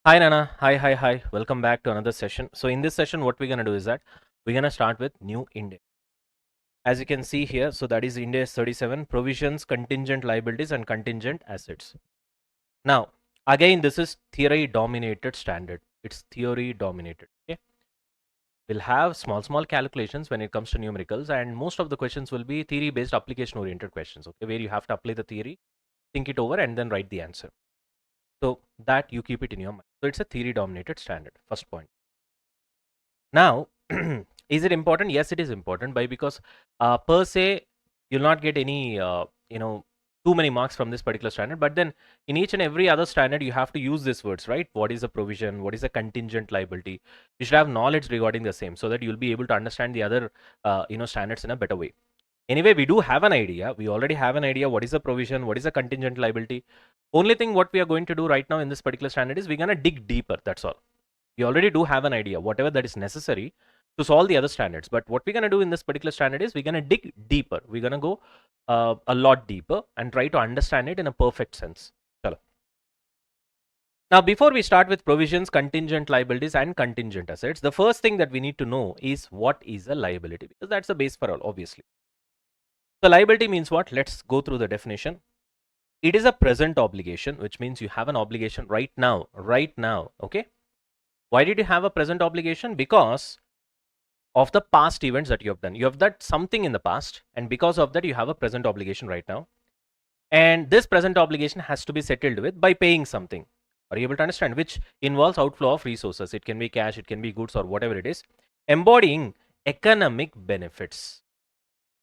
Hi Nana, hi. Welcome back to another session. So in this session, what we're gonna do is that we're gonna start with new Ind AS. As you can see here, so that is Ind AS 37, provisions, contingent liabilities, and contingent assets. Now, again, this is theory dominated standard. It's theory dominated. Okay. We'll have small calculations when it comes to numericals, and most of the questions will be theory based application oriented questions. Okay, where you have to apply the theory, think it over, and then write the answer. So that you keep it in your mind. So it's a theory dominated standard. First point. Now, is it important? Yes, it is important. Because per se, you'll not get any, too many marks from this particular standard. But then in each and every other standard, you have to use these words, right? What is a provision? What is a contingent liability? You should have knowledge regarding the same so that you'll be able to understand the other, standards in a better way. Anyway, we do have an idea. We already have an idea what is a provision, what is a contingent liability. Only thing what we are going to do right now in this particular standard is we're going to dig deeper. That's all. We already do have an idea, whatever that is necessary to solve the other standards. But what we're going to do in this particular standard is we're going to dig deeper. We're going to go a lot deeper and try to understand it in a perfect sense. Chalo. Now, before we start with provisions, contingent liabilities, and contingent assets, the first thing that we need to know is what is a liability, because that's the base for all, obviously. So, liability means what? Let's go through the definition. It is a present obligation, which means you have an obligation right now, okay? Why did you have a present obligation? Because of the past events that you have done. You have done something in the past, and because of that, you have a present obligation right now. And this present obligation has to be settled with by paying something. Are you able to understand? Which involves outflow of resources. It can be cash, it can be goods, or whatever it is, embodying economic benefits.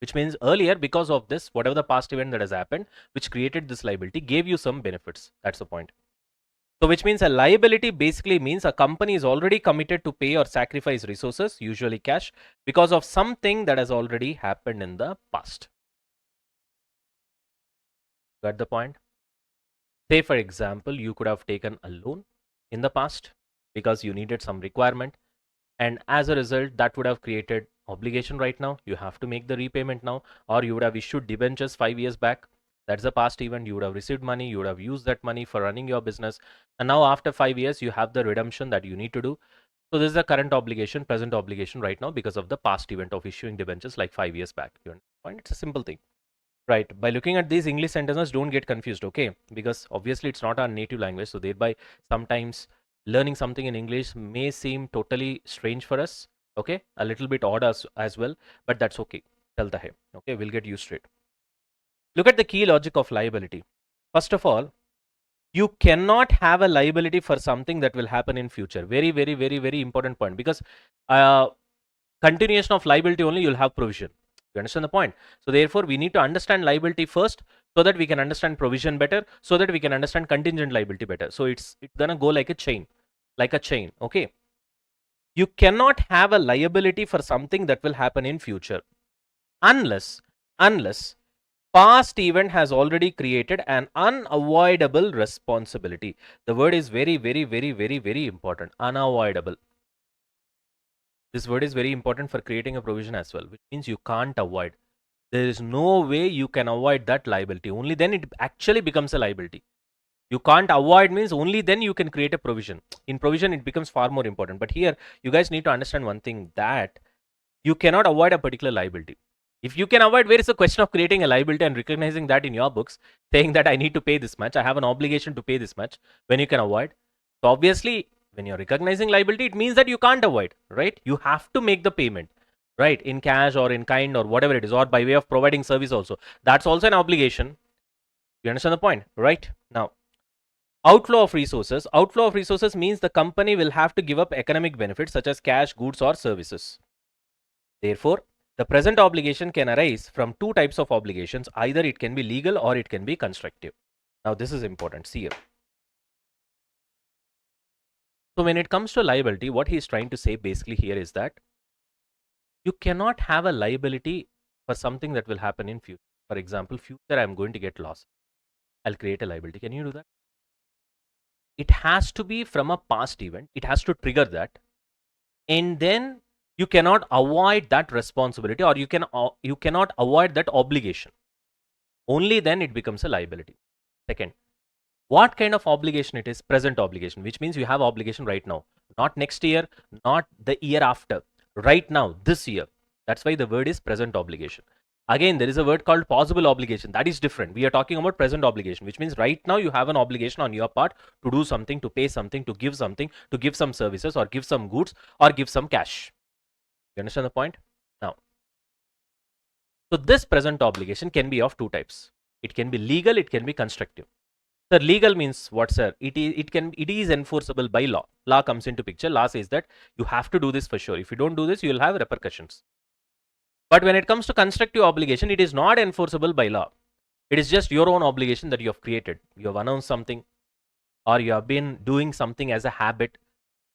Which means earlier, because of this, whatever the past event that has happened, which created this liability, gave you some benefits. That's the point. So which means a liability basically means a company is already committed to pay or sacrifice resources, usually cash, because of something that has already happened in the past. Got the point? Say for example, you could have taken a loan in the past because you needed some requirement, and as a result that would have created obligation right now. You have to make the repayment now, or you would have issued debentures 5 years back. That's the past event. You would have received money, you would have used that money for running your business, and now after 5 years you have the redemption that you need to do. So this is a current obligation, present obligation right now because of the past event of issuing debentures like 5 years back. You understand? It's a simple thing. Right. By looking at these English sentences, don't get confused, okay? Because obviously it's not our native language, so thereby sometimes learning something in English may seem totally strange for us, okay? A little bit odd as well, but that's okay. Chalta hai, okay? We'll get used to it. Look at the key logic of liability. First of all, you cannot have a liability for something that will happen in future. Very important point, because continuation of liability only you'll have provision. You understand the point? So therefore, we need to understand liability first so that we can understand provision better, so that we can understand contingent liability better. So it's gonna go like a chain, okay? You cannot have a liability for something that will happen in future unless past event has already created an unavoidable responsibility. The word is very important. Unavoidable. This word is very important for creating a provision as well, which means you can't avoid. There is no way you can avoid that liability. Only then it actually becomes a liability. You can't avoid means only then you can create a provision. In provision, it becomes far more important. But here, you guys need to understand one thing, that you cannot avoid a particular liability. If you can avoid, where is the question of creating a liability and recognizing that in your books, saying that I need to pay this much, I have an obligation to pay this much, when you can avoid? So obviously, when you're recognizing liability, it means that you can't avoid, right? You have to make the payment, right? In cash or in kind or whatever it is, or by way of providing service also. That's also an obligation. You understand the point, right? Now, outflow of resources. Outflow of resources means the company will have to give up economic benefits such as cash, goods, or services. Therefore, the present obligation can arise from two types of obligations. Either it can be legal or it can be constructive. Now, this is important. See here. So, when it comes to liability, what he is trying to say basically here is that you cannot have a liability for something that will happen in future. For example, future I am going to get lost. I'll create a liability. Can you do that? It has to be from a past event. It has to trigger that. And then you cannot avoid that responsibility, or you cannot avoid that obligation. Only then it becomes a liability. Second, What kind of obligation it is? Present obligation, which means you have obligation right now, not next year, not the year after, right now, this year. That's why the word is present obligation. Again, there is a word called possible obligation. That is different. We are talking about present obligation, which means right now you have an obligation on your part to do something, to pay something, to give something, to give some services or give some goods or give some cash. You understand the point? Now, so this present obligation can be of two types. It can be legal, it can be constructive. Sir, legal means what, sir? It is enforceable by law. Law comes into picture. Law says that you have to do this for sure. If you don't do this, you will have repercussions. But when it comes to constructive obligation, it is not enforceable by law. It is just your own obligation that you have created. You have announced something, or you have been doing something as a habit.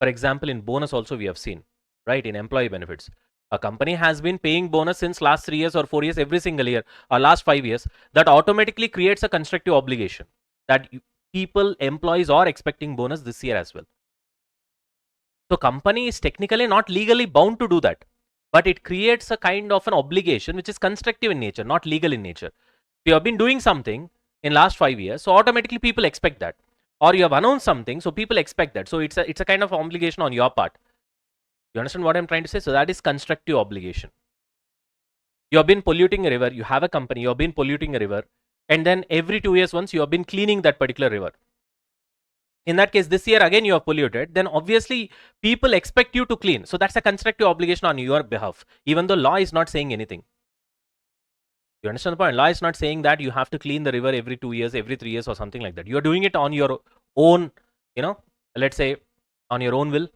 For example, in bonus also we have seen, right? In employee benefits, a company has been paying bonus since last 3 years or 4 years every single year, or last 5 years. That automatically creates a constructive obligation that people, employees are expecting bonus this year as well. So company is technically not legally bound to do that, but it creates a kind of an obligation which is constructive in nature, not legal in nature. You have been doing something in last 5 years, so automatically people expect that. Or you have announced something, so people expect that. So it's a kind of obligation on your part. You understand what I'm trying to say? So that is constructive obligation. You have been polluting a river, you have a company, you have been polluting a river, and then every 2 years once you have been cleaning that particular river. In that case, this year again you have polluted, then obviously people expect you to clean. So that's a constructive obligation on your behalf, even though law is not saying anything. You understand the point? Law is not saying that you have to clean the river every 2 years, every 3 years or something like that. You are doing it on your own, let's say on your own will.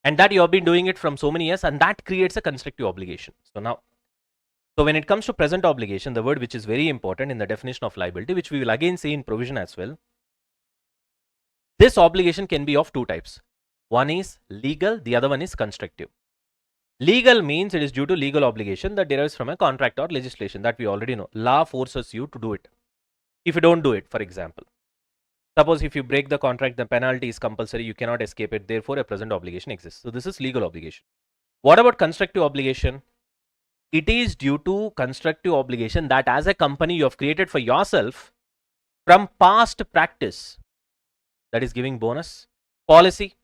And that you have been doing it from so many years, and that creates a constructive obligation. So when it comes to present obligation, the word which is very important in the definition of liability, which we will again see in provision as well, this obligation can be of two types. One is legal, the other one is constructive. Legal means it is due to legal obligation that derives from a contract or legislation that we already know. Law forces you to do it. If you don't do it, for example, suppose if you break the contract, the penalty is compulsory, you cannot escape it, therefore a present obligation exists. So this is legal obligation. What about constructive obligation? It is due to constructive obligation that as a company you have created for yourself from past practice, that is giving bonus, policy,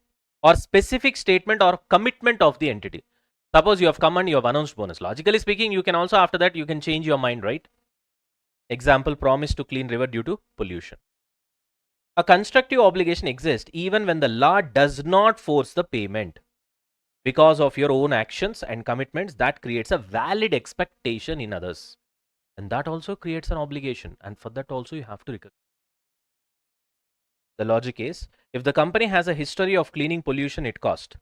or specific statement or commitment of the entity. Suppose you have come and you have announced bonus. Logically speaking, you can also after that you can change your mind, right? Example, promise to clean river due to pollution. A constructive obligation exists even when the law does not force the payment. Because of your own actions and commitments, that creates a valid expectation in others. And that also creates an obligation. And for that also you have to recognize. The logic is, if the company has a history of cleaning pollution it caused,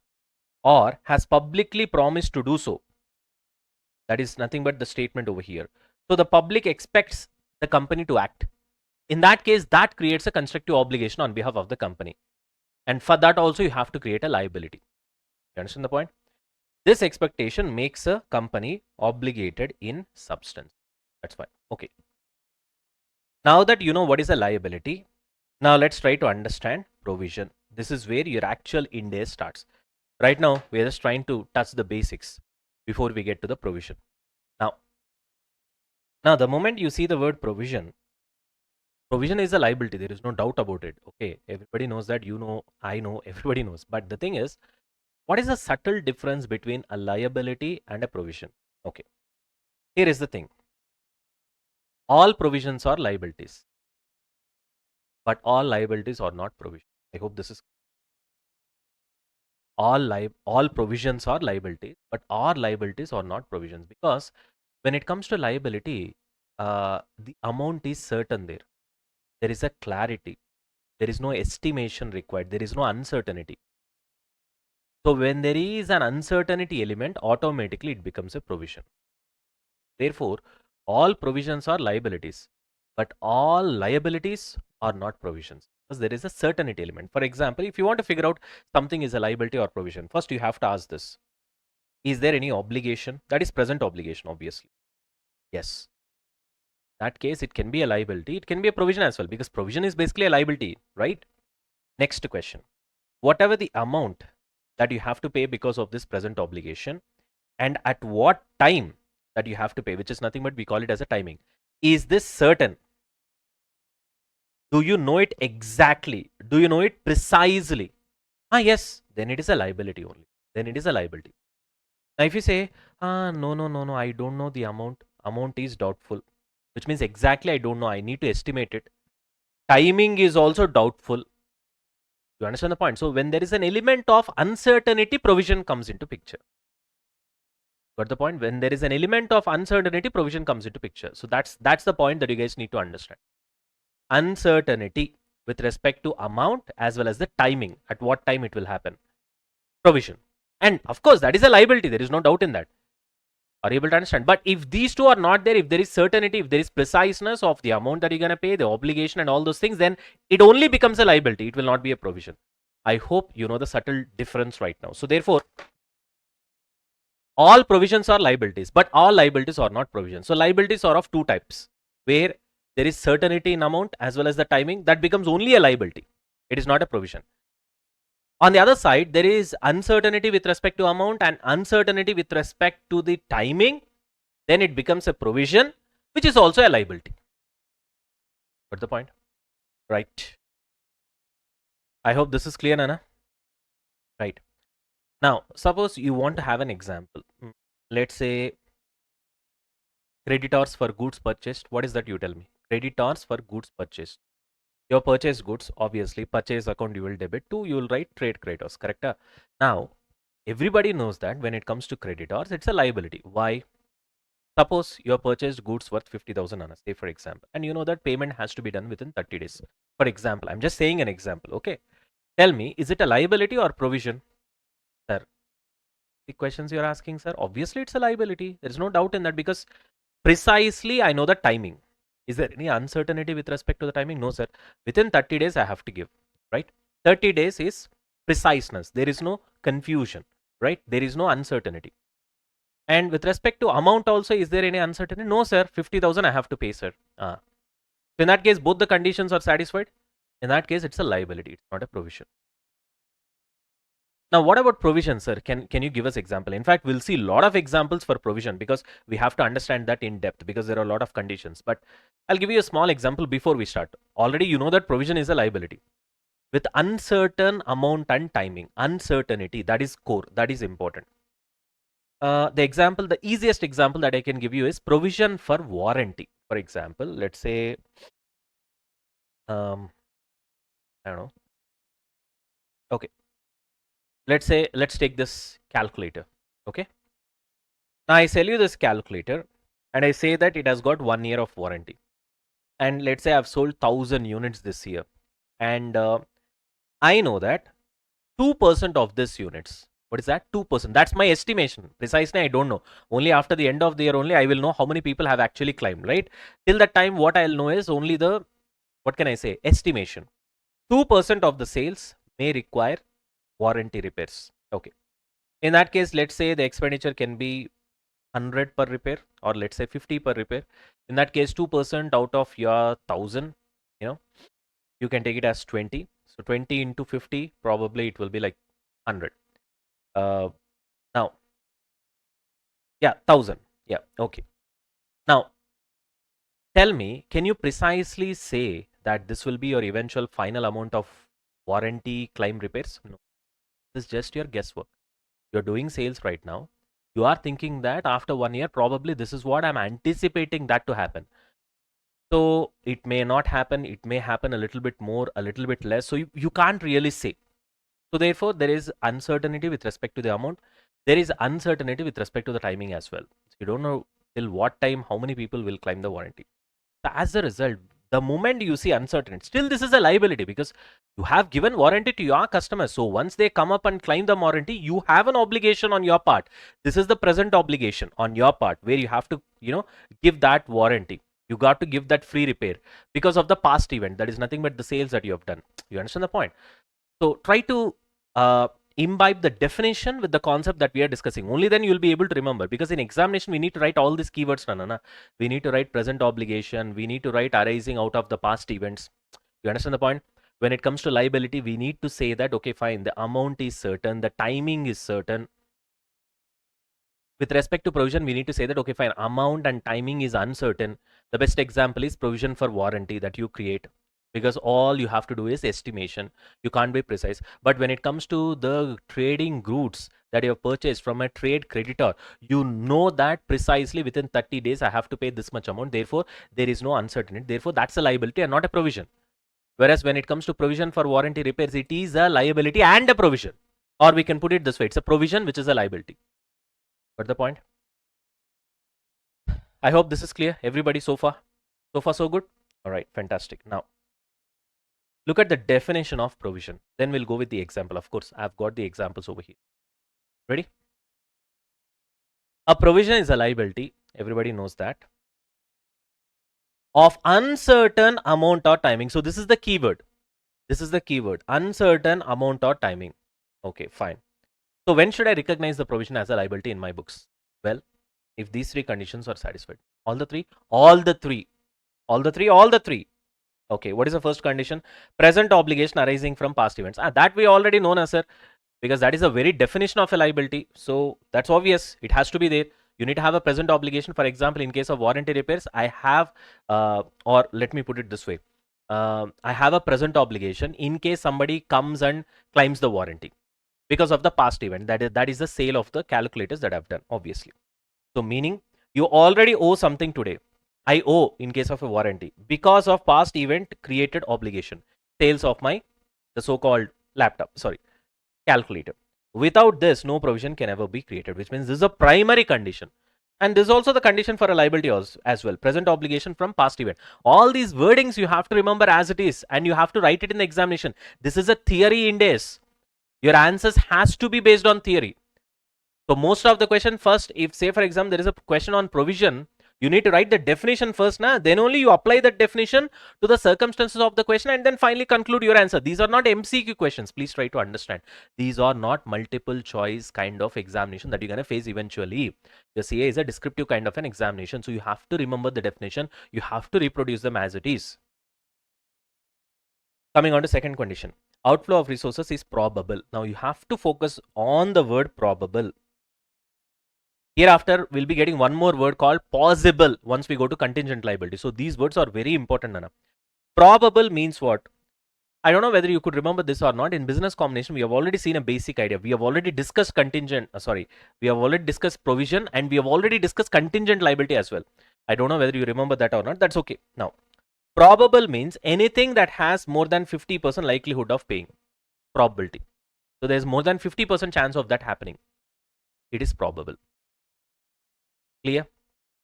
or has publicly promised to do so, that is nothing but the statement over here. So the public expects the company to act. In that case, that creates a constructive obligation on behalf of the company. And for that also you have to create a liability. You understand the point? This expectation makes a company obligated in substance. That's fine. Okay. Now that you know what is a liability, now let's try to understand provision. This is where your actual Ind AS starts. Right now, we are just trying to touch the basics before we get to the provision. Now the moment you see the word provision is a liability. There is no doubt about it. Okay, everybody knows that, I know, everybody knows. But the thing is, what is the subtle difference between a liability and a provision? Okay, here is the thing. All provisions are liabilities, but all liabilities are not provision. I hope this is all provisions are liabilities, but all liabilities are not provisions, because when it comes to liability, the amount is certain there. There is a clarity. There is no estimation required. There is no uncertainty. So when there is an uncertainty element, automatically it becomes a provision. Therefore, all provisions are liabilities, but all liabilities are not provisions, because there is a certainty element. For example, if you want to figure out something is a liability or provision, first you have to ask this: is there any obligation? That is present obligation, obviously. Yes. In that case, it can be a liability. It can be a provision as well, because provision is basically a liability, right? Next question. Whatever the amount that you have to pay because of this present obligation, and at what time that you have to pay, which is nothing but we call it as a timing. Is this certain? Do you know it exactly? Do you know it precisely? Yes, then it is a liability only. Then it is a liability. Now, if you say, no, I don't know the amount is doubtful, which means exactly I don't know, I need to estimate it. Timing is also doubtful. You understand the point? So, when there is an element of uncertainty, provision comes into picture. Got the point? When there is an element of uncertainty, provision comes into picture. So, that's the point that you guys need to understand. Uncertainty with respect to amount as well as the timing, at what time it will happen. Provision. And of course, that is a liability. There is no doubt in that. Are you able to understand? But if these two are not there, if there is certainty, if there is preciseness of the amount that you're going to pay, the obligation and all those things, then it only becomes a liability. It will not be a provision. I hope you know the subtle difference right now. So therefore, all provisions are liabilities, but all liabilities are not provisions. So liabilities are of two types, where there is certainty in amount as well as the timing. That becomes only a liability. It is not a provision. On the other side, there is uncertainty with respect to amount and uncertainty with respect to the timing. Then it becomes a provision, which is also a liability. Got the point? Right. I hope this is clear, Nana. Right. Now, suppose you want to have an example. Let's say creditors for goods purchased. What is that, you tell me? Creditors for goods purchased. Your purchase goods, obviously, purchase account you will debit to, you will write trade creditors, correct? Now, everybody knows that when it comes to creditors, it's a liability. Why? Suppose you have purchased goods worth 50,000, say for example, and you know that payment has to be done within 30 days. For example, I'm just saying an example, okay? Tell me, is it a liability or provision? Sir, the questions you're asking, sir, obviously it's a liability. There's no doubt in that because precisely I know the timing. Is there any uncertainty with respect to the timing? No, sir. Within 30 days, I have to give, right? 30 days is preciseness. There is no confusion, right? There is no uncertainty. And with respect to amount also, is there any uncertainty? No, sir. 50,000 I have to pay, sir. So in that case, both the conditions are satisfied. In that case, it's a liability. It's not a provision. Now, what about provision, sir? Can you give us example? In fact, we'll see a lot of examples for provision because we have to understand that in depth because there are a lot of conditions. But I'll give you a small example before we start. Already you know that provision is a liability. With uncertain amount and timing, uncertainty, that is core, that is important. The easiest example that I can give you is provision for warranty. For example, let's say, I don't know. Okay. Let's take this calculator. Okay. Now I sell you this calculator and I say that it has got 1 year of warranty. And let's say I've sold 1,000 units this year. And I know that 2% of this units, what is that? 2%. That's my estimation. Precisely, I don't know. Only after the end of the year only I will know how many people have actually climbed, right? Till that time, what I'll know is only the, what can I say? Estimation. 2% of the sales may require warranty repairs. Okay. In that case, let's say the expenditure can be 100 per repair or let's say 50 per repair. In that case, 2% out of your 1,000, you can take it as 20. So 20 into 50, probably it will be like 100. Now, yeah, 1,000. Yeah, okay. Now, tell me, can you precisely say that this will be your eventual final amount of warranty claim repairs? No, this is just your guesswork. You're doing sales right now. You are thinking that after 1 year, probably this is what I'm anticipating that to happen. So it may not happen. It may happen a little bit more, a little bit less. So you can't really say. So therefore, there is uncertainty with respect to the amount. There is uncertainty with respect to the timing as well. So you don't know till what time, how many people will claim the warranty. So as a result, the moment you see uncertainty, still this is a liability because you have given warranty to your customers. So once they come up and claim the warranty, you have an obligation on your part. This is the present obligation on your part where you have to, give that warranty. You got to give that free repair because of the past event. That is nothing but the sales that you have done. You understand the point? So try to imbibe the definition with the concept that we are discussing. Only then you'll be able to remember, because in examination we need to write all these keywords. We need to write present obligation. We need to write arising out of the past events. You understand the point? When it comes to liability, we need to say that, okay, fine, the amount is certain, the timing is certain. With respect to provision, we need to say that, okay, fine, amount and timing is uncertain. The best example is provision for warranty that you create. because all you have to do is estimation. You can't be precise. But when it comes to the trading goods that you have purchased from a trade creditor, you know that precisely within 30 days I have to pay this much amount. Therefore, there is no uncertainty. Therefore, that's a liability and not a provision. Whereas when it comes to provision for warranty repairs, it is a liability and a provision. Or we can put it this way, it's a provision which is a liability. Got the point? I hope this is clear. Everybody so far? So far so good? All right, fantastic. Now, look at the definition of provision. Then we'll go with the example. Of course, I've got the examples over here. Ready? A provision is a liability. Everybody knows that. Of uncertain amount or timing. So this is the keyword. This is the keyword. Uncertain amount or timing. Okay, fine. So when should I recognize the provision as a liability in my books? Well, if these three conditions are satisfied. All the three? All the three. All the three? All the three. Okay, what is the first condition? Present obligation arising from past events. That we already know, na, sir, because that is a very definition of a liability. So that's obvious. It has to be there. You need to have a present obligation. For example, in case of warranty repairs, I have, or let me put it this way. I have a present obligation in case somebody comes and claims the warranty because of the past event. That is the sale of the calculators that I've done, obviously. So meaning you already owe something today. I owe in case of a warranty because of past event created obligation, sales of the so-called calculator. Without this, no provision can ever be created, which means this is a primary condition. And this is also the condition for a liability as well. Present obligation from past event. All these wordings you have to remember as it is, and you have to write it in the examination. This is a theory Ind AS. Your answers has to be based on theory. So most of the question first, if say for example there is a question on provision, you need to write the definition first, then only you apply that definition to the circumstances of the question and then finally conclude your answer. These are not MCQ questions. Please try to understand. These are not multiple choice kind of examination that you're going to face eventually. The CA is a descriptive kind of an examination. So you have to remember the definition. You have to reproduce them as it is. Coming on to second condition. Outflow of resources is probable. Now you have to focus on the word probable. Hereafter, we'll be getting one more word called possible once we go to contingent liability. So these words are very important, Nana. Probable means what? I don't know whether you could remember this or not. In business combination, we have already seen a basic idea. We have already discussed we have already discussed provision and we have already discussed contingent liability as well. I don't know whether you remember that or not. That's okay. Now, probable means anything that has more than 50% likelihood of paying. Probability. So there's more than 50% chance of that happening. It is probable. Clear?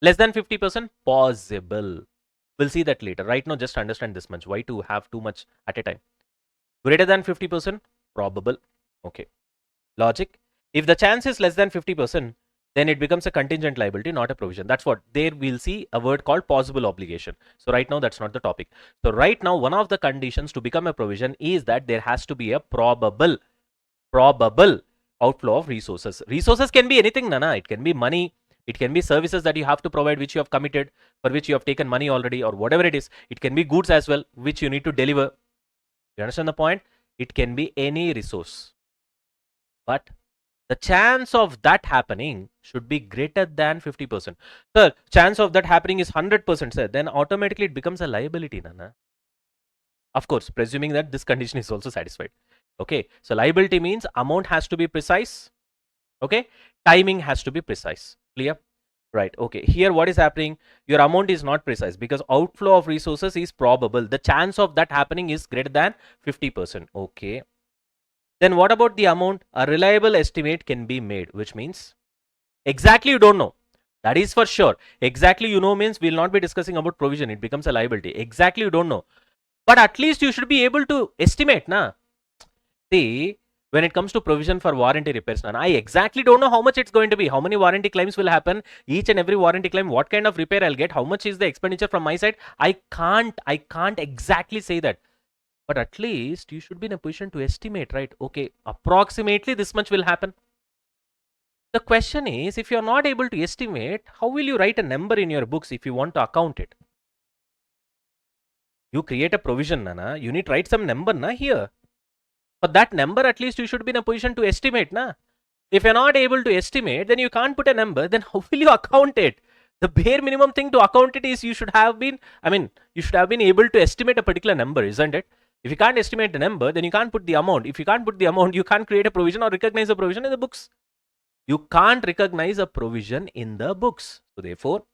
Less than 50% possible. We'll see that later. Right now, just understand this much. Why to have too much at a time? Greater than 50% probable. Okay. Logic. If the chance is less than 50%, then it becomes a contingent liability, not a provision. That's what. There we'll see a word called possible obligation. So right now, that's not the topic. So right now, one of the conditions to become a provision is that there has to be a probable outflow of resources. Resources can be anything, Nana. It can be money. It can be services that you have to provide, which you have committed, for which you have taken money already, or whatever it is. It can be goods as well, which you need to deliver. You understand the point? It can be any resource. But the chance of that happening should be greater than 50%. Sir, chance of that happening is 100%, sir. Then automatically it becomes a liability, Nana. Of course, presuming that this condition is also satisfied. Okay, so liability means amount has to be precise. Okay, timing has to be precise. Clear? Right. Okay. Here what is happening? Your amount is not precise because outflow of resources is probable. The chance of that happening is greater than 50%. Okay. Then what about the amount? A reliable estimate can be made, which means exactly you don't know. That is for sure. Exactly you know means we'll not be discussing about provision. It becomes a liability. Exactly you don't know. But at least you should be able to estimate, na? See, when it comes to provision for warranty repairs, I exactly don't know how much it's going to be, how many warranty claims will happen, each and every warranty claim, what kind of repair I'll get, how much is the expenditure from my side. I can't exactly say that. But at least you should be in a position to estimate, right? Okay, approximately this much will happen. The question is, if you're not able to estimate, how will you write a number in your books if you want to account it? You create a provision, Nana. You need to write some number, na, here. But that number, at least you should be in a position to estimate, na? If you're not able to estimate, then you can't put a number, then how will you account it? The bare minimum thing to account it is you should have been, you should have been able to estimate a particular number, isn't it? If you can't estimate the number, then you can't put the amount. If you can't put the amount, you can't create a provision or recognize a provision in the books. You can't recognize a provision in the books. So therefore,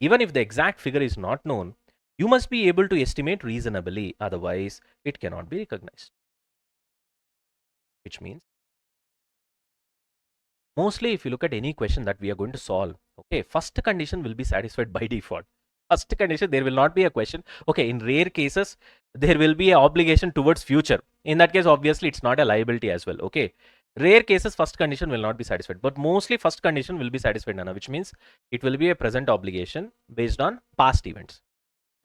even if the exact figure is not known, you must be able to estimate reasonably. Otherwise, it cannot be recognized. Which means, mostly if you look at any question that we are going to solve, okay, first condition will be satisfied by default. First condition, there will not be a question. Okay, in rare cases, there will be an obligation towards future. In that case, obviously, it's not a liability as well. Okay, rare cases, first condition will not be satisfied. But mostly, first condition will be satisfied, Nana, which means it will be a present obligation based on past events.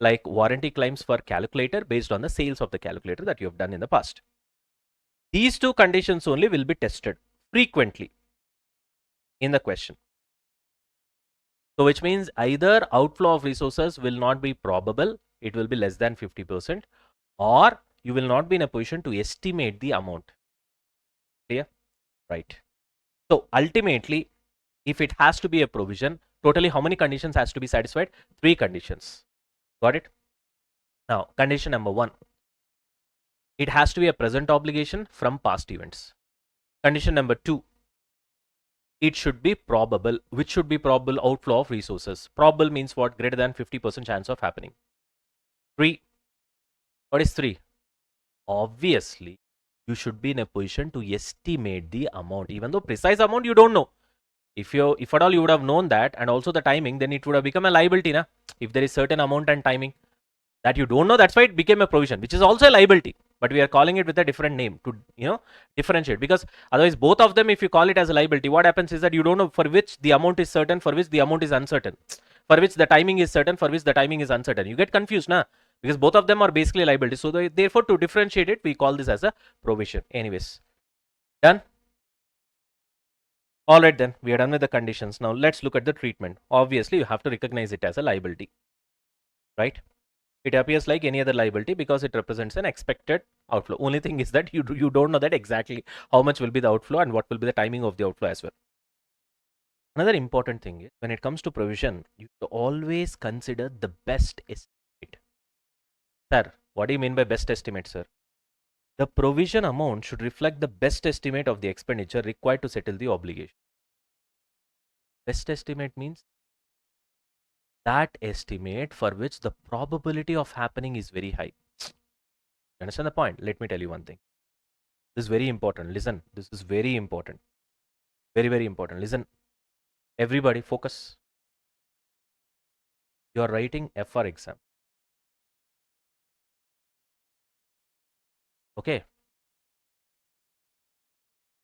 Like warranty claims for calculator based on the sales of the calculator that you have done in the past. These two conditions only will be tested frequently in the question. So which means either outflow of resources will not be probable, it will be less than 50%, or you will not be in a position to estimate the amount. Clear? Right. So ultimately, if it has to be a provision, totally how many conditions has to be satisfied? 3 conditions. Got it? Now, condition number 1. It has to be a present obligation from past events. Condition number 2. It should be probable. Which should be probable? Outflow of resources. Probable means what? Greater than 50% chance of happening. 3. What is 3? Obviously, you should be in a position to estimate the amount. Even though precise amount you don't know. If at all you would have known that and also the timing, then it would have become a liability. Na? If there is certain amount and timing that you don't know, that's why it became a provision, which is also a liability. But we are calling it with a different name to differentiate, because otherwise both of them, if you call it as a liability, what happens is that you don't know for which the amount is certain, for which the amount is uncertain, for which the timing is certain, for which the timing is uncertain. You get confused, na? Because both of them are basically liability. So therefore, to differentiate it, we call this as a provision. Anyways, done. All right, then we are done with the conditions. Now let's look at the treatment. Obviously, you have to recognize it as a liability, right? It appears like any other liability because it represents an expected outflow. Only thing is that you don't know that exactly how much will be the outflow and what will be the timing of the outflow as well. Another important thing is when it comes to provision, you always consider the best estimate. Sir, what do you mean by best estimate, sir? The provision amount should reflect the best estimate of the expenditure required to settle the obligation. Best estimate means that estimate for which the probability of happening is very high. You understand the point? Let me tell you one thing. This is very important. Listen, this is very important. Very, very important. Listen, everybody focus. You are writing FR exam. Okay.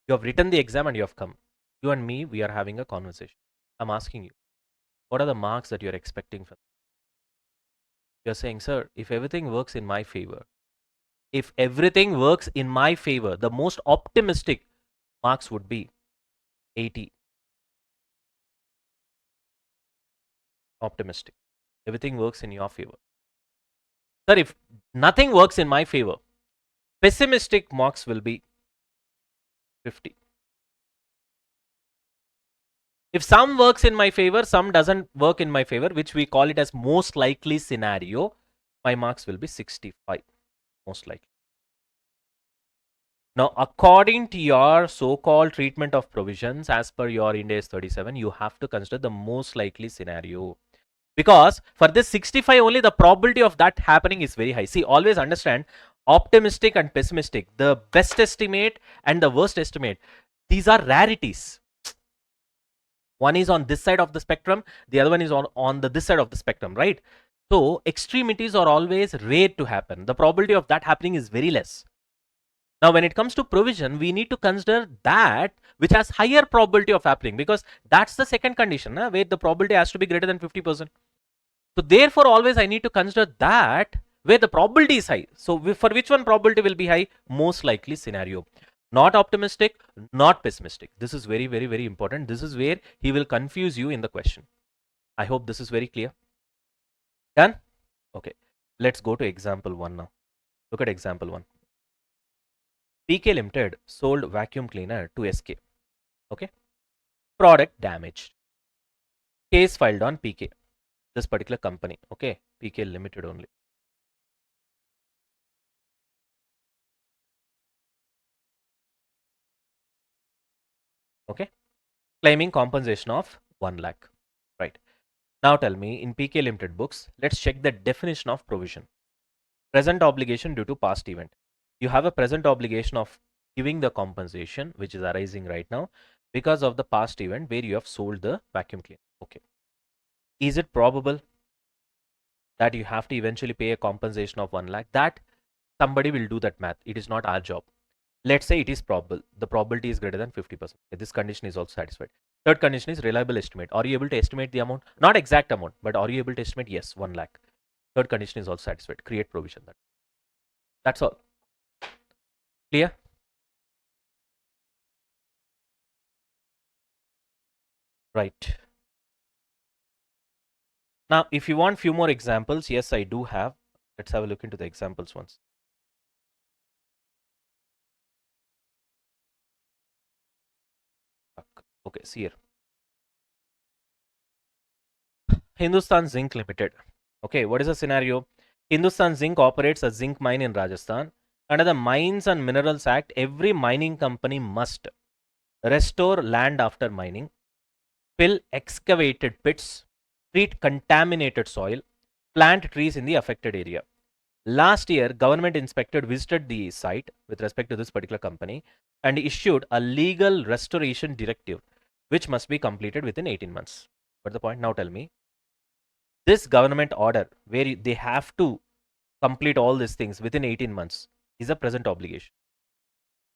You have written the exam and you have come. You and me, we are having a conversation. I'm asking you, what are the marks that you're expecting from? You're saying, sir, if everything works in my favor, the most optimistic marks would be 80. Optimistic. Everything works in your favor. Sir, if nothing works in my favor, pessimistic marks will be 50. If some works in my favor, some doesn't work in my favor, which we call it as most likely scenario, my marks will be 65, most likely. Now, according to your so-called treatment of provisions, as per your Ind AS 37, you have to consider the most likely scenario. Because for this 65 only, the probability of that happening is very high. See, always understand optimistic and pessimistic, the best estimate and the worst estimate, these are rarities. One is on this side of the spectrum, the other one is on this side of the spectrum, right? So extremities are always rare to happen. The probability of that happening is very less. Now, when it comes to provision, we need to consider that which has higher probability of happening, because that's the second condition, where the probability has to be greater than 50%. So therefore, always I need to consider that where the probability is high. So for which one probability will be high? Most likely scenario. Not optimistic, not pessimistic. This is very, very, very important. This is where he will confuse you in the question. I hope this is very clear. Done? Okay. Let's go to example 1 now. Look at example 1. PK Limited sold vacuum cleaner to SK. Okay. Product damaged. Case filed on PK, this particular company, okay, PK Limited only. Okay, claiming compensation of 1 lakh, right? Now tell me, in PK Limited books, let's check the definition of provision. Present obligation due to past event. You have a present obligation of giving the compensation which is arising right now because of the past event where you have sold the vacuum cleaner. Okay. Is it probable that you have to eventually pay a compensation of 1 lakh? That somebody will do that math. It is not our job. Let's say it is probable. The probability is greater than 50%. This condition is also satisfied. Third condition is reliable estimate. Are you able to estimate the amount? Not exact amount, but are you able to estimate? Yes, 1 lakh. Third condition is also satisfied. Create provision. That's all. Clear? Right. Now, if you want few more examples, yes, I do have. Let's have a look into the examples once. Okay, see here. Hindustan Zinc Limited. Okay, what is the scenario? Hindustan Zinc operates a zinc mine in Rajasthan. Under the Mines and Minerals Act, every mining company must restore land after mining, fill excavated pits, treat contaminated soil, plant trees in the affected area. Last year, government inspector visited the site with respect to this particular company and issued a legal restoration directive, which must be completed within 18 months. What's the point? Now tell me, this government order where they have to complete all these things within 18 months is a present obligation.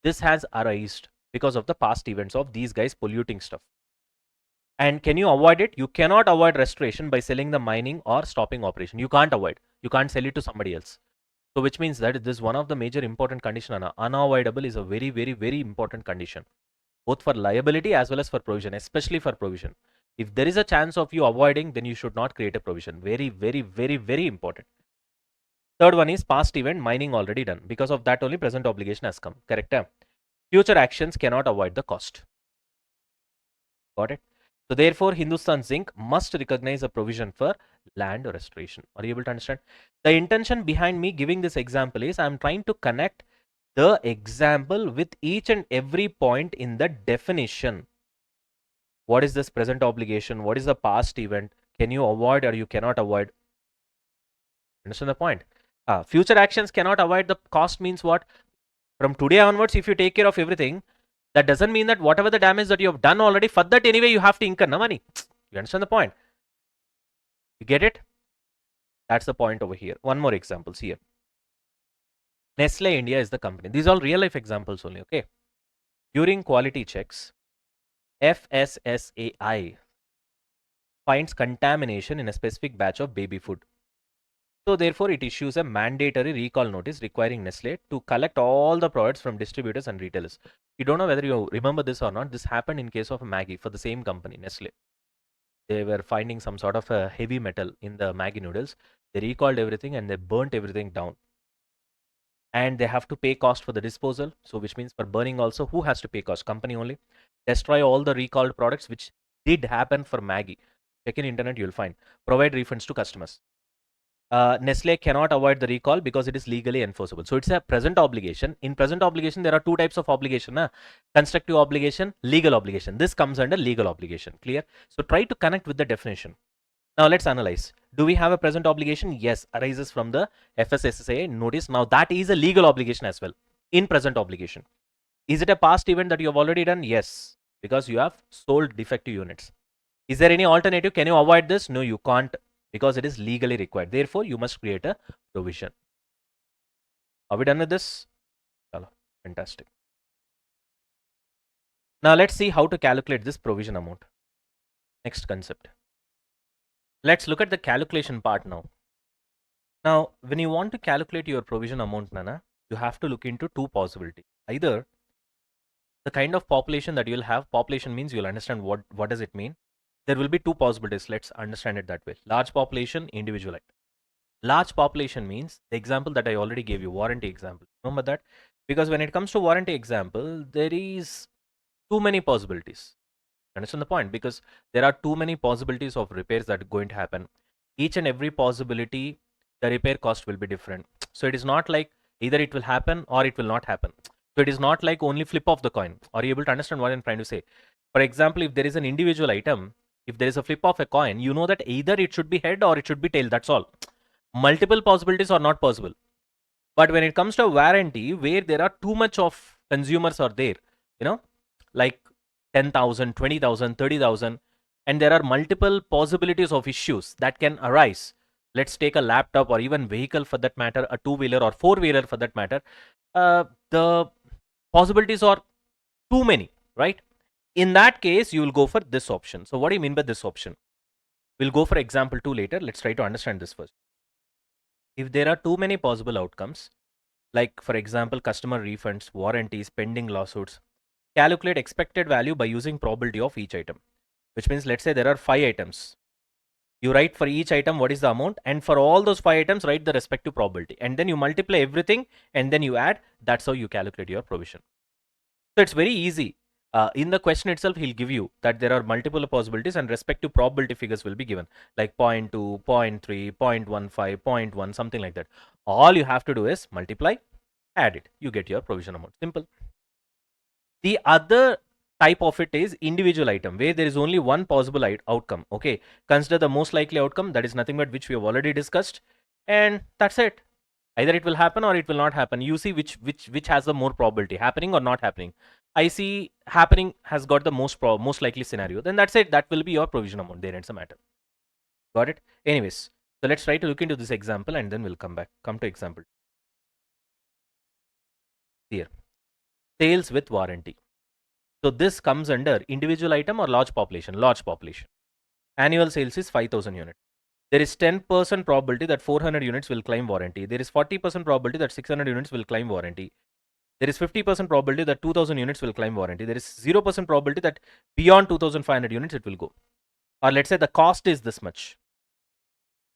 This has arisen because of the past events of these guys polluting stuff. And can you avoid it? You cannot avoid restoration by selling the mining or stopping operation. You can't avoid. You can't sell it to somebody else. So which means that this is one of the major important condition. Unavoidable is a very, very, very important condition, both for liability as well as for provision, especially for provision. If there is a chance of you avoiding, then you should not create a provision. Very, very, very, very important. Third one is past event, mining already done. Because of that only present obligation has come. Correct? Future actions cannot avoid the cost. Got it? So therefore, Hindustan Zinc must recognize a provision for land restoration. Are you able to understand? The intention behind me giving this example is I'm trying to connect the example with each and every point in the definition. What is this present obligation? What is the past event? Can you avoid or you cannot avoid? Understand the point? Future actions cannot avoid the cost means what? From today onwards, if you take care of everything, that doesn't mean that whatever the damage that you have done already, for that anyway you have to incur no money. You understand the point? You get it? That's the point over here. One more examples here. Nestle India is the company. These are all real life examples only, okay? During quality checks, FSSAI finds contamination in a specific batch of baby food. So therefore, it issues a mandatory recall notice requiring Nestle to collect all the products from distributors and retailers. You don't know whether you remember this or not. This happened in case of Maggi for the same company, Nestle. They were finding some sort of a heavy metal in the Maggi noodles. They recalled everything and they burnt everything down. And they have to pay cost for the disposal. So which means for burning also, who has to pay cost? Company only. Destroy all the recalled products, which did happen for Maggi. Check in internet, you'll find. Provide refunds to customers. Nestle cannot avoid the recall because it is legally enforceable. So it's a present obligation. In present obligation, there are two types of obligation. Constructive obligation, legal obligation. This comes under legal obligation. Clear? So try to connect with the definition. Now let's analyze. Do we have a present obligation? Yes, arises from the FSSAI notice. Now that is a legal obligation as well in present obligation. Is it a past event that you have already done? Yes, because you have sold defective units. Is there any alternative? Can you avoid this? No, you can't, because it is legally required. Therefore, you must create a provision. Are we done with this? Hello. Fantastic. Now let's see how to calculate this provision amount. Next concept. Let's look at the calculation part now. Now, when you want to calculate your provision amount, Nana, you have to look into two possibilities. Either the kind of population that you'll have, population means you'll understand what does it mean. There will be two possibilities. Let's understand it that way. Large population, individual act. Large population means the example that I already gave you, warranty example. Remember that? Because when it comes to warranty example, there is too many possibilities. Understand the point? Because there are too many possibilities of repairs that are going to happen. Each and every possibility, the repair cost will be different. So it is not like either it will happen or it will not happen. So it is not like only flip of the coin. Are you able to understand what I'm trying to say? For example, if there is an individual item, if there is a flip of a coin, you know that either it should be head or it should be tail. That's all. Multiple possibilities are not possible. But when it comes to a warranty, where there are too much of consumers are there, you know, like 10,000, 20,000, 30,000, and there are multiple possibilities of issues that can arise. Let's take a laptop or even vehicle for that matter, a two-wheeler or four-wheeler for that matter. The possibilities are too many, right? In that case, you will go for this option. So what do you mean by this option? We'll go for example 2 later. Let's try to understand this first. If there are too many possible outcomes, like for example, customer refunds, warranties, pending lawsuits, calculate expected value by using probability of each item, which means let's say there are 5 items. You write for each item what is the amount, and for all those 5 items write the respective probability, and then you multiply everything and then you add. That's how you calculate your provision. So it's very easy. In the question itself, he'll give you that there are multiple possibilities and respective probability figures will be given, like 0.2, 0.3, 0.15, 0.1, something like that. All you have to do is multiply, add it. You get your provision amount. Simple. The other type of it is individual item, where there is only one possible outcome. Okay, consider the most likely outcome, that is nothing but which we have already discussed, and that's it. Either it will happen or it will not happen. You see which has the more probability, happening or not happening. I see happening has got the most likely scenario. Then that's it. That will be your provision amount. There ends the matter. Got it? Anyways, so let's try to look into this example and then we'll come to example. Here, sales with warranty. So this comes under individual item or large population? Large population. Annual sales is 5,000 units. There is 10% probability that 400 units will claim warranty. There is 40% probability that 600 units will claim warranty. There is 50% probability that 2,000 units will claim warranty. There is 0% probability that beyond 2,500 units it will go. Or let's say the cost is this much,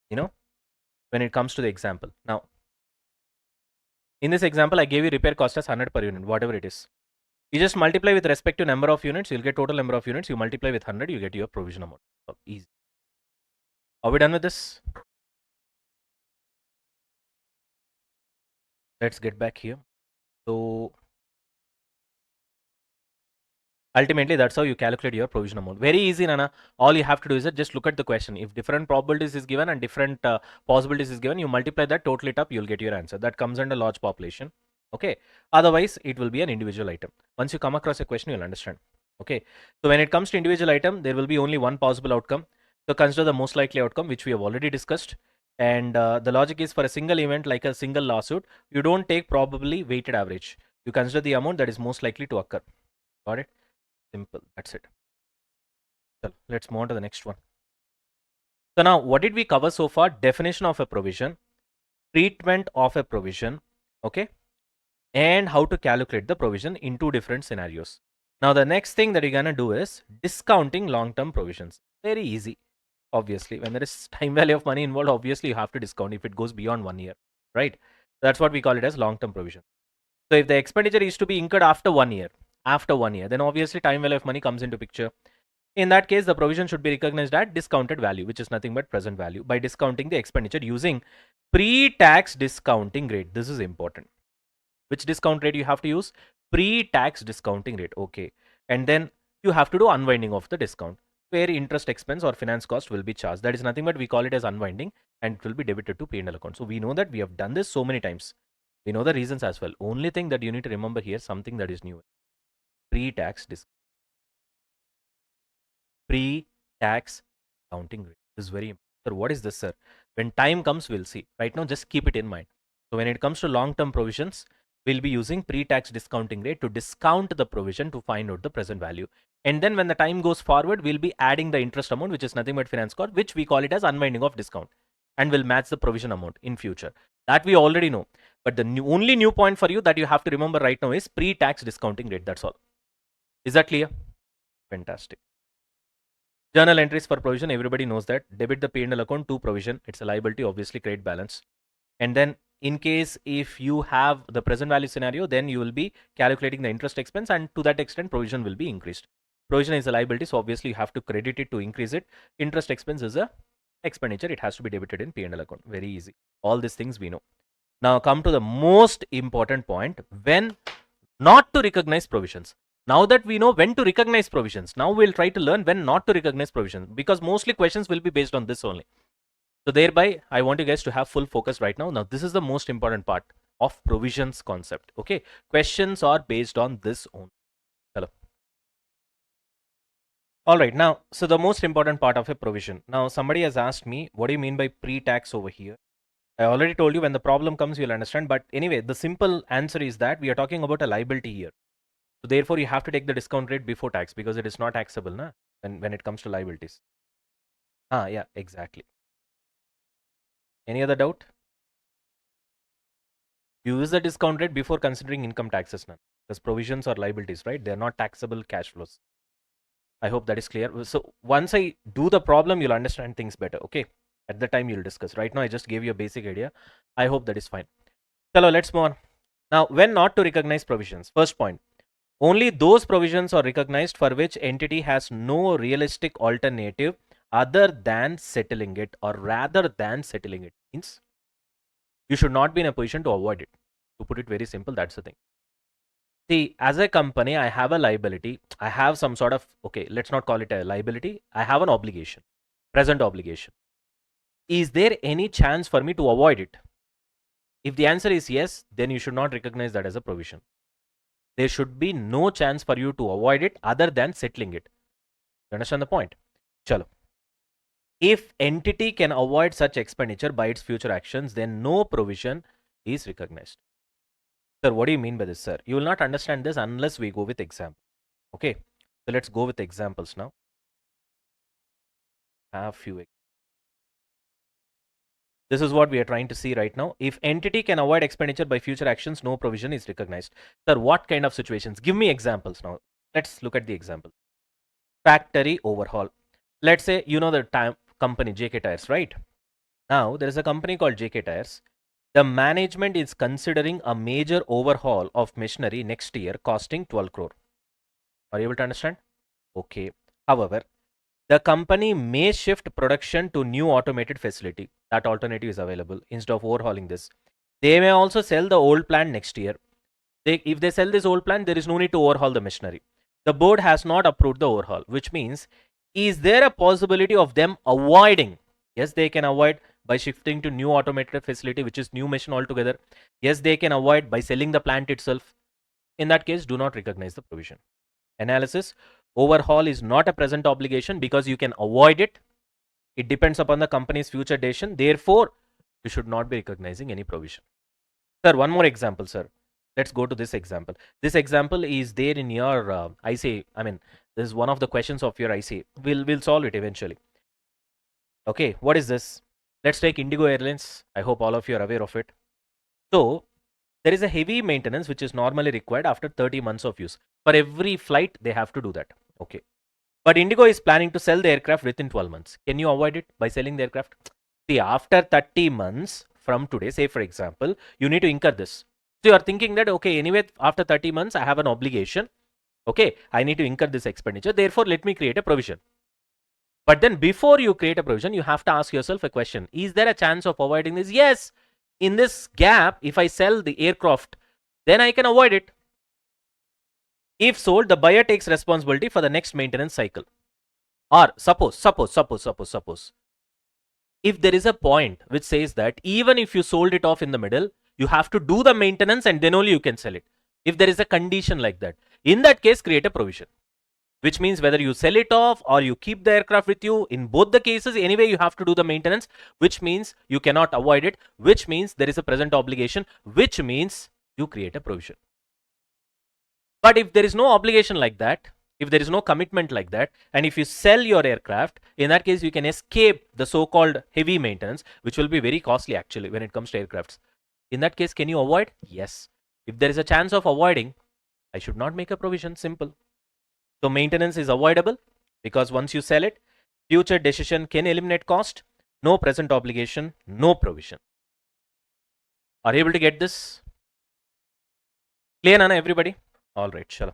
when it comes to the example. Now, in this example, I gave you repair cost as 100 per unit, whatever it is. You just multiply with respect to number of units, you'll get total number of units. You multiply with 100, you get your provision amount. So easy. Are we done with this? Let's get back here. So ultimately, that's how you calculate your provision amount. Very easy, Nana. All you have to do is just look at the question. If different probabilities is given and different possibilities is given, you multiply that, total it up, you'll get your answer. That comes under large population. Okay. Otherwise, it will be an individual item. Once you come across a question, you'll understand. Okay. So when it comes to individual item, there will be only one possible outcome. So consider the most likely outcome, which we have already discussed. And the logic is for a single event like a single lawsuit, you don't take probably weighted average. You consider the amount that is most likely to occur. Got it? Simple. That's it. So let's move on to the next one. So now, what did we cover so far? Definition of a provision, treatment of a provision, okay, and how to calculate the provision in two different scenarios. Now, the next thing that you're gonna do is discounting long-term provisions. Very easy. Obviously, when there is time value of money involved, obviously you have to discount if it goes beyond 1 year, right? That's what we call it as long-term provision. So if the expenditure is to be incurred after 1 year, then obviously time value of money comes into picture. In that case, the provision should be recognized at discounted value, which is nothing but present value, by discounting the expenditure using pre-tax discounting rate. This is important. Which discount rate you have to use? Pre-tax discounting rate. Okay. And then you have to do unwinding of the discount, where interest expense or finance cost will be charged. That is nothing but we call it as unwinding, and it will be debited to P&L account. So we know that we have done this so many times. We know the reasons as well. Only thing that you need to remember here, something that is new. Pre-tax discount. Pre-tax accounting rate. This is very important. Sir, what is this, sir? When time comes, we'll see. Right now, just keep it in mind. So when it comes to long-term provisions, we'll be using pre-tax discounting rate to discount the provision to find out the present value. And then when the time goes forward, we'll be adding the interest amount, which is nothing but finance cost, which we call it as unwinding of discount, and will match the provision amount in future. That we already know. But the only new point for you that you have to remember right now is pre-tax discounting rate. That's all. Is that clear? Fantastic. Journal entries for provision, everybody knows that. Debit the P&L account to provision. It's a liability, obviously credit balance. And then in case if you have the present value scenario, then you will be calculating the interest expense, and to that extent provision will be increased. Provision is a liability, so obviously you have to credit it to increase it. Interest expense is a expenditure. It has to be debited in P&L account. Very easy. All these things we know. Now come to the most important point, when not to recognize provisions. Now that we know when to recognize provisions, now we'll try to learn when not to recognize provisions, because mostly questions will be based on this only. So thereby, I want you guys to have full focus right now. Now, this is the most important part of provisions concept. Okay, questions are based on this only. Hello. All right, now, so the most important part of a provision. Now, somebody has asked me, what do you mean by pre-tax over here? I already told you, when the problem comes, you'll understand. But anyway, the simple answer is that we are talking about a liability here. So therefore, you have to take the discount rate before tax, because it is not taxable na, when it comes to liabilities. Yeah, exactly. Any other doubt? You use the discount rate before considering income taxes now, because provisions or liabilities, right? They're not taxable cash flows. I hope that is clear. So once I do the problem, you'll understand things better. Okay. At the time you'll discuss. Right now, I just gave you a basic idea. I hope that is fine. Chalo, let's move on. Now, when not to recognize provisions. First point. Only those provisions are recognized for which entity has no realistic alternative other than settling it, or rather than settling it. Means you should not be in a position to avoid it. To put it very simple, that's the thing. See, as a company, I have a liability. I have some sort of, okay, let's not call it a liability. I have an obligation, present obligation. Is there any chance for me to avoid it? If the answer is yes, then you should not recognize that as a provision. There should be no chance for you to avoid it other than settling it. You understand the point? Chalo. If entity can avoid such expenditure by its future actions, then no provision is recognized. Sir, what do you mean by this, sir? You will not understand this unless we go with example. Okay, so let's go with examples now. Have few. This is what we are trying to see right now. If entity can avoid expenditure by future actions, no provision is recognized. Sir, what kind of situations? Give me examples now. Let's look at the example. Factory overhaul. Let's say you know the company JK Tires, right? Now there is a company called JK Tires. The management is considering a major overhaul of machinery next year costing 12 crore. Are you able to understand? Okay. However, the company may shift production to new automated facility. That alternative is available instead of overhauling this. They may also sell the old plant next year. If they sell this old plant, there is no need to overhaul the machinery. The board has not approved the overhaul, which means, is there a possibility of them avoiding? Yes, they can avoid by shifting to new automated facility, which is new machine altogether. Yes, they can avoid by selling the plant itself. In that case, do not recognize the provision. Analysis. Overhaul is not a present obligation because you can avoid it. It depends upon the company's future decision. Therefore, you should not be recognizing any provision. Sir, one more example, sir. Let's go to this example. This example is there in your ICAI. I mean, this is one of the questions of your ICAI. We'll solve it eventually. Okay, what is this? Let's take Indigo Airlines. I hope all of you are aware of it. So, there is a heavy maintenance which is normally required after 30 months of use. For every flight, they have to do that. Okay. But Indigo is planning to sell the aircraft within 12 months. Can you avoid it by selling the aircraft? See, after 30 months from today, say for example, you need to incur this. So you are thinking that, okay, anyway, after 30 months, I have an obligation. Okay, I need to incur this expenditure. Therefore, let me create a provision. But then before you create a provision, you have to ask yourself a question. Is there a chance of avoiding this? Yes. In this gap, if I sell the aircraft, then I can avoid it. If sold, the buyer takes responsibility for the next maintenance cycle. Or suppose, if there is a point which says that even if you sold it off in the middle, you have to do the maintenance and then only you can sell it. If there is a condition like that, in that case, create a provision. Which means whether you sell it off or you keep the aircraft with you, in both the cases, anyway, you have to do the maintenance, which means you cannot avoid it, which means there is a present obligation, which means you create a provision. But if there is no obligation like that, if there is no commitment like that, and if you sell your aircraft, in that case, you can escape the so-called heavy maintenance, which will be very costly actually when it comes to aircrafts. In that case, can you avoid? Yes. If there is a chance of avoiding, I should not make a provision. Simple. So maintenance is avoidable because once you sell it, future decision can eliminate cost. No present obligation, no provision. Are you able to get this? Clear, Nana, everybody? All right, sure.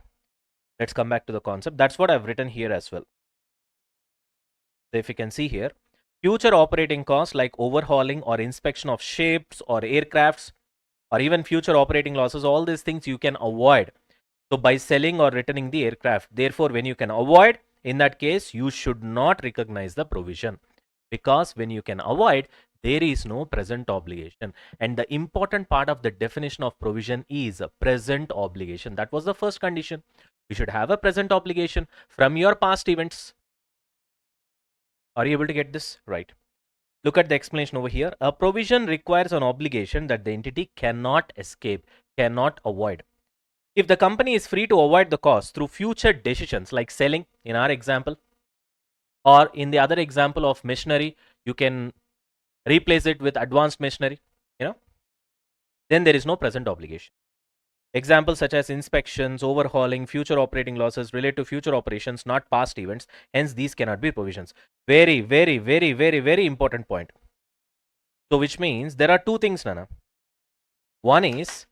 Let's come back to the concept. That's what I've written here as well. So if you can see here, future operating costs like overhauling or inspection of ships or aircrafts, or even future operating losses, all these things you can avoid. So by selling or returning the aircraft, therefore, when you can avoid, in that case, you should not recognize the provision, because when you can avoid, there is no present obligation. And the important part of the definition of provision is a present obligation. That was the first condition. You should have a present obligation from your past events. Are you able to get this? Right. Look at the explanation over here. A provision requires an obligation that the entity cannot escape, cannot avoid. If the company is free to avoid the cost through future decisions like selling, in our example, or in the other example of machinery, you can replace it with advanced machinery, then there is no present obligation. Examples such as inspections, overhauling, future operating losses relate to future operations, not past events. Hence, these cannot be provisions. Very, very, very, very, very important point. So, which means there are two things, Nana. One is,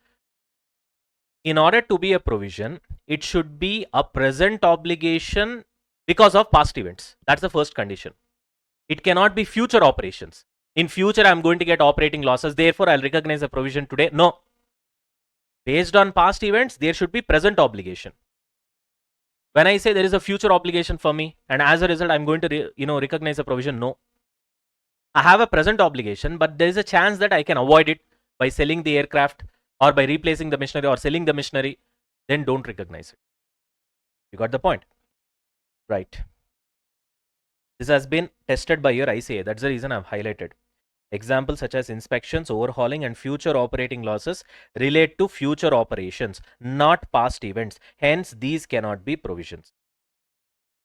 in order to be a provision, it should be a present obligation because of past events. That's the first condition. It cannot be future operations. In future, I'm going to get operating losses, therefore, I'll recognize a provision today. No. Based on past events, there should be present obligation. When I say there is a future obligation for me, and as a result, I'm going to recognize a provision, no. I have a present obligation, but there is a chance that I can avoid it by selling the aircraft or by replacing the machinery or selling the machinery. Then don't recognize it. You got the point? Right. This has been tested by your ICAI. That's the reason I've highlighted. Examples such as inspections, overhauling, and future operating losses relate to future operations, not past events. Hence, these cannot be provisions.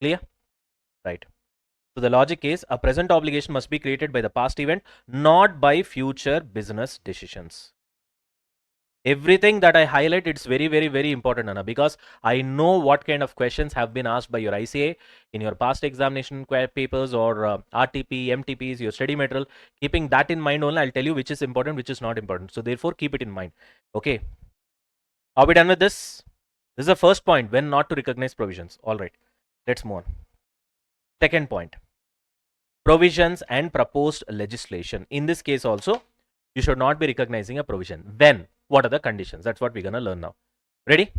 Clear? Right. So the logic is a present obligation must be created by the past event, not by future business decisions. Everything that I highlight, it's very, very, very important, Anna, because I know what kind of questions have been asked by your ICAI in your past examination papers or RTP, MTPs, your study material. Keeping that in mind only, I'll tell you which is important, which is not important. So therefore, keep it in mind. Okay. Are we done with this? This is the first point, when not to recognize provisions. All right. Let's move on. Second point. Provisions and proposed legislation. In this case also, you should not be recognizing a provision. When? What are the conditions? That's what we're going to learn now. Ready?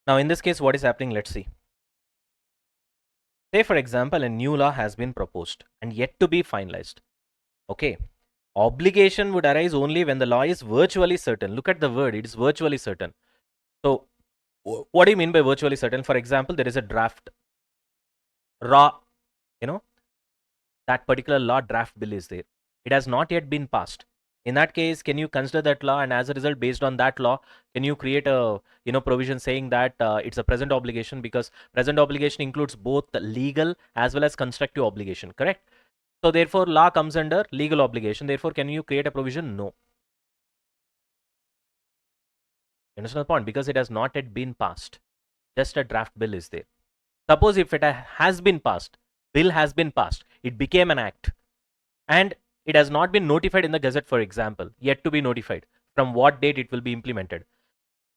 Now, in this case, what is happening? Let's see. Say, for example, a new law has been proposed and yet to be finalized. Okay. Obligation would arise only when the law is virtually certain. Look at the word. It is virtually certain. So, what do you mean by virtually certain? For example, there is a draft. Raw, that particular law draft bill is there. It has not yet been passed. In that case, can you consider that law, and as a result, based on that law, can you create a provision saying that it's a present obligation, because present obligation includes both the legal as well as constructive obligation, correct? So therefore, law comes under legal obligation. Therefore, can you create a provision? No. You understand the point? Because it has not yet been passed. Just a draft bill is there. Suppose if it has been passed, bill has been passed, it became an act, and it has not been notified in the Gazette, for example, yet to be notified from what date it will be implemented.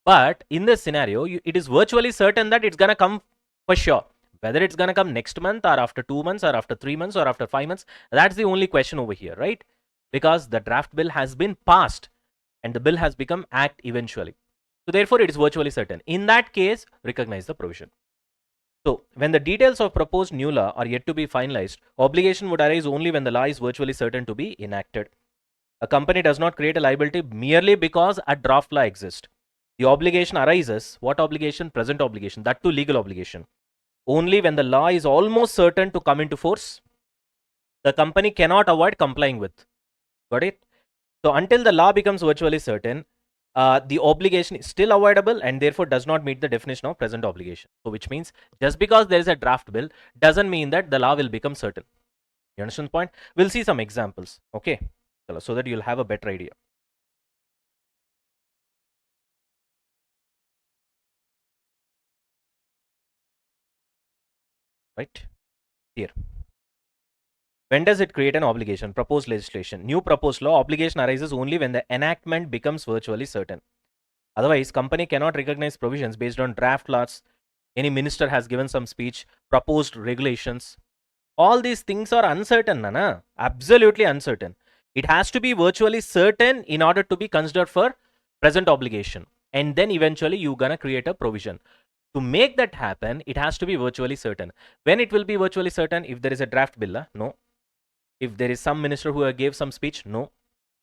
But in this scenario, it is virtually certain that it's going to come for sure. Whether it's going to come next month or after 2 months or after 3 months or after 5 months, that's the only question over here, right? Because the draft bill has been passed and the bill has become act eventually. So therefore, it is virtually certain. In that case, recognize the provision. So, when the details of proposed new law are yet to be finalized, obligation would arise only when the law is virtually certain to be enacted. A company does not create a liability merely because a draft law exists. The obligation arises, what obligation? Present obligation, that too legal obligation, only when the law is almost certain to come into force. The company cannot avoid complying with. Got it? So, until the law becomes virtually certain, the obligation is still avoidable and therefore does not meet the definition of present obligation. So, which means just because there is a draft bill doesn't mean that the law will become certain. You understand the point? We'll see some examples, okay, so that you'll have a better idea. Right here. When does it create an obligation? Proposed legislation. New proposed law, obligation arises only when the enactment becomes virtually certain. Otherwise, company cannot recognize provisions based on draft laws. Any minister has given some speech, proposed regulations. All these things are uncertain, Nana. Absolutely uncertain. It has to be virtually certain in order to be considered for present obligation. And then eventually you're gonna create a provision. To make that happen, it has to be virtually certain. When it will be virtually certain? If there is a draft bill, no. If there is some minister who gave some speech, no.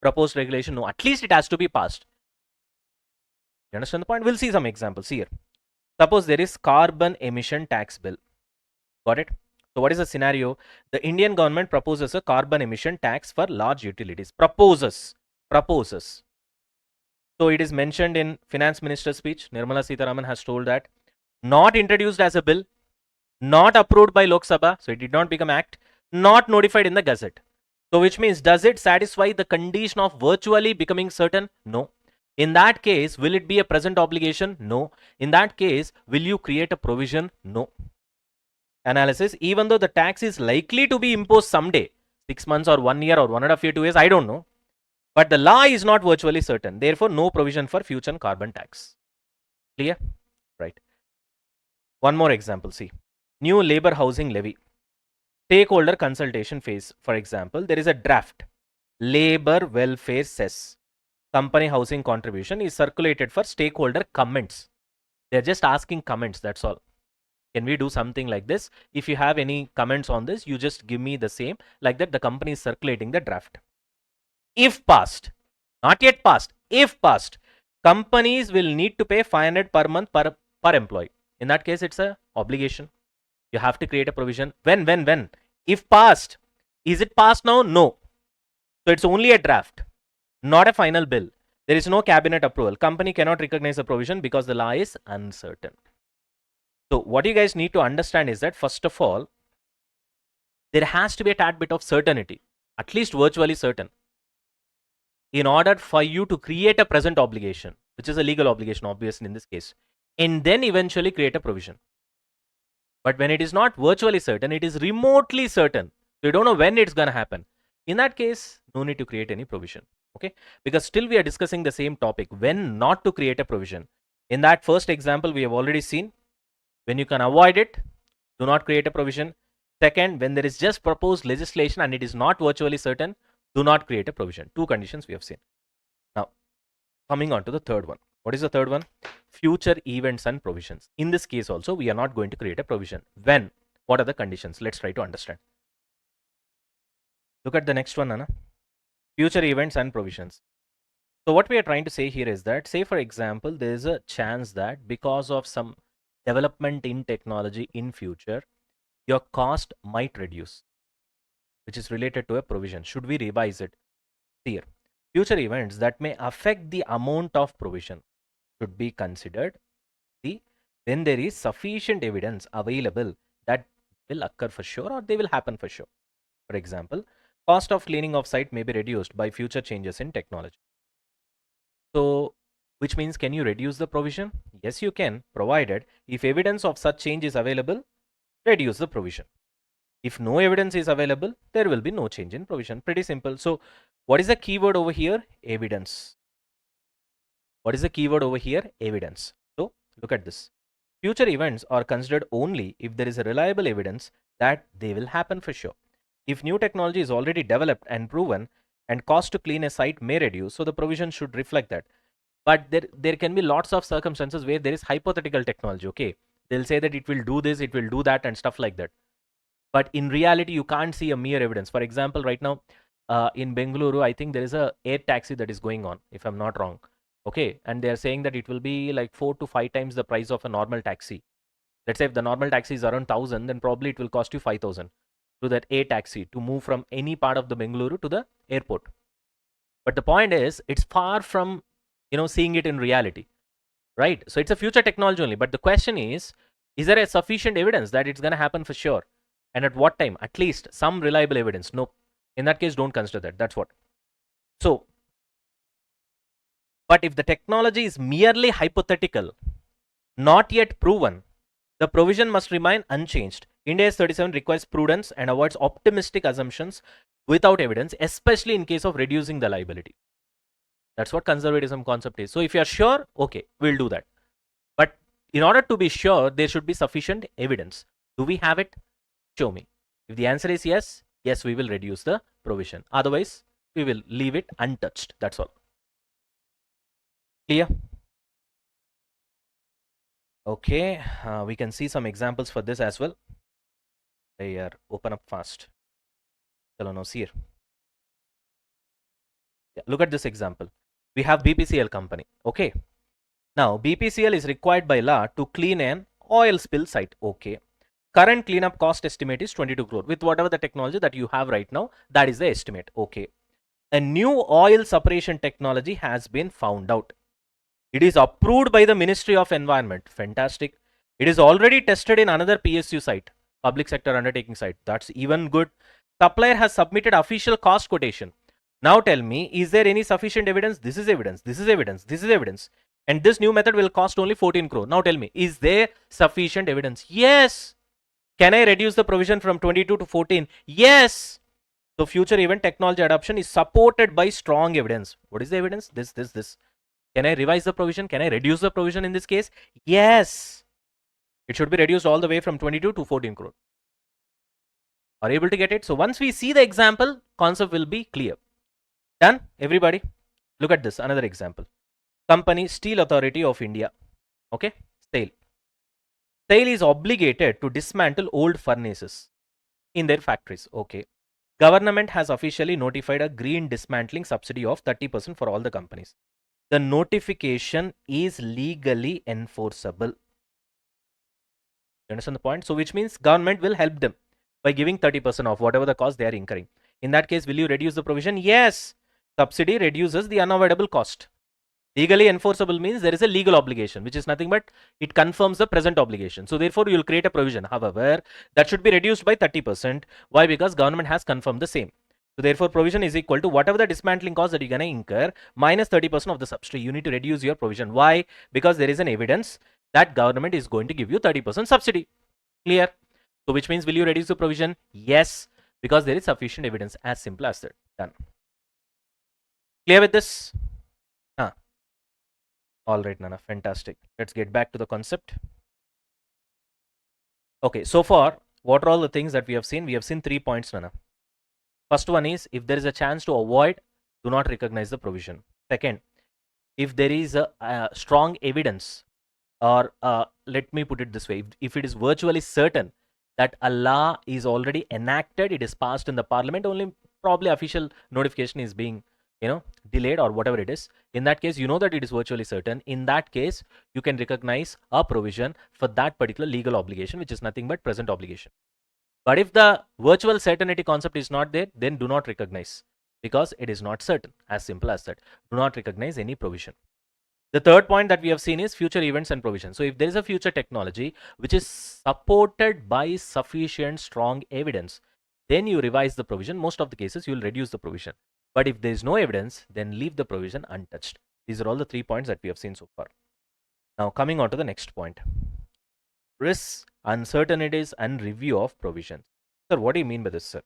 Proposed regulation, no. At least it has to be passed. You understand the point? We'll see some examples here. Suppose there is carbon emission tax bill. Got it? So what is the scenario? The Indian government proposes a carbon emission tax for large utilities. Proposes. So it is mentioned in finance minister's speech. Nirmala Sitharaman has told that not introduced as a bill, not approved by Lok Sabha, so it did not become act, not notified in the Gazette. So which means, does it satisfy the condition of virtually becoming certain? No. In that case, will it be a present obligation? No. In that case, will you create a provision? No. Analysis, even though the tax is likely to be imposed someday, 6 months or 1 year or 1.5 year, 2 years, I don't know. But the law is not virtually certain. Therefore, no provision for future carbon tax. Clear? Right. One more example, see. New labor housing levy. Stakeholder consultation phase. For example, there is a draft. Labor welfare cess. Company housing contribution is circulated for stakeholder comments. They're just asking comments, that's all. Can we do something like this? If you have any comments on this, you just give me the same. Like that, the company is circulating the draft. If passed, not yet passed, if passed, companies will need to pay 500 per month per employee. In that case, it's a obligation. You have to create a provision. When? If passed. Is it passed now? No. So it's only a draft, not a final bill. There is no cabinet approval. Company cannot recognize a provision because the law is uncertain. So what you guys need to understand is that, first of all, there has to be a tad bit of certainty, at least virtually certain, in order for you to create a present obligation, which is a legal obligation, obviously in this case, and then eventually create a provision. But when it is not virtually certain, it is remotely certain. So you don't know when it's going to happen. In that case, no need to create any provision. Okay? Because still we are discussing the same topic, when not to create a provision. In that first example, we have already seen, when you can avoid it, do not create a provision. Second, when there is just proposed legislation and it is not virtually certain, do not create a provision. Two conditions we have seen. Now, coming on to the third one. What is the third one? Future events and provisions. In this case also, we are not going to create a provision. When? What are the conditions? Let's try to understand. Look at the next one, Anna. Future events and provisions. So what we are trying to say here is that, say for example, there is a chance that because of some development in technology in future, your cost might reduce, which is related to a provision. Should we revise it? Here, future events that may affect the amount of provision should be considered. See, when there is sufficient evidence available that will occur for sure or they will happen for sure. For example, cost of cleaning of site may be reduced by future changes in technology. So, which means, can you reduce the provision? Yes, you can, provided if evidence of such change is available, reduce the provision. If no evidence is available, there will be no change in provision. Pretty simple. So, what is the keyword over here? Evidence. What is the keyword over here? Evidence. So, look at this. Future events are considered only if there is a reliable evidence that they will happen for sure. If new technology is already developed and proven and cost to clean a site may reduce, so the provision should reflect that. But there can be lots of circumstances where there is hypothetical technology, okay? They'll say that it will do this, it will do that and stuff like that. But in reality, you can't see a mere evidence. For example, right now in Bengaluru, I think there is a air taxi that is going on, if I'm not wrong. Okay, and they are saying that it will be like 4 to 5 times the price of a normal taxi. Let's say if the normal taxi is around 1,000, then probably it will cost you 5,000 to that air taxi to move from any part of the Bengaluru to the airport. But the point is, it's far from, seeing it in reality, right? So it's a future technology only. But the question is there a sufficient evidence that it's going to happen for sure? And at what time? At least some reliable evidence. Nope. In that case, don't consider that. That's what. So, but if the technology is merely hypothetical, not yet proven, the provision must remain unchanged. Ind AS 37 requires prudence and avoids optimistic assumptions without evidence, especially in case of reducing the liability. That's what conservatism concept is. So if you are sure, okay, we'll do that. But in order to be sure, there should be sufficient evidence. Do we have it? Show me. If the answer is yes, yes, we will reduce the provision. Otherwise, we will leave it untouched. That's all. Clear? Okay, we can see some examples for this as well. Here, open up fast. Chalo, now see here. Yeah, look at this example. We have BPCL company. Okay. Now, BPCL is required by law to clean an oil spill site. Okay. Current cleanup cost estimate is 22 crore. With whatever the technology that you have right now, that is the estimate. Okay. A new oil separation technology has been found out. It is approved by the Ministry of Environment. Fantastic. It is already tested in another PSU site, public sector undertaking site. That's even good. Supplier has submitted official cost quotation. Now tell me, is there any sufficient evidence? This is evidence. This is evidence. This is evidence. And this new method will cost only 14 crore. Now tell me, is there sufficient evidence? Yes. Can I reduce the provision from 22 to 14? Yes. So future event technology adoption is supported by strong evidence. What is the evidence? This. Can I revise the provision? Can I reduce the provision in this case? Yes. It should be reduced all the way from 22 to 14 crore. Are you able to get it? So once we see the example, concept will be clear. Done? Everybody? Look at this. Another example. Company Steel Authority of India. Okay? SAIL. SAIL is obligated to dismantle old furnaces in their factories. Okay. Government has officially notified a green dismantling subsidy of 30% for all the companies. The notification is legally enforceable. You understand the point? So which means government will help them by giving 30% off whatever the cost they are incurring. In that case, will you reduce the provision? Yes. Subsidy reduces the unavoidable cost. Legally enforceable means there is a legal obligation, which is nothing but it confirms the present obligation. So therefore, you will create a provision. However, that should be reduced by 30%. Why? Because government has confirmed the same. So therefore, provision is equal to whatever the dismantling cost that you're going to incur minus 30% of the subsidy. You need to reduce your provision. Why? Because there is an evidence that government is going to give you 30% subsidy. Clear? So which means will you reduce the provision? Yes, because there is sufficient evidence. As simple as that. Done. Clear with this? All right, Nana, fantastic. Let's get back to the concept. Okay, so far, what are all the things that we have seen? We have seen 3 points, Nana. First one is, if there is a chance to avoid, do not recognize the provision. Second, if there is a strong evidence, or let me put it this way, if it is virtually certain that a law is already enacted, it is passed in the parliament, only probably official notification is being delayed or whatever it is. In that case, you know that it is virtually certain. In that case, you can recognize a provision for that particular legal obligation, which is nothing but present obligation. But if the virtual certainty concept is not there, then do not recognize because it is not certain. As simple as that. Do not recognize any provision. The third point that we have seen is future events and provision. So if there is a future technology which is supported by sufficient strong evidence, then you revise the provision. Most of the cases, you will reduce the provision. But if there is no evidence, then leave the provision untouched. These are all the 3 points that we have seen so far. Now coming on to the next point. Risks, uncertainties and review of provisions. Sir, what do you mean by this, sir?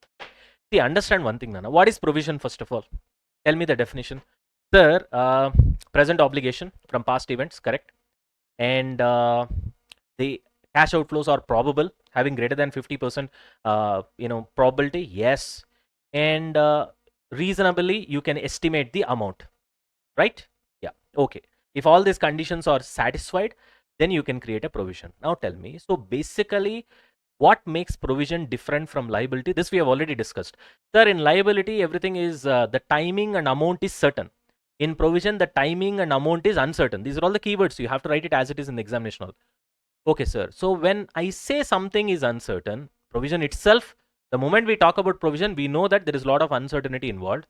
See, understand one thing, Nana. What is provision, first of all? Tell me the definition. Sir, present obligation from past events, correct? And the cash outflows are probable, having greater than 50% probability, yes. And reasonably, you can estimate the amount, right? Yeah, okay. If all these conditions are satisfied, then you can create a provision. Now tell me, so basically, what makes provision different from liability? This we have already discussed. Sir, in liability, everything is the timing and amount is certain. In provision, the timing and amount is uncertain. These are all the keywords. You have to write it as it is in the examination hall. Okay, sir. So when I say something is uncertain, provision itself, the moment we talk about provision, we know that there is a lot of uncertainty involved.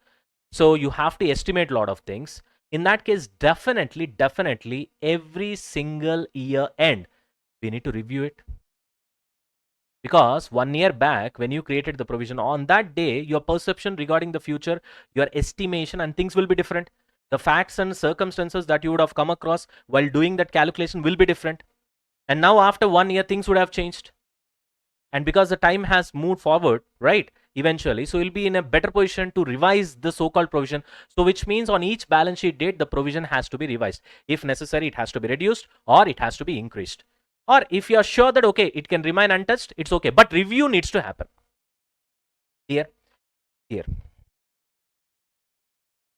So you have to estimate a lot of things. In that case, definitely, every single year end, we need to review it. Because 1 year back, when you created the provision, on that day, your perception regarding the future, your estimation and things will be different. The facts and circumstances that you would have come across while doing that calculation will be different. And now after 1 year, things would have changed. And because the time has moved forward, right? eventually. So you'll be in a better position to revise the so-called provision. So which means on each balance sheet date, the provision has to be revised. If necessary, it has to be reduced or it has to be increased. Or if you are sure that, okay, it can remain untouched, it's okay. But review needs to happen. Here.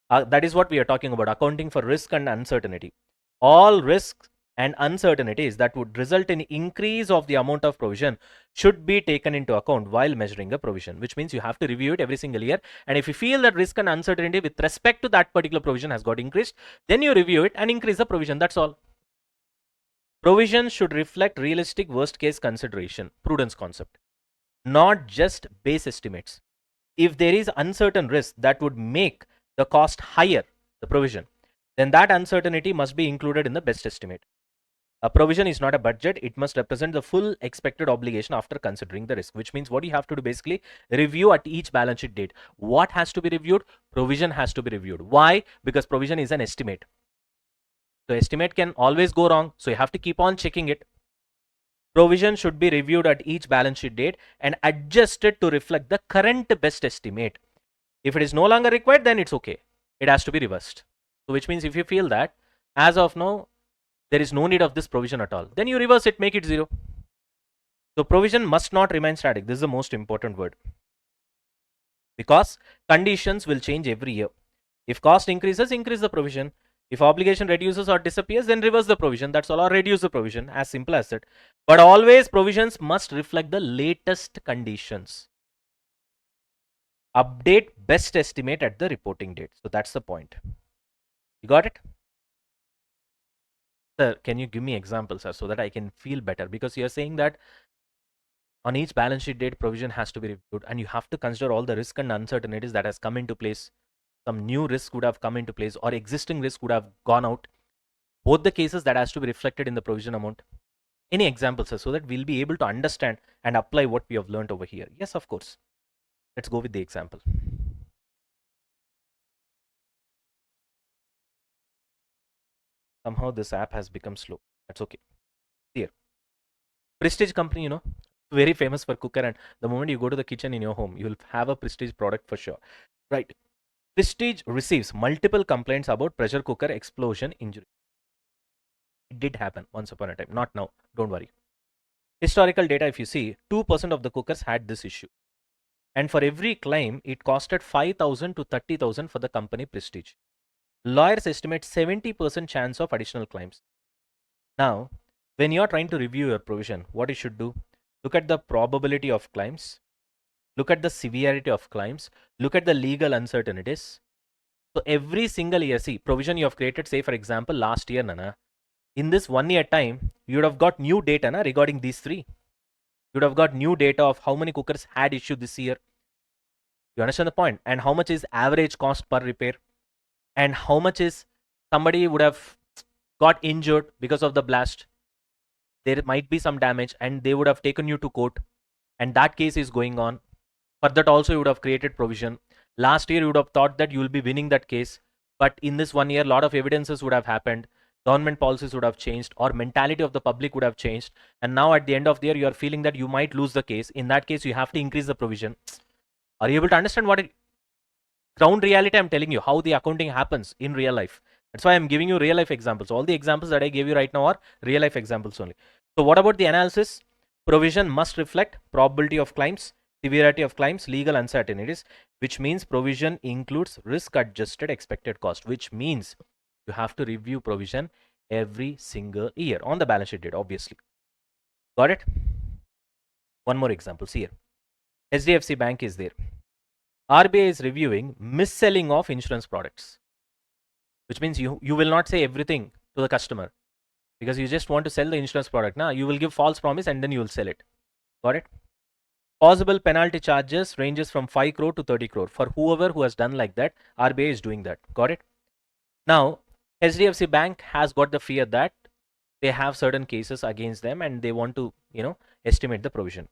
That is what we are talking about, accounting for risk and uncertainty. All risks and uncertainties that would result in increase of the amount of provision should be taken into account while measuring a provision, which means you have to review it every single year. And if you feel that risk and uncertainty with respect to that particular provision has got increased, then you review it and increase the provision. That's all. Provision should reflect realistic worst case consideration, prudence concept, not just base estimates. If there is uncertain risk that would make the cost higher, the provision, then that uncertainty must be included in the best estimate. A provision is not a budget, it must represent the full expected obligation after considering the risk, which means what you have to do basically, review at each balance sheet date. What has to be reviewed? Provision has to be reviewed. Why? Because provision is an estimate. So estimate can always go wrong, so you have to keep on checking it. Provision should be reviewed at each balance sheet date and adjusted to reflect the current best estimate. If it is no longer required, then it's okay. It has to be reversed. So which means if you feel that as of now, there is no need of this provision at all, then you reverse it, make it 0. So provision must not remain static. This is the most important word. Because conditions will change every year. If cost increases, increase the provision. If obligation reduces or disappears, then reverse the provision. That's all, or reduce the provision, as simple as that. But always provisions must reflect the latest conditions. Update best estimate at the reporting date. So that's the point. You got it? Sir, can you give me examples, sir, so that I can feel better? Because you're saying that on each balance sheet date, provision has to be reviewed, and you have to consider all the risk and uncertainties that has come into place. Some new risk would have come into place, or existing risk would have gone out. Both the cases that has to be reflected in the provision amount. Any examples, sir, so that we'll be able to understand and apply what we have learned over here? Yes, of course. Let's go with the example. Somehow this app has become slow. That's okay. Here. Prestige company, you know, very famous for cooker, and the moment you go to the kitchen in your home, you'll have a Prestige product for sure. Right. Prestige receives multiple complaints about pressure cooker explosion injury. It did happen once upon a time, not now. Don't worry. Historical data, if you see, 2% of the cookers had this issue. And for every claim, it costed 5,000 to 30,000 for the company Prestige. Lawyers estimate 70% chance of additional claims. Now, when you are trying to review your provision, what you should do, look at the probability of claims, look at the severity of claims, look at the legal uncertainties. So every single year, see, provision you have created, say for example, last year, Nana, in this 1 year time, you would have got new data regarding these three. You would have got new data of how many cookers had issue this year. You understand the point? And how much is average cost per repair? And how much is somebody would have got injured because of the blast? There might be some damage and they would have taken you to court. And that case is going on. For that also you would have created provision. Last year you would have thought that you will be winning that case. But in this 1 year, a lot of evidences would have happened. Government policies would have changed, or mentality of the public would have changed. And now at the end of the year, you are feeling that you might lose the case. In that case, you have to increase the provision. Are you able to understand what ground reality? I'm telling you how the accounting happens in real life. That's why I'm giving you real life examples. All the examples that I gave you right now are real life examples only. So what about the analysis? Provision must reflect probability of claims, severity of claims, legal uncertainties, which means provision includes risk adjusted expected cost, which means you have to review provision every single year on the balance sheet date, obviously. Got it? One more example. See here. HDFC Bank is there. RBI is reviewing mis-selling of insurance products, which means you will not say everything to the customer because you just want to sell the insurance product. Now you will give false promise and then you will sell it. Got it? Possible penalty charges ranges from 5 crore to 30 crore for whoever who has done like that. RBI is doing that. Got it? Now HDFC Bank has got the fear that they have certain cases against them and they want to, estimate the provision.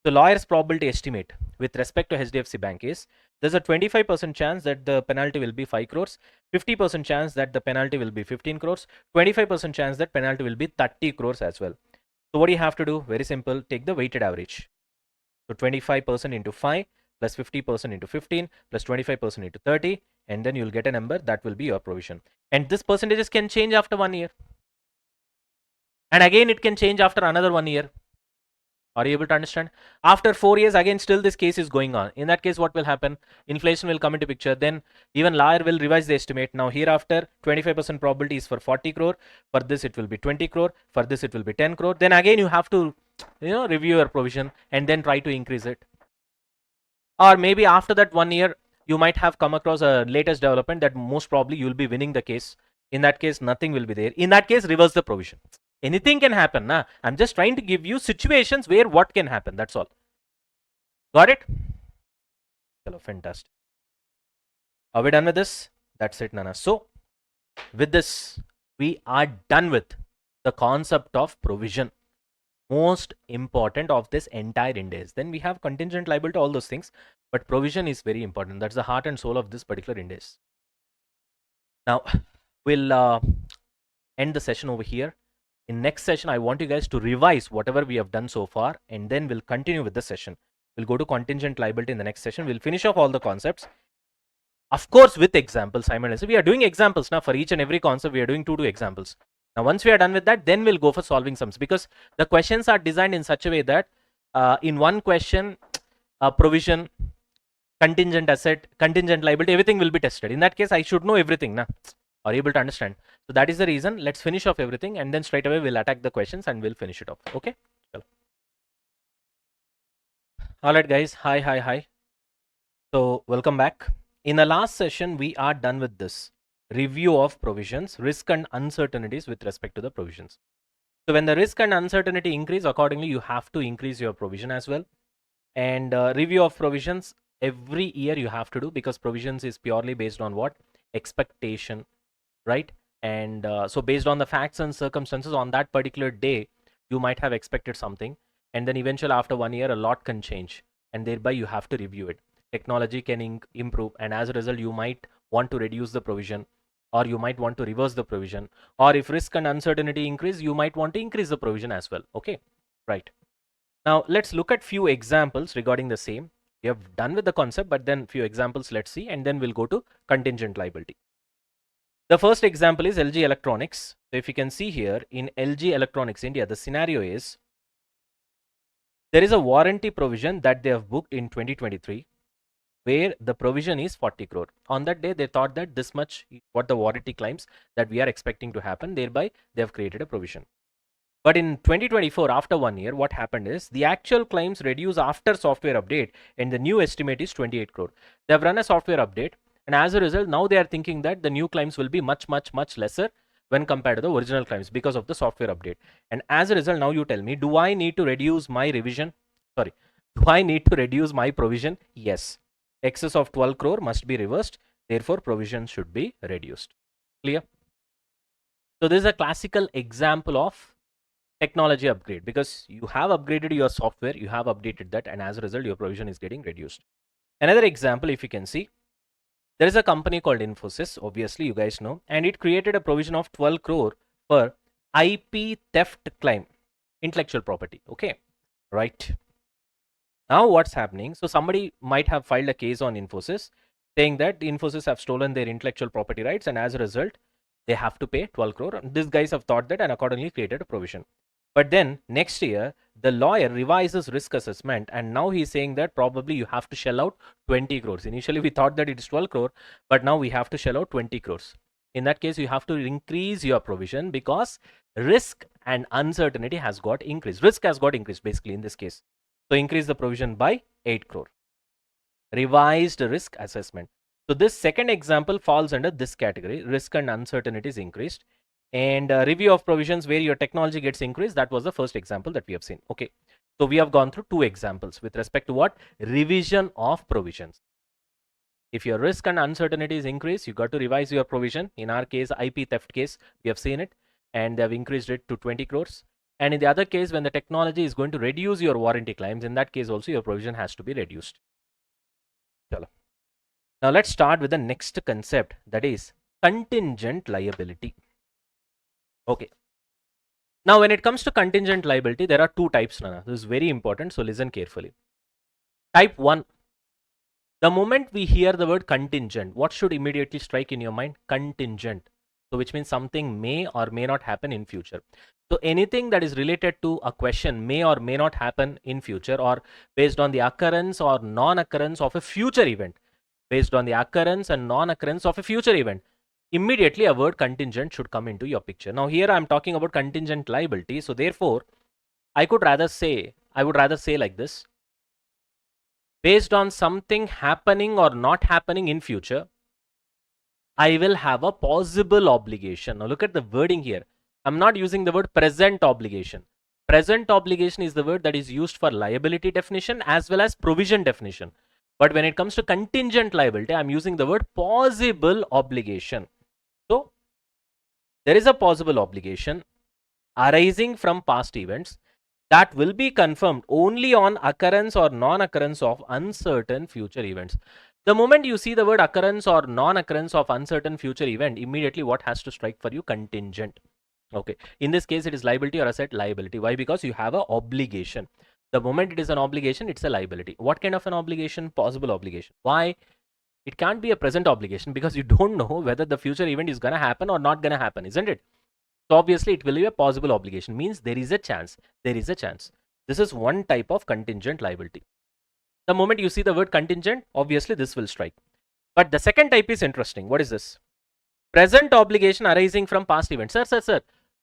The lawyer's probability estimate with respect to HDFC Bank is there's a 25% chance that the penalty will be 5 crores, 50% chance that the penalty will be 15 crores, 25% chance that penalty will be 30 crores as well. So what do you have to do? Very simple. Take the weighted average. So 25% into 5, plus 50% into 15 plus 25% into 30, and then you'll get a number that will be your provision. And this percentages can change after 1 year. And again, it can change after another 1 year. Are you able to understand? After 4 years, again, still this case is going on. In that case, what will happen? Inflation will come into picture. Then even lawyer will revise the estimate. Now hereafter, 25% probability is for 40 crore. For this, it will be 20 crore. For this, it will be 10 crore. Then again, you have to, review your provision and then try to increase it. Or maybe after that 1 year, you might have come across a latest development that most probably you will be winning the case. In that case, nothing will be there. In that case, reverse the provision. Anything can happen. Nah? I'm just trying to give you situations where what can happen. That's all. Got it? Hello, fantastic. Are we done with this? That's it, Nana. So, with this, we are done with the concept of provision. Most important of this entire Ind AS. Then we have contingent liability, all those things. But provision is very important. That's the heart and soul of this particular Ind AS. Now, we'll end the session over here. In next session, I want you guys to revise whatever we have done so far, and then we'll continue with the session. We'll go to contingent liability in the next session. We'll finish off all the concepts. Of course, with examples simultaneously. We are doing examples now for each and every concept. We are doing two examples. Now, once we are done with that, then we'll go for solving sums, because the questions are designed in such a way that in one question, provision, contingent asset, contingent liability, everything will be tested. In that case, I should know everything. Nah? Are you able to understand? So that is the reason. Let's finish off everything, and then straight away we'll attack the questions and we'll finish it off. Okay? All right, guys. Hi. So welcome back. In the last session, we are done with this review of provisions, risk and uncertainties with respect to the provisions. So when the risk and uncertainty increase, accordingly, you have to increase your provision as well. And review of provisions every year you have to do, because provisions is purely based on what? Expectation, right? And so based on the facts and circumstances on that particular day, you might have expected something, and then eventually after 1 year, a lot can change, and thereby you have to review it. Technology can improve, and as a result, you might want to reduce the provision, or you might want to reverse the provision, or if risk and uncertainty increase, you might want to increase the provision as well. Okay, right. Now let's look at few examples regarding the same. We have done with the concept, but then few examples let's see, and then we'll go to contingent liability. The first example is LG Electronics. So if you can see here in LG Electronics India, the scenario is there is a warranty provision that they have booked in 2023, where the provision is 40 crore. On that day, they thought that this much what the warranty claims that we are expecting to happen, thereby they have created a provision. But in 2024, after 1 year, what happened is the actual claims reduce after software update, and the new estimate is 28 crore. They have run a software update, and as a result, now they are thinking that the new claims will be much lesser when compared to the original claims because of the software update. And as a result, now you tell me, do I need to reduce my revision? Sorry, do I need to reduce my provision? Yes. Excess of 12 crore must be reversed. Therefore, provision should be reduced. Clear? So this is a classical example of technology upgrade, because you have upgraded your software, you have updated that, and as a result, your provision is getting reduced. Another example, if you can see, there is a company called Infosys, obviously you guys know, and it created a provision of 12 crore for IP theft claim, intellectual property. Okay, right. Now what's happening? So somebody might have filed a case on Infosys saying that Infosys have stolen their intellectual property rights, and as a result, they have to pay 12 crore. These guys have thought that and accordingly created a provision. But then next year, the lawyer revises risk assessment, and now he's saying that probably you have to shell out 20 crores. Initially, we thought that it is 12 crore, but now we have to shell out 20 crores. In that case, you have to increase your provision because risk and uncertainty has got increased. Risk has got increased basically in this case. So increase the provision by 8 crore. Revised risk assessment. So this second example falls under this category. Risk and uncertainty is increased. And review of provisions where your technology gets increased. That was the first example that we have seen. Okay. So we have gone through two examples with respect to what? Revision of provisions. If your risk and uncertainty is increased, you got to revise your provision. In our case, IP theft case, we have seen it, and they have increased it to 20 crores. And in the other case, when the technology is going to reduce your warranty claims, in that case also your provision has to be reduced. Now let's start with the next concept, that is contingent liability. Okay. Now when it comes to contingent liability, there are two types, Nana. This is very important, so listen carefully. Type 1, The moment we hear the word contingent, what should immediately strike in your mind? Contingent. So which means something may or may not happen in future. So anything that is related to a question may or may not happen in future, or based on the occurrence or non-occurrence of a future event. Based on the occurrence and non-occurrence of a future event, immediately a word contingent should come into your picture. Now here I am talking about contingent liability. So therefore, I would rather say like this: based on something happening or not happening in future, I will have a possible obligation. Now look at the wording here. I'm not using the word present obligation. Present obligation is the word that is used for liability definition as well as provision definition. But when it comes to contingent liability, I'm using the word possible obligation. So there is a possible obligation arising from past events that will be confirmed only on occurrence or non-occurrence of uncertain future events. The moment you see the word occurrence or non-occurrence of uncertain future event, immediately what has to strike for you? Contingent. Okay. In this case, it is liability or asset? Liability. Why? Because you have an obligation. The moment it is an obligation, it's a liability. What kind of an obligation? Possible obligation. Why? It can't be a present obligation because you don't know whether the future event is going to happen or not going to happen, isn't it? So obviously it will be a possible obligation, means there is a chance. There is a chance. This is one type of contingent liability. The moment you see the word contingent, obviously this will strike. But the second type is interesting. What is this? Present obligation arising from past events. Sir.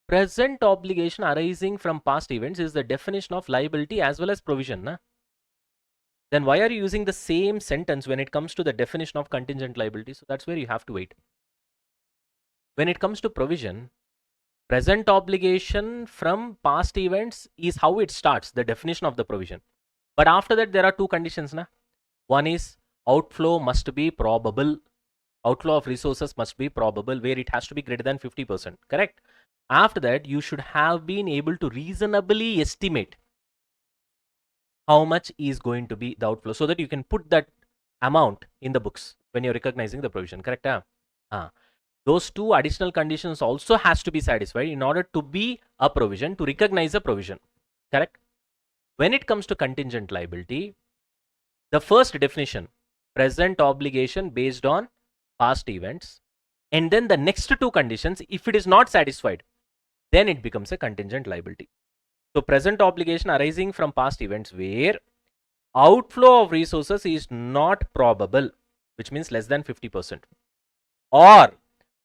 Present obligation arising from past events is the definition of liability as well as provision. Na? Then why are you using the same sentence when it comes to the definition of contingent liability? So that's where you have to wait. When it comes to provision, present obligation from past events is how it starts, the definition of the provision. But after that, there are two conditions. Na? One is outflow must be probable. Outflow of resources must be probable, where it has to be greater than 50%. Correct? After that, you should have been able to reasonably estimate how much is going to be the outflow, so that you can put that amount in the books when you're recognizing the provision. Correct? Those two additional conditions also has to be satisfied in order to be a provision, to recognize a provision. Correct? When it comes to contingent liability, the first definition, present obligation based on past events, and then the next two conditions, if it is not satisfied, then it becomes a contingent liability. So present obligation arising from past events where outflow of resources is not probable, which means less than 50%, or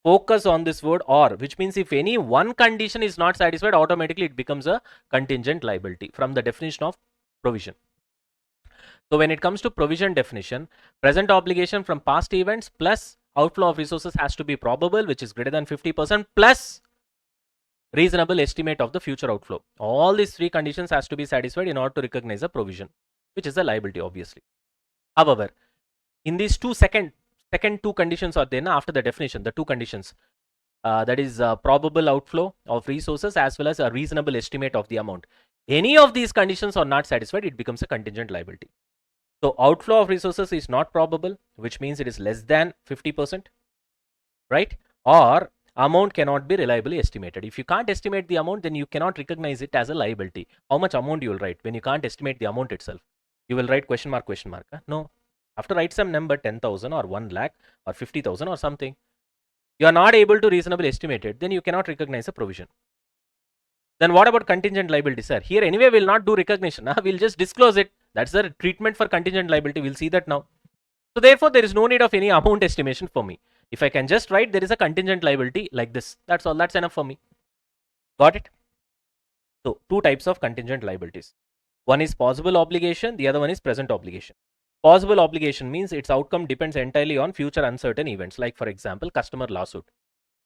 focus on this word or, which means if any one condition is not satisfied, automatically it becomes a contingent liability from the definition of provision. So when it comes to provision definition, present obligation from past events plus outflow of resources has to be probable, which is greater than 50%, plus reasonable estimate of the future outflow. All these three conditions has to be satisfied in order to recognize a provision, which is a liability, obviously. However, in these second two conditions are there after the definition, the two conditions, that is probable outflow of resources as well as a reasonable estimate of the amount. Any of these conditions are not satisfied, it becomes a contingent liability. So outflow of resources is not probable, which means it is less than 50%, right? Or amount cannot be reliably estimated. If you can't estimate the amount, then you cannot recognize it as a liability. How much amount you will write when you can't estimate the amount itself? You will write question mark. Huh? No. Have to write some number, 10,000 or 1 lakh or 50,000 or something. You are not able to reasonably estimate it, then you cannot recognize a provision. Then what about contingent liability, sir? Here anyway we'll not do recognition. We'll just disclose it. That's the treatment for contingent liability. We'll see that now. So therefore, there is no need of any amount estimation for me. If I can just write there is a contingent liability like this, that's all. That's enough for me. Got it? So two types of contingent liabilities. One is possible obligation. The other one is present obligation. Possible obligation means its outcome depends entirely on future uncertain events. Like for example, customer lawsuit.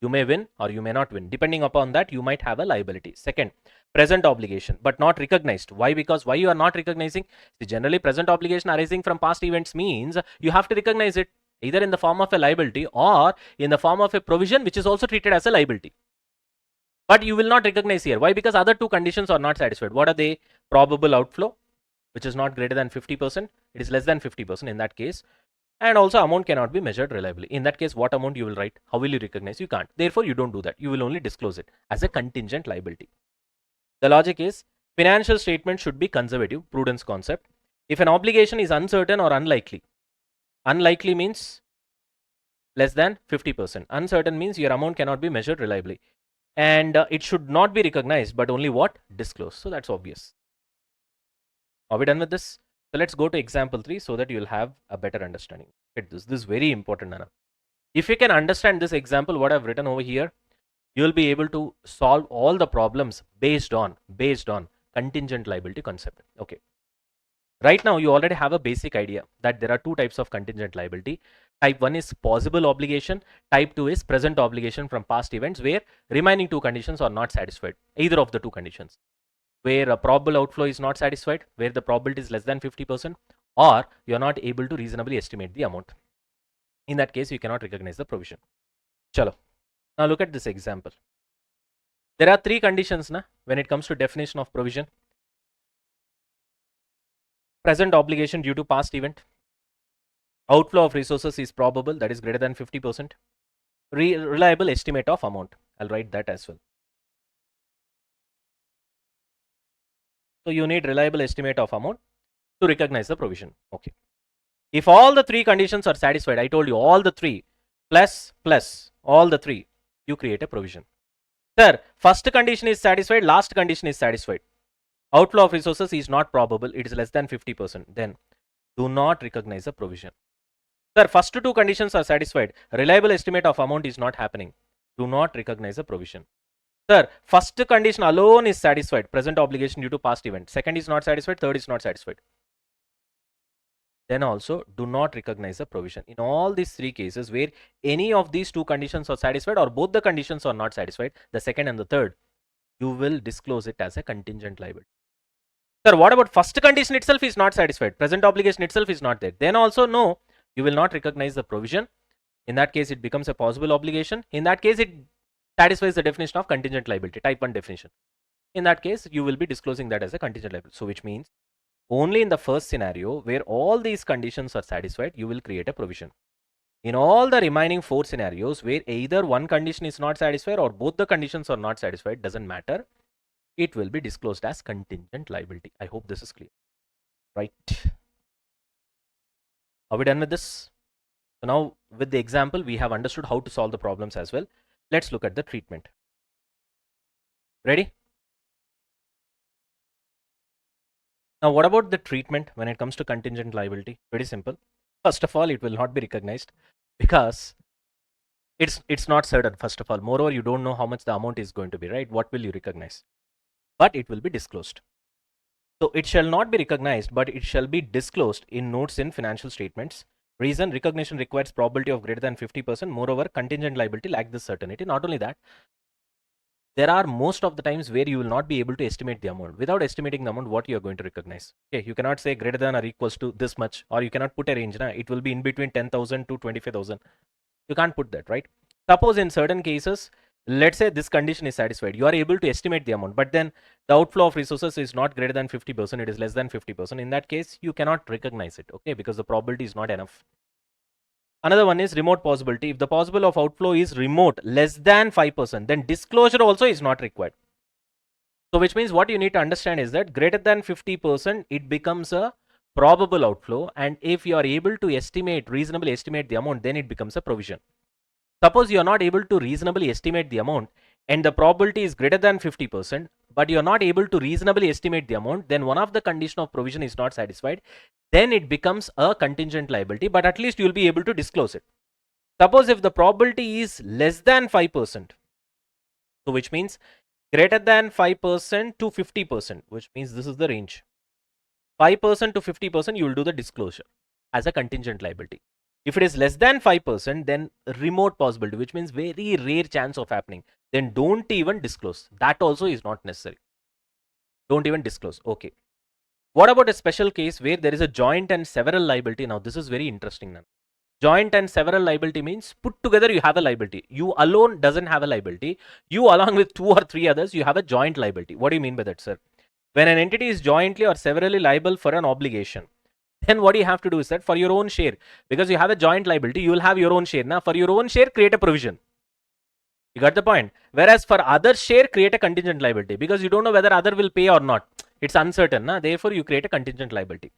You may win or you may not win. Depending upon that, you might have a liability. Second, present obligation, but not recognized. Why? Because why you are not recognizing? See, generally present obligation arising from past events means you have to recognize it either in the form of a liability or in the form of a provision, which is also treated as a liability. But you will not recognize here. Why? Because other two conditions are not satisfied. What are they? Probable outflow, which is not greater than 50%. It is less than 50% in that case. And also amount cannot be measured reliably. In that case, what amount you will write? How will you recognize? You can't. Therefore, you don't do that. You will only disclose it as a contingent liability. The logic is financial statement should be conservative, prudence concept. If an obligation is uncertain or unlikely, Unlikely means less than 50%. Uncertain means your amount cannot be measured reliably. And it should not be recognized, but only what? Disclosed. So that's obvious. Are we done with this? So let's go to example 3 so that you'll have a better understanding. Look at this. This is very important, Nana. If you can understand this example, what I've written over here, you'll be able to solve all the problems based on contingent liability concept. Okay. Right now, you already have a basic idea that there are two types of contingent liability. Type 1 is possible obligation. Type 2 is present obligation from past events where remaining two conditions are not satisfied. Either of the two conditions. Where a probable outflow is not satisfied, where the probability is less than 50%, or you are not able to reasonably estimate the amount. In that case, you cannot recognize the provision. Chalo. Now look at this example. There are three conditions when it comes to definition of provision. Present obligation due to past event. Outflow of resources is probable, that is greater than 50%. Reliable estimate of amount. I'll write that as well. So you need reliable estimate of amount to recognize the provision. Okay. If all the three conditions are satisfied, I told you all the three, plus, all the three, you create a provision. Sir, first condition is satisfied, last condition is satisfied. Outflow of resources is not probable, it is less than 50%. Then do not recognize the provision. Sir, first two conditions are satisfied, reliable estimate of amount is not happening. Do not recognize the provision. Sir, first condition alone is satisfied, present obligation due to past event. Second is not satisfied, third is not satisfied. Then also do not recognize the provision. In all these three cases where any of these two conditions are satisfied or both the conditions are not satisfied, the second and the third, you will disclose it as a contingent liability. Sir, what about first condition itself is not satisfied, present obligation itself is not there? Then also no, you will not recognize the provision. In that case, it becomes a possible obligation. In that case, it satisfies the definition of contingent liability, type 1 definition. In that case, you will be disclosing that as a contingent liability. So which means only in the first scenario where all these conditions are satisfied, you will create a provision. In all the remaining four scenarios where either one condition is not satisfied or both the conditions are not satisfied, doesn't matter, it will be disclosed as contingent liability. I hope this is clear. Right. Are we done with this? So now with the example, we have understood how to solve the problems as well. Let's look at the treatment. Ready? Now, what about the treatment when it comes to contingent liability? Pretty simple. First of all, it will not be recognized because it's not certain, first of all. Moreover, you don't know how much the amount is going to be, right? What will you recognize? But it will be disclosed. So it shall not be recognized, but it shall be disclosed in notes in financial statements. Reason, recognition requires probability of greater than 50%. Moreover, contingent liability lacks this certainty. Not only that, there are most of the times where you will not be able to estimate the amount. Without estimating the amount, what you are going to recognize? Okay, you cannot say greater than or equals to this much, or you cannot put a range. It will be in between 10,000 to 25,000. You can't put that, right? Suppose in certain cases, let's say this condition is satisfied. You are able to estimate the amount, but then the outflow of resources is not greater than 50%. It is less than 50%. In that case, you cannot recognize it, okay, because the probability is not enough. Another one is remote possibility. If the possible of outflow is remote, less than 5%, then disclosure also is not required. So which means what you need to understand is that greater than 50%, it becomes a probable outflow. And if you are able to reasonably estimate the amount, then it becomes a provision. Suppose you are not able to reasonably estimate the amount and the probability is greater than 50%, but you are not able to reasonably estimate the amount, then one of the condition of provision is not satisfied. Then it becomes a contingent liability, but at least you will be able to disclose it. Suppose if the probability is less than 5%, so which means greater than 5% to 50%, which means this is the range. 5% to 50%, you will do the disclosure as a contingent liability. If it is less than 5%, then remote possibility, which means very rare chance of happening, then don't even disclose. That also is not necessary. Don't even disclose. Okay. What about a special case where there is a joint and several liability? Now, this is very interesting. Now, joint and several liability means put together you have a liability. You alone doesn't have a liability. You along with two or three others, you have a joint liability. What do you mean by that, sir? When an entity is jointly or severally liable for an obligation, then what you have to do is that for your own share, because you have a joint liability, you will have your own share. Now, for your own share, create a provision. You got the point? Whereas for other share, create a contingent liability because you don't know whether other will pay or not. It's uncertain. Therefore, you create a contingent liability.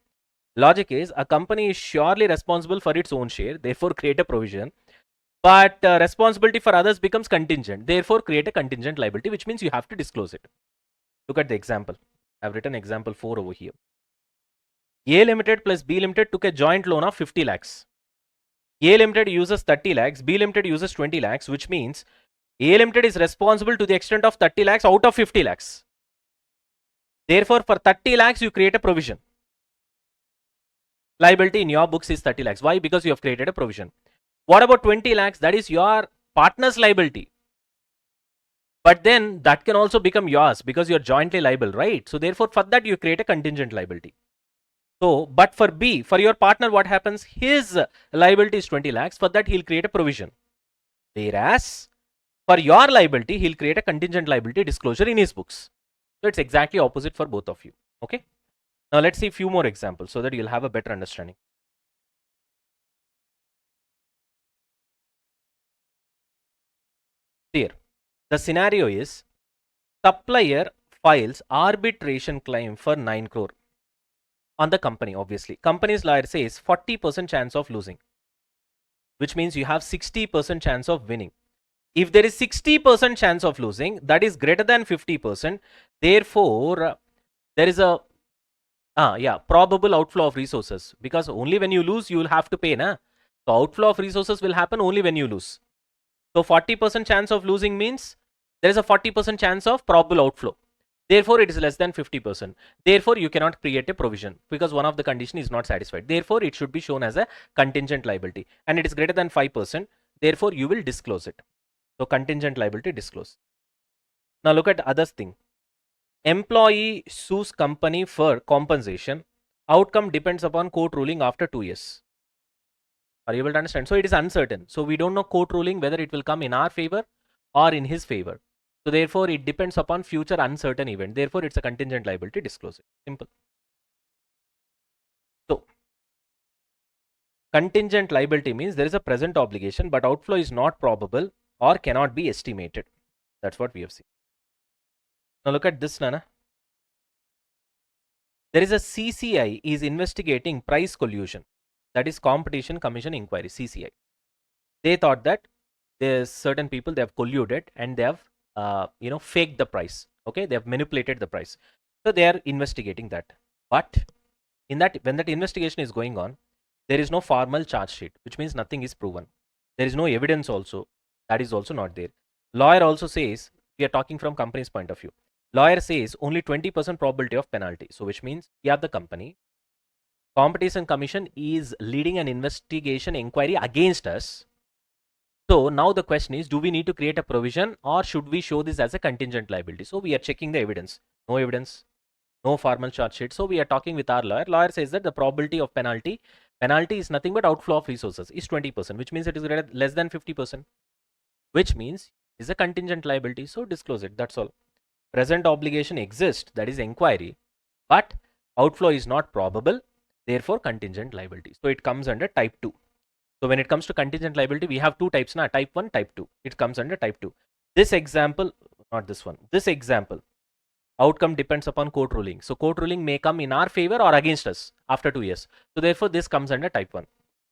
Logic is a company is surely responsible for its own share, therefore create a provision. But responsibility for others becomes contingent, therefore create a contingent liability, which means you have to disclose it. Look at the example. I've written example 4 over here. A Limited plus B Limited took a joint loan of 50 lakhs. A Limited uses 30 lakhs, B Limited uses 20 lakhs, which means A Limited is responsible to the extent of 30 lakhs out of 50 lakhs. Therefore, for 30 lakhs, you create a provision. Liability in your books is 30 lakhs. Why? Because you have created a provision. What about 20 lakhs? That is your partner's liability. But then that can also become yours because you're jointly liable, right? So therefore, for that, you create a contingent liability. So, but for B, for your partner, what happens? His liability is 20 lakhs. For that, he'll create a provision. Whereas, for your liability, he'll create a contingent liability disclosure in his books. So, it's exactly opposite for both of you. Okay. Now, let's see a few more examples so that you'll have a better understanding. Here, the scenario is supplier files arbitration claim for 9 crore on the company, obviously. Company's lawyer says 40% chance of losing, which means you have 60% chance of winning. If there is 60% chance of losing, that is greater than 50%. Therefore, there is a probable outflow of resources, because only when you lose, you will have to pay, na? So outflow of resources will happen only when you lose. So 40% chance of losing means there is a 40% chance of probable outflow. Therefore, it is less than 50%. Therefore, you cannot create a provision because one of the condition is not satisfied. Therefore, it should be shown as a contingent liability, and it is greater than 5%. Therefore, you will disclose it. So contingent liability disclose. Now look at other thing. Employee sues company for compensation. Outcome depends upon court ruling after 2 years. Are you able to understand? So it is uncertain. So we don't know court ruling whether it will come in our favor or in his favor. So therefore, it depends upon future uncertain event. Therefore, it's a contingent liability disclosure. Simple. So contingent liability means there is a present obligation, but outflow is not probable or cannot be estimated. That's what we have seen. Now look at this, Nana. There is a CCI is investigating price collusion. That is Competition Commission Inquiry, CCI. They thought that there's certain people, they have colluded and they have faked the price. Okay, they have manipulated the price. So they are investigating that. But in that, when that investigation is going on, there is no formal charge sheet, which means nothing is proven. There is no evidence also. That is also not there. Lawyer also says, we are talking from company's point of view. Lawyer says only 20% probability of penalty. So which means we have the company. Competition Commission is leading an investigation inquiry against us. So now the question is, do we need to create a provision or should we show this as a contingent liability? So we are checking the evidence. No evidence, no formal charge sheet. So we are talking with our lawyer. Lawyer says that the probability of penalty is nothing but outflow of resources is 20%, which means it is less than 50%, which means is a contingent liability. So disclose it. That's all. Present obligation exists, that is inquiry, but outflow is not probable, therefore contingent liability. So it comes under type 2. So when it comes to contingent liability, we have two types, na? Type 1, type 2. It comes under type 2. This example, not this one, this example, outcome depends upon court ruling. So court ruling may come in our favor or against us after 2 years. So therefore, this comes under type 1,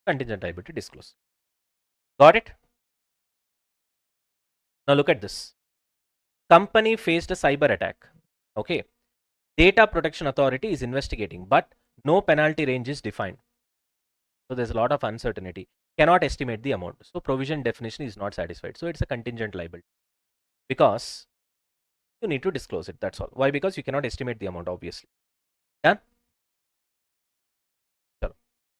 contingent liability disclose. Got it? Now look at this. Company faced a cyber attack. Okay. Data Protection Authority is investigating, but no penalty range is defined. So there's a lot of uncertainty. Cannot estimate the amount. So provision definition is not satisfied. So it's a contingent liability because you need to disclose it. That's all. Why? Because you cannot estimate the amount, obviously. Done?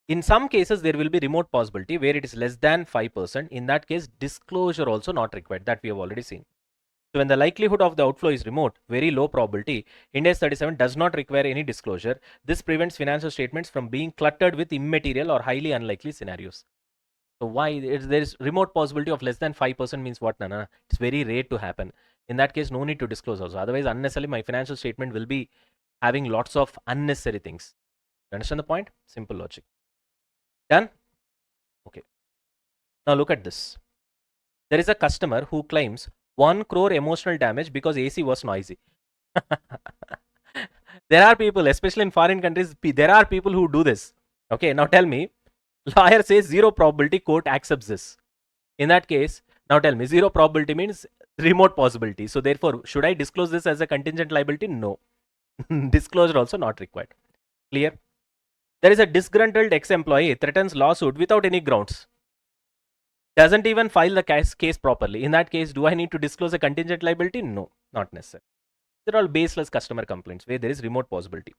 In some cases, there will be remote possibility where it is less than 5%. In that case, disclosure also not required. That we have already seen. So when the likelihood of the outflow is remote, very low probability, Ind AS 37 does not require any disclosure. This prevents financial statements from being cluttered with immaterial or highly unlikely scenarios. So why? There is remote possibility of less than 5% means what, Nana? It's very rare to happen. In that case, no need to disclose also. Otherwise, unnecessarily, my financial statement will be having lots of unnecessary things. You understand the point? Simple logic. Done? Okay. Now look at this. There is a customer who claims 1 crore emotional damage because AC was noisy. There are people, especially in foreign countries, there are people who do this. Okay, now tell me, lawyer says zero probability, court accepts this. In that case, now tell me, zero probability means remote possibility. So therefore, should I disclose this as a contingent liability? No. Disclosure also not required. Clear? There is a disgruntled ex-employee threatens lawsuit without any grounds. Doesn't even file the case properly. In that case, do I need to disclose a contingent liability? No, not necessary. They're all baseless customer complaints where there is remote possibility.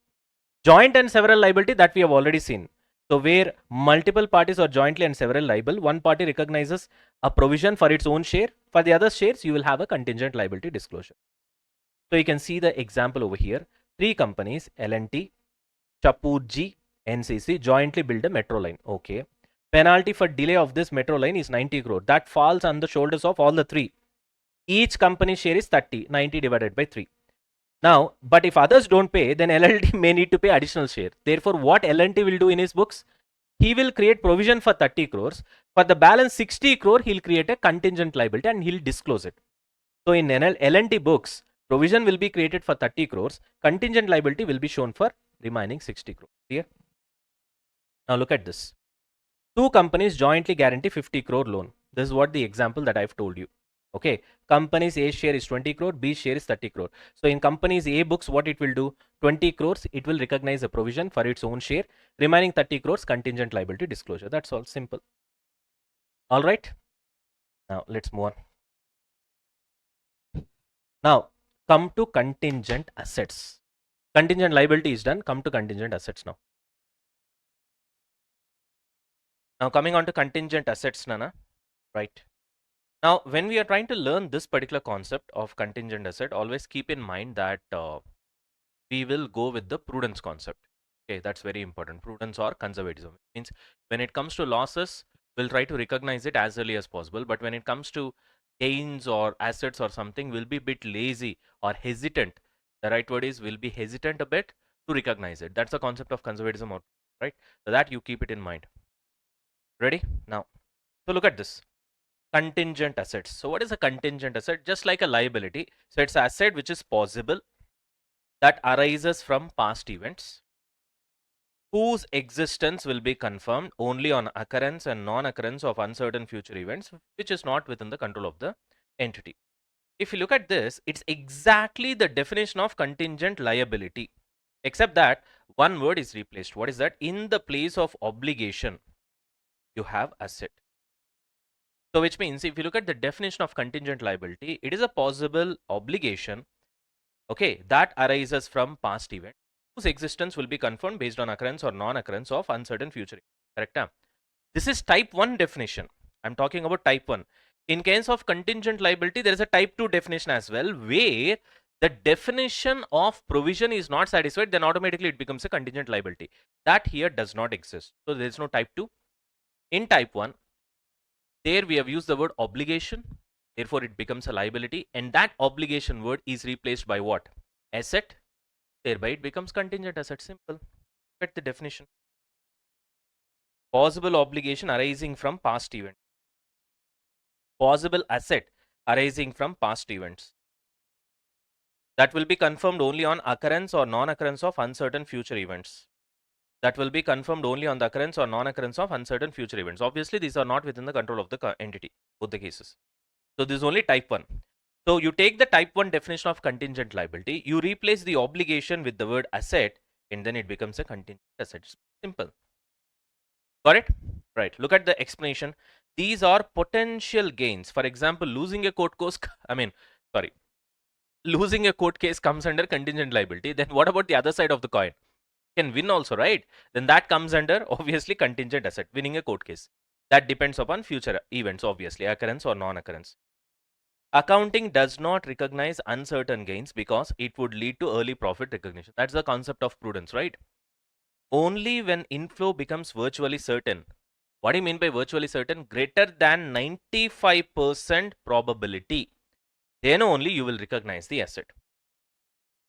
Joint and several liability, that we have already seen. So where multiple parties are jointly and several liable, one party recognizes a provision for its own share. For the other shares, you will have a contingent liability disclosure. So you can see the example over here. 3 companies, L&T, Chapurji, NCC, jointly build a metro line. Okay. Penalty for delay of this metro line is 90 crore. That falls on the shoulders of all the 3. Each company share is 30, 90 divided by 3. Now, but if others don't pay, then LLT may need to pay additional share. Therefore, what LLT will do in his books? He will create provision for 30 crores. For the balance 60 crore, he'll create a contingent liability and he'll disclose it. So in L&T books, provision will be created for 30 crores. Contingent liability will be shown for remaining 60 crores. Clear? Now look at this. 2 companies jointly guarantee 50 crore loan. This is what the example that I've told you. Okay, company's A share is 20 crore, B share is 30 crore. So in company's A books, what it will do? 20 crores, it will recognize a provision for its own share. Remaining 30 crores, contingent liability disclosure. That's all, simple. All right. Now let's move on. Now come to contingent assets. Contingent liability is done. Come to contingent assets now. Now coming on to contingent assets, Nana. Right. Now, when we are trying to learn this particular concept of contingent asset, always keep in mind that we will go with the prudence concept. Okay, that's very important. Prudence or conservatism means when it comes to losses, we'll try to recognize it as early as possible. But when it comes to gains or assets or something, we'll be a bit lazy or hesitant. The right word is we'll be hesitant a bit to recognize it. That's the concept of conservatism, right? So that you keep it in mind. Ready? Now, so look at this. Contingent assets. So what is a contingent asset? Just like a liability. So it's an asset which is possible, that arises from past events, whose existence will be confirmed only on occurrence and non-occurrence of uncertain future events, which is not within the control of the entity. If you look at this, it's exactly the definition of contingent liability, except that one word is replaced. What is that? In the place of obligation, you have asset. So which means if you look at the definition of contingent liability, it is a possible obligation, okay, that arises from past event whose existence will be confirmed based on occurrence or non-occurrence of uncertain future. Correct? This is type 1 definition. I'm talking about type 1. In case of contingent liability, there is a type 2 definition as well, where the definition of provision is not satisfied, then automatically it becomes a contingent liability. That here does not exist. So there is no type 2. In type 1, there we have used the word obligation, therefore it becomes a liability, and that obligation word is replaced by what? Asset, thereby it becomes contingent asset. Simple. Get the definition. Possible obligation arising from past event. Possible asset arising from past events. That will be confirmed only on occurrence or non-occurrence of uncertain future events. That will be confirmed only on the occurrence or non-occurrence of uncertain future events. Obviously, these are not within the control of the entity, both the cases. So this is only type 1. So you take the type 1 definition of contingent liability, you replace the obligation with the word asset, and then it becomes a contingent asset. Simple. Got it? Right. Look at the explanation. These are potential gains. For example, losing a court case, losing a court case comes under contingent liability. Then what about the other side of the coin? Can win also, right? Then that comes under obviously contingent asset, winning a court case. That depends upon future events, obviously, occurrence or non-occurrence. Accounting does not recognize uncertain gains because it would lead to early profit recognition. That's the concept of prudence, right? Only when inflow becomes virtually certain. What do you mean by virtually certain? Greater than 95% probability. Then only you will recognize the asset.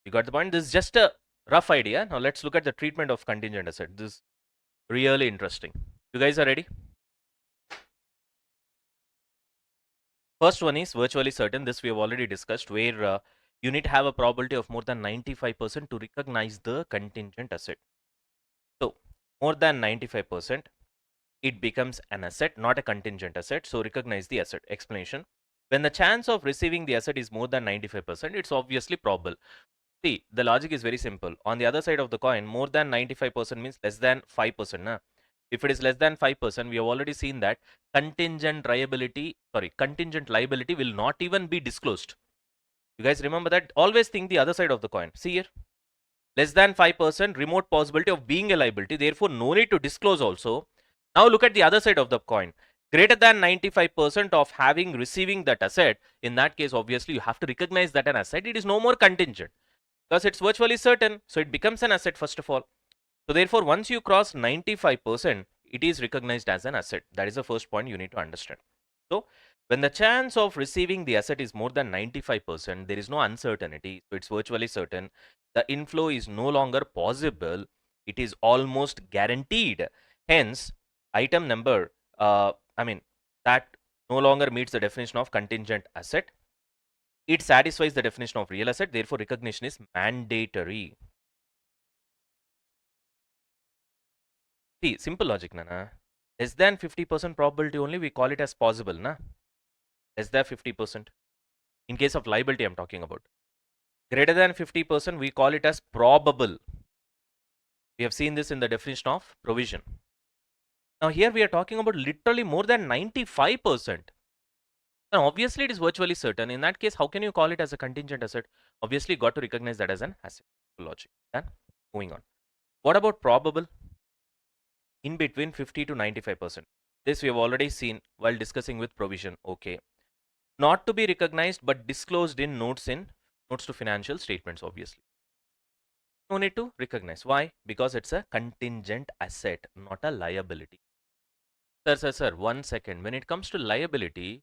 You got the point? This is just a rough idea. Now let's look at the treatment of contingent asset. This is really interesting. You guys are ready? First one is virtually certain. This we have already discussed, where you need to have a probability of more than 95% to recognize the contingent asset. So more than 95%, it becomes an asset, not a contingent asset. So recognize the asset. Explanation. When the chance of receiving the asset is more than 95%, it's obviously probable. See, the logic is very simple. On the other side of the coin, more than 95% means less than 5%. Na? If it is less than 5%, we have already seen that contingent liability will not even be disclosed. You guys remember that? Always think the other side of the coin. See here. Less than 5% remote possibility of being a liability. Therefore, no need to disclose also. Now look at the other side of the coin. Greater than 95% of receiving that asset. In that case, obviously, you have to recognize that an asset. It is no more contingent because it's virtually certain. So it becomes an asset first of all. So therefore, once you cross 95%, it is recognized as an asset. That is the first point you need to understand. So when the chance of receiving the asset is more than 95%, there is no uncertainty. So it's virtually certain. The inflow is no longer possible. It is almost guaranteed. Hence, item number, that no longer meets the definition of contingent asset. It satisfies the definition of real asset. Therefore, recognition is mandatory. See, simple logic, Nana. Less than 50% probability only, we call it as possible, na? Less than 50%. In case of liability, I'm talking about. Greater than 50%, we call it as probable. We have seen this in the definition of provision. Now, here we are talking about literally more than 95%. Now, obviously, it is virtually certain. In that case, how can you call it as a contingent asset? Obviously, got to recognize that as an asset. Logic. Then, moving on. What about probable? In between 50 to 95%. This we have already seen while discussing with provision. Okay. Not to be recognized but disclosed in notes to financial statements, obviously. No need to recognize. Why? Because it's a contingent asset, not a liability. Sir, 1 second. When it comes to liability,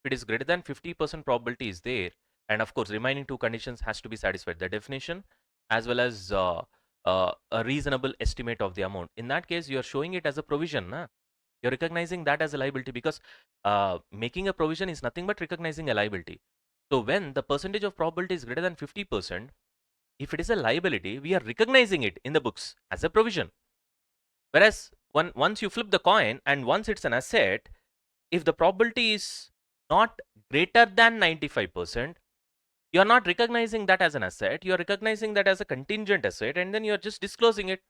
if it is greater than 50% probability is there, and of course, remaining two conditions has to be satisfied. The definition as well as a reasonable estimate of the amount. In that case, you are showing it as a provision. Na? You're recognizing that as a liability because making a provision is nothing but recognizing a liability. So when the percentage of probability is greater than 50%, if it is a liability, we are recognizing it in the books as a provision. Whereas once you flip the coin and once it's an asset, if the probability is not greater than 95%, you are not recognizing that as an asset. You are recognizing that as a contingent asset and then you are just disclosing it.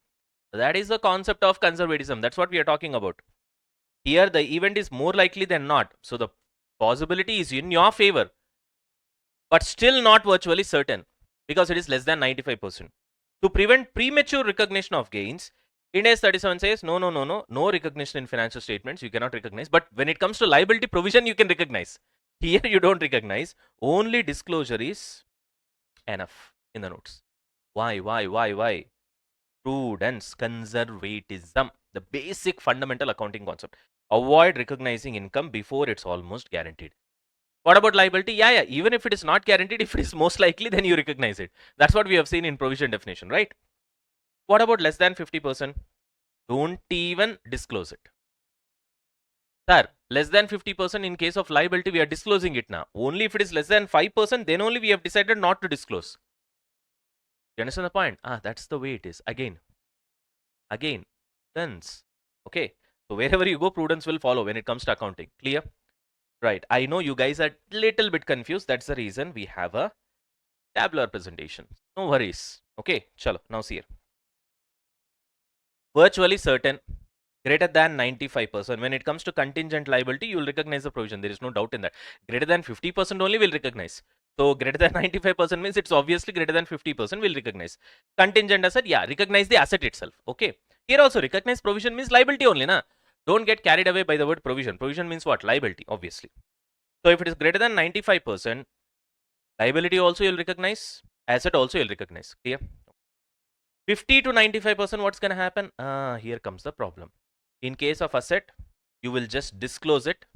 That is the concept of conservatism. That's what we are talking about. Here, the event is more likely than not. So the possibility is in your favor, but still not virtually certain because it is less than 95%. To prevent premature recognition of gains, Ind AS 37 says no recognition in financial statements. You cannot recognize. But when it comes to liability provision, you can recognize. Here, you don't recognize. Only disclosure is enough in the notes. Why? Prudence, conservatism, the basic fundamental accounting concept. Avoid recognizing income before it's almost guaranteed. What about liability? Yeah. Even if it is not guaranteed, if it is most likely, then you recognize it. That's what we have seen in provision definition, right? What about less than 50%? Don't even disclose it. Sir, less than 50% in case of liability, we are disclosing it now. Only if it is less than 5%, then only we have decided not to disclose. You understand the point? That's the way it is. Again, prudence. Okay. So wherever you go, prudence will follow when it comes to accounting. Clear? Right. I know you guys are little bit confused. That's the reason we have a tabular presentation. No worries. Okay. Chalo. Now see here. Virtually certain. Greater than 95%. When it comes to contingent liability, you will recognize the provision. There is no doubt in that. Greater than 50% only will recognize. So greater than 95% means it's obviously greater than 50% will recognize. Contingent asset, yeah, recognize the asset itself. Okay. Here also recognize provision means liability only, na? Don't get carried away by the word provision. Provision means what? Liability, obviously. So if it is greater than 95%, liability also you'll recognize, asset also you'll recognize. Clear? 50 to 95%, what's going to happen? Here comes the problem. In case of asset, you will just disclose it.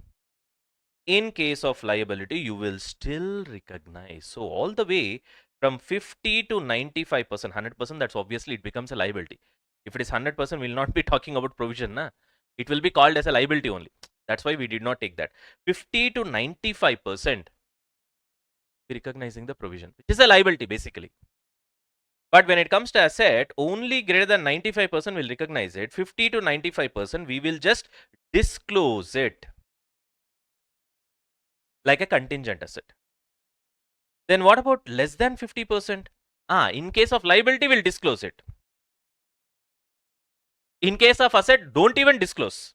In case of liability, you will still recognize. So all the way from 50 to 95%, 100%, that's obviously it becomes a liability. If it is 100%, we'll not be talking about provision. Na? It will be called as a liability only. That's why we did not take that. 50 to 95%, be recognizing the provision, which is a liability basically. But when it comes to asset, only greater than 95% will recognize it. 50 to 95%, we will just disclose it like a contingent asset. Then what about less than 50%? In case of liability, we'll disclose it. In case of asset, don't even disclose.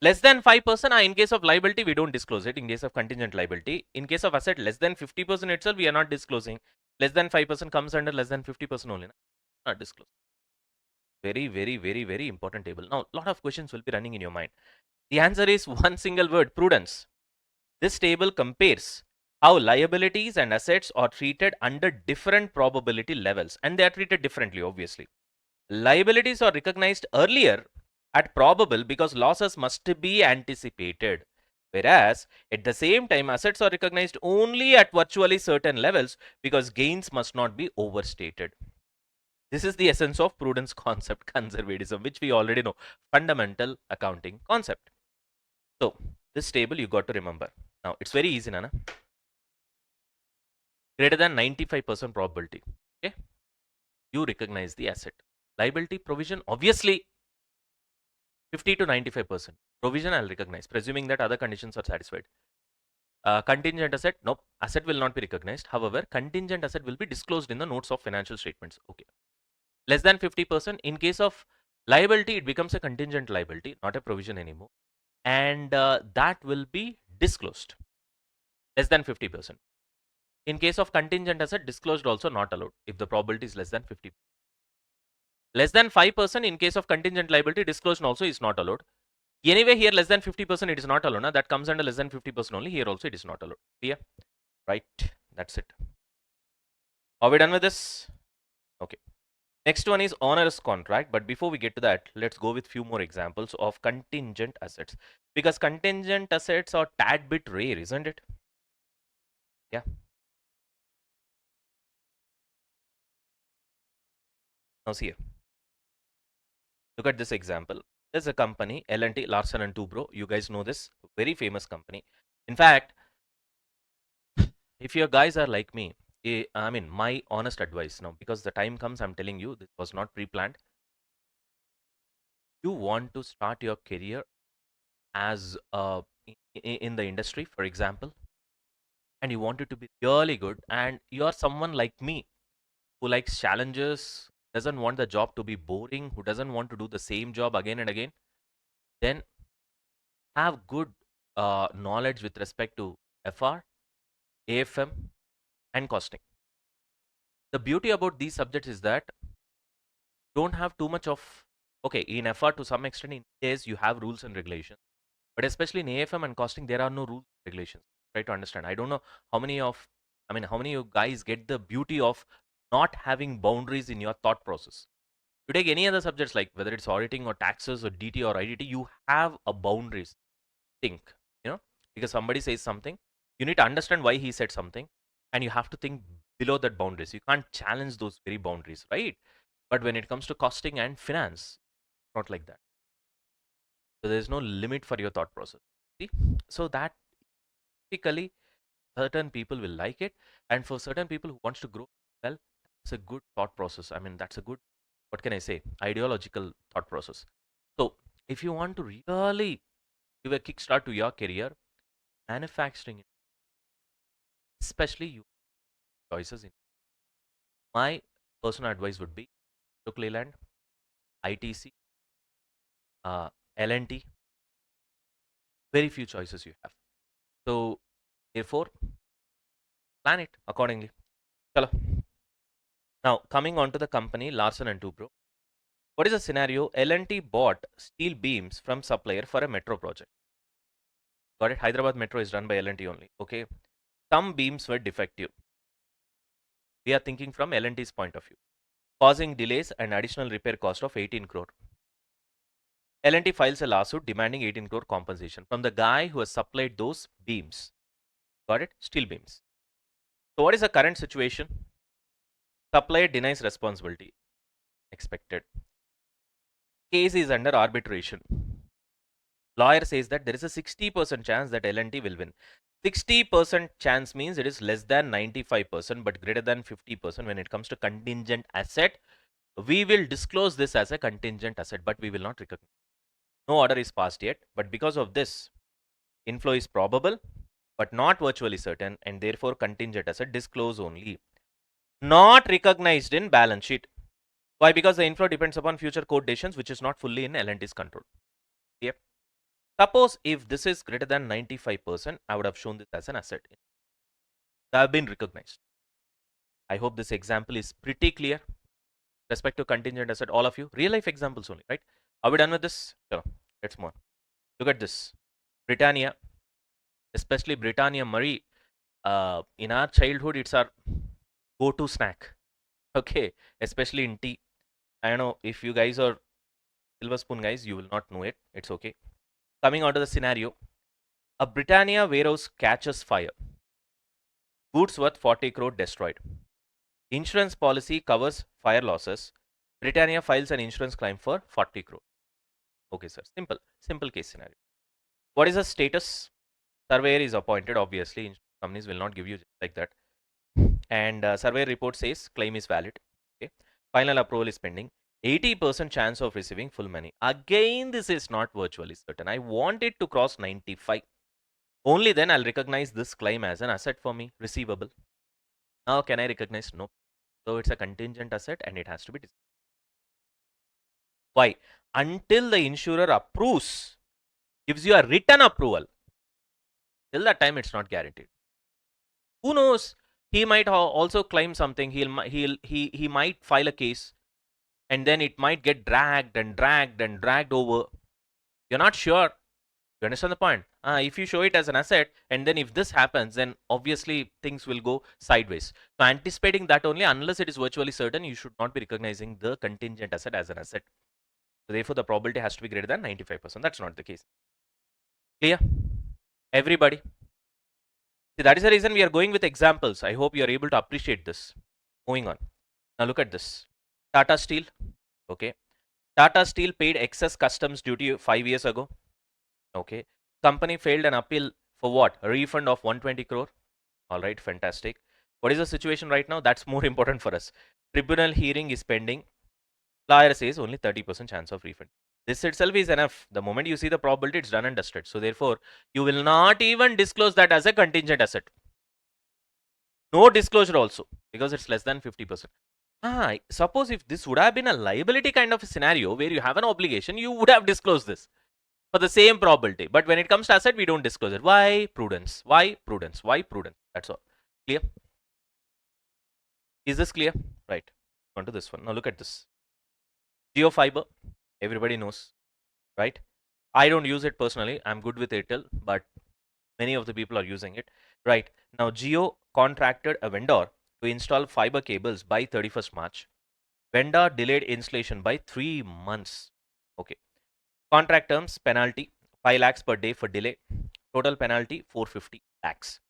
Less than 5%, in case of liability, we don't disclose it. In case of contingent liability, in case of asset, less than 50% itself, we are not disclosing. Less than 5% comes under less than 50% only. Not disclose. Very, very, very, very important table. Now, a lot of questions will be running in your mind. The answer is one single word: prudence. This table compares how liabilities and assets are treated under different probability levels, and they are treated differently, obviously. Liabilities are recognized earlier at probable because losses must be anticipated, whereas at the same time assets are recognized only at virtually certain levels because gains must not be overstated. This is the essence of prudence concept, conservatism, which we already know, fundamental accounting concept. So this table you got to remember. Now it's very easy, Nana. Greater than 95% probability, okay, you recognize the asset. Liability provision, obviously 50 to 95%. Provision I'll recognize, presuming that other conditions are satisfied. Contingent asset, nope, asset will not be recognized. However, contingent asset will be disclosed in the notes of financial statements. Okay. Less than 50%, in case of liability, it becomes a contingent liability, not a provision anymore. And that will be disclosed. Less than 50%. In case of contingent asset, disclosed also not allowed if the probability is less than 50%. Less than 5%, in case of contingent liability, disclosed also is not allowed. Anyway, here less than 50% it is not allowed. That comes under less than 50% only. Here also it is not allowed. Clear? Right. That's it. Are we done with this? Okay. Next one is onerous contract. But before we get to that, let's go with few more examples of contingent assets. Because contingent assets are tad bit rare, isn't it? Yeah. Now see here. Look at this example. There's a company, L&T, Larsen and Toubro. You guys know this. Very famous company. In fact, if your guys are like me, I mean, my honest advice now, because the time comes, I'm telling you, this was not pre-planned. You want to start your career as in the industry, for example, and you want it to be really good, and you're someone like me who likes challenges, doesn't want the job to be boring, who doesn't want to do the same job again and again, then have good knowledge with respect to FR, AFM, and costing. The beauty about these subjects is that don't have too much of, okay, in FR to some extent in case you have rules and regulations, but especially in AFM and costing, there are no rules and regulations. Try to understand. I don't know how many of, how many of you guys get the beauty of not having boundaries in your thought process. You take any other subjects like whether it's auditing or taxes or DT or IDT, you have a boundaries. Think, because somebody says something, you need to understand why he said something, and you have to think below that boundaries. You can't challenge those very boundaries, right? But when it comes to costing and finance, not like that. So there's no limit for your thought process. See? So that typically certain people will like it, and for certain people who wants to grow, well, that's a good thought process. That's a good, what can I say, ideological thought process. So if you want to really give a kickstart to your career, manufacturing, especially you choices in. My personal advice would be look Leyland, ITC, L&T. Very few choices you have. So therefore, plan it accordingly. Chalo. Now coming on to the company Larsen and Toubro. What is the scenario? L&T bought steel beams from supplier for a metro project. Got it? Hyderabad Metro is run by L&T only. Okay. Some beams were defective. We are thinking from L&T's point of view, causing delays and additional repair cost of 18 crore. L&T files a lawsuit demanding 18 crore compensation from the guy who has supplied those beams. Got it? Steel beams. So what is the current situation? Supplier denies responsibility. Expected. Case is under arbitration. Lawyer says that there is a 60% chance that L&T will win. 60% chance means it is less than 95%, but greater than 50% when it comes to contingent asset. We will disclose this as a contingent asset, but we will not recognize. No order is passed yet, but because of this, inflow is probable, but not virtually certain, and therefore contingent asset disclose only. Not recognized in balance sheet. Why? Because the inflow depends upon future court decisions, which is not fully in L&T's control. Yep. Suppose if this is greater than 95%, I would have shown this as an asset. They have been recognized. I hope this example is pretty clear. Respect to contingent asset, all of you. Real life examples only, right? Are we done with this? So, let's move on. Look at this. Britannia, especially Britannia Marie. In our childhood, it's our go-to snack. Okay, especially in tea. I don't know if you guys are silver spoon guys, you will not know it. It's okay. Coming on to the scenario, a Britannia warehouse catches fire. Goods worth 40 crore destroyed. Insurance policy covers fire losses. Britannia files an insurance claim for 40 crore. Okay, sir. Simple case scenario. What is the status? Surveyor is appointed. Obviously, insurance companies will not give you just like that. And surveyor report says claim is valid. Okay. Final approval is pending. 80% chance of receiving full money. Again, this is not virtually certain. I want it to cross 95. Only then I'll recognize this claim as an asset for me, receivable. Now, can I recognize? No. So it's a contingent asset and it has to be disclosed. Why? Until the insurer approves, gives you a written approval. Till that time, it's not guaranteed. Who knows? He might also claim something. He might file a case, and then it might get dragged and dragged and dragged over. You're not sure. You understand the point? If you show it as an asset, and then if this happens, then obviously things will go sideways. So anticipating that only, unless it is virtually certain, you should not be recognizing the contingent asset as an asset. So therefore, the probability has to be greater than 95%. That's not the case. Clear? Everybody? See, that is the reason we are going with examples. I hope you are able to appreciate this. Moving on. Now look at this. Tata Steel. Okay. Tata Steel paid excess customs duty 5 years ago. Okay. Company failed an appeal for what? A refund of 120 crore. All right. Fantastic. What is the situation right now? That's more important for us. Tribunal hearing is pending. Lawyer says only 30% chance of refund. This itself is enough. The moment you see the probability, it's done and dusted. So therefore, you will not even disclose that as a contingent asset. No disclosure also, because it's less than 50%. Suppose if this would have been a liability kind of a scenario where you have an obligation, you would have disclosed this for the same probability. But when it comes to asset, we don't disclose it. Why? Prudence. Why? Prudence. Why? Prudence. That's all. Clear? Is this clear? Right. On to this one. Now look at this. Geofiber. Everybody knows, right? I don't use it personally. I'm good with Airtel, but many of the people are using it. Right. Now, Geo contracted a vendor to install fiber cables by 31st March. Vendor delayed installation by 3 months. Okay. Contract terms, penalty 5 lakhs per day for delay. Total penalty 450 lakhs.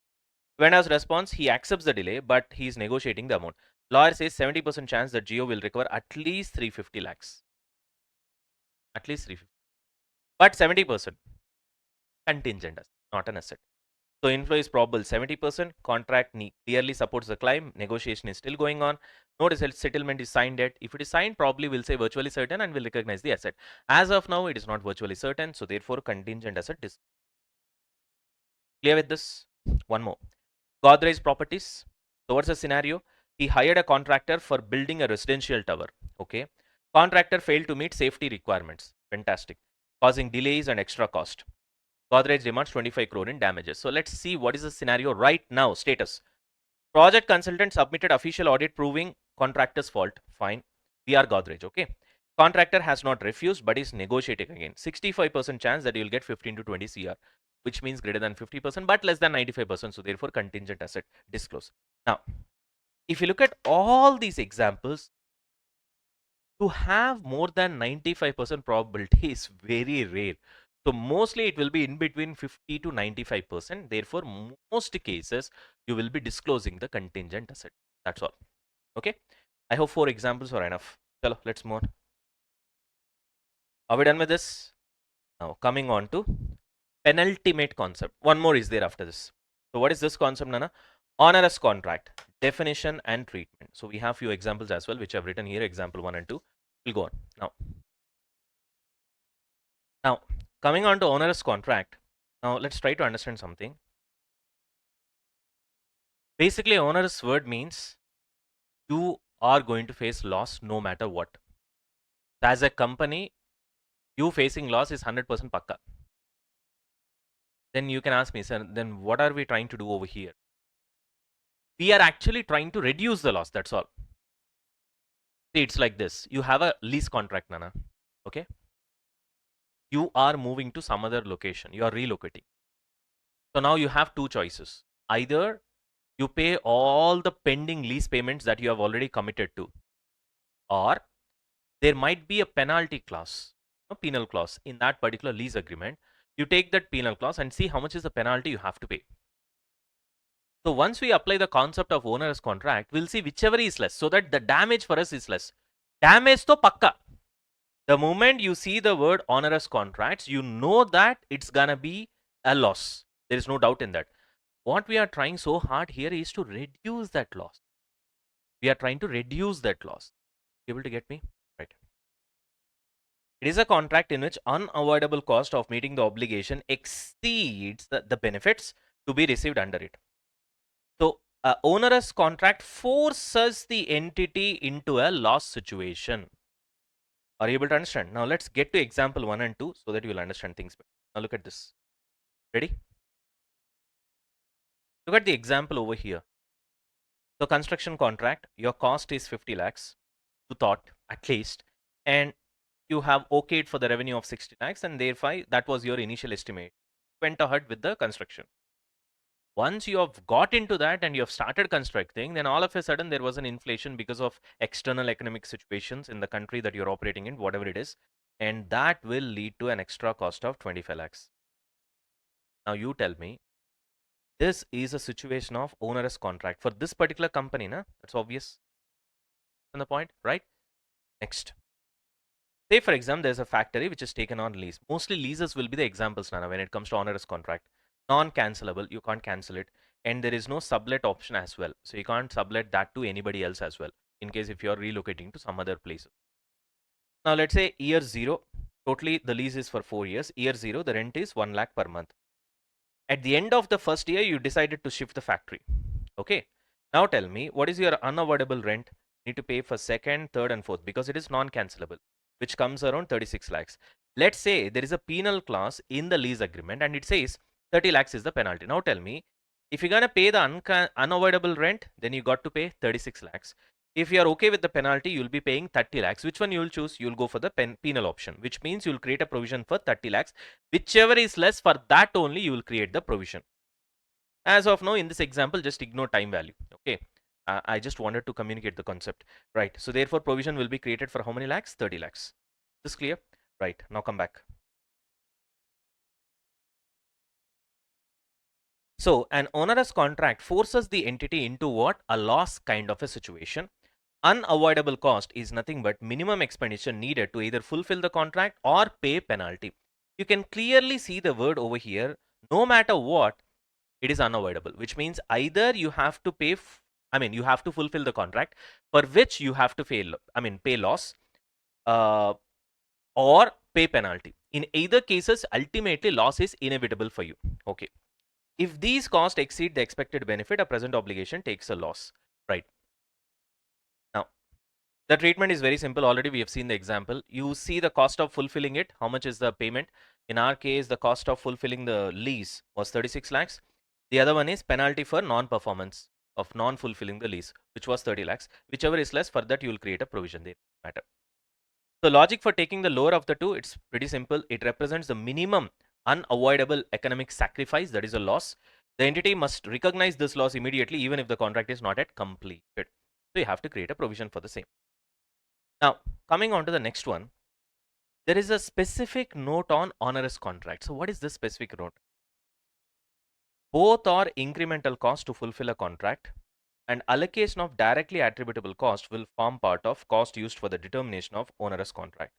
Vendor's response, he accepts the delay, but he is negotiating the amount. Lawyer says 70% chance that Geo will recover at least 350 lakhs. At least 350. But 70% contingent, not an asset. So inflow is probable 70%. Contract clearly supports the claim. Negotiation is still going on. No settlement is signed yet. If it is signed, probably we'll say virtually certain and will recognize the asset. As of now, it is not virtually certain. So therefore, contingent asset is clear with this. One more. Godrej Properties. So what's the scenario? He hired a contractor for building a residential tower. Okay. Contractor failed to meet safety requirements. Fantastic. Causing delays and extra cost. Godrej demands 25 crore in damages. So let's see what is the scenario right now. Status. Project consultant submitted official audit proving contractor's fault. Fine. We are Godrej, okay? Contractor has not refused but is negotiating again. 65% chance that you will get 15 to 20 CR, which means greater than 50% but less than 95%. So therefore, contingent asset disclose. Now, if you look at all these examples, to have more than 95% probability is very rare. So mostly it will be in between 50 to 95%. Therefore, most cases you will be disclosing the contingent asset. That's all. Okay. I hope 4 examples are enough. Chalo, let's move on. Are we done with this? Now coming on to penultimate concept. One more is there after this. So what is this concept, Nana? Onerous contract, definition and treatment. So we have few examples as well, which I've written here, example 1 and 2. We'll go on. Now, coming on to onerous contract, now let's try to understand something. Basically, onerous word means you are going to face loss no matter what. As a company, you facing loss is 100% pakka. Then you can ask me, sir, then what are we trying to do over here? We are actually trying to reduce the loss, that's all. See, it's like this. You have a lease contract, Nana. Okay? You are moving to some other location. You are relocating. So now you have two choices. Either you pay all the pending lease payments that you have already committed to, or there might be a penalty clause, a penal clause in that particular lease agreement. You take that penal clause and see how much is the penalty you have to pay. So once we apply the concept of onerous contract, we'll see whichever is less, so that the damage for us is less. Damage to pakka. The moment you see the word onerous contracts, you know that it's gonna be a loss. There is no doubt in that. What we are trying so hard here is to reduce that loss. We are trying to reduce that loss. Able to get me? Right. It is a contract in which unavoidable cost of meeting the obligation exceeds the benefits to be received under it. So, onerous contract forces the entity into a loss situation. Are you able to understand? Now, let's get to example 1 and 2 so that you will understand things better. Now, look at this. Ready? Look at the example over here. So, construction contract, your cost is 50 lakhs, you thought at least, and you have okayed for the revenue of 60 lakhs, and therefore that was your initial estimate. Went ahead with the construction. Once you have got into that and you have started constructing, then all of a sudden there was an inflation because of external economic situations in the country that you're operating in, whatever it is, and that will lead to an extra cost of 25 lakhs. Now you tell me, this is a situation of onerous contract for this particular company, na? That's obvious from the point, right? Next. Say for example, there's a factory which is taken on lease. Mostly leases will be the examples, Nana, when it comes to onerous contract. Non-cancelable, you can't cancel it. And there is no sublet option as well. So you can't sublet that to anybody else as well, in case if you're relocating to some other places. Now let's say year 0, totally the lease is for 4 years. Year 0, the rent is 1 lakh per month. At the end of the first year, you decided to shift the factory. Okay. Now tell me, what is your unavoidable rent? You need to pay for second, third, and fourth because it is non-cancelable, which comes around 36 lakhs. Let's say there is a penal clause in the lease agreement and it says 30 lakhs is the penalty. Now tell me, if you're going to pay the unavoidable rent, then you got to pay 36 lakhs. If you are okay with the penalty, you'll be paying 30 lakhs. Which one you'll choose? You'll go for the penal option, which means you'll create a provision for 30 lakhs. Whichever is less, for that only you will create the provision. As of now, in this example, just ignore time value. Okay. I just wanted to communicate the concept. Right. So therefore, provision will be created for how many lakhs? 30 lakhs. This clear? Right. Now come back. So an onerous contract forces the entity into what? A loss kind of a situation. Unavoidable cost is nothing but minimum expenditure needed to either fulfill the contract or pay penalty. You can clearly see the word over here. No matter what, it is unavoidable, which means either you have to pay, you have to fulfill the contract for which you have to pay loss, uh, or pay penalty. In either cases, ultimately loss is inevitable for you. Okay. If these costs exceed the expected benefit, a present obligation takes a loss. Right. Now, the treatment is very simple. Already we have seen the example. You see the cost of fulfilling it. How much is the payment? In our case, the cost of fulfilling the lease was 36 lakhs. The other one is penalty for non-performance of non-fulfilling the lease, which was 30 lakhs. Whichever is less, for that you will create a provision there. Matter. The logic for taking the lower of the two, it's pretty simple. It represents the minimum unavoidable economic sacrifice, that is a loss. The entity must recognize this loss immediately, even if the contract is not yet completed. So you have to create a provision for the same. Now, coming on to the next one, there is a specific note on onerous contract. So what is this specific note? Both are incremental cost to fulfill a contract, and allocation of directly attributable cost will form part of cost used for the determination of onerous contract.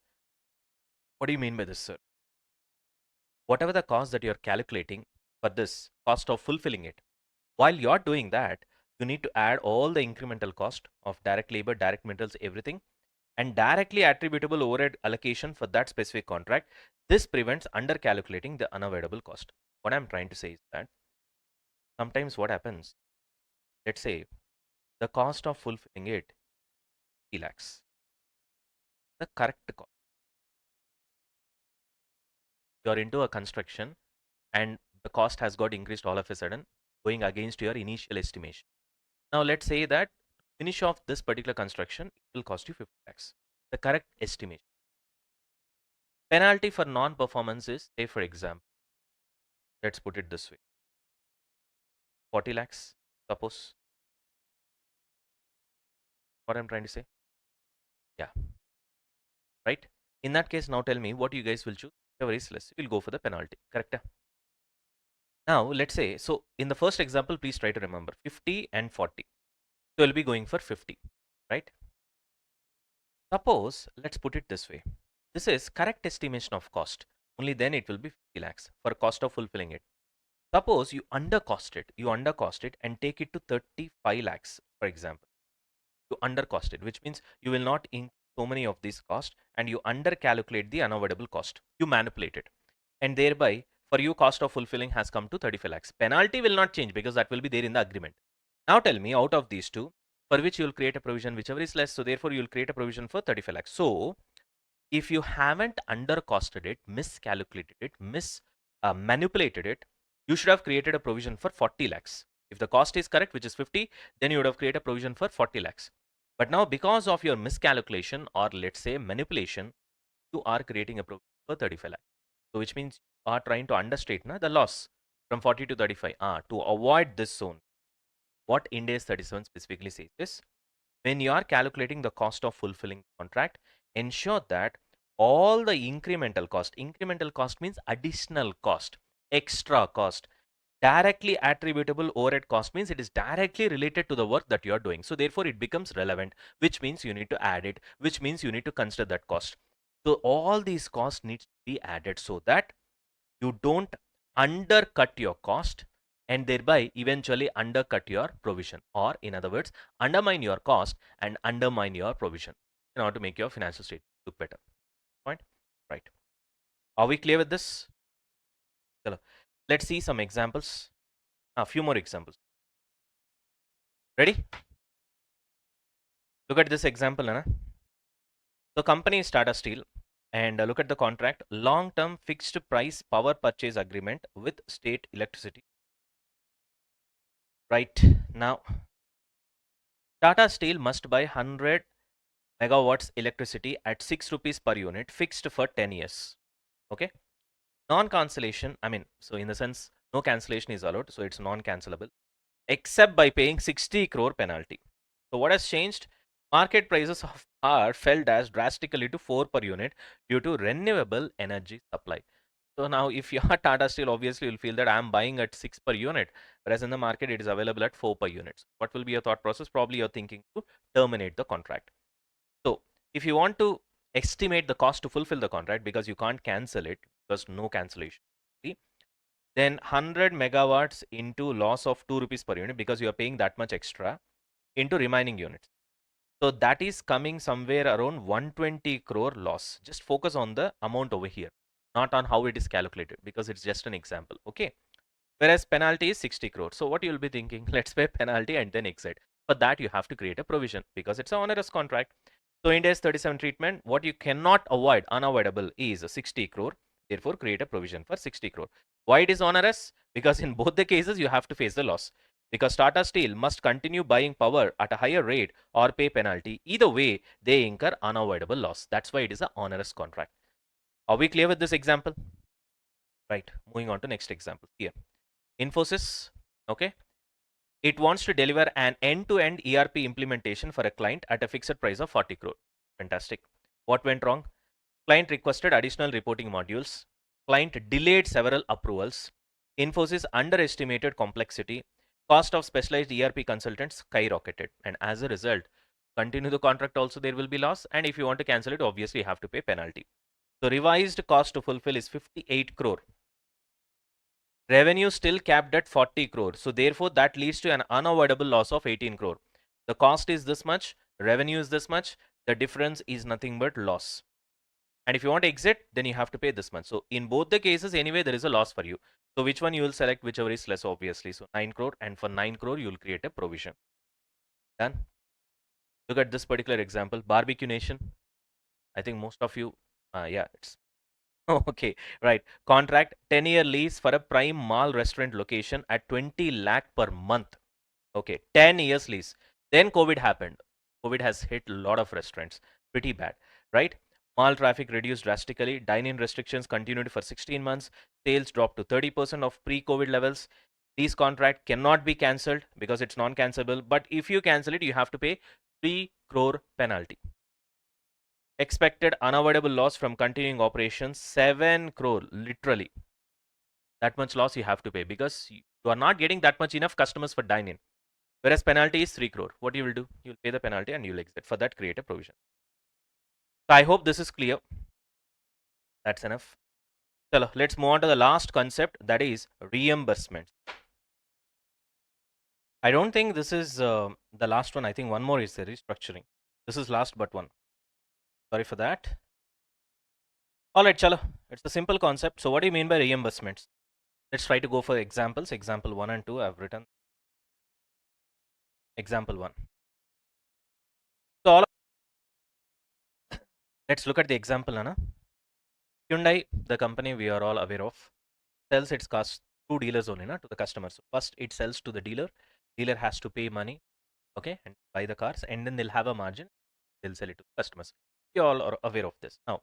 What do you mean by this, sir? Whatever the cost that you're calculating for this cost of fulfilling it, While you're doing that, you need to add all the incremental cost of direct labor, direct materials, everything, and directly attributable overhead allocation for that specific contract. This prevents under calculating the unavoidable cost. What I'm trying to say is that sometimes what happens, let's say the cost of fulfilling it 3 lakhs, the correct cost. You're into a construction and the cost has got increased all of a sudden, going against your initial estimation. Now let's say that finish off this particular construction, it will cost you 50 lakhs. The correct estimation. Penalty for non-performance is, say for example, let's put it this way, 40 lakhs, suppose. What I'm trying to say? Yeah, right? In that case, now tell me what you guys will choose. Whatever is less, we'll go for the penalty, correct? Now, let's say, so in the first example, please try to remember 50 and 40. So we'll be going for 50, right? Suppose, let's put it this way. This is correct estimation of cost. Only then it will be 50 lakhs for cost of fulfilling it. Suppose you undercost it and take it to 35 lakhs, for example. You undercost it, which means you will not include so many of these costs and you undercalculate the unavoidable cost. You manipulate it. And thereby, for you, cost of fulfilling has come to 35 lakhs. Penalty will not change because that will be there in the agreement. Now tell me, out of these two, for which you will create a provision, whichever is less. So therefore, you will create a provision for 35 lakhs. So if you haven't undercosted it, miscalculated it, manipulated it, you should have created a provision for 40 lakhs. If the cost is correct, which is 50, then you would have created a provision for 40 lakhs. But now because of your miscalculation or let's say manipulation, you are creating a provision for 35 lakhs. So which means you are trying to understate the loss from 40 to 35. To avoid this zone, what Ind AS 37 specifically says is, when you are calculating the cost of fulfilling the contract, ensure that all the incremental cost means additional cost, extra cost, directly attributable overhead cost means it is directly related to the work that you are doing. So therefore it becomes relevant, which means you need to add it, which means you need to consider that cost. So all these costs need to be added so that you don't undercut your cost and thereby eventually undercut your provision, or in other words, undermine your cost and undermine your provision in order to make your financial state look better. Point? Right. Are we clear with this? Let's see some examples. A few more examples. Ready? Look at this example, Anna. The company is Tata Steel, and look at the contract: long-term fixed price power purchase agreement with state electricity. Right now, Tata Steel must buy 100 megawatts electricity at 6 rupees per unit, fixed for 10 years. Okay. Non-cancellation, I mean, so in the sense, no cancellation is allowed, so it's non-cancelable, except by paying 60 crore penalty. So what has changed? Market prices of power fell drastically to 4 per unit due to renewable energy supply. So now if you are Tata Steel, obviously you'll feel that I'm buying at 6 per unit, whereas in the market it is available at 4 per unit. What will be your thought process? Probably you're thinking to terminate the contract. So if you want to estimate the cost to fulfill the contract, because you can't cancel it because no cancellation, see, then 100 megawatts into loss of 2 rupees per unit, because you are paying that much extra, into remaining units. So that is coming somewhere around 120 crore loss. Just focus on the amount over here, not on how it is calculated, because it's just an example. Okay. Whereas penalty is 60 crore. So what you'll be thinking, let's pay penalty and then exit. For that, you have to create a provision because it's an onerous contract. So Ind AS 37 treatment, what you cannot avoid, unavoidable, is 60 crore. Therefore, create a provision for 60 crore. Why it is onerous? Because in both the cases, you have to face the loss. Because Tata Steel must continue buying power at a higher rate or pay penalty. Either way, they incur unavoidable loss. That's why it is an onerous contract. Are we clear with this example? Right. Moving on to next example here. Infosys, okay, it wants to deliver an end-to-end ERP implementation for a client at a fixed price of 40 crore. Fantastic. What went wrong? Client requested additional reporting modules. Client delayed several approvals. Infosys underestimated complexity. Cost of specialized ERP consultants skyrocketed. And as a result, continue the contract also there will be loss. And if you want to cancel it, obviously you have to pay penalty. So revised cost to fulfill is 58 crore. Revenue still capped at 40 crore. So therefore, that leads to an unavoidable loss of 18 crore. The cost is this much, revenue is this much, the difference is nothing but loss. And if you want to exit, then you have to pay this much. So in both the cases, anyway, there is a loss for you. So which one you will select, whichever is less, obviously. So 9 crore, and for 9 crore, you will create a provision. Done. Look at this particular example, Barbecue Nation. I think most of you, yeah, it's okay, right. Contract 10-year lease for a prime mall restaurant location at 20 lakh per month. Okay, 10 years lease. Then COVID happened. COVID has hit a lot of restaurants. Pretty bad, right? Mall traffic reduced drastically. Dine-in restrictions continued for 16 months. Sales dropped to 30% of pre-COVID levels. Lease contract cannot be cancelled because it's non-cancelable. But if you cancel it, you have to pay 3 crore penalty. Expected unavoidable loss from continuing operations 7 crore, literally. That much loss you have to pay because you are not getting that much enough customers for dine in. Whereas penalty is 3 crore. What you will do? You'll pay the penalty and you'll exit. For that, create a provision. So I hope this is clear. That's enough. Chalo, let's move on to the last concept, that is reimbursement. I don't think this is the last one. I think one more is the restructuring. This is last but one. Sorry for that. All right, chalo. It's a simple concept. So what do you mean by reimbursements? Let's try to go for examples. Example 1 and 2, I've written. Example 1. So let's look at the example, Anna. Hyundai, the company we are all aware of, sells its cars to dealers only, to the customers. So first, it sells to the dealer. Dealer has to pay money, okay, and buy the cars, and then they'll have a margin. They'll sell it to customers. You all are aware of this. Now,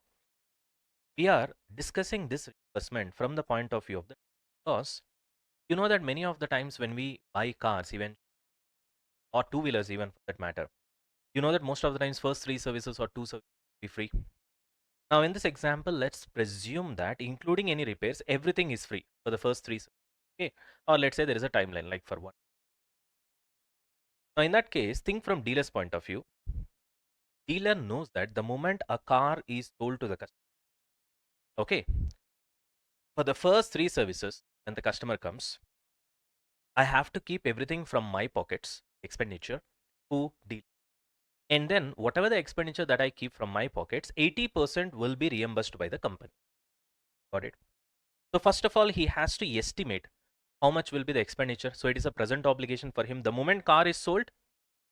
we are discussing this reimbursement from the point of view of the, because you know that many of the times when we buy cars, even or two-wheelers, even for that matter, you know that most of the times first 3 services or 2 services will be free. Now, in this example, let's presume that including any repairs, everything is free for the first 3 services. Okay, or let's say there is a timeline like for one. Now, in that case, think from dealer's point of view. Dealer knows that the moment a car is sold to the customer, okay, for the first 3 services, when the customer comes, I have to keep everything from my pockets, expenditure, to dealer. And then whatever the expenditure that I keep from my pockets, 80% will be reimbursed by the company. Got it? So first of all, he has to estimate how much will be the expenditure. So it is a present obligation for him. The moment car is sold,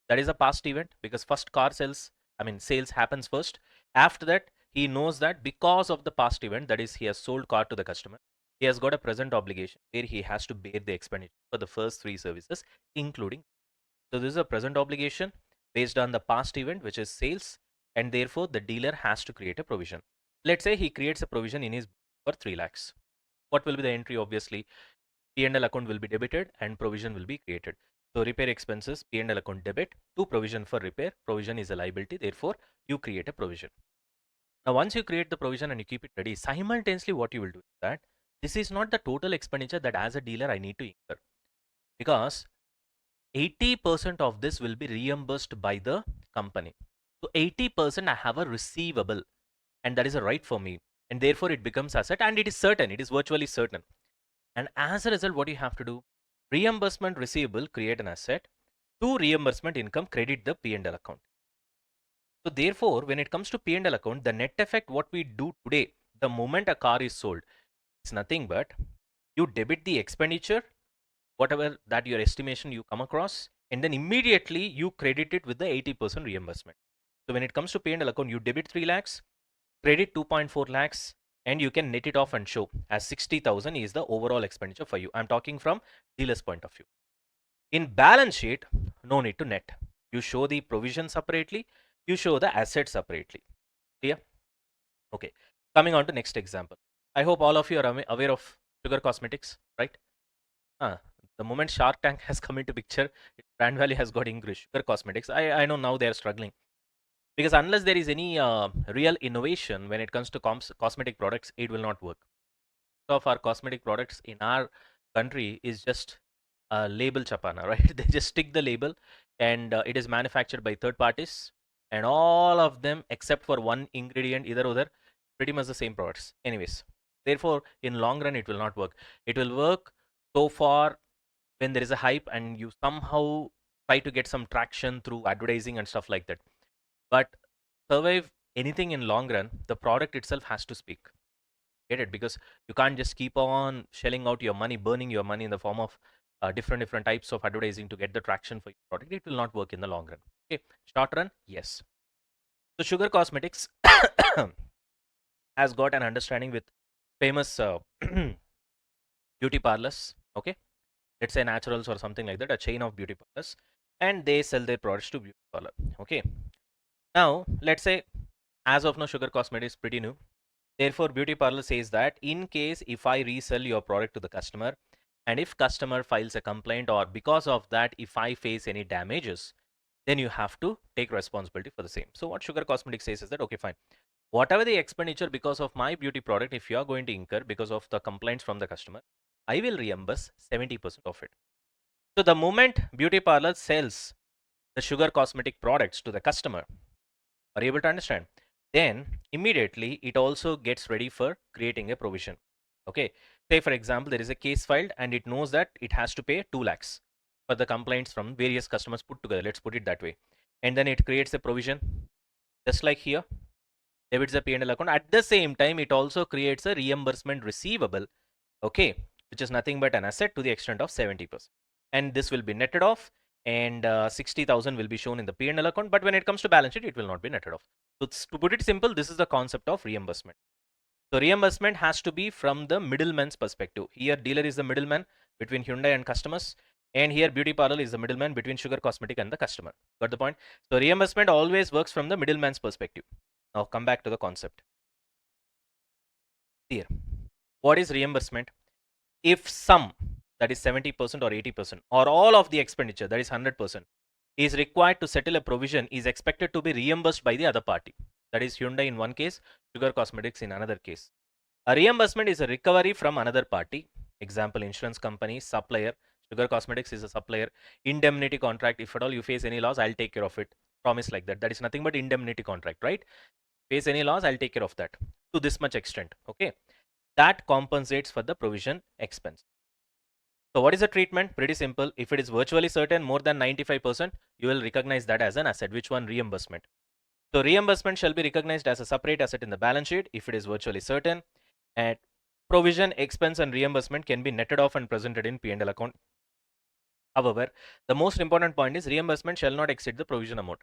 that is a past event because first car sales, sales happens first. After that, he knows that because of the past event, that is he has sold car to the customer, he has got a present obligation where he has to bear the expenditure for the first 3 services, including. So this is a present obligation based on the past event, which is sales, and therefore the dealer has to create a provision. Let's say he creates a provision in his for 3 lakhs. What will be the entry? Obviously, P&L account will be debited and provision will be created. So repair expenses, P&L account debit to provision for repair. Provision is a liability. Therefore, you create a provision. Now, once you create the provision and you keep it ready, simultaneously what you will do is that this is not the total expenditure that as a dealer I need to incur, because 80% of this will be reimbursed by the company. So 80% I have a receivable, and that is a right for me, and therefore it becomes asset, and it is certain, it is virtually certain. And as a result, what you have to do, reimbursement receivable, create an asset, to reimbursement income, credit the P&L account. So therefore, when it comes to P&L account, the net effect, what we do today, the moment a car is sold, it's nothing but you debit the expenditure, whatever that your estimation you come across, and then immediately you credit it with the 80% reimbursement. So when it comes to P&L account, you debit 3 lakhs, credit 2.4 lakhs, and you can net it off and show as 60,000 is the overall expenditure for you. I'm talking from dealer's point of view. In balance sheet, no need to net. You show the provision separately, you show the asset separately. Clear? Okay. Coming on to next example. I hope all of you are aware of Sugar Cosmetics, right? The moment Shark Tank has come into picture, brand value has got increased. Sugar Cosmetics, I know now they are struggling. Because unless there is any real innovation when it comes to cosmetic products, it will not work. So of our cosmetic products in our country is just a label chapana, right? They just stick the label, and it is manufactured by third parties, and all of them except for one ingredient, either other, pretty much the same products. Anyways, therefore, in long run, it will not work. It will work So far, when there is a hype and you somehow try to get some traction through advertising and stuff like that, but survive anything in long run, the product itself has to speak. Get it? Because you can't just keep on shelling out your money, burning your money in the form of different types of advertising to get the traction for your product. It will not work in the long run. Okay, short run, yes. So Sugar Cosmetics has got an understanding with famous beauty parlors. Okay, let's say Naturals or something like that, a chain of beauty parlors, and they sell their products to beauty parlor. Okay, now let's say as of now, Sugar Cosmetics is pretty new. Therefore, beauty parlor says that in case if I resell your product to the customer, and if customer files a complaint, or because of that if I face any damages, then you have to take responsibility for the same. So what Sugar Cosmetics says is that, okay, fine, whatever the expenditure because of my beauty product, if you are going to incur because of the complaints from the customer, I will reimburse 70% of it. So the moment beauty parlor sells the Sugar Cosmetic products to the customer, are you able to understand? Then immediately it also gets ready for creating a provision. Okay. Say for example, there is a case filed and it knows that it has to pay 2 lakhs for the complaints from various customers put together. Let's put it that way. And then it creates a provision just like here. Debits the P&L account. At the same time, it also creates a reimbursement receivable. Okay. Which is nothing but an asset to the extent of 70%. And this will be netted off, and 60,000 will be shown in the P&L account, but when it comes to balance sheet, it will not be netted off. So to put it simple, this is the concept of reimbursement. So reimbursement has to be from the middleman's perspective. Here dealer is the middleman between Hyundai and customers, and here beauty parlor is the middleman between Sugar Cosmetic and the customer. Got the point? So reimbursement always works from the middleman's perspective. Now come back to the concept. Here, what is reimbursement? If some, that is 70% or 80%, or all of the expenditure, that is 100%, is required to settle a provision, is expected to be reimbursed by the other party. That is Hyundai in one case, Sugar Cosmetics in another case. A reimbursement is a recovery from another party. Example, insurance company, supplier. Sugar Cosmetics is a supplier. Indemnity contract. If at all you face any loss, I'll take care of it. Promise like that. That is nothing but indemnity contract, right? Face any loss, I'll take care of that to this much extent. Okay. That compensates for the provision expense. So what is the treatment? Pretty simple. If it is virtually certain, more than 95%, you will recognize that as an asset. Which one? Reimbursement. So reimbursement shall be recognized as a separate asset in the balance sheet if it is virtually certain. And provision, expense and reimbursement can be netted off and presented in P&L account. However, the most important point is reimbursement shall not exceed the provision amount.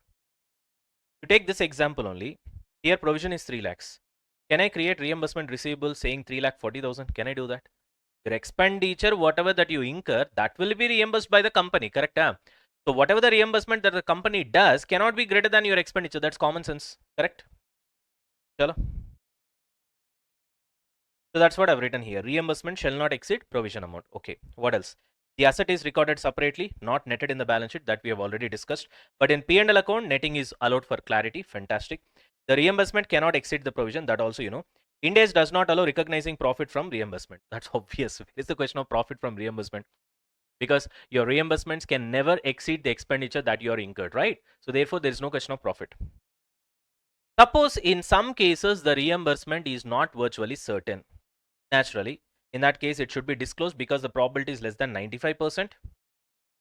To take this example only, here provision is 3 lakhs. Can I create reimbursement receivable saying 3 lakh 40,000? Can I do that? Your expenditure, whatever that you incur, that will be reimbursed by the company, correct? So whatever the reimbursement that the company does cannot be greater than your expenditure. That's common sense, correct? Chalo. So that's what I've written here. Reimbursement shall not exceed provision amount. Okay, what else? The asset is recorded separately, not netted in the balance sheet, that we have already discussed. But in P&L account, netting is allowed for clarity. Fantastic. The reimbursement cannot exceed the provision. That also, Ind AS does not allow recognizing profit from reimbursement. That's obvious. It's the question of profit from reimbursement, because your reimbursements can never exceed the expenditure that you are incurred, right? So therefore, there is no question of profit. Suppose in some cases, the reimbursement is not virtually certain. Naturally, in that case, it should be disclosed because the probability is less than 95%.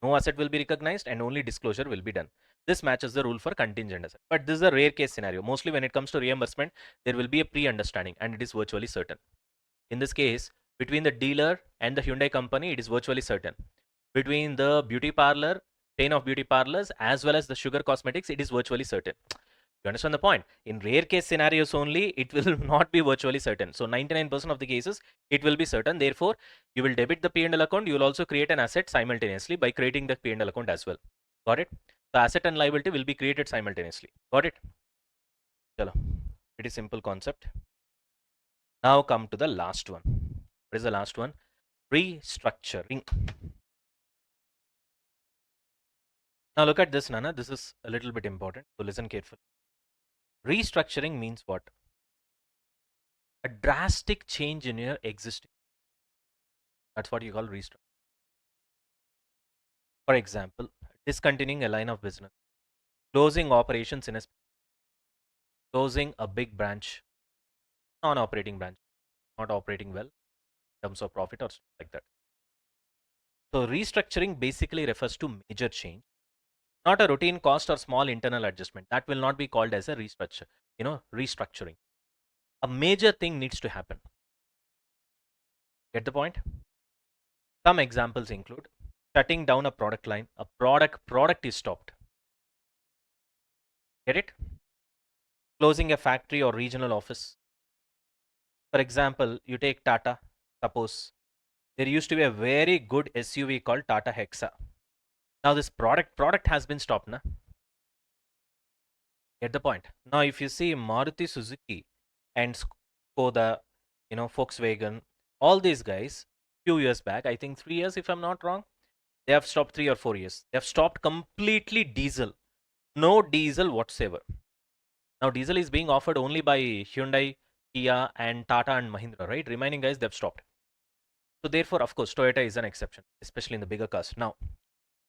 No asset will be recognized and only disclosure will be done. This matches the rule for contingent asset. But this is a rare case scenario. Mostly when it comes to reimbursement, there will be a pre-understanding and it is virtually certain. In this case, between the dealer and the Hyundai company, it is virtually certain. Between the beauty parlor, chain of beauty parlors, as well as the Sugar Cosmetics, it is virtually certain. You understand the point? In rare case scenarios only, it will not be virtually certain. So 99% of the cases, it will be certain. Therefore, you will debit the P&L account. You will also create an asset simultaneously by creating the P&L account as well. Got it? The asset and liability will be created simultaneously. Got it? Chalo. Pretty simple concept. Now come to the last one. What is the last one? Restructuring. Now look at this, Nana. This is a little bit important. So listen carefully. Restructuring means what? A drastic change in your existing. That's what you call restructuring. For example, discontinuing a line of business, closing operations in a closing a big branch, non-operating branch, not operating well in terms of profit or stuff like that. So restructuring basically refers to major change, not a routine cost or small internal adjustment. That will not be called as a restructuring. A major thing needs to happen. Get the point? Some examples include shutting down a product line. A product is stopped. Get it? Closing a factory or regional office. For example, you take Tata. Suppose there used to be a very good SUV called Tata Hexa. Now this product has been stopped. Na? Get the point? Now if you see Maruti Suzuki and Skoda, Volkswagen, all these guys, few years back, I think 3 years if I'm not wrong, they have stopped 3 or 4 years. They have stopped completely diesel. No diesel whatsoever. Now diesel is being offered only by Hyundai, Kia and Tata and Mahindra, right? Remaining guys, they've stopped. So therefore, of course, Toyota is an exception, especially in the bigger cars. Now,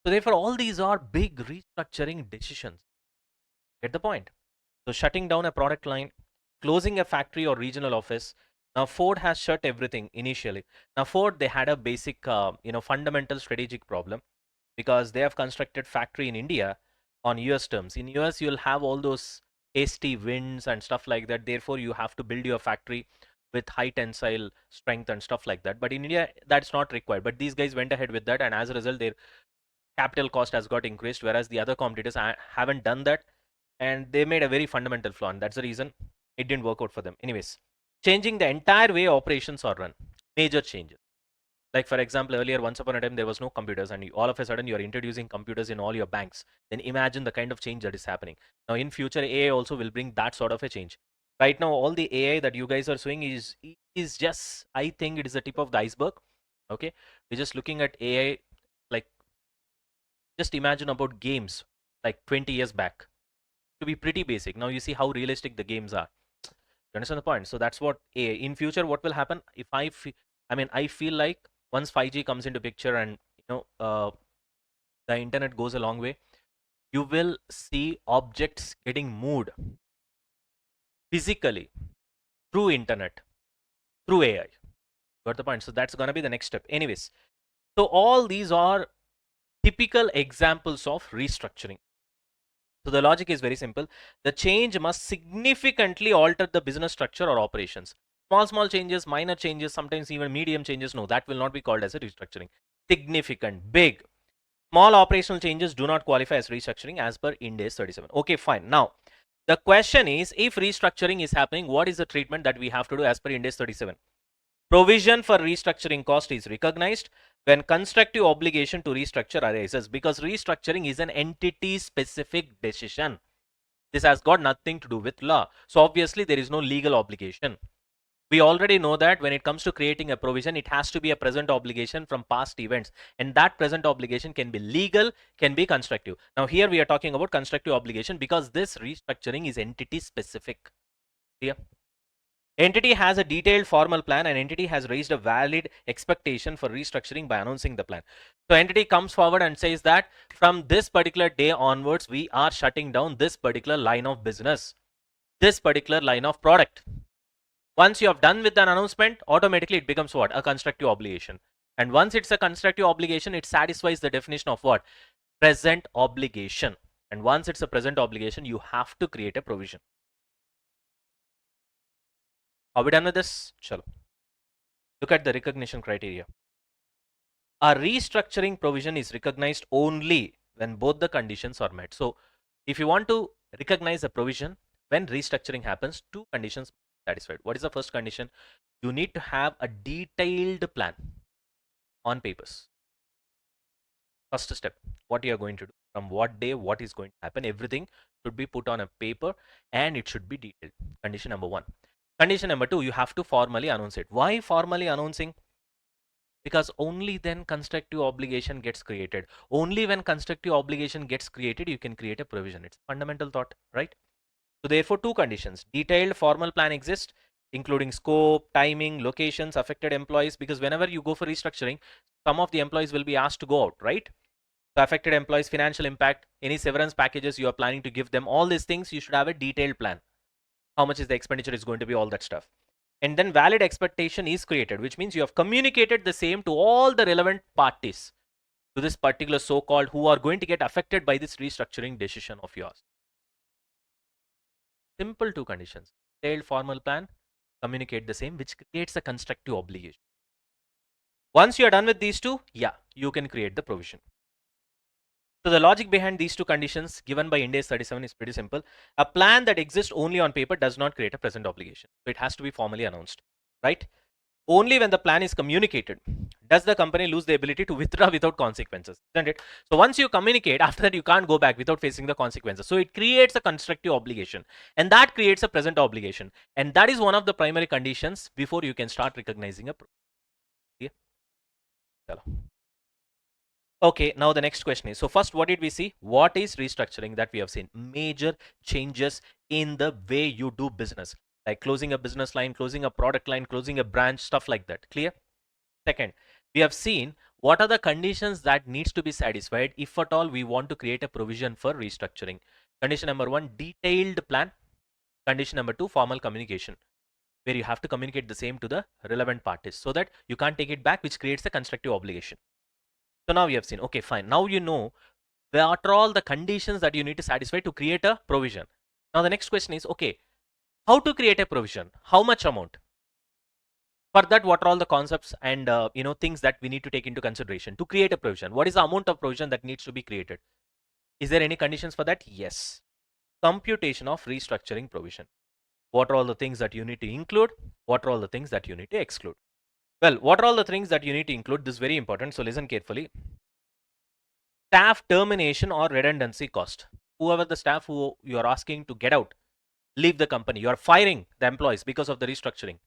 so therefore, all these are big restructuring decisions. Get the point? So shutting down a product line, closing a factory or regional office. Now Ford has shut everything initially. Now Ford, they had a basic, fundamental strategic problem because they have constructed factory in India on US terms. In US, you'll have all those hasty winds and stuff like that. Therefore, you have to build your factory with high tensile strength and stuff like that. But in India, that's not required. But these guys went ahead with that, and as a result, their capital cost has got increased, whereas the other competitors haven't done that, and they made a very fundamental flaw, and that's the reason it didn't work out for them. Anyways, changing the entire way operations are run, major changes. Like for example, earlier once upon a time there was no computers, and all of a sudden you are introducing computers in all your banks. Then imagine the kind of change that is happening. Now in future, AI also will bring that sort of a change. Right now, all the AI that you guys are seeing is just, I think it is the tip of the iceberg. Okay, we're just looking at AI. Like, just imagine about games like 20 years back to be pretty basic. Now you see how realistic the games are. You understand the point? So that's what AI. In future, what will happen if I feel like once 5G comes into picture and the internet goes a long way, you will see objects getting moved physically through internet, through AI. Got the point? So that's gonna be the next step. Anyways, so all these are typical examples of restructuring. So the logic is very simple. The change must significantly alter the business structure or operations. Small changes, minor changes, sometimes even medium changes. No, that will not be called as a restructuring. Significant, big. Small operational changes do not qualify as restructuring as per Ind AS 37. Okay, fine. Now, the question is, if restructuring is happening, what is the treatment that we have to do as per Ind AS 37? Provision for restructuring cost is recognized when constructive obligation to restructure arises, because restructuring is an entity specific decision. This has got nothing to do with law. So obviously there is no legal obligation. We already know that when it comes to creating a provision, it has to be a present obligation from past events, and that present obligation can be legal, can be constructive. Now here we are talking about constructive obligation because this restructuring is entity specific. Clear? Entity has a detailed formal plan, and entity has raised a valid expectation for restructuring by announcing the plan. So entity comes forward and says that from this particular day onwards, we are shutting down this particular line of business, this particular line of product. Once you have done with an announcement, automatically it becomes what? A constructive obligation. And once it's a constructive obligation, it satisfies the definition of what? Present obligation. And once it's a present obligation, you have to create a provision. Are we done with this? Chalo. Look at the recognition criteria. A restructuring provision is recognized only when both the conditions are met. So if you want to recognize a provision when restructuring happens, two conditions satisfied. What is the first condition? You need to have a detailed plan on papers. First step, what you are going to do, from what day, what is going to happen, everything should be put on a paper and it should be detailed. Condition number one. Condition number two, you have to formally announce it. Why formally announcing? Because only then constructive obligation gets created. Only when constructive obligation gets created, you can create a provision. It's a fundamental thought, right? So therefore, two conditions. Detailed formal plan exists, including scope, timing, locations, affected employees, because whenever you go for restructuring, some of the employees will be asked to go out, right? So affected employees, financial impact, any severance packages you are planning to give them, all these things, you should have a detailed plan. How much is the expenditure is going to be, all that stuff. And then valid expectation is created, which means you have communicated the same to all the relevant parties. to this particular so-called who are going to get affected by this restructuring decision of yours? Simple two conditions. Detailed formal plan, communicate the same, which creates a constructive obligation. Once you are done with these two, yeah, you can create the provision. So the logic behind these two conditions given by Ind AS 37 is pretty simple. A plan that exists only on paper does not create a present obligation. So it has to be formally announced, right? Only when the plan is communicated does the company lose the ability to withdraw without consequences, isn't it? So once you communicate, after that you can't go back without facing the consequences. So it creates a constructive obligation, and that creates a present obligation, and that is one of the primary conditions before you can start recognizing a yeah. Okay, now the next question is, so first, what did we see? What is restructuring that we have seen? Major changes in the way you do business, like closing a business line, closing a product line, closing a branch, stuff like that. Clear? Second, we have seen what are the conditions that needs to be satisfied if at all we want to create a provision for restructuring. Condition number one, detailed plan. Condition number two, formal communication, where you have to communicate the same to the relevant parties so that you can't take it back, which creates a constructive obligation. So now we have seen, okay, fine. Now you know what are all the conditions that you need to satisfy to create a provision. Now the next question is, okay, how to create a provision? How much amount? For that, what are all the concepts and things that we need to take into consideration to create a provision? What is the amount of provision that needs to be created? Is there any conditions for that? Yes. Computation of restructuring provision. What are all the things that you need to include? What are all the things that you need to exclude? Well, what are all the things that you need to include? This is very important, so listen carefully. Staff termination or redundancy cost. Whoever the staff who you are asking to get out, leave the company, you are firing the employees because of the restructuring.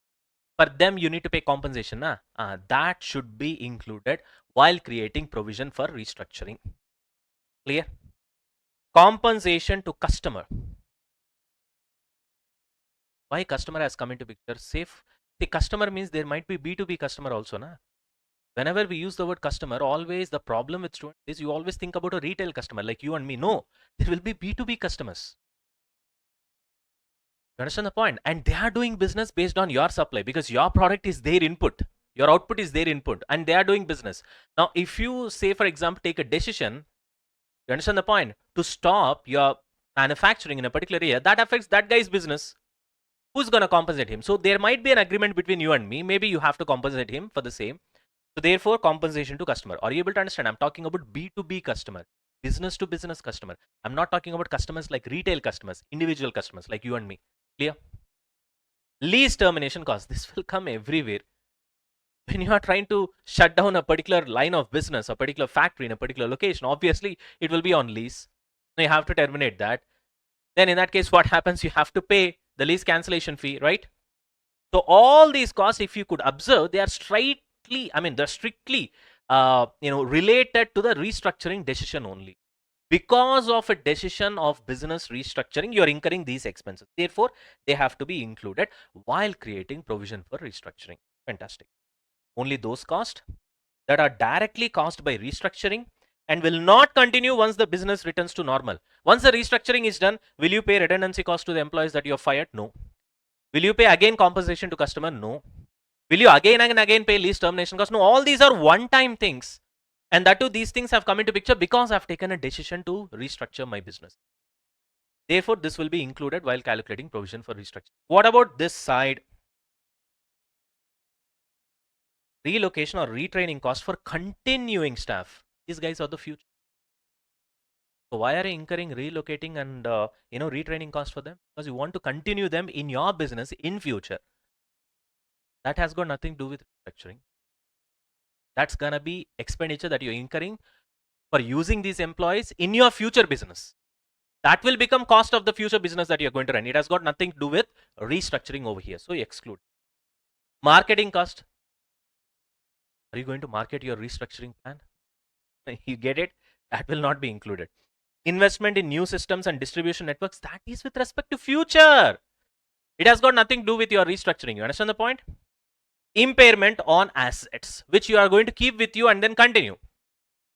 For them, you need to pay compensation. That should be included while creating provision for restructuring. Clear? Compensation to customer. Why customer has come into picture? Safe. The customer means there might be B2B customer also. Whenever we use the word customer, always the problem with students is you always think about a retail customer like you and me. No, there will be B2B customers. You understand the point? And they are doing business based on your supply because your product is their input. Your output is their input and they are doing business. Now, if you say, for example, take a decision, you understand the point, to stop your manufacturing in a particular area, that affects that guy's business. Who's going to compensate him? So there might be an agreement between you and me. Maybe you have to compensate him for the same. So therefore, compensation to customer. Are you able to understand? I'm talking about B2B customer, business to business customer. I'm not talking about customers like retail customers, individual customers like you and me. Clear? Lease termination cost. This will come everywhere. When you are trying to shut down a particular line of business, a particular factory in a particular location, obviously it will be on lease. So you have to terminate that. Then in that case, what happens? You have to pay the lease cancellation fee, right? So all these costs, if you could observe, they are strictly related to the restructuring decision only. Because of a decision of business restructuring, you are incurring these expenses. Therefore, they have to be included while creating provision for restructuring. Fantastic. Only those costs that are directly caused by restructuring and will not continue once the business returns to normal. Once the restructuring is done, will you pay redundancy cost to the employees that you have fired? No. Will you pay again compensation to customer? No. Will you again and again pay lease termination cost? No. All these are one-time things. And that too, these things have come into picture because I've taken a decision to restructure my business. Therefore, this will be included while calculating provision for restructuring. What about this side? Relocation or retraining cost for continuing staff. These guys are the future. So why are you incurring relocating and retraining cost for them? Because you want to continue them in your business in future. That has got nothing to do with restructuring. That's gonna be expenditure that you're incurring for using these employees in your future business. That will become cost of the future business that you're going to run. It has got nothing to do with restructuring over here. So you exclude. Marketing cost. Are you going to market your restructuring plan? You get it? That will not be included. Investment in new systems and distribution networks. That is with respect to future. It has got nothing to do with your restructuring. You understand the point? Impairment on assets, which you are going to keep with you and then continue.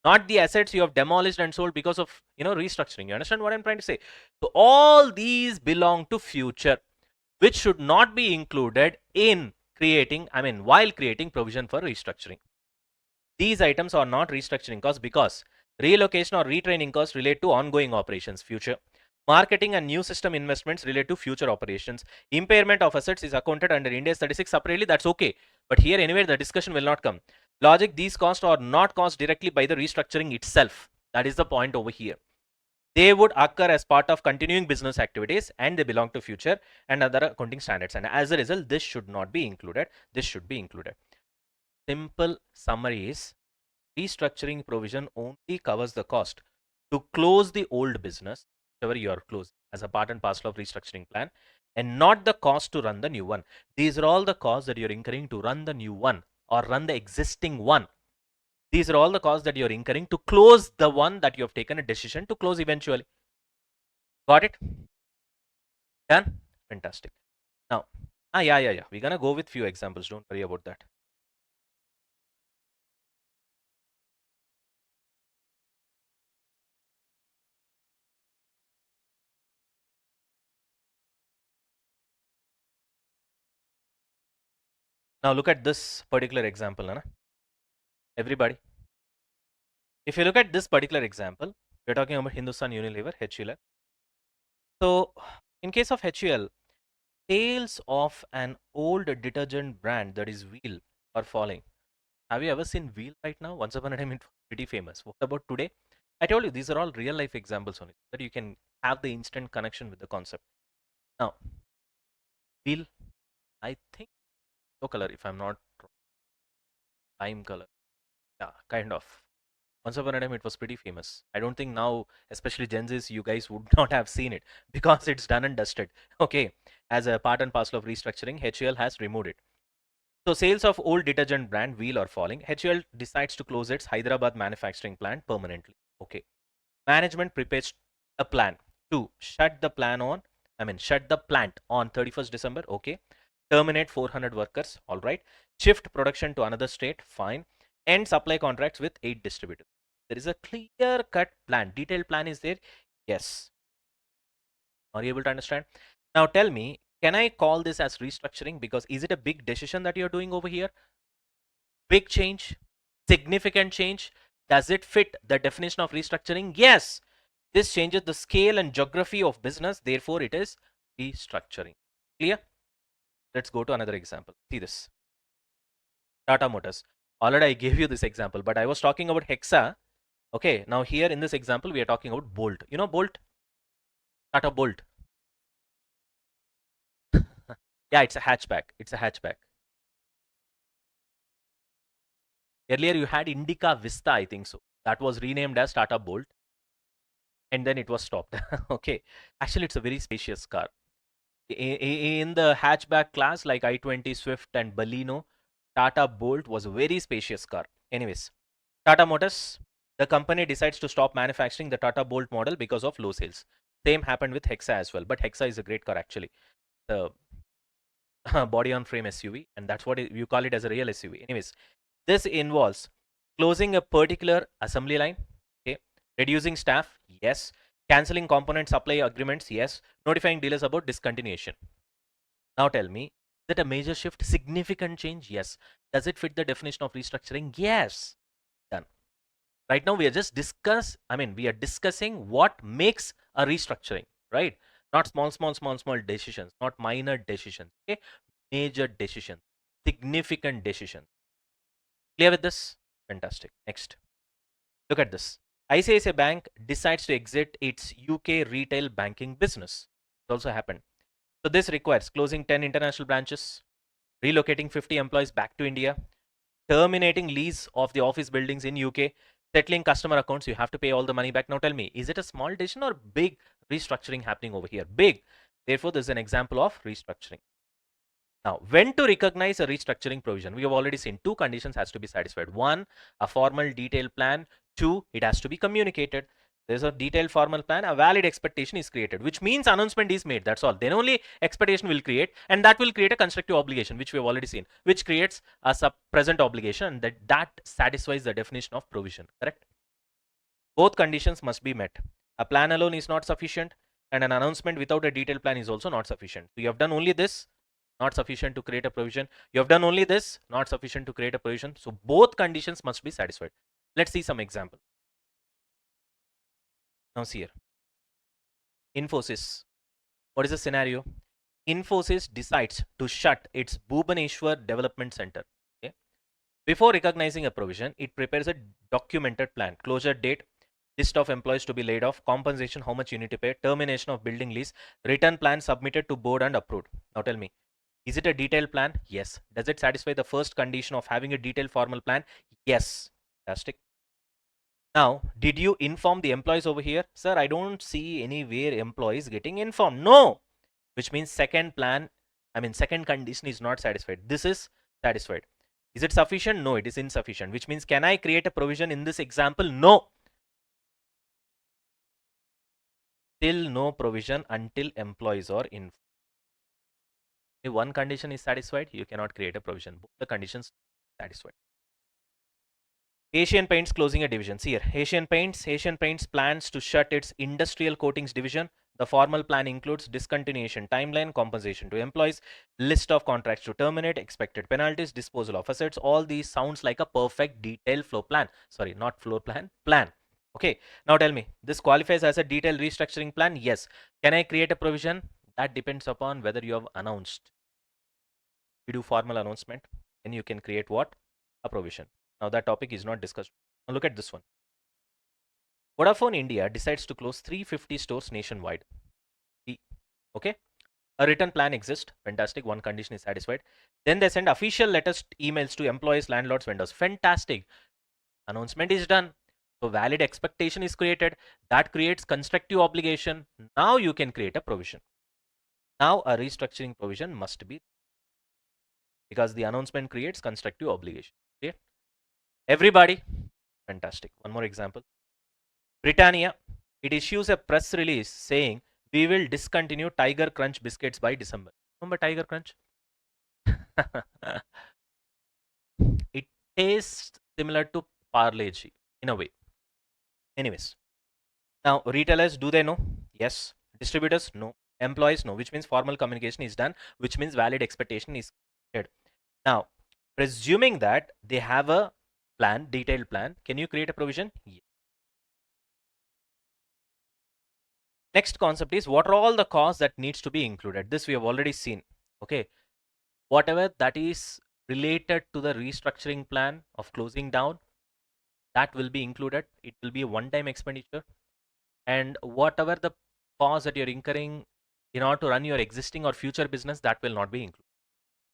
Not the assets you have demolished and sold because of restructuring. You understand what I'm trying to say? So all these belong to future, which should not be included in while creating provision for restructuring. These items are not restructuring costs because relocation or retraining costs relate to ongoing operations, future. Marketing and new system investments relate to future operations. Impairment of assets is accounted under Ind AS 36 separately. That's okay. But here, anyway, the discussion will not come. Logic, these costs are not caused directly by the restructuring itself. That is the point over here. They would occur as part of continuing business activities and they belong to future and other accounting standards. And as a result, this should not be included. This should be included. Simple summary is restructuring provision only covers the cost to close the old business, whatever you are closing, as a part and parcel of restructuring plan, and not the cost to run the new one. These are all the costs that you're incurring to run the new one or run the existing one. These are all the costs that you're incurring to close the one that you have taken a decision to close eventually. Got it? Done? Fantastic. Now, yeah. We're gonna go with few examples. Don't worry about that. Now look at this particular example, Nana. Everybody. If you look at this particular example, we're talking about Hindustan Unilever, HUL. So, in case of HUL, sales of an old detergent brand that is Wheel are falling. Have you ever seen Wheel right now? Once upon a time, it was pretty famous. What about today? I told you these are all real life examples only, that you can have the instant connection with the concept. Now, Wheel, I think no color, if I'm not wrong, lime color. Yeah, kind of. Once upon a time, it was pretty famous. I don't think now, especially Gen Zs, you guys would not have seen it because it's done and dusted. Okay, as a part and parcel of restructuring, HUL has removed it. So sales of old detergent brand Wheel are falling. HUL decides to close its Hyderabad manufacturing plant permanently. Okay. Management prepares a plan to shut the plant on 31st December. Okay. Terminate 400 workers. All right. Shift production to another state. Fine. End supply contracts with 8 distributors. There is a clear cut plan. Detailed plan is there. Yes. Are you able to understand? Now tell me, can I call this as restructuring? Because is it a big decision that you're doing over here? Big change? Significant change? Does it fit the definition of restructuring? Yes. This changes the scale and geography of business. Therefore, it is restructuring. Clear? Let's go to another example. See this. Tata Motors. Already I gave you this example, but I was talking about Hexa. Okay, now here in this example, we are talking about Bolt. You know Bolt? Tata Bolt. Yeah, it's a hatchback. It's a hatchback. Earlier you had Indica Vista, I think so. That was renamed as Tata Bolt and then it was stopped. Okay. Actually, it's a very spacious car. In the hatchback class like i20, Swift and Baleno, Tata Bolt was a very spacious car. Anyways, Tata Motors, the company decides to stop manufacturing the Tata Bolt model because of low sales. Same happened with Hexa as well, but Hexa is a great car actually. The body on frame SUV, and that's what you call it as a real SUV. Anyways, this involves closing a particular assembly line, okay, reducing staff, yes, canceling component supply agreements, yes, notifying dealers about discontinuation. Now tell me, is it a major shift, significant change? Yes. Does it fit the definition of restructuring? Yes. Done. Right now we are just we are discussing what makes a restructuring, right? Not small decisions, not minor decisions, okay? Major decisions, significant decisions. Clear with this? Fantastic. Next. Look at this. ICICI Bank decides to exit its UK retail banking business. It also happened. So this requires closing 10 international branches, relocating 50 employees back to India, terminating lease of the office buildings in UK, settling customer accounts. You have to pay all the money back. Now tell me, is it a small decision or big restructuring happening over here? Big. Therefore, this is an example of restructuring. Now, when to recognize a restructuring provision? We have already seen two conditions has to be satisfied. One, a formal detailed plan. Two, it has to be communicated. There's a detailed formal plan, a valid expectation is created, which means announcement is made. That's all. Then only expectation will create, and that will create a constructive obligation, which we have already seen, which creates a present obligation, and that satisfies the definition of provision. Correct? Both conditions must be met. A plan alone is not sufficient, and an announcement without a detailed plan is also not sufficient. So you have done only this. not sufficient to create a provision. You have done only this, not sufficient to create a provision. So both conditions must be satisfied. Let's see some example. Now see here. Infosys. What is the scenario? Infosys decides to shut its Bhubaneswar Development Center. Okay. Before recognizing a provision, it prepares a documented plan. Closure date, list of employees to be laid off, compensation, how much you need to pay, termination of building lease, return plan submitted to board and approved. Now tell me, is it a detailed plan? Yes. Does it satisfy the first condition of having a detailed formal plan? Yes. Fantastic. Now, did you inform the employees over here? Sir, I don't see anywhere employees getting informed. No. Which means second condition is not satisfied. This is satisfied. Is it sufficient? No, it is insufficient. Which means, can I create a provision in this example? No. Still no provision until employees are informed. If one condition is satisfied, you cannot create a provision. Both the conditions satisfied. Asian Paints closing a division. See here, Asian Paints plans to shut its industrial coatings division. The formal plan includes discontinuation timeline, compensation to employees, list of contracts to terminate, expected penalties, disposal of assets. All these sounds like a perfect detailed flow plan. Sorry, not floor plan, plan. Okay, now tell me, this qualifies as a detailed restructuring plan? Yes. Can I create a provision? That depends upon whether you have announced. You do formal announcement, then you can create what? A provision. Now that topic is not discussed. Now look at this one. Vodafone India decides to close 350 stores nationwide. Okay, a written plan exists. Fantastic. One condition is satisfied. Then they send official letters, emails to employees, landlords, vendors. Fantastic. Announcement is done. So valid expectation is created. That creates constructive obligation. Now you can create a provision. Now a restructuring provision must be, because the announcement creates constructive obligation. Okay. Everybody. Fantastic. One more example. Britannia, it issues a press release saying we will discontinue Tiger Crunch biscuits by December. Remember Tiger Crunch? It tastes similar to Parle G in a way. Anyways, now retailers, do they know? Yes. Distributors, no. Employees, no. Which means formal communication is done, which means valid expectation is created. Now, presuming that they have a plan, detailed plan, can you create a provision? Yes. Next concept is, what are all the costs that needs to be included? This we have already seen. Okay, whatever that is related to the restructuring plan of closing down, that will be included. It will be a one-time expenditure. And whatever the cost that you're incurring in order to run your existing or future business, that will not be included.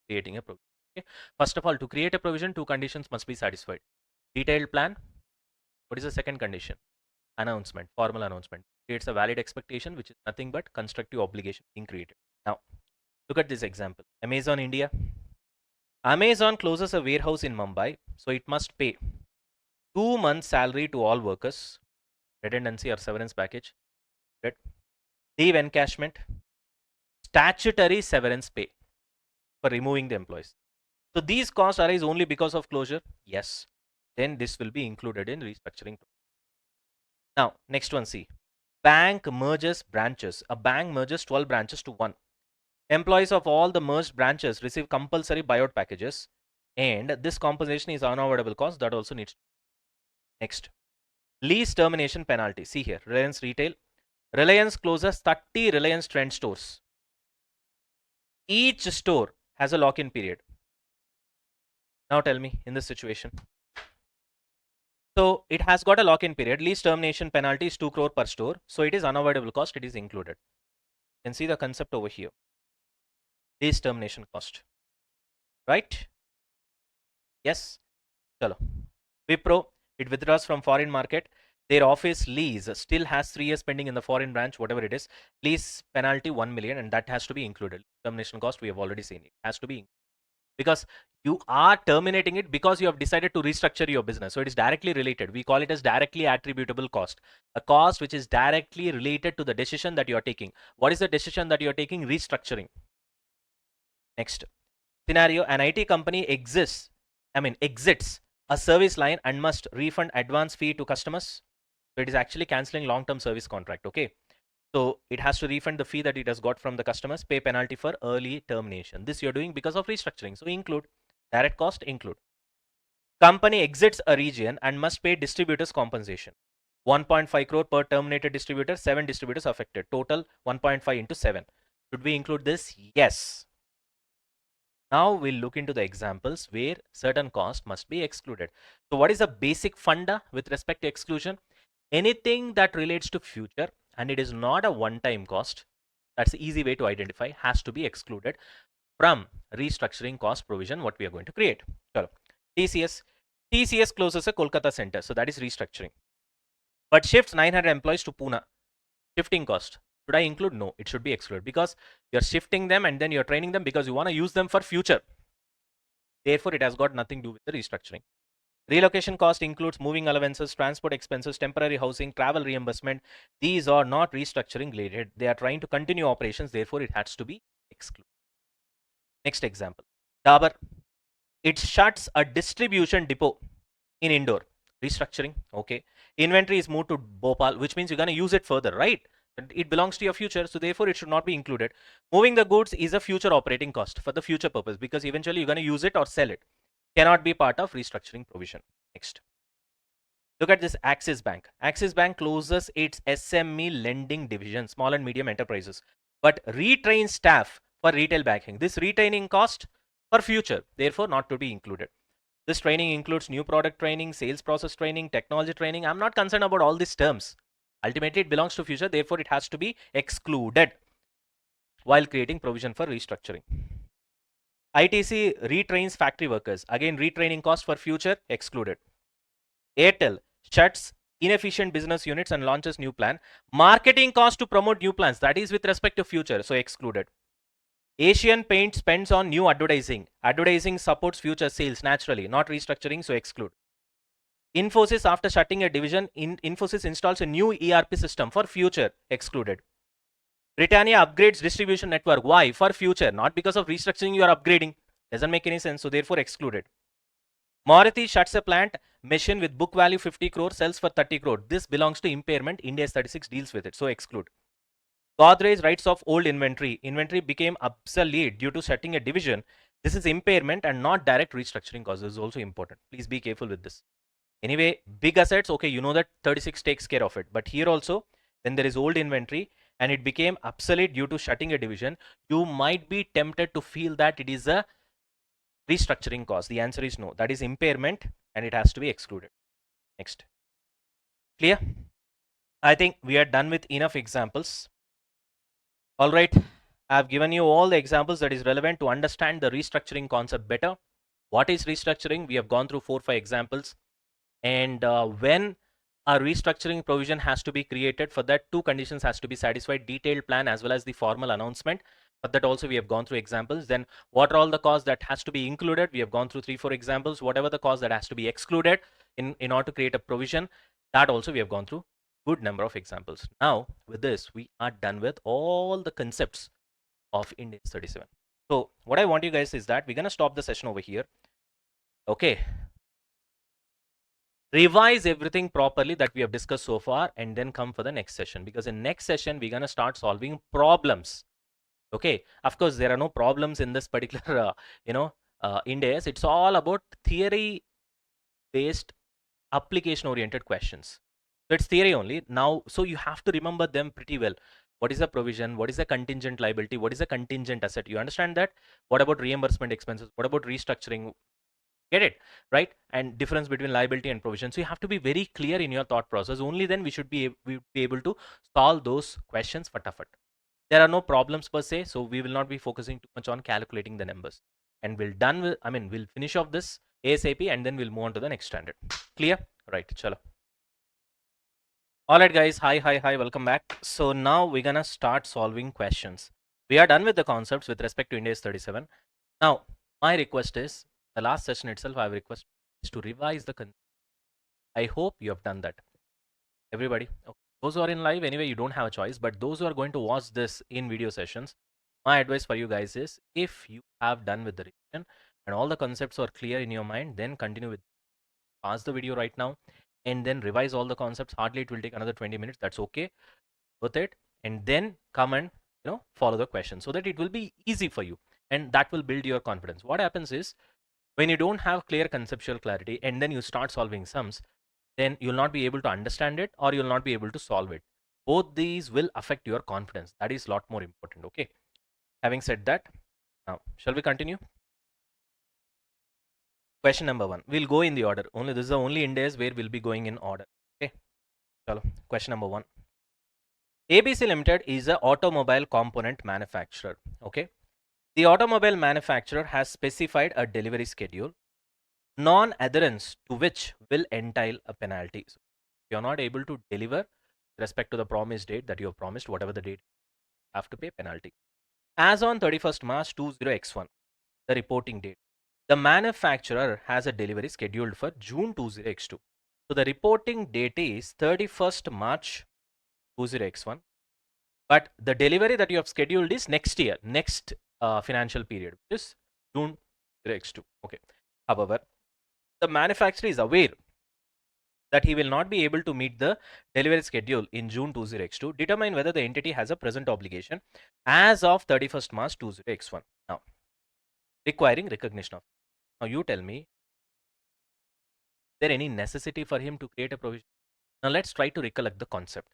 Creating a provision. Okay. First of all, to create a provision, two conditions must be satisfied. Detailed plan. What is the second condition? Announcement, formal announcement. Creates a valid expectation, which is nothing but constructive obligation being created. Now, look at this example. Amazon India. Amazon closes a warehouse in Mumbai, so it must pay 2 months salary to all workers, redundancy or severance package, right? Leave encashment, statutory severance pay for removing the employees. So these costs arise only because of closure? Yes. Then this will be included in restructuring. Now, next one, see. Bank merges branches. A bank merges 12 branches to one. Employees of all the merged branches receive compulsory buyout packages, and this compensation is unavoidable cost that also needs. Next, lease termination penalty. See here, Reliance Retail. Reliance closes 30 Reliance Trend stores. Each store has a lock-in period. Now tell me, in this situation. So it has got a lock-in period. Lease termination penalty is 2 crore per store. So it is unavoidable cost. It is included. You can see the concept over here. Lease termination cost. Right? Yes. Chalo. Wipro, it withdraws from foreign market. Their office lease still has 3 years pending in the foreign branch, whatever it is. Lease penalty 1 million, and that has to be included. Termination cost, we have already seen it. Has to be, because you are terminating it because you have decided to restructure your business. So it is directly related. We call it as directly attributable cost. A cost which is directly related to the decision that you are taking. What is the decision that you are taking? Restructuring. Next scenario, an IT company exits a service line and must refund advance fee to customers. So it is actually cancelling long-term service contract. Okay. So it has to refund the fee that it has got from the customers, pay penalty for early termination. This you're doing because of restructuring. So include direct cost, include. Company exits a region and must pay distributors compensation. 1.5 crore per terminated distributor, 7 distributors affected. Total 1.5 into 7. Should we include this? Yes. Now we'll look into the examples where certain cost must be excluded. So what is the basic funda with respect to exclusion? Anything that relates to future and it is not a one-time cost, that's the easy way to identify, has to be excluded from restructuring cost provision what we are going to create. So TCS. TCS closes a Kolkata center, so that is restructuring. But shifts 900 employees to Pune. Shifting cost. Should I include? No, it should be excluded because you're shifting them and then you're training them because you want to use them for future. Therefore, it has got nothing to do with the restructuring. Relocation cost includes moving allowances, transport expenses, temporary housing, travel reimbursement. These are not restructuring related. They are trying to continue operations. Therefore, it has to be excluded. Next example. Dabur. It shuts a distribution depot in Indore. Restructuring. Okay. Inventory is moved to Bhopal, which means you're going to use it further, right? It belongs to your future, so therefore it should not be included. Moving the goods is a future operating cost for the future purpose because eventually you're going to use it or sell it. Cannot be part of restructuring provision. Next. Look at this Axis Bank. Axis Bank closes its SME lending division, small and medium enterprises, but retrains staff for retail banking. This retraining cost for future, therefore not to be included. This training includes new product training, sales process training, technology training. I'm not concerned about all these terms. Ultimately, it belongs to future, therefore it has to be excluded while creating provision for restructuring. ITC retrains factory workers. Again, retraining cost for future, excluded. Airtel shuts inefficient business units and launches new plan. Marketing cost to promote new plans. That is with respect to future, so excluded. Asian Paint spends on new advertising. Advertising supports future sales naturally, not restructuring, so exclude. Infosys, after shutting a division, Infosys installs a new ERP system for future, excluded. Britannia upgrades distribution network. Why? For future, not because of restructuring you are upgrading. Doesn't make any sense, so therefore excluded. Maruti shuts a plant machine with book value 50 crore, sells for 30 crore. This belongs to impairment. Ind AS 36 deals with it, so exclude. Godrej writes off old inventory. Inventory became obsolete due to shutting a division. This is impairment and not direct restructuring cost. This is also important. Please be careful with this. Anyway, big assets, okay, you know that 36 takes care of it. But here also, when there is old inventory and it became obsolete due to shutting a division, you might be tempted to feel that it is a restructuring cost. The answer is no. That is impairment and it has to be excluded. Next. Clear? I think we are done with enough examples. All right. I've given you all the examples that is relevant to understand the restructuring concept better. What is restructuring? We have gone through 4-5 examples. And when a restructuring provision has to be created, for that 2 conditions has to be satisfied: detailed plan as well as the formal announcement. For that also we have gone through examples. Then what are all the costs that has to be included? We have gone through 3-4 examples. Whatever the cost that has to be excluded in order to create a provision, that also we have gone through good number of examples. Now with this we are done with all the concepts of Ind AS 37. So what I want you guys is that we're gonna stop the session over here. Okay, revise everything properly that we have discussed so far and then come for the next session, because in next session we're going to start solving problems. Okay, of course there are no problems in this particular Ind AS. It's all about theory based application oriented questions. So it's theory only now, so you have to remember them pretty well. What is the provision? What is the contingent liability? What is the contingent asset? You understand that? What about reimbursement expenses? What about restructuring? Get it? Right? And difference between liability and provision. So you have to be very clear in your thought process. Only then we should be able to solve those questions fatafat. There are no problems per se, so we will not be focusing too much on calculating the numbers. And we'll finish off this ASAP and then we'll move on to the next standard. Clear? Right, chalo. All right, guys. Hi. Welcome back. So now we're gonna start solving questions. We are done with the concepts with respect to Ind AS 37. Now, my request is, the last session itself, I have requested to revise the concept. I hope you have done that. Everybody. Okay. Those who are in live, anyway, you don't have a choice. But those who are going to watch this in video sessions, my advice for you guys is, if you have done with the revision and all the concepts are clear in your mind, then continue with, pause the video right now and then revise all the concepts. Hardly it will take another 20 minutes. That's okay with it. and then come and follow the question, so that it will be easy for you, and that will build your confidence. What happens is, when you don't have clear conceptual clarity and then you start solving sums, then you'll not be able to understand it, or you'll not be able to solve it. Both these will affect your confidence. That is a lot more important. Okay, having said that, now shall we continue? Question number 1, we'll go in the order. Only this is the only Ind AS where we'll be going in order. Okay, chalo. Question number 1. ABC Limited is an automobile component manufacturer. Okay, the automobile manufacturer has specified a delivery schedule, non-adherence to which will entail a penalty. So if you're not able to deliver with respect to the promised date that you have promised, whatever the date, you have to pay penalty. As on 31st March 20x1, the reporting date, the manufacturer has a delivery scheduled for June 20x2. So the reporting date is 31st March 20x1, but the delivery that you have scheduled is next year, next financial period, which is June 20x2. Okay. However, the manufacturer is aware that he will not be able to meet the delivery schedule in June 20x2. Determine whether the entity has a present obligation as of 31st March 20x1. Now, requiring recognition of. Now, you tell me, is there any necessity for him to create a provision? Now, let's try to recollect the concept.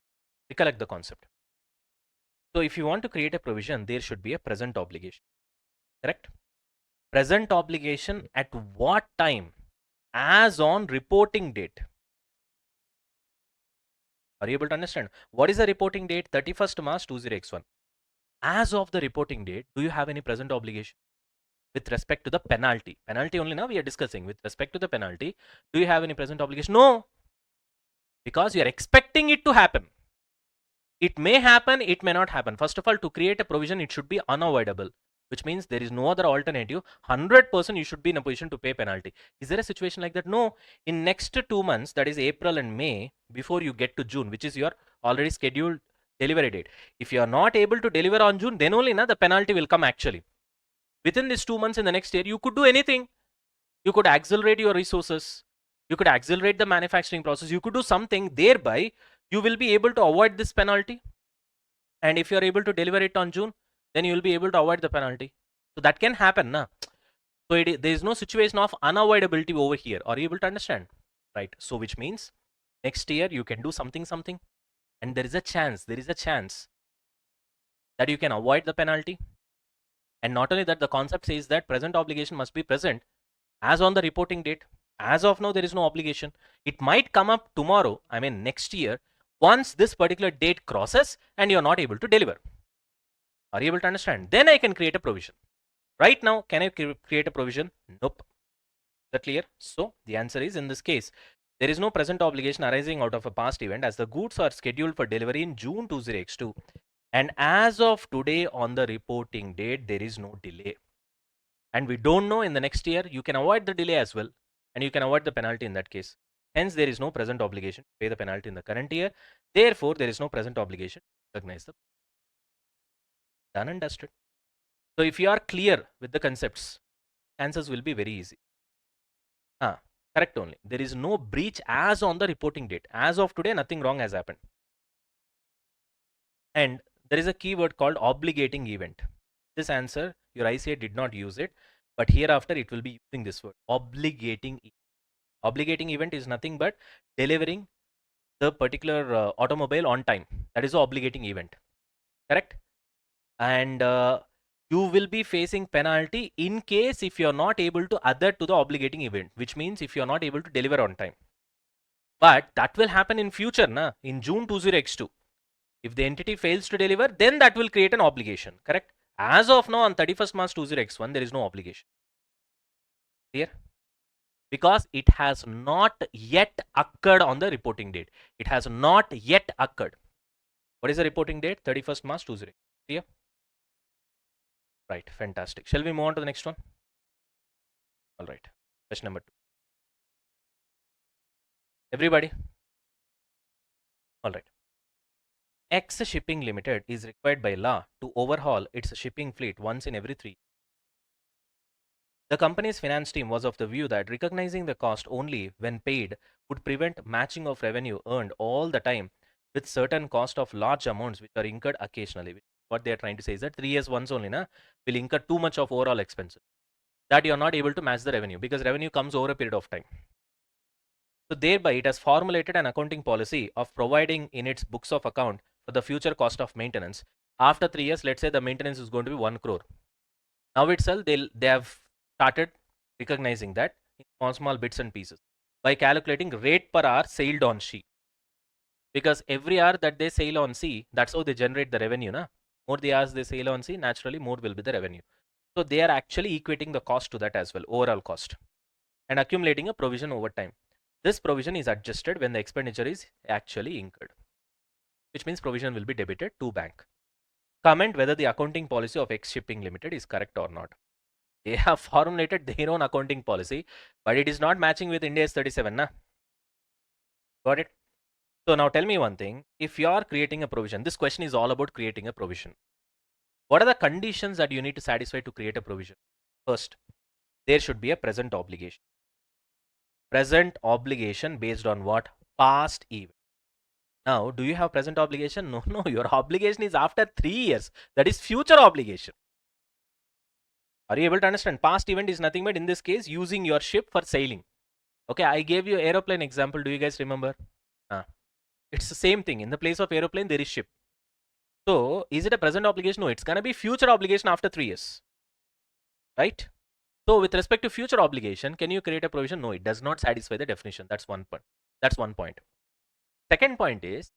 So, if you want to create a provision, there should be a present obligation. Correct? Present obligation at what time? As on reporting date. Are you able to understand? What is the reporting date? 31st March 20x1. As of the reporting date, do you have any present obligation with respect to the penalty? Penalty only now we are discussing. With respect to the penalty, do you have any present obligation? No, because you are expecting it to happen. It may happen, it may not happen. First of all, to create a provision, it should be unavoidable, which means there is no other alternative. 100% you should be in a position to pay penalty. Is there a situation like that? No. In next 2 months, that is April and May, before you get to June, which is your already scheduled delivery date, if you are not able to deliver on June, then only the penalty will come. Actually, within these 2 months in the next year, you could do anything. You could accelerate your resources, you could accelerate the manufacturing process, you could do something, thereby you will be able to avoid this penalty. And if you are able to deliver it on June, then you will be able to avoid the penalty. So that can happen, na? So there is no situation of unavoidability over here. Are you able to understand? Right. So which means next year you can do something, and there is a chance that you can avoid the penalty. And not only that, the concept says that present obligation must be present as on the reporting date. As of now, there is no obligation. It might come up tomorrow, I mean next year, once this particular date crosses and you're not able to deliver. Are you able to understand? Then I can create a provision. Right now, can I create a provision? Nope. Is that clear? So the answer is, in this case, there is no present obligation arising out of a past event, as the goods are scheduled for delivery in June 20x2. And as of today on the reporting date, there is no delay. And we don't know in the next year, you can avoid the delay as well, and you can avoid the penalty in that case. Hence, there is no present obligation to pay the penalty in the current year. Therefore, there is no present obligation to recognize the. Done and dusted. So if you are clear with the concepts, answers will be very easy. Correct only. There is no breach as on the reporting date. As of today, nothing wrong has happened. And there is a keyword called obligating event. This answer, your ICAI did not use it, but hereafter it will be using this word, obligating event. Obligating event is nothing but delivering the particular automobile on time. That is the obligating event. Correct? And you will be facing penalty in case if you are not able to adhere to the obligating event, which means if you are not able to deliver on time. But that will happen in future, in June 20x2. If the entity fails to deliver, then that will create an obligation. Correct? As of now, on 31st March 20x1, there is no obligation. Clear? Because it has not yet occurred on the reporting date. It has not yet occurred. What is the reporting date? 31st March 20. Clear? Right. Fantastic. Shall we move on to the next one? All right. Question number 2. Everybody? All right. X Shipping Limited is required by law to overhaul its shipping fleet once in every 3 years. The company's finance team was of the view that recognizing the cost only when paid would prevent matching of revenue earned all the time with certain cost of large amounts which are incurred occasionally. What they are trying to say is that 3 years once only will incur too much of overall expenses that you are not able to match the revenue, because revenue comes over a period of time. So thereby it has formulated an accounting policy of providing in its books of account for the future cost of maintenance. After 3 years, let's say the maintenance is going to be 1 crore. Now itself they have started recognizing that in small bits and pieces by calculating rate per hour sailed on sea. Because every hour that they sail on sea, that's how they generate the revenue. More the hours they sail on sea, naturally more will be the revenue. So they are actually equating the cost to that as well, overall cost, and accumulating a provision over time. This provision is adjusted when the expenditure is actually incurred, which means provision will be debited to bank. Comment whether the accounting policy of X Shipping Limited is correct or not. They have formulated their own accounting policy, but it is not matching with Ind AS 37. Got it? So now tell me one thing. If you are creating a provision, this question is all about creating a provision. What are the conditions that you need to satisfy to create a provision? First, there should be a present obligation. Present obligation based on what? Past event. Now, do you have present obligation? No, no. Your obligation is after 3 years. That is future obligation. Are you able to understand? Past event is nothing but, in this case, using your ship for sailing. Okay, I gave you aeroplane example. Do you guys remember? It's the same thing. In the place of aeroplane, there is ship. So, is it a present obligation? No, it's going to be future obligation after 3 years. Right? So, with respect to future obligation, can you create a provision? No, it does not satisfy the definition. That's one point. That's one point. Second point is,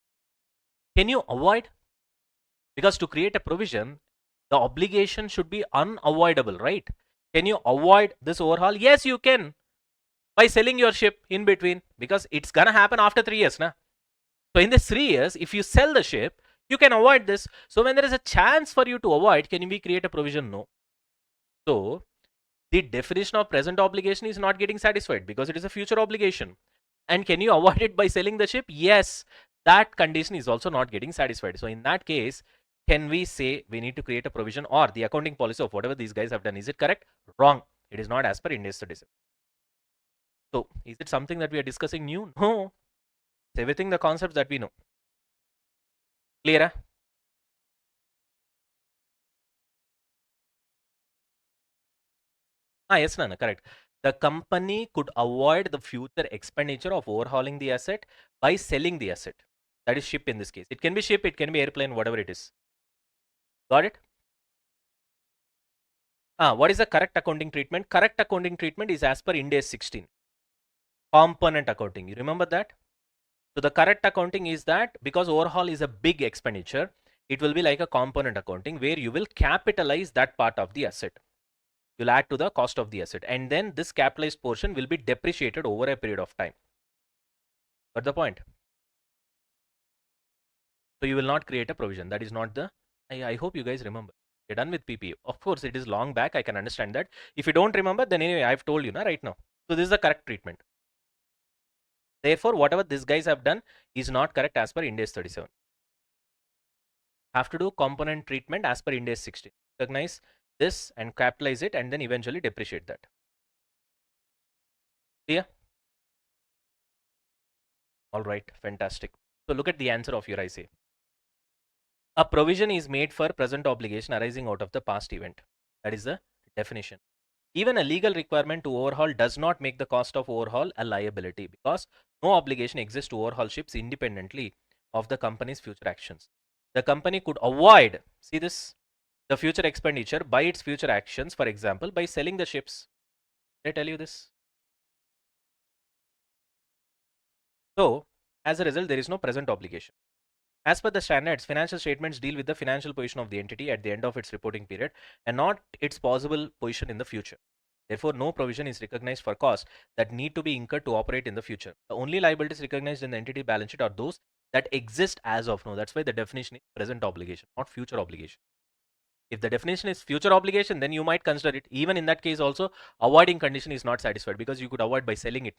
can you avoid? Because to create a provision, the obligation should be unavoidable, right? Can you avoid this overhaul? Yes, you can, by selling your ship in between, because it's gonna happen after 3 years. So in this 3 years, if you sell the ship, you can avoid this. So when there is a chance for you to avoid, can we create a provision? No. So the definition of present obligation is not getting satisfied because it is a future obligation. And can you avoid it by selling the ship? Yes, that condition is also not getting satisfied. So in that case, can we say we need to create a provision, or the accounting policy of whatever these guys have done, is it correct? Wrong. It is not as per Ind AS 37. So is it something that we are discussing new? No. It's everything the concepts that we know. Clear? Yes, Nana, correct. The company could avoid the future expenditure of overhauling the asset by selling the asset. That is ship in this case. It can be ship, it can be airplane, whatever it is. Got it? What is the correct accounting treatment? Correct accounting treatment is as per Ind AS 16. Component accounting. You remember that? So the correct accounting is that because overhaul is a big expenditure, it will be like a component accounting where you will capitalize that part of the asset. You'll add to the cost of the asset, and then this capitalized portion will be depreciated over a period of time. Got the point? So you will not create a provision. That is not the, I hope you guys remember. You're done with PPA. Of course, it is long back. I can understand that. If you don't remember, then anyway, I've told you right now. So this is the correct treatment. Therefore, whatever these guys have done is not correct as per Ind AS 37. Have to do component treatment as per Ind AS 16. Recognize this and capitalize it, and then eventually depreciate that. Clear? All right, fantastic. So look at the answer of your ICAI. A provision is made for present obligation arising out of the past event. That is the definition. Even a legal requirement to overhaul does not make the cost of overhaul a liability, because no obligation exists to overhaul ships independently of the company's future actions. The company could avoid, see this, the future expenditure by its future actions, for example, by selling the ships. Did I tell you this? So, as a result, there is no present obligation. As per the standards, financial statements deal with the financial position of the entity at the end of its reporting period and not its possible position in the future. Therefore, no provision is recognized for costs that need to be incurred to operate in the future. The only liabilities recognized in the entity balance sheet are those that exist as of now. That's why the definition is present obligation, not future obligation. If the definition is future obligation, then you might consider it. Even in that case also, avoiding condition is not satisfied because you could avoid by selling it.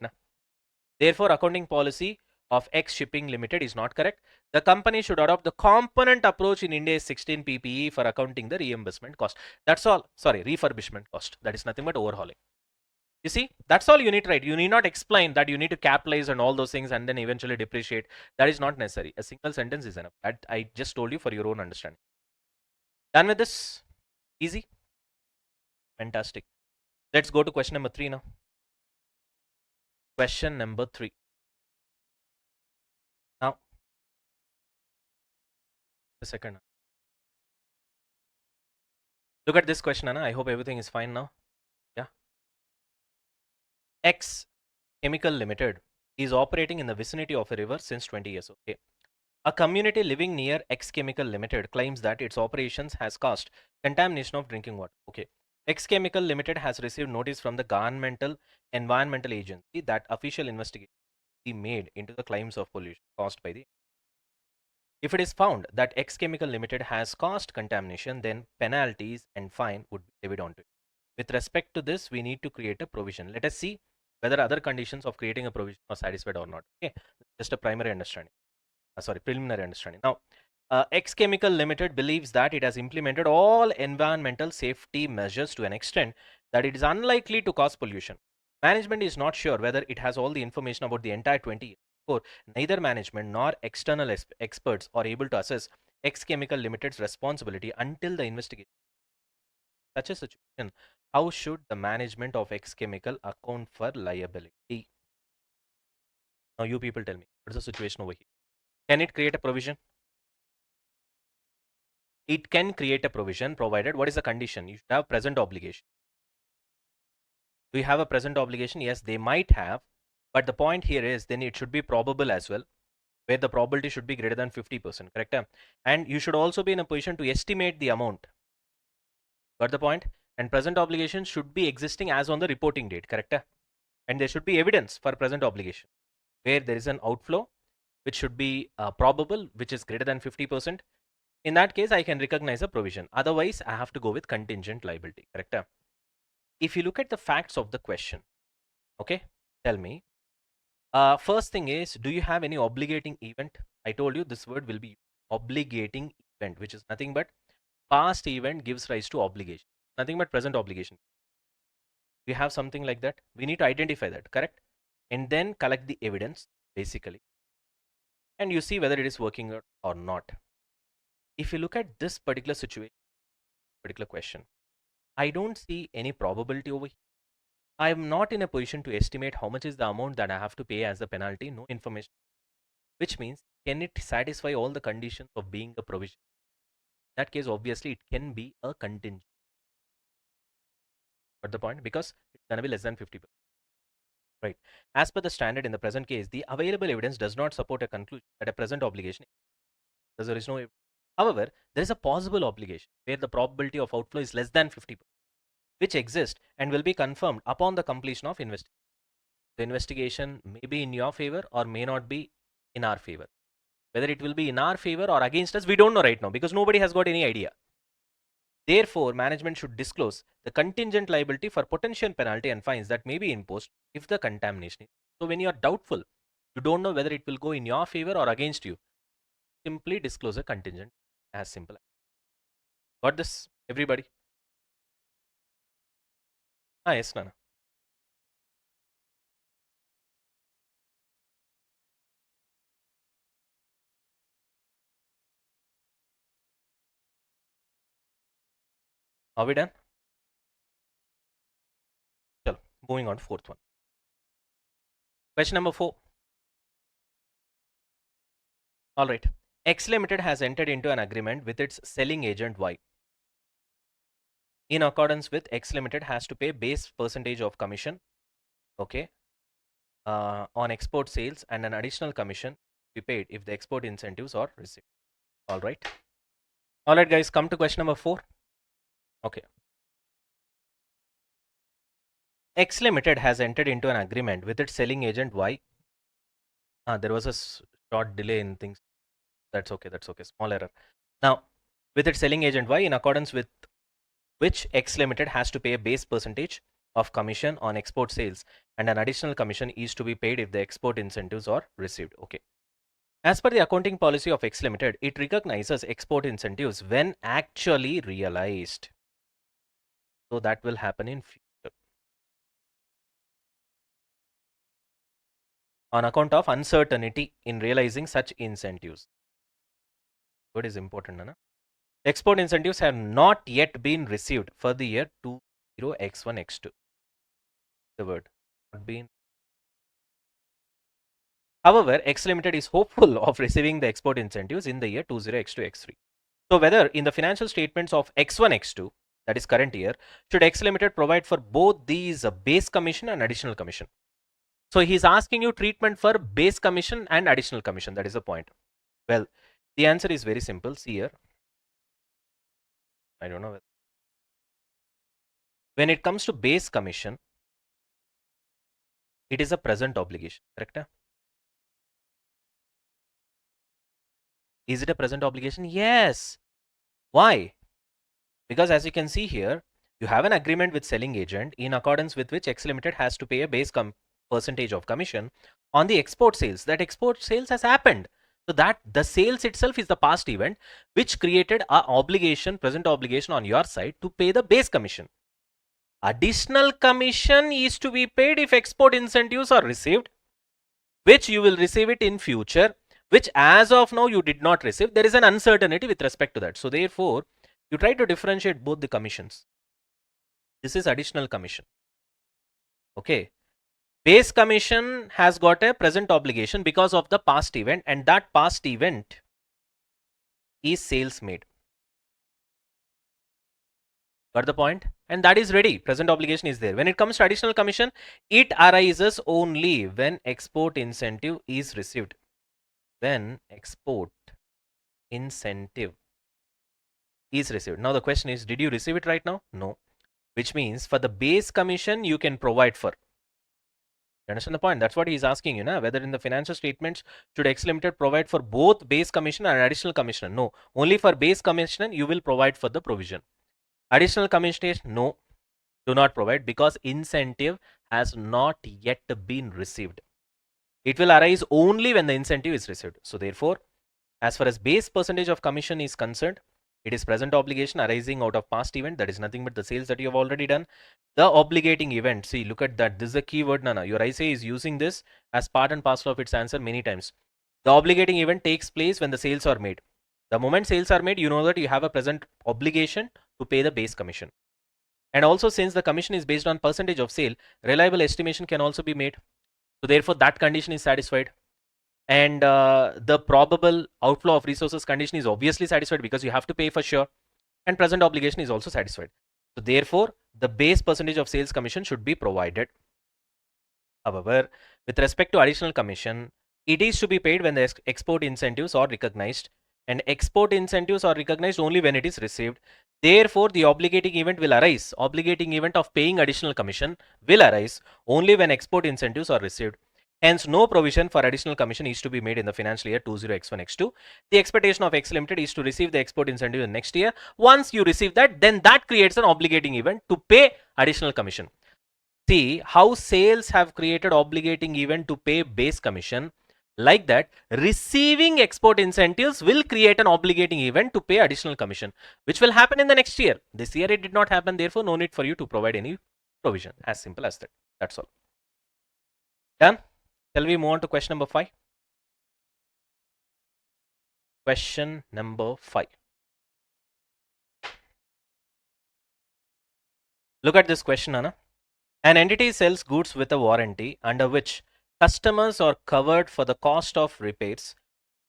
Therefore, accounting policy of X Shipping Limited is not correct. The company should adopt the component approach in Ind AS 16 PPE for accounting the reimbursement cost. That's all. Sorry, refurbishment cost. That is nothing but overhauling. You see, that's all you need to write. You need not explain that you need to capitalize and all those things and then eventually depreciate. That is not necessary. A single sentence is enough. That I just told you for your own understanding. Done with this? Easy? Fantastic. Let's go to question number 3 now. Question number 3. Now, a second. Look at this question, Anna. I hope everything is fine now. Yeah. X Chemical Limited is operating in the vicinity of a river since 20 years. Okay. A community living near X Chemical Limited claims that its operations has caused contamination of drinking water. Okay. X Chemical Limited has received notice from the governmental environmental agency that official investigation be made into the claims of pollution caused by the. If it is found that X Chemical Limited has caused contamination, then penalties and fine would be levied onto it. With respect to this, we need to create a provision. Let us see whether other conditions of creating a provision are satisfied or not. Okay, just a primary understanding. Preliminary understanding. Now, X Chemical Limited believes that it has implemented all environmental safety measures to an extent that it is unlikely to cause pollution. Management is not sure whether it has all the information about the entire 20 years. Therefore, neither management nor external experts are able to assess X Chemical Limited's responsibility until the investigation. Such a situation, how should the management of X Chemical account for liability? Now, you people tell me, what is the situation over here? Can it create a provision? It can create a provision provided what is the condition? You should have present obligation. Do you have a present obligation? Yes, they might have, but the point here is then it should be probable as well, where the probability should be greater than 50%, correct? And you should also be in a position to estimate the amount. Got the point? And present obligation should be existing as on the reporting date, correct? And there should be evidence for present obligation where there is an outflow which should be probable, which is greater than 50%. In that case, I can recognize a provision. Otherwise, I have to go with contingent liability, correct? If you look at the facts of the question, okay, tell me. First thing is, do you have any obligating event? I told you this word will be obligating event, which is nothing but past event gives rise to obligation. Nothing but present obligation. We have something like that. We need to identify that, correct? And then collect the evidence, basically. And you see whether it is working or not. If you look at this particular situation, particular question, I don't see any probability over here. I am not in a position to estimate how much is the amount that I have to pay as a penalty, no information. Which means, can it satisfy all the conditions of being a provision? In that case, obviously, it can be a contingent. But the point, because it's going to be less than 50%. Right. As per the standard in the present case, the available evidence does not support a conclusion that a present obligation, because there is no evidence. However, there is a possible obligation where the probability of outflow is less than 50%, which exists and will be confirmed upon the completion of investigation. The investigation may be in your favor or may not be in our favor. Whether it will be in our favor or against us, we don't know right now because nobody has got any idea. Therefore, management should disclose the contingent liability for potential penalty and fines that may be imposed if the contamination is. So when you are doubtful, you don't know whether it will go in your favor or against you, simply disclose a contingent, as simple. Got this, everybody? Yes, Nana. Are we done? Chalo, moving on to fourth one. Question number 4. All right. X Limited has entered into an agreement with its selling agent Y. In accordance with, X Limited has to pay base percentage of commission, okay, on export sales, and an additional commission be paid if the export incentives are received. All right. All right, guys, come to question number 4. Okay. X Limited has entered into an agreement with its selling agent Y. There was a short delay in things. That's okay. That's okay. Small error. Now, with its selling agent Y, in accordance with which X Limited has to pay a base percentage of commission on export sales, and an additional commission is to be paid if the export incentives are received. Okay. As per the accounting policy of X Limited, it recognizes export incentives when actually realized. So that will happen in future. on account of uncertainty in realizing such incentives. What is important, Nana? Export incentives have not yet been received for the year 20X1, X2. The word not been. However, X Limited is hopeful of receiving the export incentives in the year 20X2, X3. So whether in the financial statements of X1, X2, that is current year, should X Limited provide for both these base commission and additional commission? So he's asking you treatment for base commission and additional commission. That is the point. Well, the answer is very simple. See here. I don't know. When it comes to base commission, it is a present obligation, correct? Is it a present obligation? Yes. Why? Because as you can see here, you have an agreement with selling agent in accordance with which X Limited has to pay a base percentage of commission on the export sales. That export sales has happened. So that the sales itself is the past event which created a obligation, present obligation on your side to pay the base commission. Additional commission is to be paid if export incentives are received, which you will receive it in future, which as of now you did not receive. There is an uncertainty with respect to that. So therefore, you try to differentiate both the commissions. This is additional commission. Okay. Base commission has got a present obligation because of the past event, and that past event is sales made. Got the point? And that is ready. Present obligation is there. When it comes to additional commission, it arises only when export incentive is received. When export incentive is received. Now the question is, did you receive it right now? No. Which means for the base commission, you can provide for. You understand the point? That's what he's asking you, na? Whether in the financial statements, should X Limited provide for both base commission and additional commission? No. Only for base commission, you will provide for the provision. Additional commission, no. Do not provide because incentive has not yet been received. It will arise only when the incentive is received. So therefore, as far as base percentage of commission is concerned, it is present obligation arising out of past event. That is nothing but the sales that you have already done. The obligating event, see, look at that. This is a keyword, Nana. Your ICAI is using this as part and parcel of its answer many times. The obligating event takes place when the sales are made. The moment sales are made, you know that you have a present obligation to pay the base commission. And also, since the commission is based on percentage of sale, reliable estimation can also be made. So therefore, that condition is satisfied. And the probable outflow of resources condition is obviously satisfied because you have to pay for sure. And present obligation is also satisfied. So therefore, the base percentage of sales commission should be provided. However, with respect to additional commission, it is to be paid when the export incentives are recognized. And export incentives are recognized only when it is received. Therefore, the obligating event will arise. Obligating event of paying additional commission will arise only when export incentives are received. Hence, no provision for additional commission is to be made in the financial year 20X1, X2. The expectation of X Limited is to receive the export incentive in next year. Once you receive that, then that creates an obligating event to pay additional commission. See how sales have created obligating event to pay base commission. Like that, receiving export incentives will create an obligating event to pay additional commission, which will happen in the next year. This year it did not happen, therefore no need for you to provide any provision. As simple as that. That's all. Done? Shall we move on to question number 5? Question number 5. Look at this question, Anna. An entity sells goods with a warranty under which customers are covered for the cost of repairs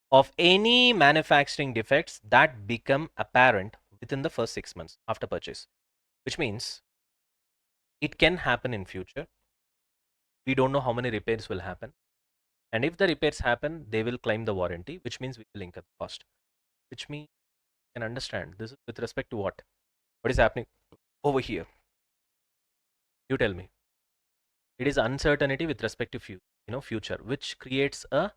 of any manufacturing defects that become apparent within the first 6 months after purchase, which means it can happen in future. We don't know how many repairs will happen. And if the repairs happen, they will claim the warranty, which means we will incur the cost. Which means you can understand this is with respect to what? What is happening over here? You tell me. It is uncertainty with respect to future, which creates a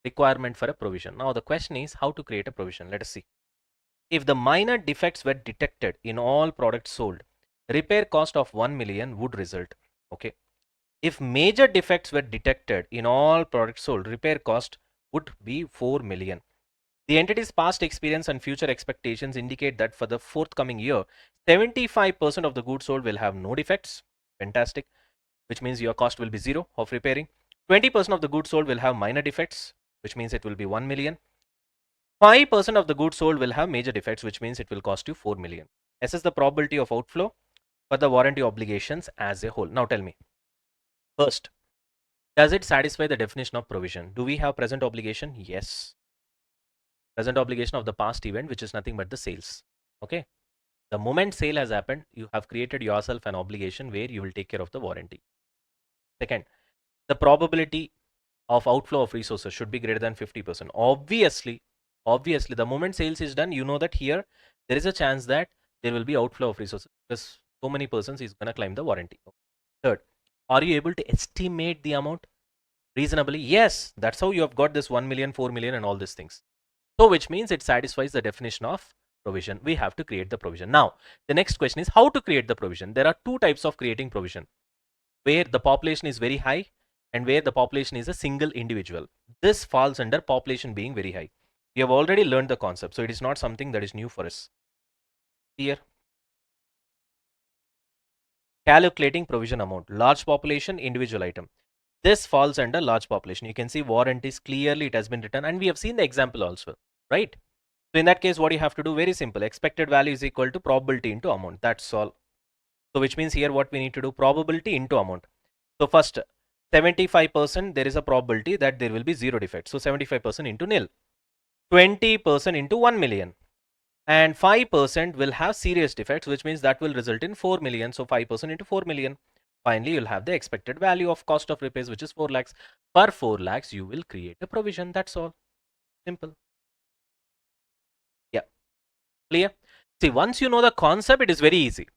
requirement for a provision. Now the question is how to create a provision. Let us see. If the minor defects were detected in all products sold, repair cost of 1 million would result. Okay. If major defects were detected in all products sold, repair cost would be 4 million. The entity's past experience and future expectations indicate that for the forthcoming year, 75% of the goods sold will have no defects. Fantastic. Which means your cost will be zero of repairing. 20% of the goods sold will have minor defects, which means it will be 1 million. 5% of the goods sold will have major defects, which means it will cost you 4 million. Assess the probability of outflow for the warranty obligations as a whole. Now tell me, first, does it satisfy the definition of provision? Do we have present obligation? Yes. Present obligation of the past event, which is nothing but the sales. Okay. The moment sale has happened, you have created yourself an obligation where you will take care of the warranty. Second, the probability of outflow of resources should be greater than 50%. Obviously, the moment sales is done, you know that here there is a chance that there will be outflow of resources because so many persons is going to claim the warranty. Third, are you able to estimate the amount reasonably? Yes, that's how you have got this 1 million, 4 million and all these things. So which means it satisfies the definition of provision. We have to create the provision. Now, the next question is how to create the provision. There are two types of creating provision, where the population is very high and where the population is a single individual. This falls under population being very high. We have already learned the concept, so it is not something that is new for us. Here, calculating provision amount, large population, individual item. This falls under large population. You can see warranties clearly it has been written, and we have seen the example also, right? So in that case, what you have to do, very simple. Expected value is equal to probability into amount. That's all. So which means here what we need to do, probability into amount. So first, 75% there is a probability that there will be zero defect. So 75% into nil. 20% into 1 million. And 5% will have serious defects, which means that will result in 4 million. So 5% into 4 million. Finally, you'll have the expected value of cost of repairs, which is 4 lakhs. Per 4 lakhs, you will create a provision. That's all. Simple. Yeah. Clear? See, once you know the concept, it is very easy.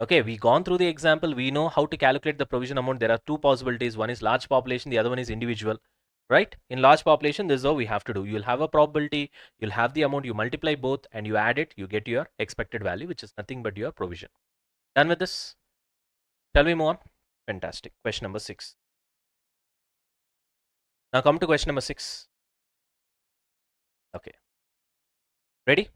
Okay, we gone through the example. We know how to calculate the provision amount. There are two possibilities. One is large population, the other one is individual, right? In large population, this is how we have to do. You'll have a probability, you'll have the amount, you multiply both and you add it, you get your expected value, which is nothing but your provision. Done with this? Shall we move on? Fantastic. Question number 6. Now come to question number 6. Okay. Ready?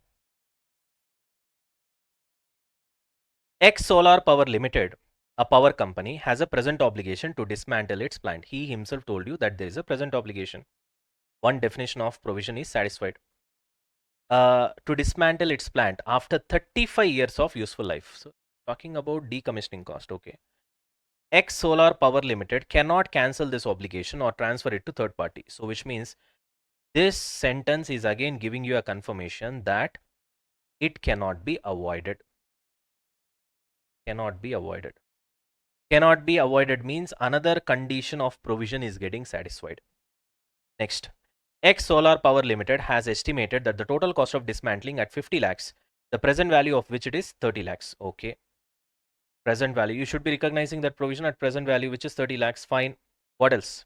X Solar Power Limited, a power company, has a present obligation to dismantle its plant. He himself told you that there is a present obligation. One definition of provision is satisfied. To dismantle its plant after 35 years of useful life. So talking about decommissioning cost. Okay. X Solar Power Limited cannot cancel this obligation or transfer it to third party. So which means this sentence is again giving you a confirmation that it cannot be avoided. Cannot be avoided. Cannot be avoided means another condition of provision is getting satisfied. Next, X Solar Power Limited has estimated that the total cost of dismantling at 50 lakhs, the present value of which it is 30 lakhs. Okay. Present value. You should be recognizing that provision at present value, which is 30 lakhs. Fine. What else?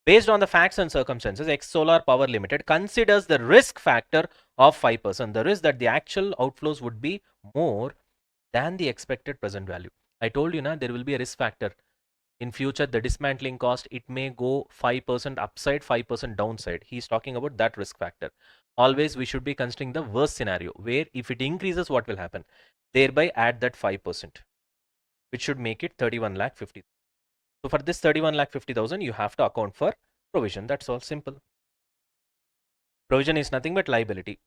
Based on the facts and circumstances, X Solar Power Limited considers the risk factor of 5%. The risk that the actual outflows would be more than the expected present value. I told you na, there will be a risk factor. In future, the dismantling cost, it may go 5% upside, 5% downside. He's talking about that risk factor. Always we should be considering the worst scenario, where if it increases, what will happen? Thereby add that 5%, which should make it 31 lakh 50. So for this 31 lakh 50,000, you have to account for provision. That's all, simple. Provision is nothing but liability.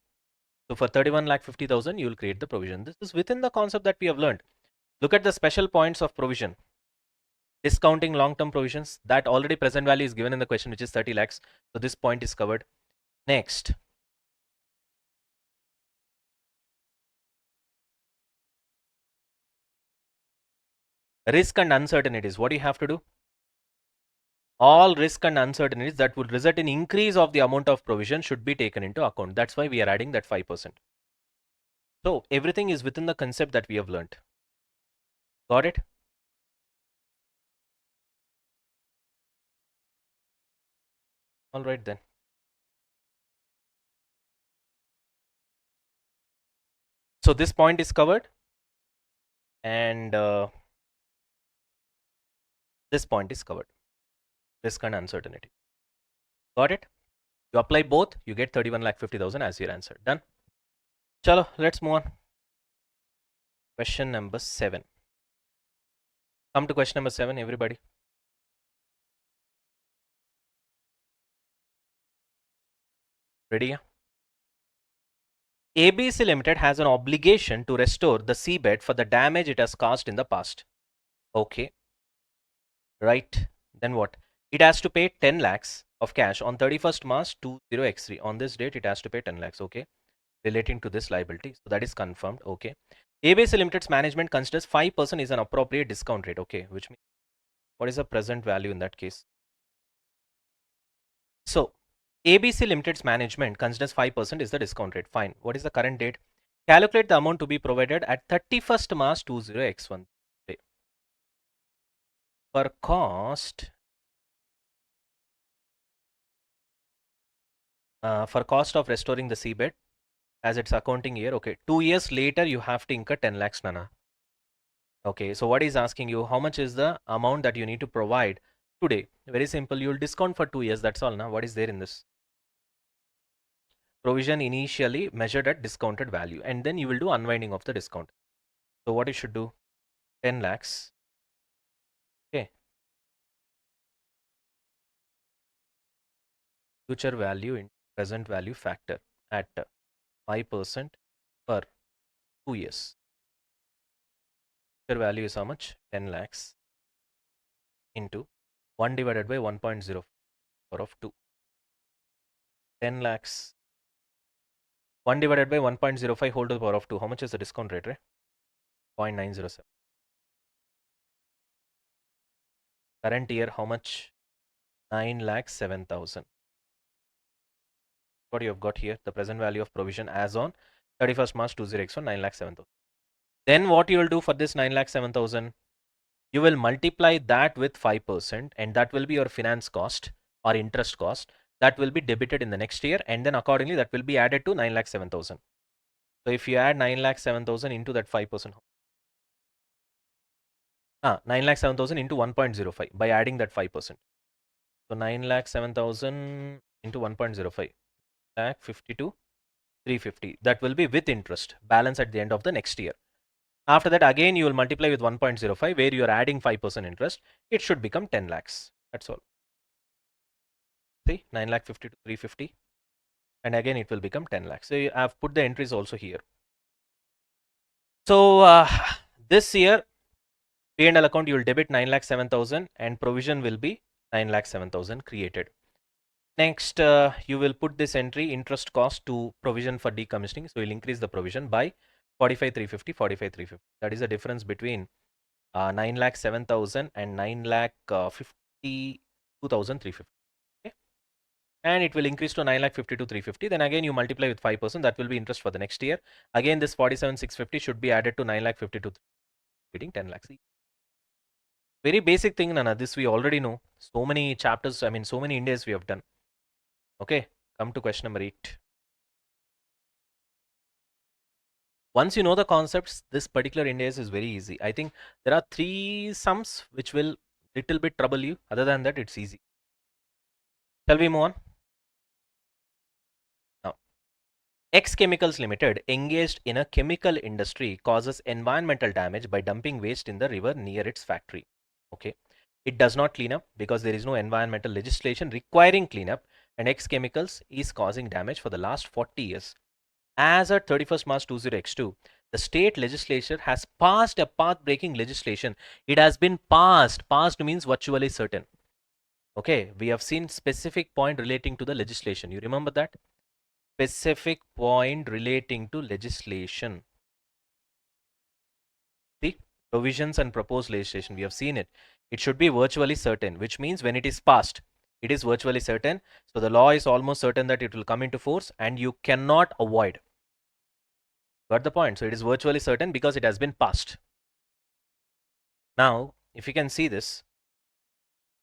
So for 31 lakh 50,000, you will create the provision. This is within the concept that we have learned. Look at the special points of provision. Discounting long-term provisions, that already present value is given in the question, which is 30 lakhs. So this point is covered. Next, risk and uncertainties. What do you have to do? All risk and uncertainties that would result in increase of the amount of provision should be taken into account. That's why we are adding that 5%. So everything is within the concept that we have learned. Got it? All right then. So this point is covered, and this point is covered. Risk and uncertainty. Got it? You apply both, you get 31 lakh 50,000 as your answer. Done? Chalo, let's move on. Question number 7. Come to question number 7, everybody. Ready? ABC Limited has an obligation to restore the seabed for the damage it has caused in the past. Okay. Right. Then what? It has to pay 10 lakhs of cash on 31st March 20x3. On this date, it has to pay 10 lakhs. Okay. Relating to this liability. So that is confirmed. Okay. ABC Limited's management considers 5% is an appropriate discount rate. Okay. Which means what is the present value in that case? So ABC Limited's management considers 5% is the discount rate. Fine. What is the current date? Calculate the amount to be provided at 31st March 20x1. For cost of restoring the seabed, as it's accounting year, okay, 2 years later you have to incur 10 lakhs, Nana. Okay, so what is asking you, how much is the amount that you need to provide today? Very simple, you'll discount for 2 years, that's all. Now what is there in this? Provision initially measured at discounted value, and then you will do unwinding of the discount. So what you should do? 10 lakhs. Okay. Future value in present value factor at 5% per 2 years. Future value is how much? 10 lakhs into 1 divided by 1.0 power of 2. 10 lakhs. 1 divided by 1.05 whole to the power of 2. How much is the discount rate, right? 0.907. Current year, how much? 9,07,000. What you have got here? The present value of provision as on 31st March 20x1, 9,07,000. Then what you will do for this 9,07,000? You will multiply that with 5%, and that will be your finance cost or interest cost. That will be debited in the next year, and then accordingly that will be added to 9,07,000. So if you add 9,07,000 into that 5%, 9,07,000 into 1.05 by adding that 5%. So 9,07,000 into 1.05, lakh 52,350. That will be with interest, balance at the end of the next year. After that, again you will multiply with 1.05, where you are adding 5% interest. It should become 10 lakhs. That's all. See, 9,52,350, and again it will become 10 lakhs. So I have put the entries also here. So this year, P&L account, you will debit 9,07,000 and provision will be 9,07,000 created. Next, you will put this entry, interest cost to provision for decommissioning. So you'll increase the provision by 45,350, 45,350. That is the difference between 9,07,000 and 9,52,350. Okay. And it will increase to 9,52,350. Then again you multiply with 5%. That will be interest for the next year. Again this 47,650 should be added to 9,52,350, getting 10 lakhs. Very basic thing, Nana. This we already know. So many chapters, I mean, so many Ind AS we have done. Okay, come to question number 8. Once you know the concepts, this particular Ind AS is very easy. I think there are 3 sums which will little bit trouble you. Other than that, it's easy. Shall we move on? Now, X Chemicals Limited, engaged in a chemical industry, causes environmental damage by dumping waste in the river near its factory. Okay. It does not clean up because there is no environmental legislation requiring cleanup, and X Chemicals is causing damage for the last 40 years. As at 31st March 20x2, the state legislature has passed a path-breaking legislation. It has been passed. Passed means virtually certain. Okay, we have seen specific point relating to the legislation. You remember that? Specific point relating to legislation. See, provisions and proposed legislation. We have seen it. It should be virtually certain, which means when it is passed, it is virtually certain. So the law is almost certain that it will come into force and you cannot avoid. Got the point? So it is virtually certain because it has been passed. Now, if you can see this,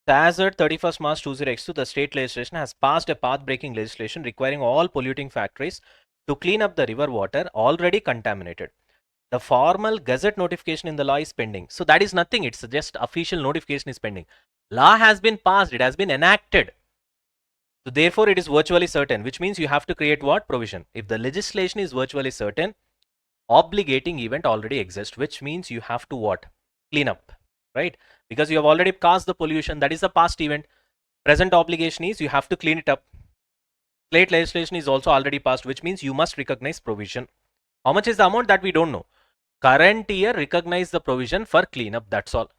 as at 31st March 20x2, the state legislation has passed a path-breaking legislation requiring all polluting factories to clean up the river water already contaminated. The formal gazette notification in the law is pending. So that is nothing. It's just official notification is pending. Law has been passed. It has been enacted. So therefore, it is virtually certain, which means you have to create what? Provision. If the legislation is virtually certain, obligating event already exists, which means you have to what? Clean up, right? Because you have already caused the pollution. That is a past event. Present obligation is you have to clean it up. Late legislation is also already passed, which means you must recognize provision. How much is the amount? That we don't know. Current year, recognize the provision for cleanup. That's all.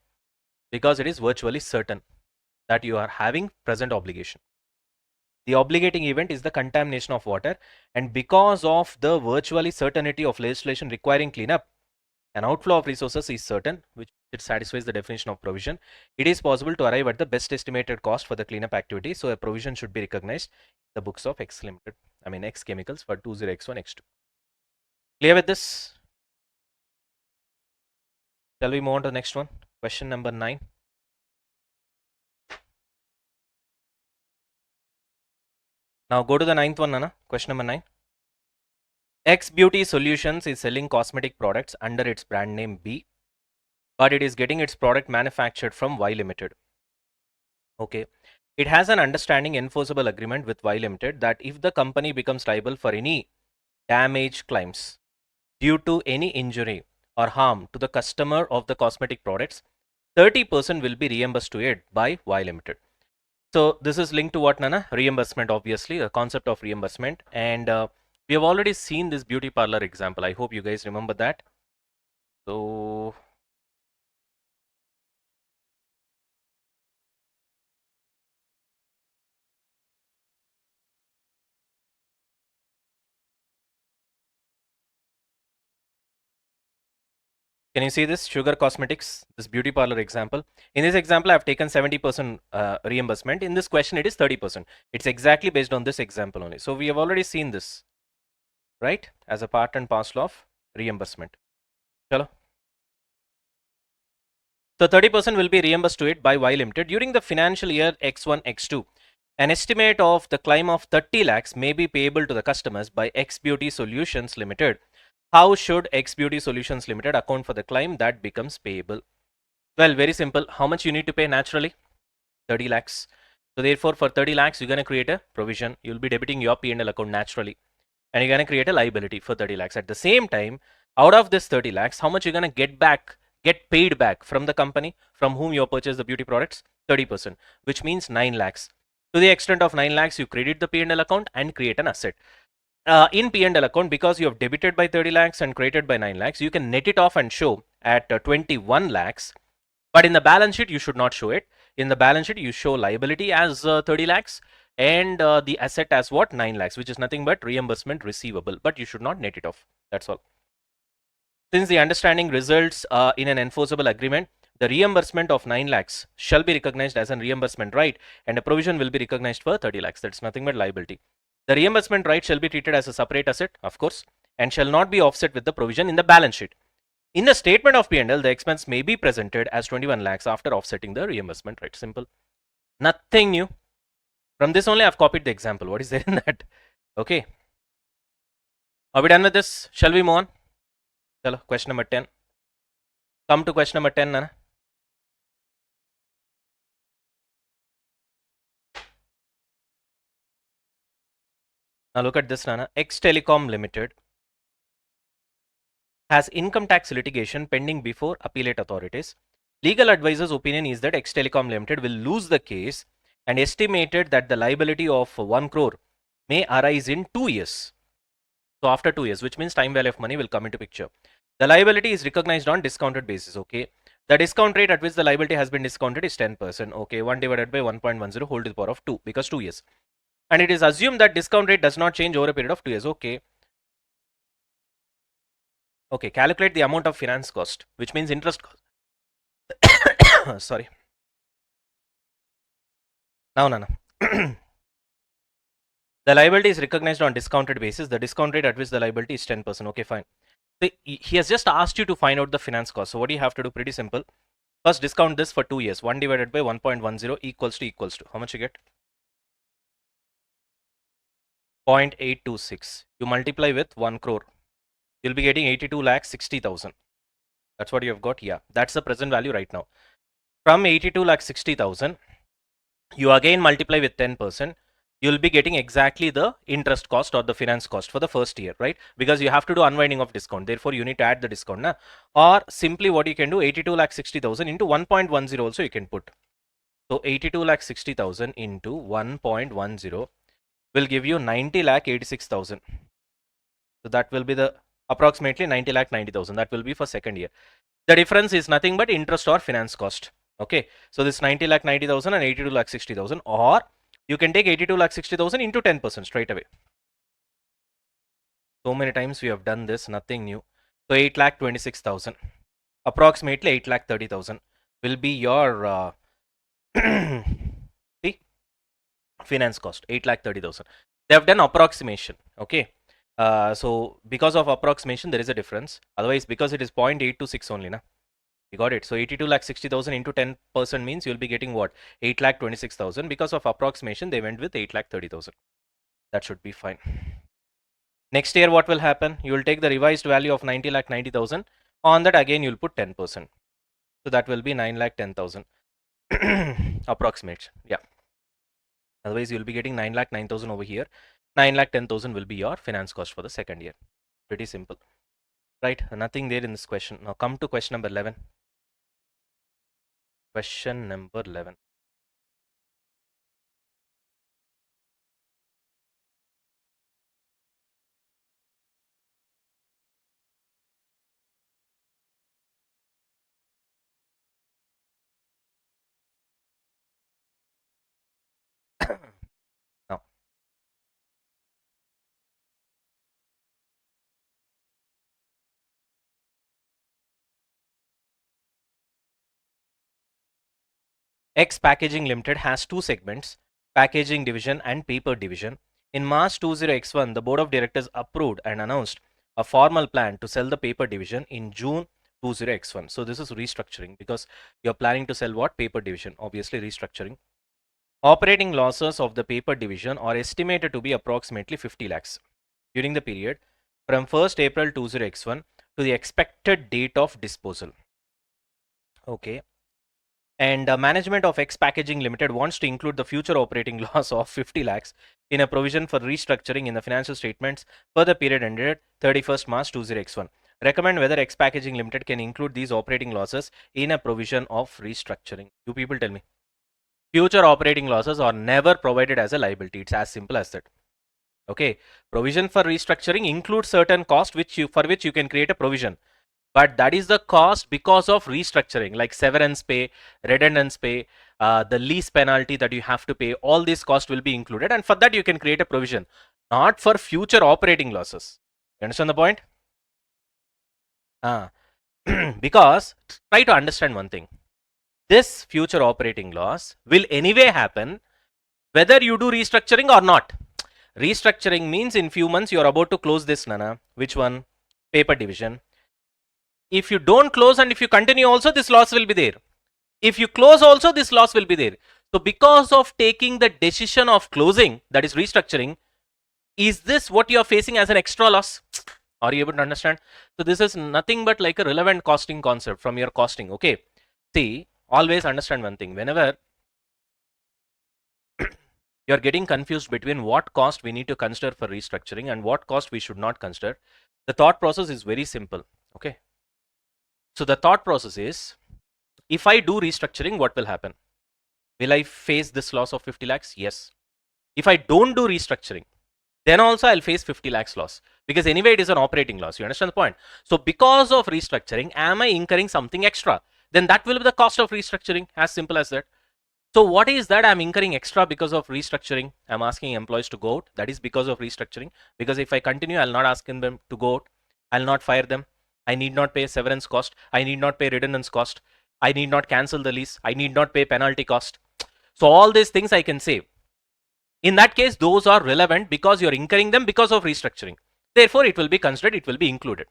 Because it is virtually certain that you are having present obligation. The obligating event is the contamination of water, and because of the virtually certainty of legislation requiring cleanup, an outflow of resources is certain, which it satisfies the definition of provision. It is possible to arrive at the best estimated cost for the cleanup activity, so a provision should be recognized in the books of X Limited, X Chemicals for 20X1, X2. Clear with this? Shall we move on to the next one? Question number 9. Now go to the 9th one, Nana. Question number 9. X Beauty Solutions is selling cosmetic products under its brand name B, but it is getting its product manufactured from Y Limited. Okay. It has an understanding enforceable agreement with Y Limited that if the company becomes liable for any damage claims due to any injury or harm to the customer of the cosmetic products, 30% will be reimbursed to it by Y Limited. So this is linked to what, Nana? Reimbursement, obviously, the concept of reimbursement. And we have already seen this beauty parlor example. I hope you guys remember that. So can you see this sugar cosmetics, this beauty parlor example? In this example, I've taken 70% reimbursement. In this question, it is 30%. It's exactly based on this example only. So we have already seen this, right? As a part and parcel of reimbursement. Chalo. So 30% will be reimbursed to it by Y Limited during the financial year X1, X2. An estimate of the claim of 30 lakhs may be payable to the customers by X Beauty Solutions Limited. How should X Beauty Solutions Limited account for the claim that becomes payable? Well, very simple. How much you need to pay naturally? 30 lakhs. So therefore, for 30 lakhs, you're going to create a provision. You'll be debiting your P&L account naturally. And you're going to create a liability for 30 lakhs. At the same time, out of this 30 lakhs, how much you're going to get paid back from the company from whom you purchased the beauty products? 30%, which means 9 lakhs. To the extent of 9 lakhs, you credit the P&L account and create an asset. In P&L account, because you have debited by 30 lakhs and credited by 9 lakhs, you can net it off and show at 21 lakhs. But in the balance sheet, you should not show it. In the balance sheet, you show liability as 30 lakhs and the asset as what? 9 lakhs, which is nothing but reimbursement receivable. But you should not net it off. That's all. Since the understanding results in an enforceable agreement, the reimbursement of 9 lakhs shall be recognized as a reimbursement right, and a provision will be recognized for 30 lakhs. That's nothing but liability. The reimbursement right shall be treated as a separate asset, of course, and shall not be offset with the provision in the balance sheet. In the statement of P&L, the expense may be presented as 21 lakhs after offsetting the reimbursement right. Simple. Nothing new. From this only I've copied the example. What is there in that? Okay. Are we done with this? Shall we move on? Chalo, question number 10. Come to question number 10, Nana. Now look at this, Nana. X Telecom Limited has income tax litigation pending before appellate authorities. Legal advisor's opinion is that X Telecom Limited will lose the case and estimated that the liability of 1 crore may arise in 2 years. So after 2 years, which means time value of money will come into picture. The liability is recognized on discounted basis. Okay. The discount rate at which the liability has been discounted is 10%. Okay. 1 divided by 1.10 whole to the power of 2 because 2 years. And it is assumed that discount rate does not change over a period of 2 years. Okay. Okay. Calculate the amount of finance cost, which means interest cost. Sorry. Now, Nana. The liability is recognized on discounted basis. The discount rate at which the liability is 10%. Okay, fine. So he has just asked you to find out the finance cost. So what do you have to do? Pretty simple. First, discount this for 2 years. 1 divided by 1.10 equals to how much you get? 0.826. You multiply with 1 crore. You'll be getting 82 lakh 60,000. That's what you have got. Yeah, that's the present value right now. From 82 lakh 60,000, you again multiply with 10%. You'll be getting exactly the interest cost or the finance cost for the first year, right? Because you have to do unwinding of discount. Therefore, you need to add the discount. Na? Or simply what you can do, 82 lakh 60,000 into 1.10 also you can put. So 82 lakh 60,000 into 1.10. will give you 90 lakh 86,000. So that will be the approximately 90 lakh 90,000. That will be for second year. The difference is nothing but interest or finance cost. Okay. So this 90 lakh 90,000 and 82 lakh 60,000, or you can take 82 lakh 60,000 into 10% straight away. So many times we have done this, nothing new. So 8 lakh 26,000, approximately 8 lakh 30,000 will be your see, finance cost, 8 lakh 30,000. They have done approximation. Okay. So because of approximation, there is a difference. Otherwise, because it is 0.826 only, na? You got it. So 82 lakh 60,000 into 10% means you'll be getting what? 8 lakh 26,000. Because of approximation, they went with 8 lakh 30,000. That should be fine. Next year, what will happen? You will take the revised value of 90 lakh 90,000. On that, again, you'll put 10%. So that will be 9 lakh 10,000. Approximate. Yeah. Otherwise, you'll be getting 9 lakh 9,000 over here. 9 lakh 10,000 will be your finance cost for the second year. Pretty simple. Right? Nothing there in this question. Now come to question number 11. Question number 11. Now, X Packaging Limited has two segments, Packaging Division and Paper Division. In March 20X1, the Board of Directors approved and announced a formal plan to sell the Paper Division in June 20X1. So this is restructuring, because you're planning to sell what? Paper Division. Obviously restructuring. Operating losses of the Paper Division are estimated to be approximately 50 lakhs during the period from 1st April 20X1 to the expected date of disposal. Okay. And management of X Packaging Limited wants to include the future operating loss of 50 lakhs in a provision for restructuring in the financial statements for the period ended 31st March 20X1. Recommend whether X Packaging Limited can include these operating losses in a provision of restructuring. You people tell me. Future operating losses are never provided as a liability. It's as simple as that. Okay. Provision for restructuring includes certain cost for which you can create a provision. But that is the cost because of restructuring, like severance pay, redundance pay, the lease penalty that you have to pay. All these costs will be included, and for that you can create a provision, not for future operating losses. You understand the point? Because try to understand one thing. This future operating loss will anyway happen whether you do restructuring or not. Restructuring means in few months you are about to close this, Nana. Which one? Paper division. If you don't close and if you continue also, this loss will be there. If you close also, this loss will be there. So because of taking the decision of closing, that is restructuring, is this what you are facing as an extra loss? Are you able to understand? So this is nothing but like a relevant costing concept from your costing. Okay. See, always understand one thing. Whenever you're getting confused between what cost we need to consider for restructuring and what cost we should not consider, the thought process is very simple. Okay. So the thought process is, if I do restructuring, what will happen? Will I face this loss of 50 lakhs? Yes. If I don't do restructuring, then also I'll face 50 lakhs loss, because anyway it is an operating loss. You understand the point? So because of restructuring, am I incurring something extra? Then that will be the cost of restructuring, as simple as that. So what is that I'm incurring extra because of restructuring? I'm asking employees to go out. That is because of restructuring. Because if I continue, I'll not ask them to go out. I'll not fire them. I need not pay severance cost. I need not pay redundance cost. I need not cancel the lease. I need not pay penalty cost. So all these things I can save. In that case, those are relevant because you're incurring them because of restructuring. Therefore, it will be considered, it will be included.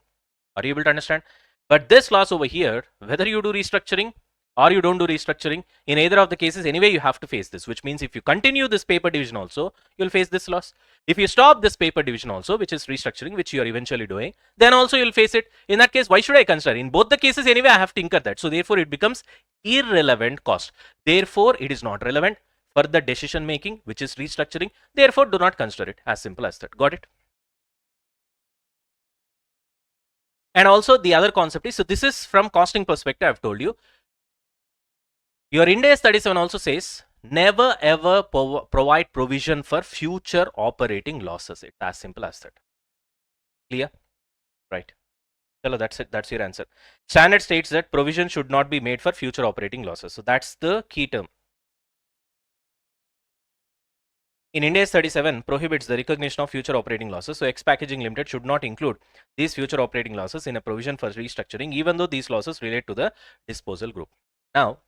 Are you able to understand? But this loss over here, whether you do restructuring or you don't do restructuring, in either of the cases, anyway, you have to face this, which means if you continue this paper division also, you'll face this loss. If you stop this paper division also, which is restructuring, which you're eventually doing, then also you'll face it. In that case, why should I consider? In both the cases, anyway, I have to incur that. So therefore, it becomes irrelevant cost. Therefore, it is not relevant for the decision making, which is restructuring. Therefore, do not consider it. As simple as that. Got it? And also the other concept is, so this is from costing perspective, I've told you. Your Ind AS 37 also says never ever provide provision for future operating losses. It's as simple as that. Clear? Right. Hello, that's it. That's your answer. Standard states that provision should not be made for future operating losses. So that's the key term. In Ind AS 37 prohibits the recognition of future operating losses. So X Packaging Limited should not include these future operating losses in a provision for restructuring, even though these losses relate to the disposal group. Now,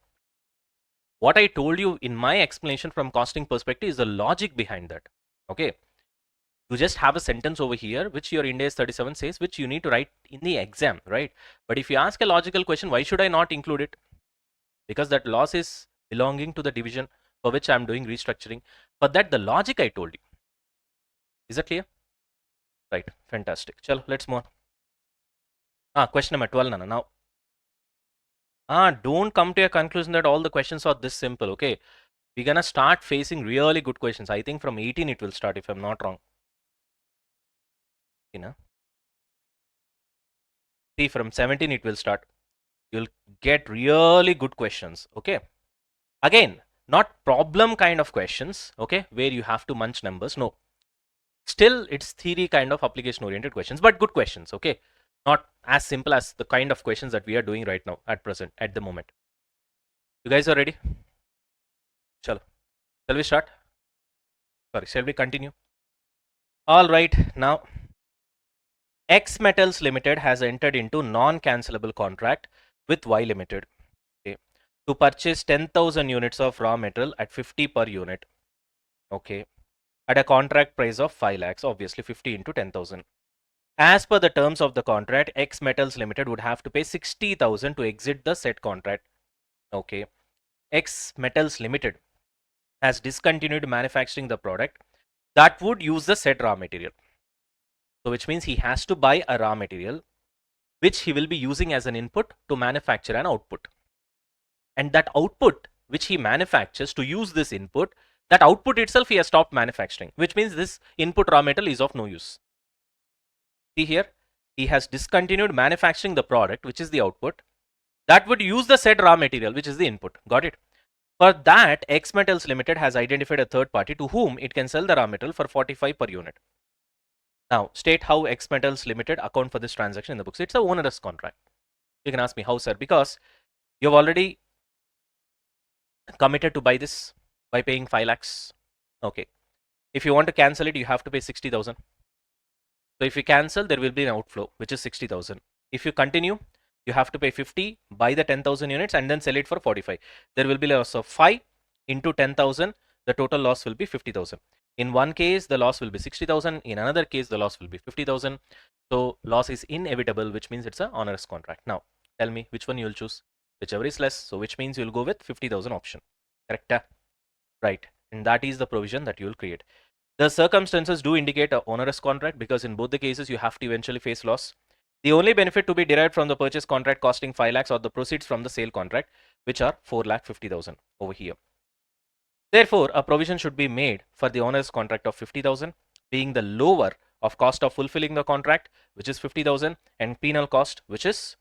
what I told you in my explanation from costing perspective is the logic behind that. Okay. You just have a sentence over here which your Ind AS 37 says, which you need to write in the exam, right? But if you ask a logical question, why should I not include it? Because that loss is belonging to the division for which I'm doing restructuring. For that, the logic I told you. Is that clear? Right. Fantastic. Chalo, let's move on. Question number 12, Nana. Now, don't come to a conclusion that all the questions are this simple. Okay. We're going to start facing really good questions. I think from 18 it will start, if I'm not wrong. You know? See, from 17 it will start. You'll get really good questions. Okay. Again, not problem kind of questions. Okay. Where you have to munch numbers. No. Still, it's theory kind of application oriented questions, but good questions. Okay. Not as simple as the kind of questions that we are doing right now at present, at the moment. You guys are ready? Chalo. Shall we start? Sorry, shall we continue? All right. Now, X Metals Limited has entered into non-cancelable contract with Y Limited, okay, to purchase 10,000 units of raw material at 50 per unit, okay, at a contract price of 5 lakhs, obviously 50 into 10,000. As per the terms of the contract, X Metals Limited would have to pay 60,000 to exit the said contract, okay. X Metals Limited has discontinued manufacturing the product that would use the said raw material. So which means he has to buy a raw material which he will be using as an input to manufacture an output. And that output which he manufactures to use this input, that output itself he has stopped manufacturing, which means this input raw material is of no use. See here, he has discontinued manufacturing the product, which is the output, that would use the said raw material, which is the input. Got it? For that, X Metals Limited has identified a third party to whom it can sell the raw material for 45 per unit. Now, state how X Metals Limited account for this transaction in the books. It's a onerous contract. You can ask me how, sir? Because you've already committed to buy this by paying 5 lakhs. Okay. If you want to cancel it, you have to pay 60,000. So if you cancel, there will be an outflow, which is 60,000. If you continue, you have to pay 50, buy the 10,000 units and then sell it for 45. There will be a loss of 5 into 10,000. The total loss will be 50,000. In one case, the loss will be 60,000. In another case, the loss will be 50,000. So loss is inevitable, which means it's an onerous contract. Now, tell me which one you'll choose. Whichever is less. So which means you'll go with 50,000 option. Correct? Right. And that is the provision that you'll create. The circumstances do indicate an onerous contract because in both the cases, you have to eventually face loss. The only benefit to be derived from the purchase contract costing 5 lakhs or the proceeds from the sale contract, which are 4,50,000 over here. Therefore, a provision should be made for the onerous contract of 50,000, being the lower of cost of fulfilling the contract, which is 50,000, and penal cost, which is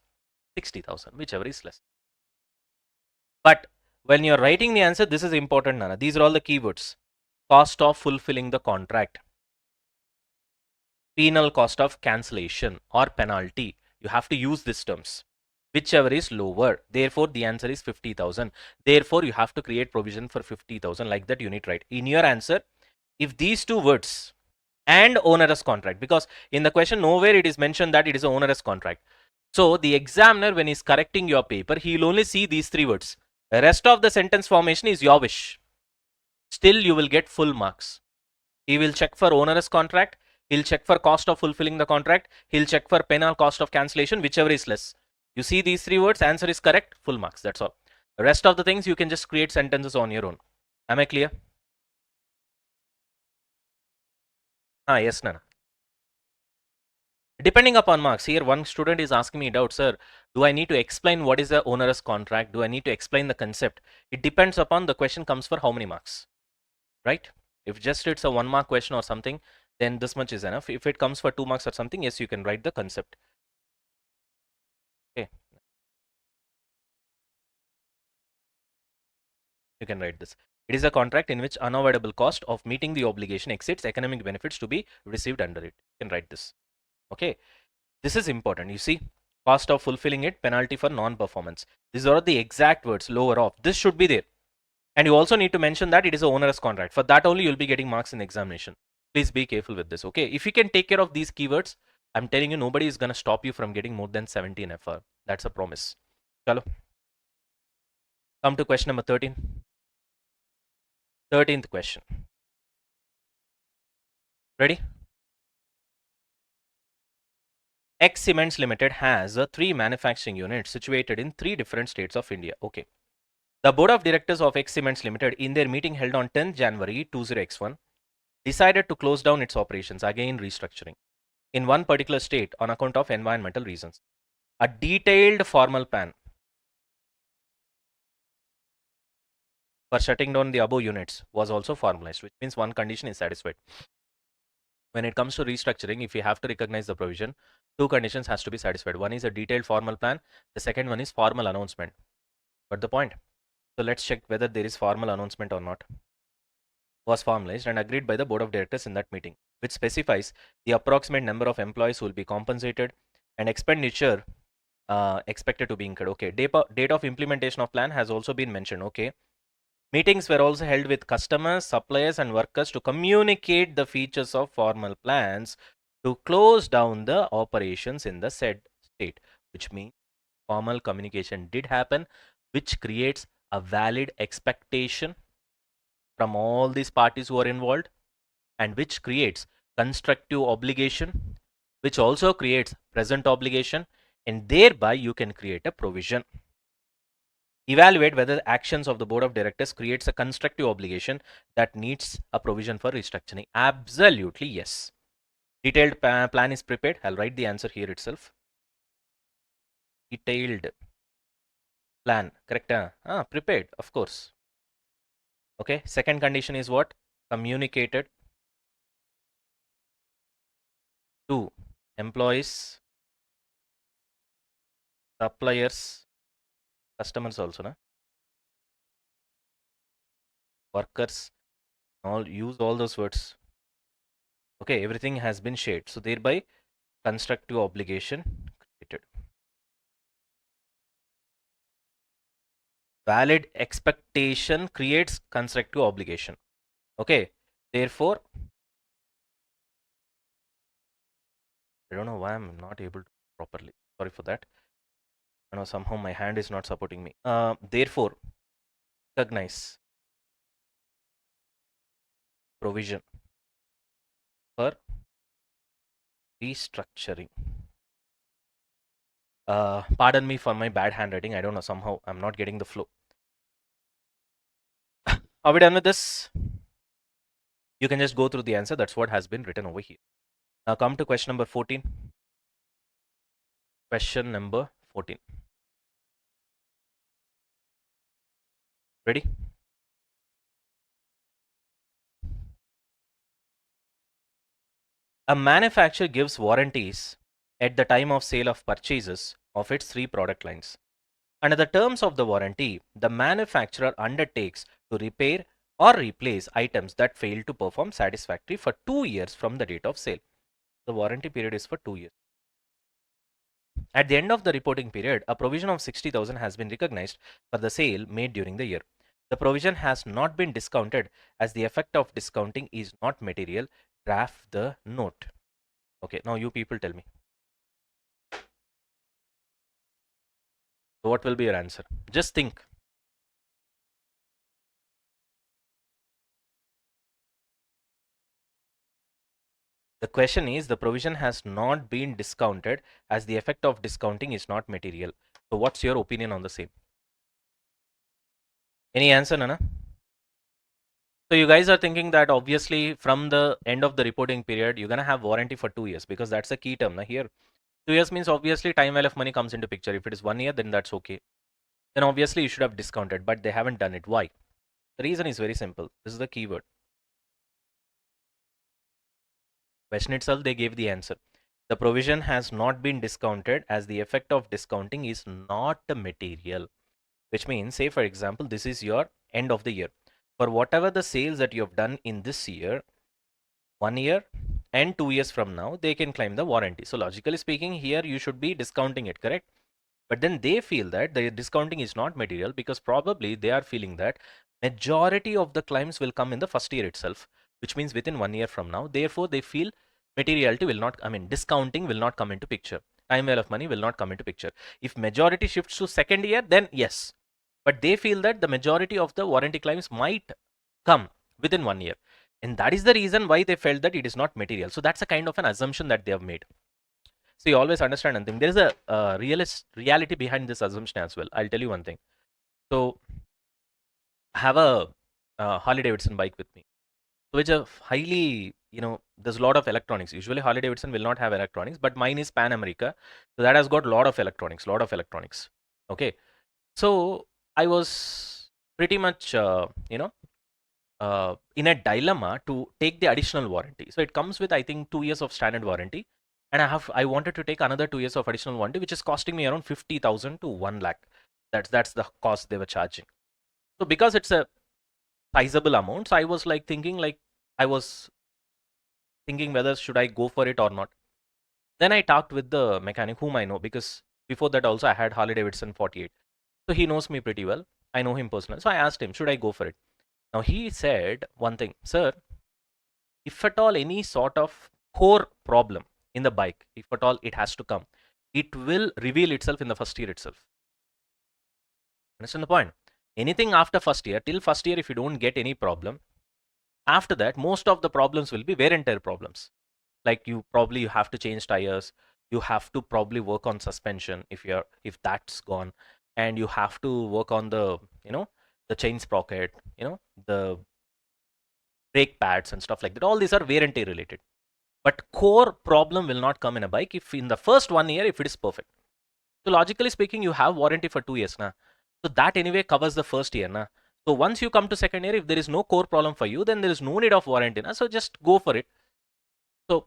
60,000, whichever is less. But when you're writing the answer, this is important, Nana. These are all the keywords. Cost of fulfilling the contract, penal cost of cancellation or penalty. You have to use these terms. Whichever is lower. Therefore, the answer is 50,000. Therefore, you have to create provision for 50,000 like that you need to write. In your answer, if these two words and onerous contract, because in the question nowhere it is mentioned that it is an onerous contract. So the examiner, when he's correcting your paper, he will only see these three words. The rest of the sentence formation is your wish. Still, you will get full marks. He will check for onerous contract. He'll check for cost of fulfilling the contract. He'll check for penal cost of cancellation, whichever is less. You see these three words, answer is correct, full marks. That's all. The rest of the things you can just create sentences on your own. Am I clear? Yes, Nana. Depending upon marks, here one student is asking me doubt, sir, do I need to explain what is the onerous contract? Do I need to explain the concept? It depends upon the question comes for how many marks, right? If just it's a 1 mark question or something, then this much is enough. If it comes for 2 marks or something, yes, you can write the concept. Okay. You can write this. It is a contract in which unavoidable cost of meeting the obligation exceeds economic benefits to be received under it. You can write this. Okay. This is important. You see, cost of fulfilling it, penalty for non-performance. These are the exact words, lower off. This should be there. And you also need to mention that it is a onerous contract. For that only you'll be getting marks in examination. Please be careful with this. Okay. If you can take care of these keywords, I'm telling you, nobody is going to stop you from getting more than 17 FR. That's a promise. Chalo. Come to question number 13. 13th question. Ready? X Cements Limited has 3 manufacturing units situated in 3 different states of India. Okay. The board of directors of X Cements Limited, in their meeting held on 10th January 20x1, decided to close down its operations, again restructuring, in one particular state on account of environmental reasons. A detailed formal plan for shutting down the above units was also formalized, which means one condition is satisfied. When it comes to restructuring, if you have to recognize the provision, 2 conditions has to be satisfied. One is a detailed formal plan. The second one is formal announcement. Got the point? So let's check whether there is formal announcement or not. Was formalized and agreed by the board of directors in that meeting, which specifies the approximate number of employees who will be compensated and expenditure expected to be incurred. Okay, date of implementation of plan has also been mentioned. Okay, meetings were also held with customers, suppliers, and workers to communicate the features of formal plans to close down the operations in the said state, which means formal communication did happen, which creates a valid expectation from all these parties who are involved, and which creates constructive obligation, which also creates present obligation, and thereby you can create a provision. Evaluate whether the actions of the board of directors creates a constructive obligation that needs a provision for restructuring. Absolutely yes. Detailed plan is prepared. I'll write the answer here itself. Detailed plan, correct? Prepared, of course. Okay, second condition is what? Communicated to employees, suppliers, customers also, na? Workers, all use all those words. Okay, everything has been shared. So thereby constructive obligation created. Valid expectation creates constructive obligation. Okay, therefore, I don't know why I'm not able to properly. Sorry for that. I know somehow my hand is not supporting me. Therefore, recognize provision for restructuring. Pardon me for my bad handwriting. I don't know. Somehow I'm not getting the flow. Are we done with this? You can just go through the answer. That's what has been written over here. Now come to question number 14. Question number 14. Ready? A manufacturer gives warranties at the time of sale of purchases of its 3 product lines. Under the terms of the warranty, the manufacturer undertakes to repair or replace items that fail to perform satisfactorily for 2 years from the date of sale. The warranty period is for 2 years. At the end of the reporting period, a provision of 60,000 has been recognized for the sale made during the year. The provision has not been discounted as the effect of discounting is not material. Draft the note. Okay, now you people tell me. So what will be your answer? Just think. The question is the provision has not been discounted as the effect of discounting is not material. So what's your opinion on the same? Any answer, Nana? So you guys are thinking that obviously from the end of the reporting period, you're going to have warranty for 2 years because that's a key term. Here, 2 years means obviously time value of money comes into picture. If it is 1 year, then that's okay. Then obviously you should have discounted, but they haven't done it. Why? The reason is very simple. This is the keyword. Question itself, they gave the answer. The provision has not been discounted as the effect of discounting is not material. Which means, say for example, this is your end of the year. for whatever the sales that you have done in this year, 1 year and 2 years from now, they can claim the warranty. So logically speaking, here you should be discounting it, correct? But then they feel that the discounting is not material because probably they are feeling that majority of the claims will come in the first year itself, which means within 1 year from now. Therefore, they feel materiality will not, discounting will not come into picture. Time value of money will not come into picture. If majority shifts to second year, then yes. But they feel that the majority of the warranty claims might come within 1 year. And that is the reason why they felt that it is not material. So that's a kind of an assumption that they have made. So you always understand one thing. There is a reality behind this assumption as well. I'll tell you one thing. So I have a Harley Davidson bike with me. So it's a highly, there's a lot of electronics. Usually Harley Davidson will not have electronics, but mine is Pan America. So that has got a lot of electronics. Okay. So I was pretty much, in a dilemma to take the additional warranty. So it comes with, I think, 2 years of standard warranty. And I wanted to take another 2 years of additional warranty, which is costing me around 50,000 to 1 lakh. That's the cost they were charging. So because it's a sizable amount, so I was thinking whether should I go for it or not. Then I talked with the mechanic whom I know, because before that also I had Harley Davidson 48. So he knows me pretty well. I know him personally. So I asked him, should I go for it? Now he said one thing, sir, if at all any sort of core problem in the bike, if at all it has to come, it will reveal itself in the first year itself. Understand the point? Anything after first year, till first year, if you don't get any problem, after that, most of the problems will be wear and tear problems. Like you have to change tires, you have to probably work on suspension if that's gone, and you have to work on the the chain sprocket, the brake pads and stuff like that. All these are wear and tear related. But core problem will not come in a bike if in the first 1 year, if it is perfect. So logically speaking, you have warranty for 2 years now. So that anyway covers the first year now. So once you come to second year, if there is no core problem for you, then there is no need of warranty now. So just go for it. So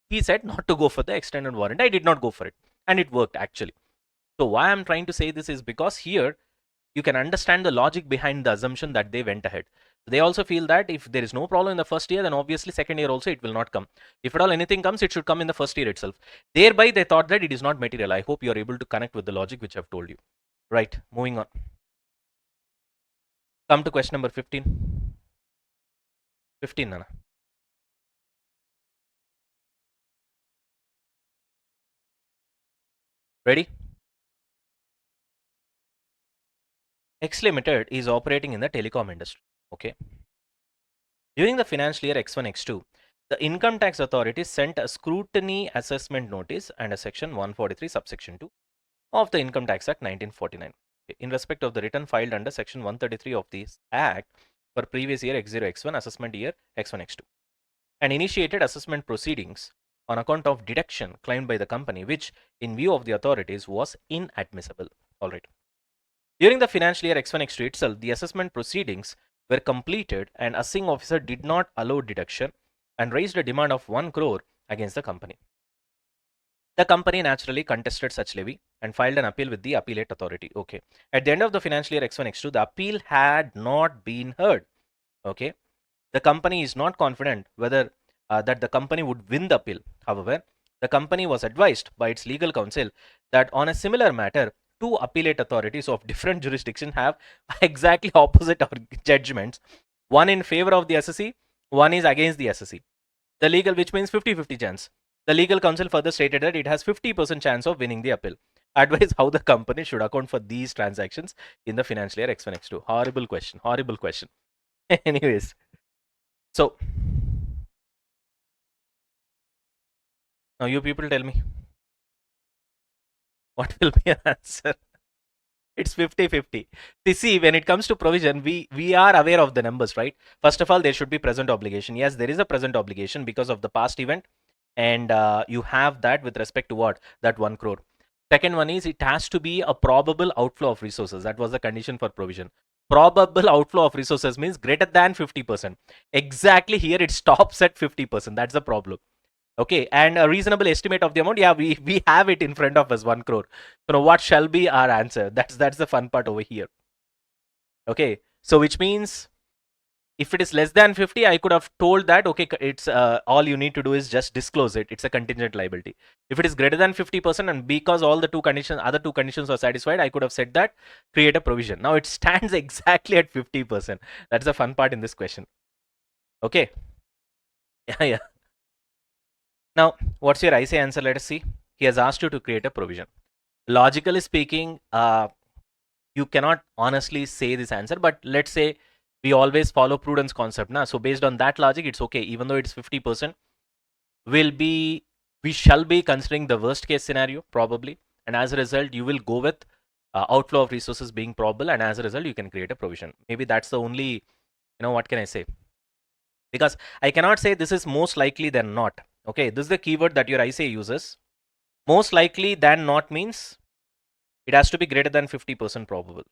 he said not to go for the extended warranty. I did not go for it, and it worked actually. So why I'm trying to say this is because here you can understand the logic behind the assumption that they went ahead. They also feel that if there is no problem in the first year, then obviously second year also it will not come. If at all anything comes, it should come in the first year itself. Thereby they thought that it is not material. I hope you are able to connect with the logic which I've told you. Right, moving on. Come to question number 15. 15, Nana. Ready? X Limited is operating in the telecom industry. Okay. During the financial year X1, X2, the income tax authority sent a scrutiny assessment notice and a section 143 subsection 2 of the Income Tax Act 1949 in respect of the return filed under section 133 of this act for previous year X0, X1, assessment year X1, X2, and initiated assessment proceedings on account of deduction claimed by the company, which in view of the authorities was inadmissible. All right. During the financial year X1, X2 itself, the assessment proceedings were completed and assessing officer did not allow deduction and raised a demand of 1 crore against the company. The company naturally contested such levy and filed an appeal with the appellate authority. Okay. At the end of the financial year X1, X2, the appeal had not been heard. Okay. The company is not confident whether that the company would win the appeal. However, the company was advised by its legal counsel that on a similar matter, two appellate authorities of different jurisdiction have exactly opposite judgments. One in favor of the assessee, one is against the assessee. The legal, which means 50-50 chance. The legal counsel further stated that it has 50% chance of winning the appeal. Advise how the company should account for these transactions in the financial year X1, X2. Horrible question. Horrible question. Anyways, so now you people tell me, what will be your answer? It's 50-50. See, when it comes to provision, we are aware of the numbers, right? First of all, there should be present obligation. Yes, there is a present obligation because of the past event, and you have that with respect to what? That 1 crore. Second one is it has to be a probable outflow of resources. That was the condition for provision. Probable outflow of resources means greater than 50%. Exactly here it stops at 50%. That's the problem. Okay, and a reasonable estimate of the amount. Yeah, we have it in front of us, 1 crore. So now what shall be our answer? That's the fun part over here. Okay, so which means If it is less than 50, I could have told that, okay, it's all you need to do is just disclose it. It's a contingent liability. If it is greater than 50% and because all the other two conditions are satisfied, I could have said that create a provision. Now it stands exactly at 50%. That's the fun part in this question. Okay. Yeah, yeah. Now, what's your ICAI answer? Let us see. He has asked you to create a provision. Logically speaking, you cannot honestly say this answer, but let's say we always follow prudence concept. So based on that logic, it's okay. Even though it's 50%, we shall be considering the worst case scenario probably. And as a result, you will go with outflow of resources being probable. And as a result, you can create a provision. Maybe that's the only, what can I say? Because I cannot say this is most likely than not. Okay, this is the keyword that your ICAI uses. Most likely than not means it has to be greater than 50% probable.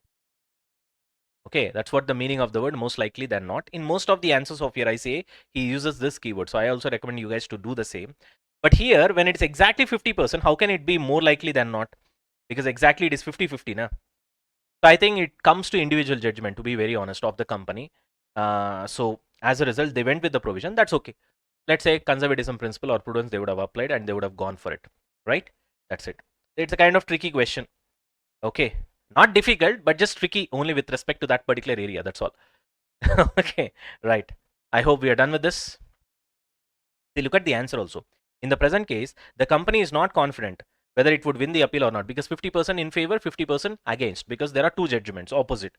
Okay, that's what the meaning of the word most likely than not. In most of the answers of your ICAI, he uses this keyword. So I also recommend you guys to do the same. But here, when it's exactly 50%, how can it be more likely than not? Because exactly it is 50-50, na? So I think it comes to individual judgment, to be very honest, of the company. So as a result, they went with the provision. That's okay. Let's say conservatism principle or prudence they would have applied and they would have gone for it, right? That's it. It's a kind of tricky question. Okay, not difficult, but just tricky only with respect to that particular area. That's all. Okay, right. I hope we are done with this. See, look at the answer also. In the present case, the company is not confident whether it would win the appeal or not because 50% in favor, 50% against, because there are two judgments opposite.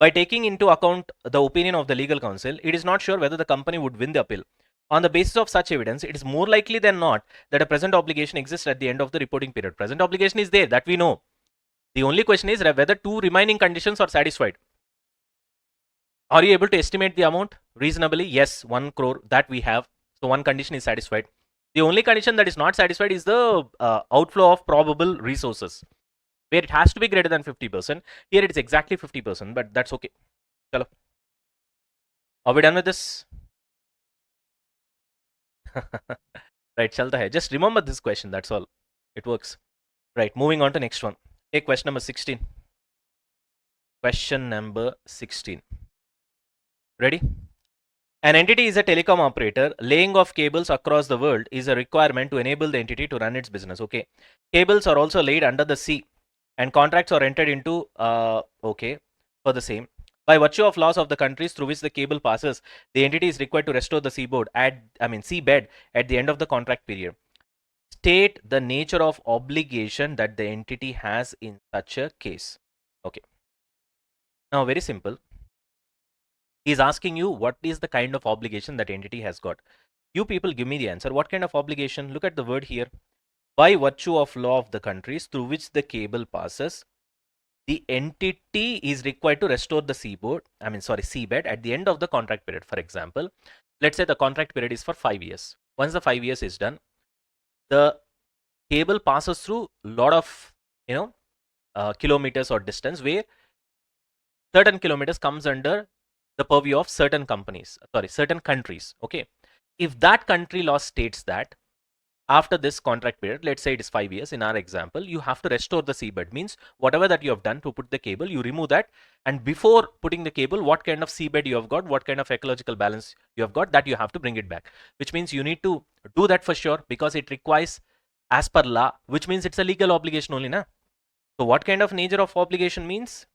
By taking into account the opinion of the legal counsel, it is not sure whether the company would win the appeal. On the basis of such evidence, it is more likely than not that a present obligation exists at the end of the reporting period. Present obligation is there, that we know. The only question is whether two remaining conditions are satisfied. Are you able to estimate the amount reasonably? Yes, 1 crore that we have. So one condition is satisfied. The only condition that is not satisfied is the outflow of probable resources, where it has to be greater than 50%. Here it is exactly 50%, but that's okay. Chalo. Are we done with this? Right, chalta hai. Just remember this question, that's all. It works. Right, moving on to next one. Hey, question number 16. Question number 16. Ready? An entity is a telecom operator. Laying of cables across the world is a requirement to enable the entity to run its business. Okay. Cables are also laid under the sea and contracts are entered into, for the same. By virtue of laws of the countries through which the cable passes, the entity is required to restore the seabed at the end of the contract period. State the nature of obligation that the entity has in such a case. Okay. Now, very simple. He's asking you what is the kind of obligation that entity has got. You people give me the answer. What kind of obligation? Look at the word here. By virtue of law of the countries through which the cable passes, the entity is required to restore the seabed at the end of the contract period. For example, let's say the contract period is for 5 years. Once the 5 years is done, the cable passes through a lot of, kilometers or distance where certain kilometers comes under the purview of certain countries. Okay. If that country law states that after this contract period, let's say it is 5 years in our example, you have to restore the seabed. Means whatever that you have done to put the cable, you remove that. And before putting the cable, what kind of seabed you have got, what kind of ecological balance you have got, that you have to bring it back. Which means you need to do that for sure because it requires as per law, which means it's a legal obligation only. Na? So what kind of nature of obligation means?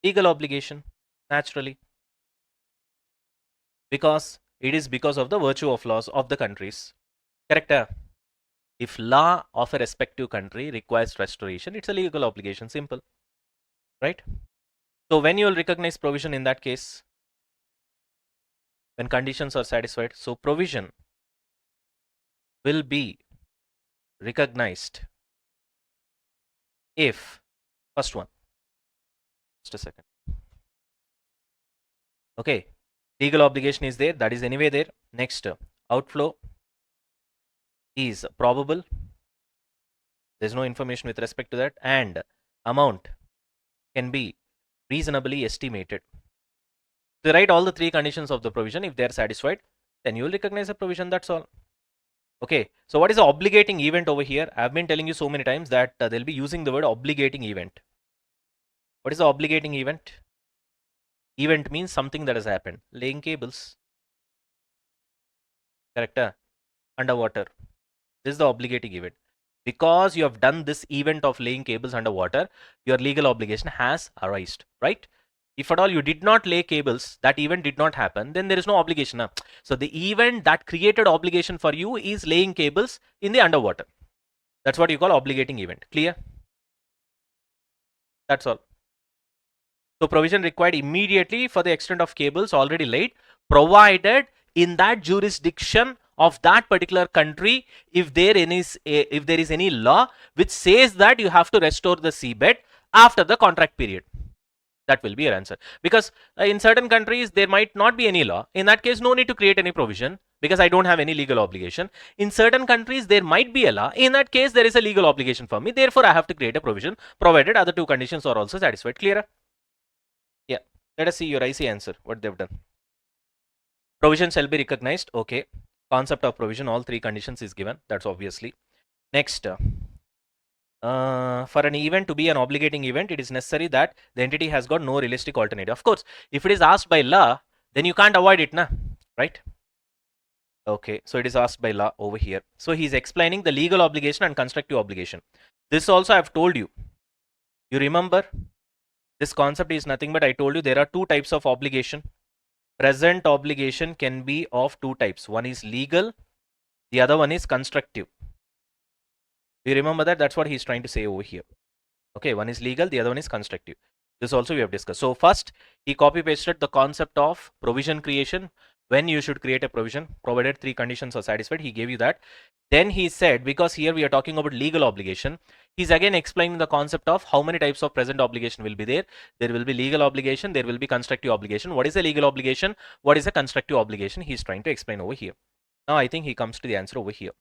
Legal obligation, naturally. Because it is because of the virtue of laws of the countries. Correct? If law of a respective country requires restoration, it's a legal obligation. Simple. Right? So when you will recognize provision in that case? When conditions are satisfied. So provision will be recognized if, first one, just a second. Okay. Legal obligation is there. That is anyway there. Next, outflow is probable. There's no information with respect to that. And amount can be reasonably estimated. So write all the three conditions of the provision. If they are satisfied, then you will recognize a provision. That's all. Okay. So what is the obligating event over here? I've been telling you so many times that they'll be using the word obligating event. What is the obligating event? Event means something that has happened. Laying cables. Correct? Underwater. This is the obligating event. Because you have done this event of laying cables underwater, your legal obligation has arisen, right? If at all you did not lay cables, that event did not happen, then there is no obligation. Huh? So the event that created obligation for you is laying cables in the underwater. That's what you call obligating event. Clear? That's all. So provision required immediately for the extent of cables already laid, provided in that jurisdiction of that particular country, if there is any law which says that you have to restore the seabed after the contract period. That will be your answer. Because in certain countries, there might not be any law. In that case, no need to create any provision because I don't have any legal obligation. In certain countries, there might be a law. In that case, there is a legal obligation for me. Therefore, I have to create a provision provided other two conditions are also satisfied. Clear? Yeah. Let us see your IC answer, what they've done. Provision shall be recognized. Okay. Concept of provision, all three conditions is given. That's obviously. Next. For an event to be an obligating event, it is necessary that the entity has got no realistic alternative. Of course, if it is asked by law, then you can't avoid it, right? Okay, so it is asked by law over here. So he's explaining the legal obligation and constructive obligation. This also I've told you. You remember? This concept is nothing but I told you there are two types of obligation. Present obligation can be of two types. One is legal, the other one is constructive. Do you remember that? That's what he's trying to say over here. Okay, one is legal, the other one is constructive. This also we have discussed. So first, he copy pasted the concept of provision creation. When you should create a provision, provided three conditions are satisfied, he gave you that. Then he said, because here we are talking about legal obligation, he's again explaining the concept of how many types of present obligation will be there. There will be legal obligation, there will be constructive obligation. What is a legal obligation? What is a constructive obligation? He's trying to explain over here. Now I think he comes to the answer over here.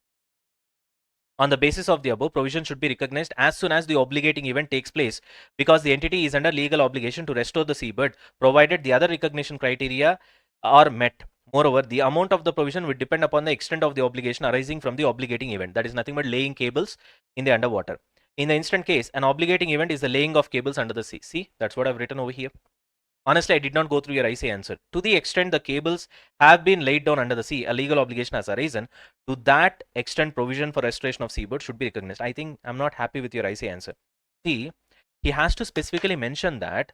On the basis of the above, provision should be recognized as soon as the obligating event takes place because the entity is under legal obligation to restore the seabed provided the other recognition criteria are met. Moreover, the amount of the provision will depend upon the extent of the obligation arising from the obligating event. That is nothing but laying cables in the underwater. In the instant case, an obligating event is the laying of cables under the sea. See, that's what I've written over here. Honestly, I did not go through your IC answer. To the extent the cables have been laid down under the sea, a legal obligation has arisen. To that extent, provision for restoration of seabed should be recognized. I think I'm not happy with your IC answer. See, he has to specifically mention that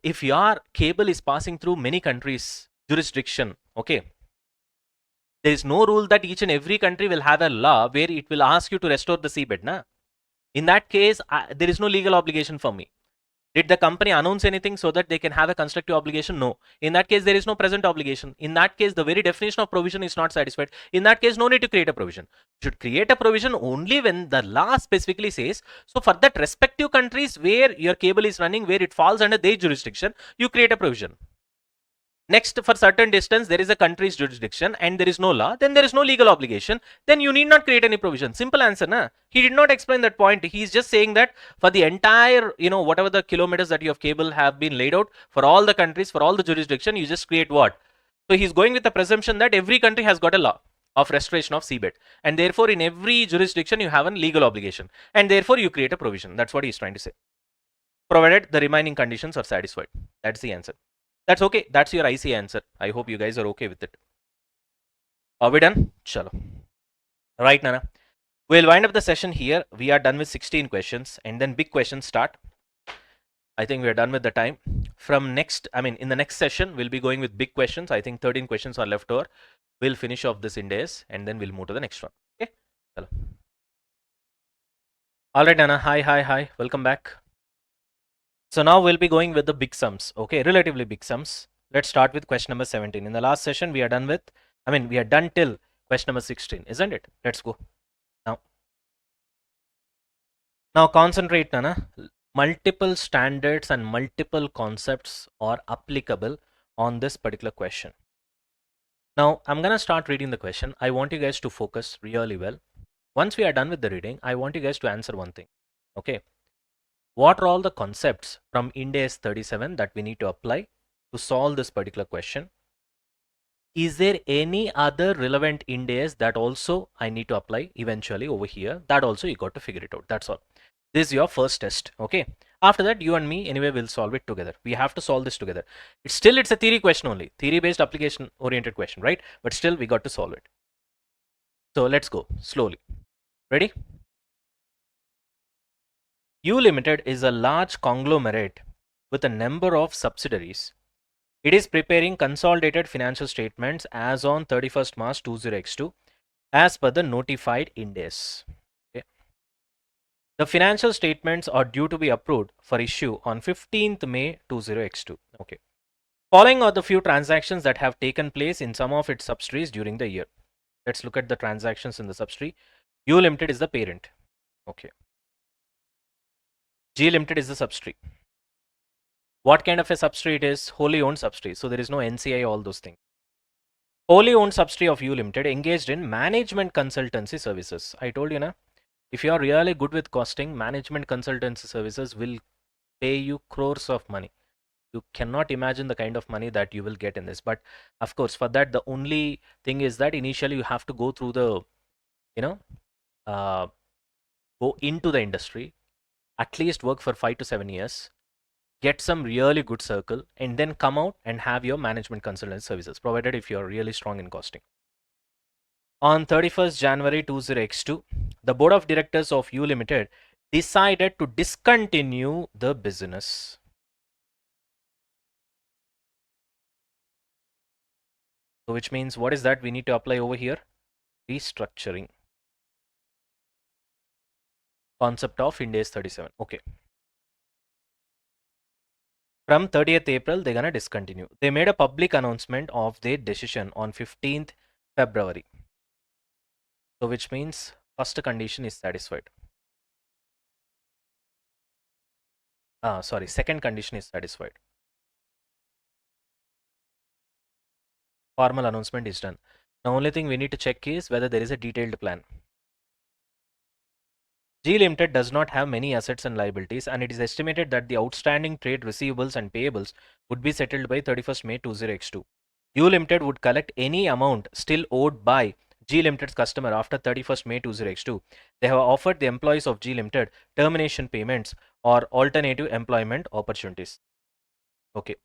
if your cable is passing through many countries' jurisdiction, okay, there is no rule that each and every country will have a law where it will ask you to restore the seabed. Na? In that case, there is no legal obligation for me. Did the company announce anything so that they can have a constructive obligation? No. In that case, there is no present obligation. In that case, the very definition of provision is not satisfied. In that case, no need to create a provision. You should create a provision only when the law specifically says. So for that respective countries where your cable is running, where it falls under their jurisdiction, you create a provision. Next, for certain distance, there is a country's jurisdiction and there is no law, then there is no legal obligation. Then you need not create any provision. Simple answer, na? He did not explain that point. He's just saying that for the entire, whatever the kilometers that you have cable have been laid out for all the countries, for all the jurisdiction, you just create what? So he's going with the presumption that every country has got a law of restoration of seabed. And therefore, in every jurisdiction, you have a legal obligation. And therefore, you create a provision. That's what he's trying to say. Provided the remaining conditions are satisfied. That's the answer. That's okay. That's your IC answer. I hope you guys are okay with it. Are we done? Chalo. Right, Nana. We'll wind up the session here. We are done with 16 questions and then big questions start. I think we are done with the time. In the next session, we'll be going with big questions. I think 13 questions are left over. We'll finish off this Ind AS and then we'll move to the next one. Okay. Chalo. All right, Nana. Hi. Welcome back. So now we'll be going with the big sums, okay, relatively big sums. Let's start with question number 17. In the last session, we are done till question number 16, isn't it? Let's go. Now concentrate, Nana. Multiple standards and multiple concepts are applicable on this particular question. Now, I'm going to start reading the question. I want you guys to focus really well. Once we are done with the reading, I want you guys to answer one thing, okay? What are all the concepts from Ind AS 37 that we need to apply to solve this particular question? Is there any other relevant Ind AS that also I need to apply eventually over here? That also you got to figure it out. That's all. This is your first test. Okay. After that, you and me anyway will solve it together. We have to solve this together. It's a theory question only, theory based application oriented question, right? But still we got to solve it. So let's go slowly. Ready? U Limited is a large conglomerate with a number of subsidiaries. It is preparing consolidated financial statements as on 31st March 20x2 as per the notified Ind AS. Okay. The financial statements are due to be approved for issue on 15th May 20x2. Okay. Following are the few transactions that have taken place in some of its subsidiaries during the year. Let's look at the transactions in the subsidiary. U Limited is the parent. Okay. G Limited is the subsidiary. What kind of a subsidiary it is? Wholly owned subsidiary. So there is no NCI, all those things. Wholly owned subsidiary of U Limited engaged in management consultancy services. I told you, na, if you are really good with costing, management consultancy services will pay you crores of money. You cannot imagine the kind of money that you will get in this. But of course, for that, the only thing is that initially you have to go through the, you know, uh, go into the industry, at least work for 5 to 7 years, get some really good circle, and then come out and have your management consultancy services, provided if you're really strong in costing. On 31st January 20x2, the board of directors of U Limited decided to discontinue the business. So which means what is that we need to apply over here? Restructuring. Concept of Ind AS 37. Okay. From 30th April, they're going to discontinue. They made a public announcement of their decision on 15th February. So which means first condition is satisfied. Second condition is satisfied. Formal announcement is done. The only thing we need to check is whether there is a detailed plan. G Limited does not have many assets and liabilities, and it is estimated that the outstanding trade receivables and payables would be settled by 31st May 20x2. U Limited would collect any amount still owed by G Limited's customer after 31st May 20x2. They have offered the employees of G Limited termination payments or alternative employment opportunities. Okay.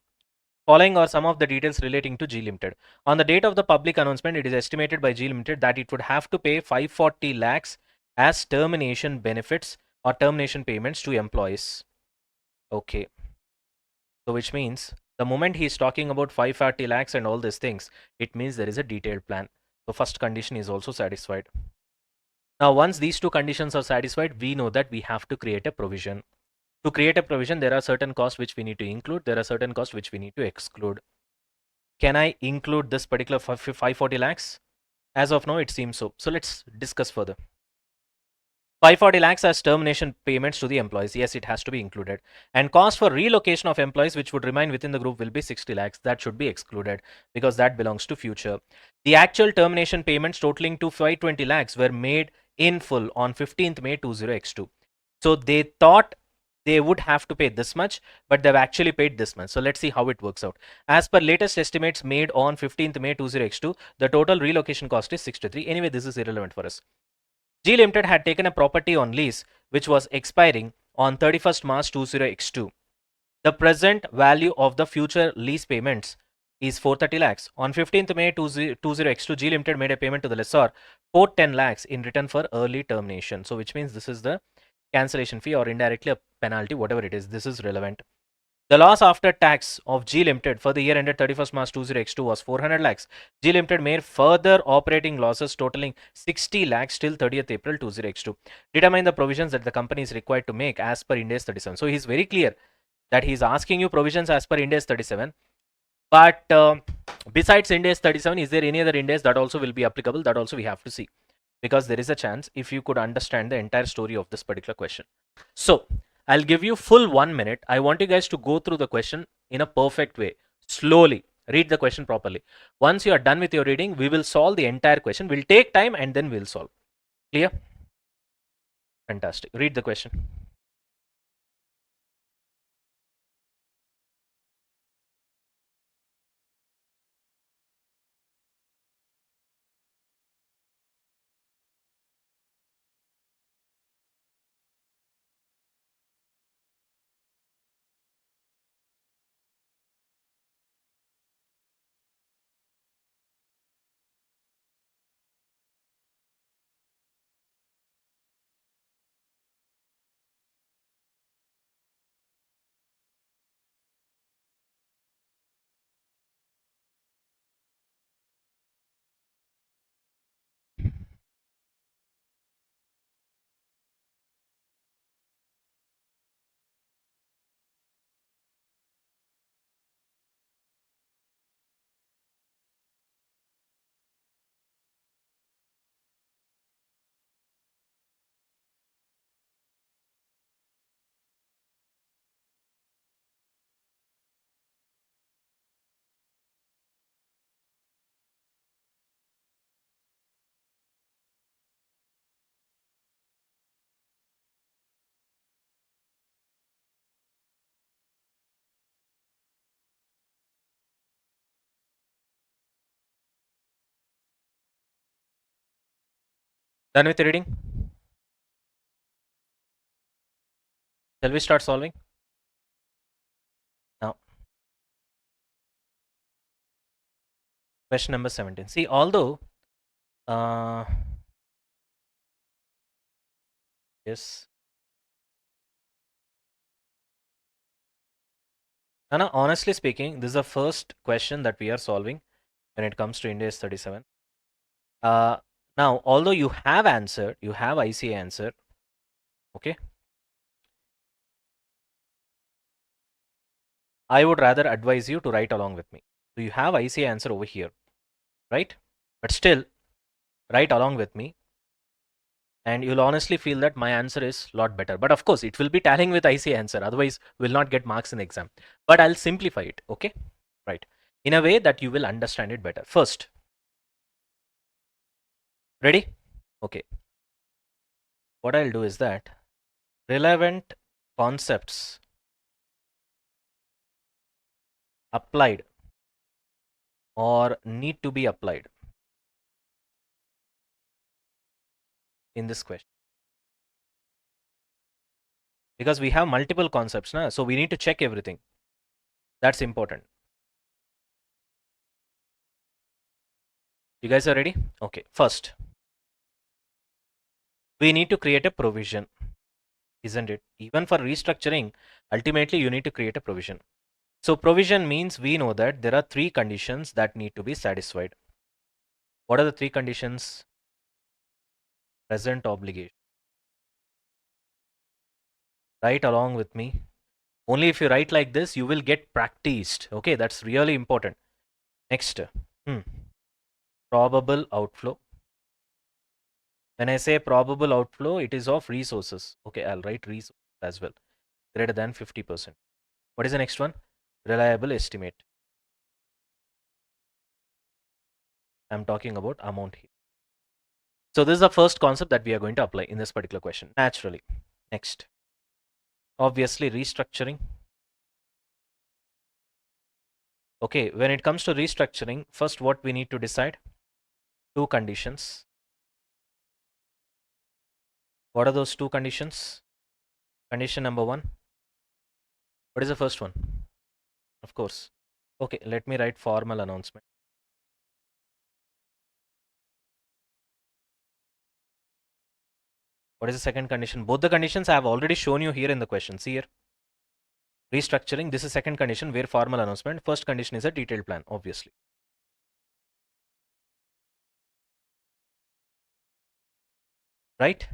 Following are some of the details relating to G Limited. On the date of the public announcement, it is estimated by G Limited that it would have to pay 540 lakhs as termination benefits or termination payments to employees. Okay. So which means the moment he is talking about 540 lakhs and all these things, it means there is a detailed plan. So first condition is also satisfied. Now once these two conditions are satisfied, we know that we have to create a provision. To create a provision, there are certain costs which we need to include. There are certain costs which we need to exclude. Can I include this particular 540 lakhs? As of now, it seems so. So let's discuss further. 540 lakhs as termination payments to the employees. Yes, it has to be included. And cost for relocation of employees which would remain within the group will be 60 lakhs. That should be excluded because that belongs to future. The actual termination payments totaling to 520 lakhs were made in full on 15th May 20x2. So they thought they would have to pay this much, but they've actually paid this much. So let's see how it works out. As per latest estimates made on 15th May 20x2, the total relocation cost is 63. Anyway, this is irrelevant for us. G Limited had taken a property on lease which was expiring on 31st March 20x2. The present value of the future lease payments is 430 lakhs. On 15th May 20x2, G Limited made a payment to the lessor 410 lakhs in return for early termination. So which means this is the cancellation fee or indirectly a penalty, whatever it is. This is relevant. The loss after tax of G Limited for the year ended 31st March 20x2 was 400 lakhs. G Limited made further operating losses totaling 60 lakhs till 30th April 20x2. Determine the provisions that the company is required to make as per Ind AS 37. So he's very clear that he's asking you provisions as per Ind AS 37. But besides Ind AS 37, is there any other Ind AS that also will be applicable? That also we have to see. Because there is a chance if you could understand the entire story of this particular question. So I'll give you full 1 minute. I want you guys to go through the question in a perfect way. Slowly. Read the question properly. Once you are done with your reading, we will solve the entire question. We'll take time and then we'll solve. Clear? Fantastic. Read the question. Done with the reading? Shall we start solving? Now, question number 17. See, although, yes. Now, honestly speaking, this is the first question that we are solving when it comes to Ind AS 37. Now, although you have answered, you have ICAI answer, okay? I would rather advise you to write along with me. So you have ICAI answer over here, right? But still, write along with me, and you'll honestly feel that my answer is a lot better. But of course, it will be tallying with ICAI answer. Otherwise, we'll not get marks in the exam. But I'll simplify it, okay? Right. In a way that you will understand it better. First, ready? Okay. What I'll do is that relevant concepts applied or need to be applied in this question, because we have multiple concepts now, so we need to check everything. That's important. You guys are ready? Okay. First, we need to create a provision, isn't it? Even for restructuring, ultimately you need to create a provision. So provision means we know that there are three conditions that need to be satisfied. What are the three conditions? Present obligation. Write along with me. Only if you write like this, you will get practiced. Okay, that's really important. Next, probable outflow. When I say probable outflow, it is of resources. Okay, I'll write resources as well. Greater than 50%. What is the next one? Reliable estimate. I'm talking about amount here. So this is the first concept that we are going to apply in this particular question, naturally. Next, obviously restructuring. Okay, when it comes to restructuring, first what we need to decide? Two conditions. What are those two conditions? Condition number one. What is the first one? Of course. Okay, let me write formal announcement. What is the second condition? Both the conditions I have already shown you here in the question. See here. Restructuring, this is second condition where formal announcement. First condition is a detailed plan, obviously. Right?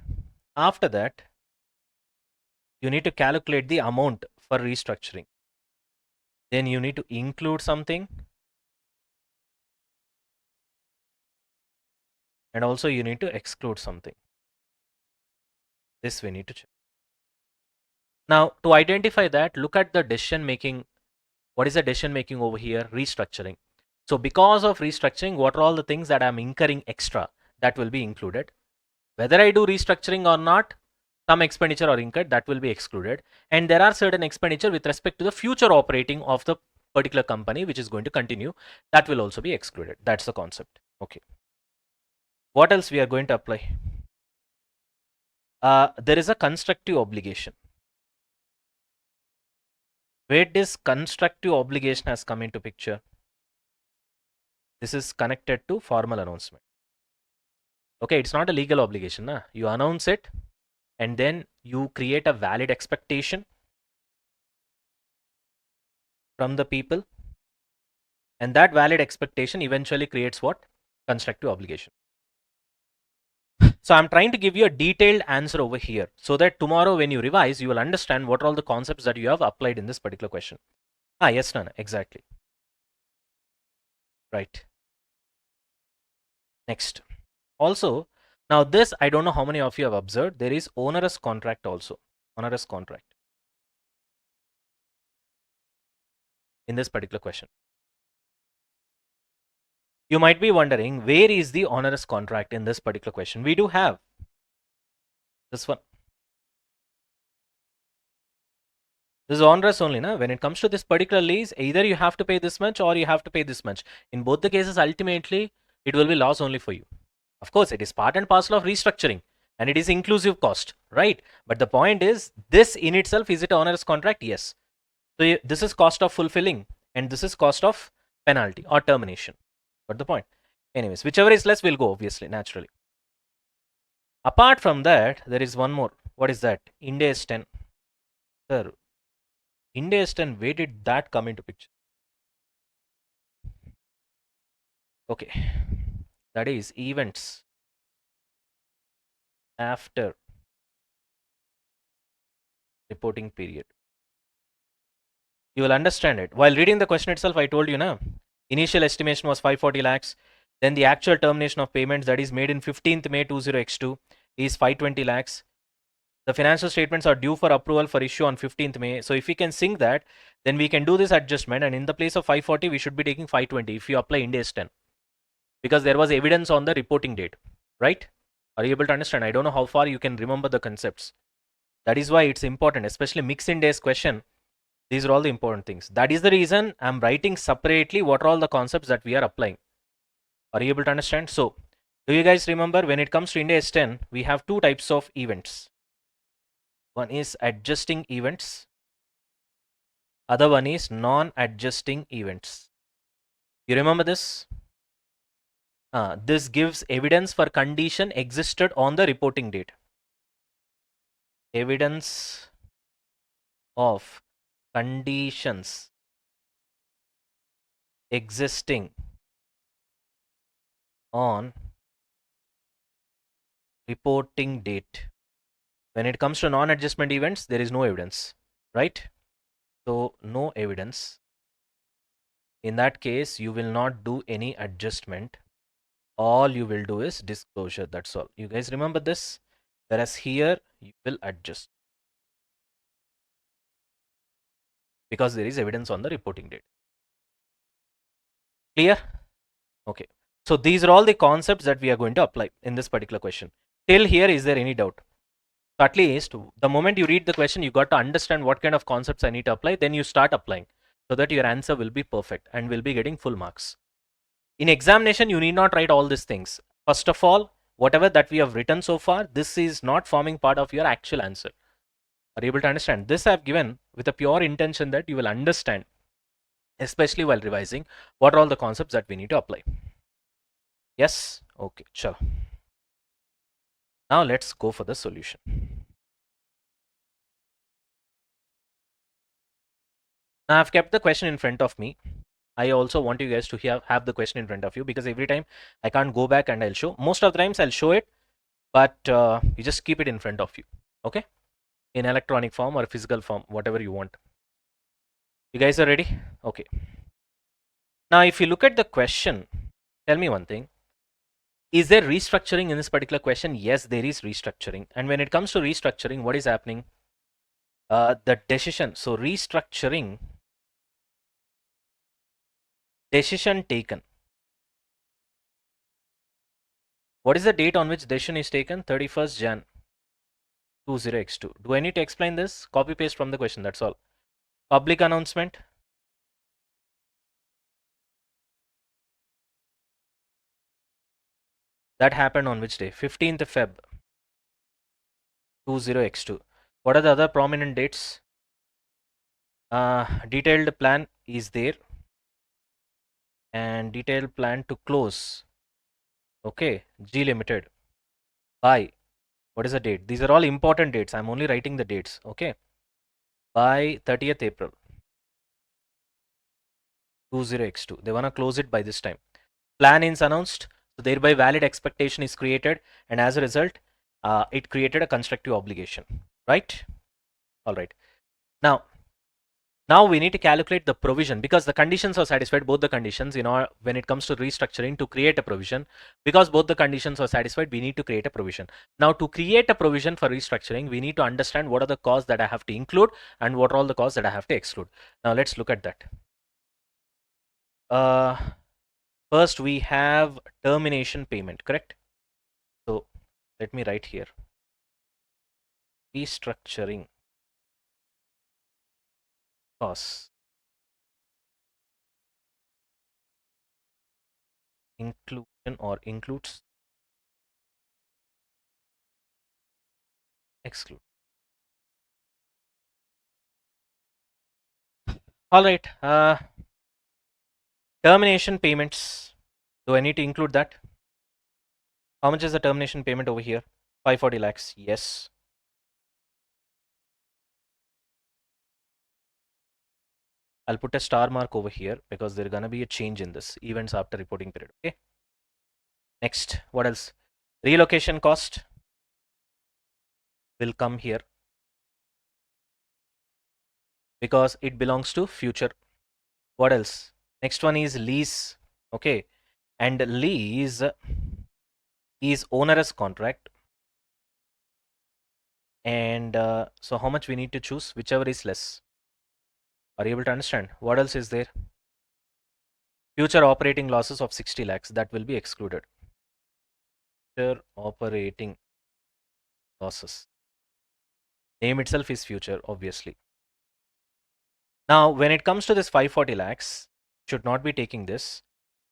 After that, you need to calculate the amount for restructuring. Then you need to include something. And also you need to exclude something. This we need to check. Now, to identify that, look at the decision making. What is the decision making over here? Restructuring. So because of restructuring, what are all the things that I'm incurring extra that will be included? Whether I do restructuring or not, some expenditure or incurred that will be excluded. And there are certain expenditure with respect to the future operating of the particular company which is going to continue, that will also be excluded. That's the concept. Okay. What else we are going to apply? There is a constructive obligation. Where this constructive obligation has come into picture? This is connected to formal announcement. Okay, it's not a legal obligation. Nah? You announce it and then you create a valid expectation from the people, and that valid expectation eventually creates what? Constructive obligation. So I'm trying to give you a detailed answer over here so that tomorrow when you revise, you will understand what are all the concepts that you have applied in this particular question. Yes, Nana, exactly. Right. Next. Also, now this, I don't know how many of you have observed, there is onerous contract also. Onerous contract in this particular question. You might be wondering, where is the onerous contract in this particular question? We do have this one. This is onerous only, na? When it comes to this particular lease, either you have to pay this much or you have to pay this much. In both the cases, ultimately, it will be loss only for you. Of course, it is part and parcel of restructuring and it is inclusive cost, right? But the point is, this in itself, is it an onerous contract? Yes. So this is cost of fulfilling and this is cost of penalty or termination. But the point. Anyways, whichever is less will go, obviously, naturally. Apart from that, there is one more. What is that? Ind AS 10. Sir, Ind AS 10, where did that come into picture? Okay. That is events after reporting period. You will understand it. While reading the question itself, I told you, na, initial estimation was 540 lakhs. Then the actual termination of payments that is made in 15th May 20x2 is 520 lakhs. The financial statements are due for approval for issue on 15th May. So if we can sync that, then we can do this adjustment. And in the place of 540, we should be taking 520 if you apply Ind AS 10. Because there was evidence on the reporting date, right? Are you able to understand? I don't know how far you can remember the concepts. That is why it's important, especially mixed Ind AS question. These are all the important things. That is the reason I'm writing separately what are all the concepts that we are applying. Are you able to understand? So, do you guys remember when it comes to Ind AS 10, we have two types of events. One is adjusting events. Other one is non-adjusting events. You remember this? This gives evidence for condition existed on the reporting date. Evidence of conditions existing on reporting date. When it comes to non-adjustment events, there is no evidence, right? So no evidence. In that case, you will not do any adjustment. All you will do is disclosure. That's all. You guys remember this? Whereas here, you will adjust because there is evidence on the reporting date. Clear? Okay. So these are all the concepts that we are going to apply in this particular question. Till here, is there any doubt? So at least the moment you read the question, you got to understand what kind of concepts I need to apply. Then you start applying so that your answer will be perfect and will be getting full marks. In examination, you need not write all these things. First of all, whatever that we have written so far, this is not forming part of your actual answer. Are you able to understand? This I have given with a pure intention that you will understand, especially while revising, what are all the concepts that we need to apply. Yes? Okay, sure. Now let's go for the solution. Now I've kept the question in front of me. I also want you guys to have the question in front of you because every time I can't go back and I'll show. Most of the times I'll show it, but you just keep it in front of you. Okay? In electronic form or physical form, whatever you want. You guys are ready? Okay. Now, if you look at the question, tell me one thing. Is there restructuring in this particular question? Yes, there is restructuring. And when it comes to restructuring, what is happening? The decision. So, restructuring, decision taken. What is the date on which decision is taken? 31st Jan 20x2. Do I need to explain this? Copy paste from the question. That's all. Public announcement. That happened on which day? 15th Feb 20x2. What are the other prominent dates? Detailed plan is there and detailed plan to close. Okay, G Limited by, what is the date? These are all important dates. I'm only writing the dates. Okay, by 30th April 20x2. They want to close it by this time. Plan is announced, so thereby valid expectation is created, and as a result, it created a constructive obligation. Right? All right. Now we need to calculate the provision because the conditions are satisfied, both the conditions, when it comes to restructuring to create a provision, because both the conditions are satisfied, we need to create a provision. Now to create a provision for restructuring, we need to understand what are the costs that I have to include and what are all the costs that I have to exclude. Now let's look at that. First we have termination payment, correct? So let me write here. Restructuring costs inclusion or includes exclude. All right. Termination payments. Do I need to include that? How much is the termination payment over here? 540 lakhs. Yes. I'll put a star mark over here because there's gonna be a change in this events after reporting period. Okay. Next, what else? Relocation cost will come here because it belongs to future. What else? Next one is lease. Okay. And lease is onerous contract. And so how much we need to choose? Whichever is less. Are you able to understand? What else is there? Future operating losses of 60 lakhs. That will be excluded. Future operating losses. Name itself is future, obviously. Now, when it comes to this 540 lakhs, should not be taking this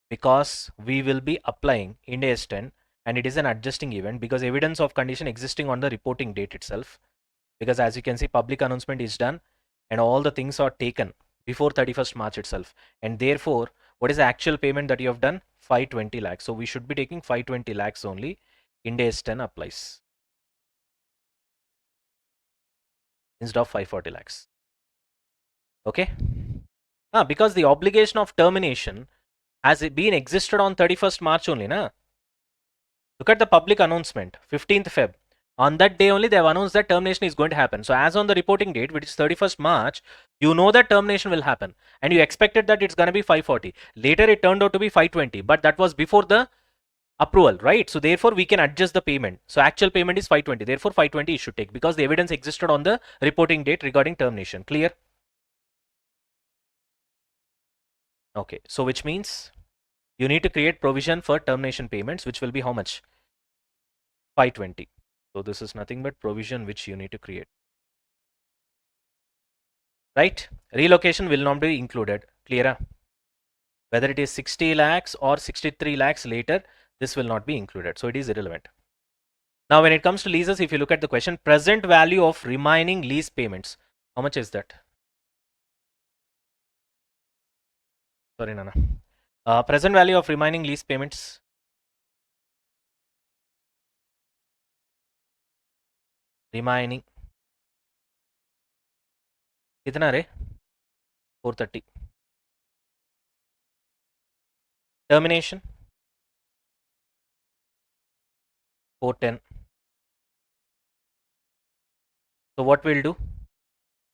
because we will be applying Ind AS 10 and it is an adjusting event because evidence of condition existing on the reporting date itself. Because as you can see, public announcement is done and all the things are taken before 31st March itself. And therefore, what is the actual payment that you have done? 520 lakhs. So we should be taking 520 lakhs only. Ind AS 10 applies instead of 540 lakhs. Okay. Because the obligation of termination has it been existed on 31st March only, na? Look at the public announcement, 15th Feb. On that day only, they have announced that termination is going to happen. So as on the reporting date, which is 31st March, you know that termination will happen. And you expected that it's going to be 540. Later, it turned out to be 520. But that was before the approval, right? So therefore, we can adjust the payment. So actual payment is 520. Therefore, 520 it should take because the evidence existed on the reporting date regarding termination. Clear? Okay. So which means you need to create provision for termination payments, which will be how much? 520. So this is nothing but provision which you need to create. Right? Relocation will not be included. Clear? Whether it is 60 lakhs or 63 lakhs later, this will not be included. So it is irrelevant. Now, when it comes to leases, if you look at the question, present value of remaining lease payments, how much is that? Sorry, Nana. Present value of remaining lease payments. Remaining. कितना रे? 430. Termination. 410. So what we'll do?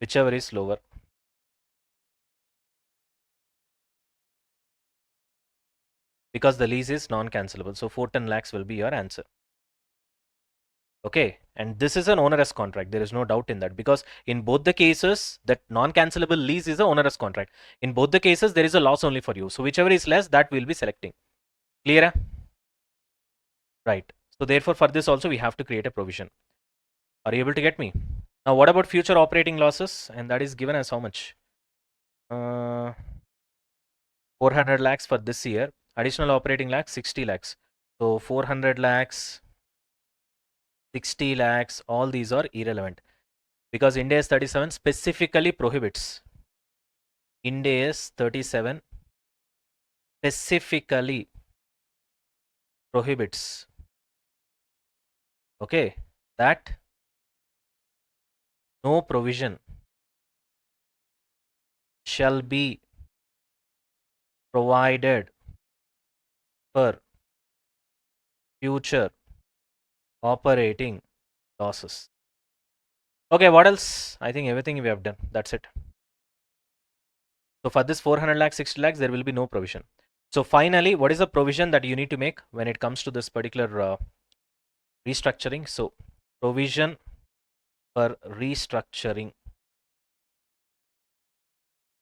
Whichever is lower. Because the lease is non-cancelable. So 410 lakhs will be your answer. Okay, and this is an onerous contract. There is no doubt in that because in both the cases, that non-cancelable lease is an onerous contract. In both the cases, there is a loss only for you. So whichever is less, that we'll be selecting. Clear? Right. So therefore, for this also, we have to create a provision. Are you able to get me? Now, what about future operating losses? And that is given as how much? 400 lakhs for this year. Additional operating lakhs, 60 lakhs. So 400 lakhs, 60 lakhs, all these are irrelevant. Because Ind AS 37 specifically prohibits. Ind AS 37 specifically prohibits, okay, that no provision shall be provided for future operating losses. Okay, what else? I think everything we have done. That's it. So for this 400 lakhs, 60 lakhs, there will be no provision. So finally, what is the provision that you need to make when it comes to this particular restructuring? So provision for restructuring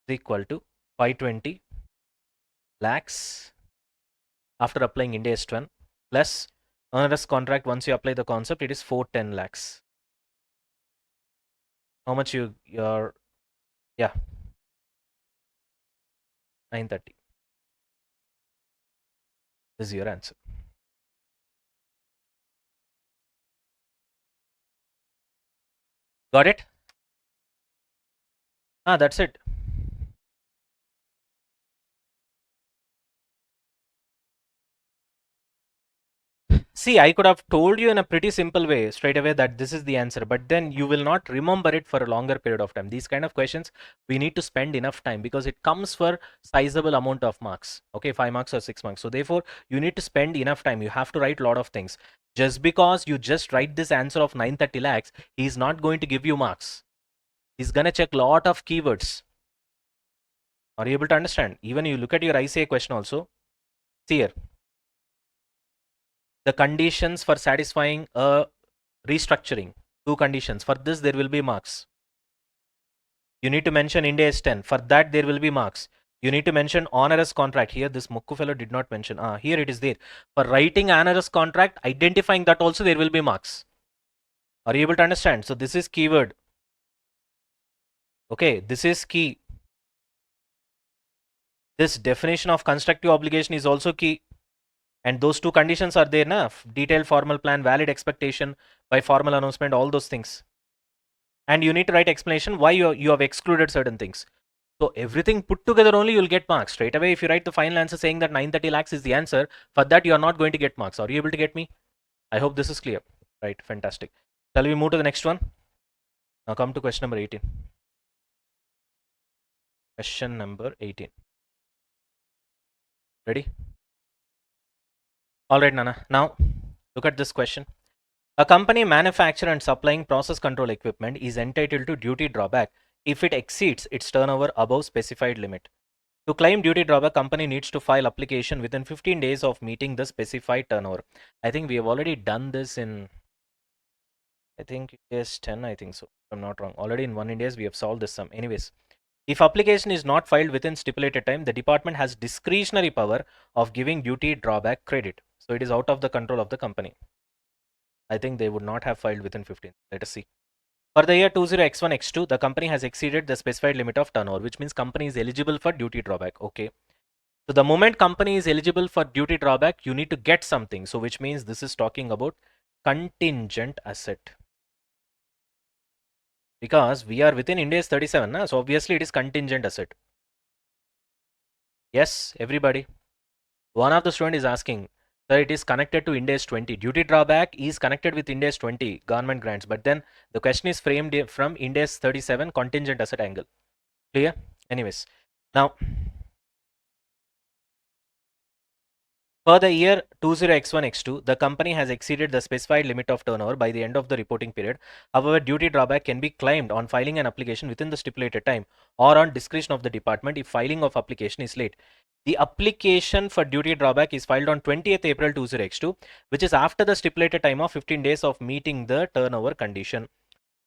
is equal to 520 lakhs after applying Ind AS 10 plus onerous contract. Once you apply the concept, it is 410 lakhs. How much your yeah, 930. This is your answer. Got it? That's it. See, I could have told you in a pretty simple way straight away that this is the answer, but then you will not remember it for a longer period of time. These kind of questions, we need to spend enough time because it comes for sizable amount of marks. Okay, 5 marks or 6 marks. So therefore, you need to spend enough time. You have to write a lot of things. Just because you just write this answer of 930 lakhs, he's not going to give you marks. He's gonna check lot of keywords. Are you able to understand? Even you look at your ICAI question also. See here, the conditions for satisfying a restructuring. Two conditions. For this, there will be marks. You need to mention Ind AS 10. For that, there will be marks. You need to mention onerous contract. Here, this Mukku fellow did not mention. Here it is there. For writing onerous contract, identifying that also, there will be marks. Are you able to understand? So, this is keyword. Okay, this is key. This definition of constructive obligation is also key. And those two conditions are there enough. Detailed formal plan, valid expectation by formal announcement, all those things. And you need to write explanation why you have excluded certain things. So everything put together only you'll get marks. Straight away, if you write the final answer saying that 930 lakhs is the answer, for that you are not going to get marks. Are you able to get me? I hope this is clear. Right, fantastic. Shall we move to the next one? Now come to question number 18. Question number 18. Ready? All right, Nana. Now look at this question. A company manufacturing and supplying process control equipment is entitled to duty drawback if it exceeds its turnover above specified limit. To claim duty drawback, company needs to file application within 15 days of meeting the specified turnover. I think we have already done this in, I think yes, 10, I think so. If I'm not wrong. Already in one Ind AS, we have solved this sum. Anyways, if application is not filed within stipulated time, the department has discretionary power of giving duty drawback credit. So it is out of the control of the company. I think they would not have filed within 15. Let us see. For the year 20X1, X2, the company has exceeded the specified limit of turnover, which means company is eligible for duty drawback. Okay. So the moment company is eligible for duty drawback, you need to get something. So which means this is talking about contingent asset. Because we are within Ind AS 37, na? So obviously it is contingent asset. Yes, everybody. One of the student is asking, sir, it is connected to Ind AS 20. Duty drawback is connected with Ind AS 20, government grants. But then the question is framed from Ind AS 37 contingent asset angle. Clear? Anyways, now for the year 20X1, X2, the company has exceeded the specified limit of turnover by the end of the reporting period. However, duty drawback can be claimed on filing an application within the stipulated time or on discretion of the department if filing of application is late. The application for duty drawback is filed on 20th April 20X2, which is after the stipulated time of 15 days of meeting the turnover condition.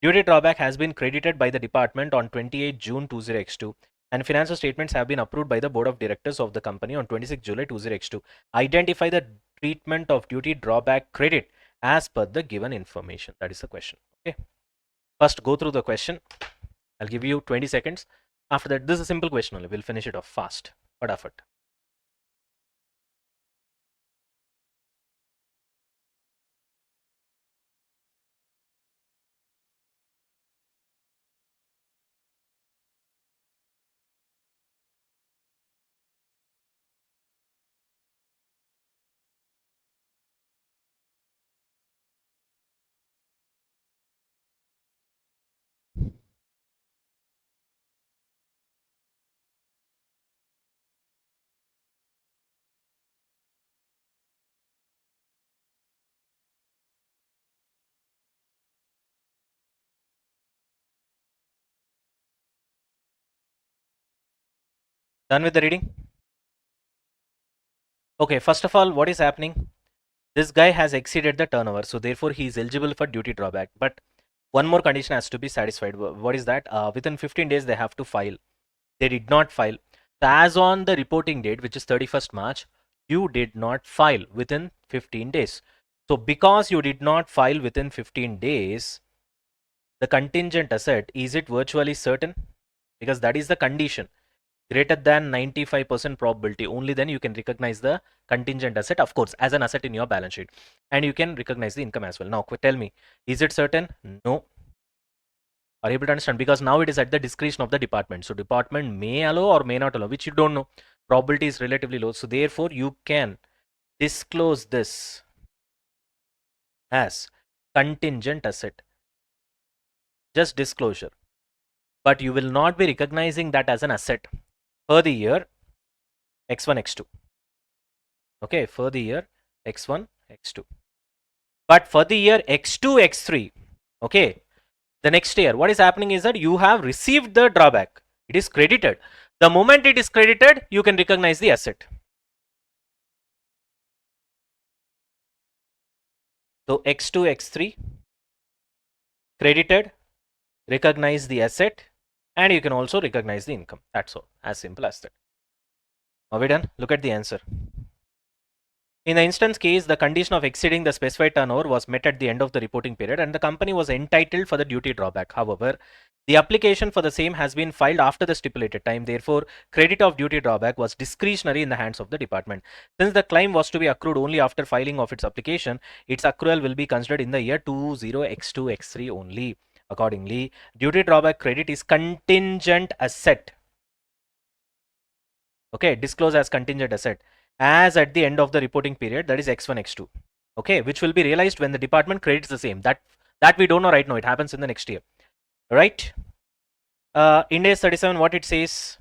Duty drawback has been credited by the department on 28 June 20X2 and financial statements have been approved by the board of directors of the company on 26 July 20X2. Identify the treatment of duty drawback credit as per the given information. That is the question. Okay. First, go through the question. I'll give you 20 seconds. After that, this is a simple question only. We'll finish it off fast. Padafat. Done with the reading? Okay, first of all, what is happening? This guy has exceeded the turnover, so therefore he is eligible for duty drawback. But one more condition has to be satisfied. What is that? Within 15 days, they have to file. They did not file. So as on the reporting date, which is 31st March, you did not file within 15 days. So because you did not file within 15 days, the contingent asset, is it virtually certain? Because that is the condition. Greater than 95% probability, only then you can recognize the contingent asset, of course, as an asset in your balance sheet. And you can recognize the income as well. Now, tell me, is it certain? No. Are you able to understand? Because now it is at the discretion of the department. So department may allow or may not allow, which you don't know. Probability is relatively low. So therefore you can disclose this as contingent asset. Just disclosure. But you will not be recognizing that as an asset for the year X1, X2. Okay, for the year X1, X2. But for the year X2, X3, okay, the next year, what is happening is that you have received the drawback. It is credited. The moment it is credited, you can recognize the asset. So X2, X3, credited, recognize the asset, and you can also recognize the income. That's all. As simple as that. Are we done? Look at the answer. In the instance case, the condition of exceeding the specified turnover was met at the end of the reporting period and the company was entitled for the duty drawback. However, the application for the same has been filed after the stipulated time. Therefore, credit of duty drawback was discretionary in the hands of the department. Since the claim was to be accrued only after filing of its application, its accrual will be considered in the year 20X2, X3 only. Accordingly, duty drawback credit is contingent asset. Okay, disclose as contingent asset as at the end of the reporting period, that is X1, X2. Okay, which will be realized when the department credits the same. That we don't know right now. It happens in the next year. Right? Ind AS 37, what it says,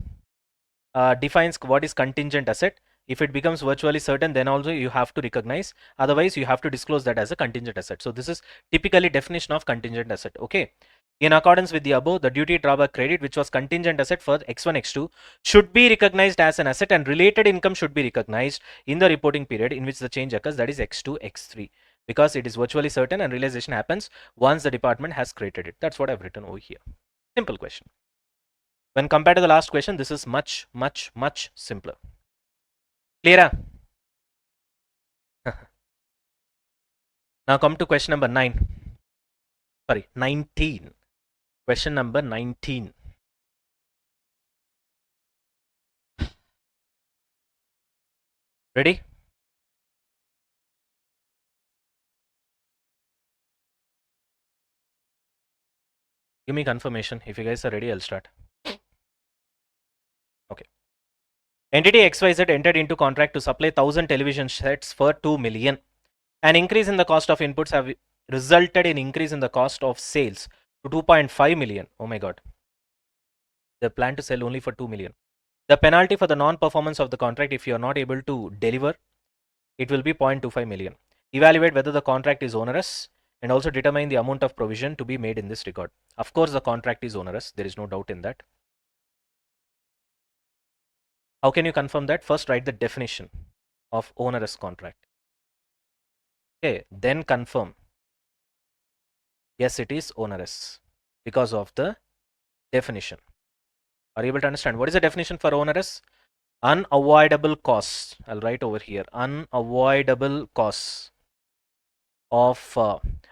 defines what is contingent asset. If it becomes virtually certain, then also you have to recognize. Otherwise, you have to disclose that as a contingent asset. So this is typically definition of contingent asset. Okay. In accordance with the above, the duty drawback credit, which was contingent asset for X1, X2, should be recognized as an asset and related income should be recognized in the reporting period in which the change occurs, that is X2, X3, because it is virtually certain and realization happens once the department has created it. That's what I've written over here. Simple question. When compared to the last question, this is much, much, much simpler. Clear? Now come to question number 9. Sorry, 19. Question number 19. Ready? Give me confirmation. If you guys are ready, I'll start. Okay. Entity XYZ entered into contract to supply 1000 television sets for 2 million. An increase in the cost of inputs have resulted in increase in the cost of sales to 2.5 million. Oh my god. They plan to sell only for 2 million. The penalty for the non-performance of the contract, if you are not able to deliver, it will be 0.25 million. Evaluate whether the contract is onerous and also determine the amount of provision to be made in this regard. Of course, the contract is onerous. There is no doubt in that. How can you confirm that? First, write the definition of onerous contract. Okay, then confirm. Yes, it is onerous because of the definition. Are you able to understand? What is the definition for onerous? Unavoidable costs. I'll write over here. Unavoidable costs of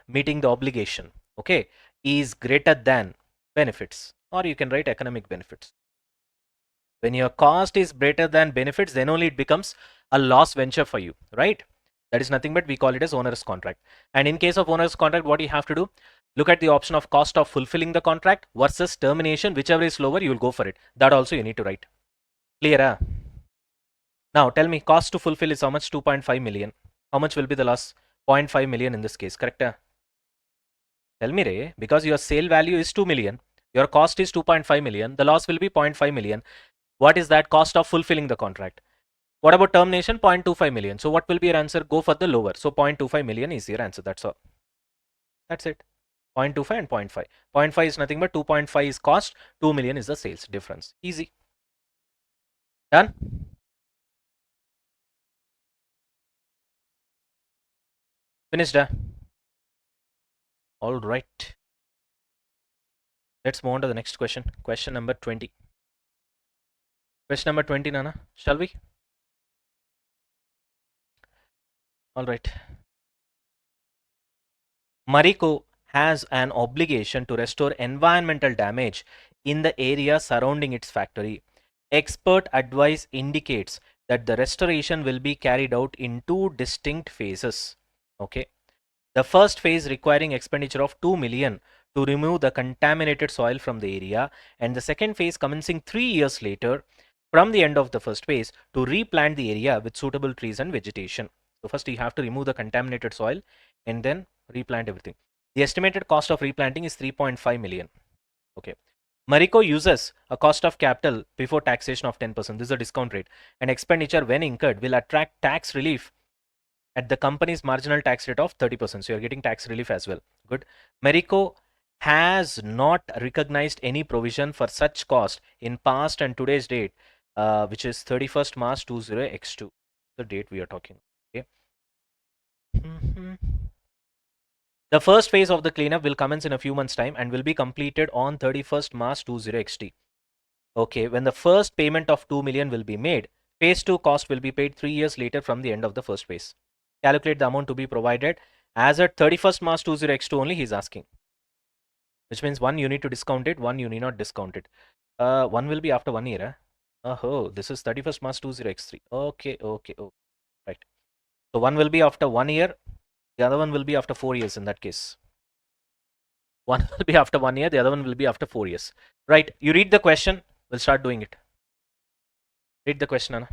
meeting the obligation, okay, is greater than benefits, or you can write economic benefits. When your cost is greater than benefits, then only it becomes a loss venture for you, right? That is nothing but we call it as onerous contract. And in case of onerous contract, what you have to do, look at the option of cost of fulfilling the contract versus termination. Whichever is lower, you will go for it. That also you need to write. Clear? Now tell me, cost to fulfill is how much? 2.5 million. How much will be the loss? 0.5 million in this case, correct? Tell me, Ray, because your sale value is 2 million, your cost is 2.5 million, the loss will be 0.5 million. What is that? Cost of fulfilling the contract. What about termination? 0.25 million. So what will be your answer? Go for the lower. So 0.25 million is your answer. That's all. That's it. 0.25 and 0.5. 0.5 is nothing but 2.5 is cost, 2 million is the sales difference. Easy. Done? Finished? All right. Let's move on to the next question. Question number 20. Question number 20, Nana. Shall we? All right. Marico has an obligation to restore environmental damage in the area surrounding its factory. Expert advice indicates that the restoration will be carried out in two distinct phases. Okay. The first phase requiring expenditure of 2 million to remove the contaminated soil from the area, and the second phase commencing 3 years later from the end of the first phase to replant the area with suitable trees and vegetation. So first you have to remove the contaminated soil and then replant everything. The estimated cost of replanting is 3.5 million. Okay. Marico uses a cost of capital before taxation of 10%. This is a discount rate. And expenditure when incurred will attract tax relief at the company's marginal tax rate of 30%. So you're getting tax relief as well. Good. Marico has not recognized any provision for such cost in past and today's date, which is 31st March 20x2, the date we are talking. Okay. The first phase of the cleanup will commence in a few months' time and will be completed on 31st March 20xt. Okay, when the first payment of 2 million will be made, phase 2 cost will be paid 3 years later from the end of the first phase. Calculate the amount to be provided as at 31st March 20x2 only he is asking. Which means one you need to discount it, one you need not discount it. One will be after 1 year. Oh, this is 31st March 20x3. Okay. Right. So one will be after 1 year, the other one will be after 4 years in that case. One will be after 1 year, the other one will be after 4 years. Right. You read the question, we'll start doing it. Read the question, Anna.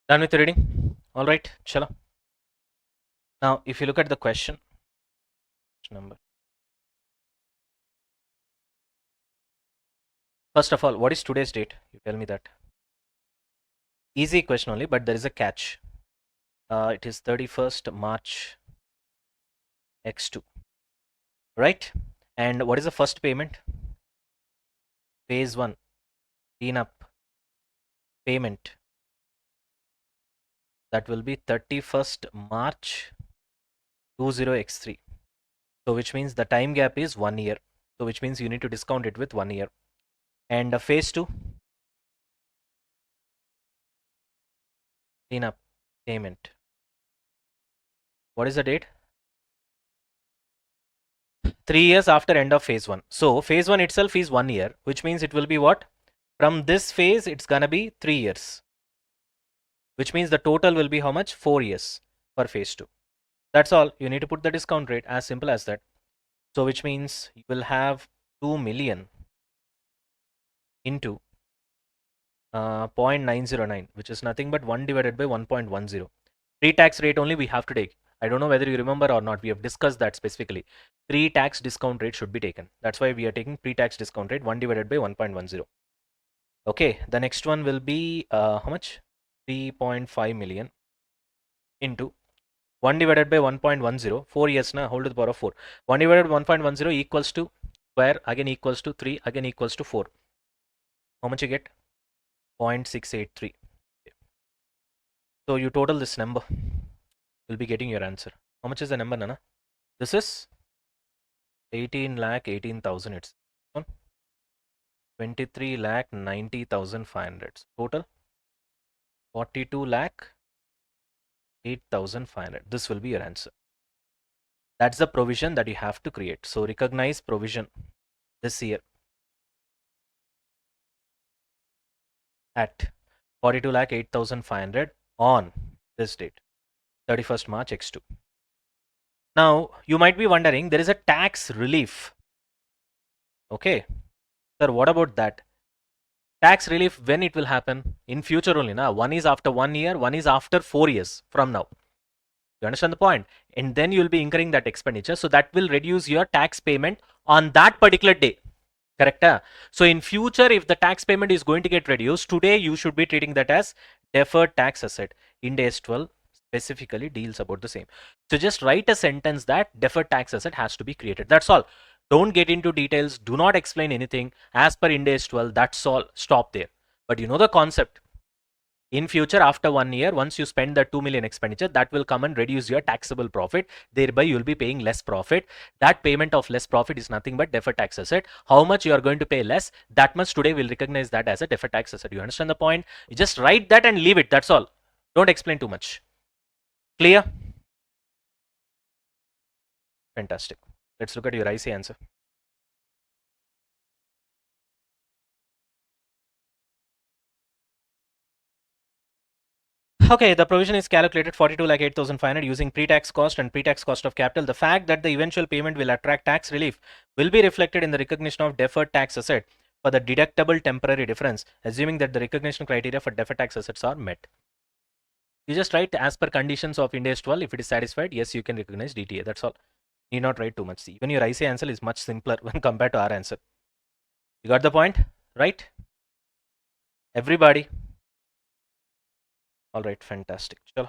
Done with the reading? All right, chalo. Now, if you look at the question, number. First of all, what is today's date? You tell me that. Easy question only, but there is a catch. It is 31st March X2. Right? And what is the first payment? Phase 1, cleanup payment. That will be 31st March 20x3. So which means the time gap is 1 year. So which means you need to discount it with 1 year. And phase 2, cleanup payment. What is the date? 3 years after end of phase 1. So phase 1 itself is 1 year, which means it will be what? From this phase, it's gonna be 3 years. Which means the total will be how much? 4 years for phase 2. That's all. You need to put the discount rate, as simple as that. So which means you will have 2 million into 0.909, which is nothing but 1 divided by 1.10. Pre-tax rate only we have to take. I don't know whether you remember or not. We have discussed that specifically. Pre-tax discount rate should be taken. That's why we are taking pre-tax discount rate 1 divided by 1.10. Okay, the next one will be how much? 3.5 million into 1 divided by 1.10, 4 years na, whole to the power of 4. 1 divided by 1.10 equals to square, again equals to 3, again equals to 4. How much you get? 0.683. So you total this number, you'll be getting your answer. How much is the number, Nana? This is 18,18,000. It's 23,90,500. Total 42,08,500. This will be your answer. That's the provision that you have to create. So recognize provision this year at 42,08,500 on this date, 31st March X2. Now you might be wondering, there is a tax relief. Okay, Sir, what about that? Tax relief, when it will happen? In future only, na? One is after 1 year, one is after 4 years from now. You understand the point? And then you will be incurring that expenditure. So that will reduce your tax payment on that particular day. Correct? So in future, if the tax payment is going to get reduced, today you should be treating that as deferred tax asset. Ind AS 12 specifically deals about the same. So just write a sentence that deferred tax asset has to be created. That's all. Don't get into details. Do not explain anything. As per Ind AS 12, that's all. Stop there. But you know the concept. In future, after 1 year, once you spend the 2 million expenditure, that will come and reduce your taxable profit. Thereby, you will be paying less profit. That payment of less profit is nothing but deferred tax asset. How much you are going to pay less, that much today will recognize that as a deferred tax asset. You understand the point? You just write that and leave it. That's all. Don't explain too much. Clear? Fantastic. Let's look at your IC answer. Okay, the provision is calculated 42,08,500 using pre-tax cost and pre-tax cost of capital. The fact that the eventual payment will attract tax relief will be reflected in the recognition of deferred tax asset for the deductible temporary difference, assuming that the recognition criteria for deferred tax assets are met. You just write as per conditions of Ind AS 12. If it is satisfied, yes, you can recognize DTA. That's all. Need not write too much. See, even your IC answer is much simpler when compared to our answer. You got the point, right? Everybody. All right, fantastic. Chalo.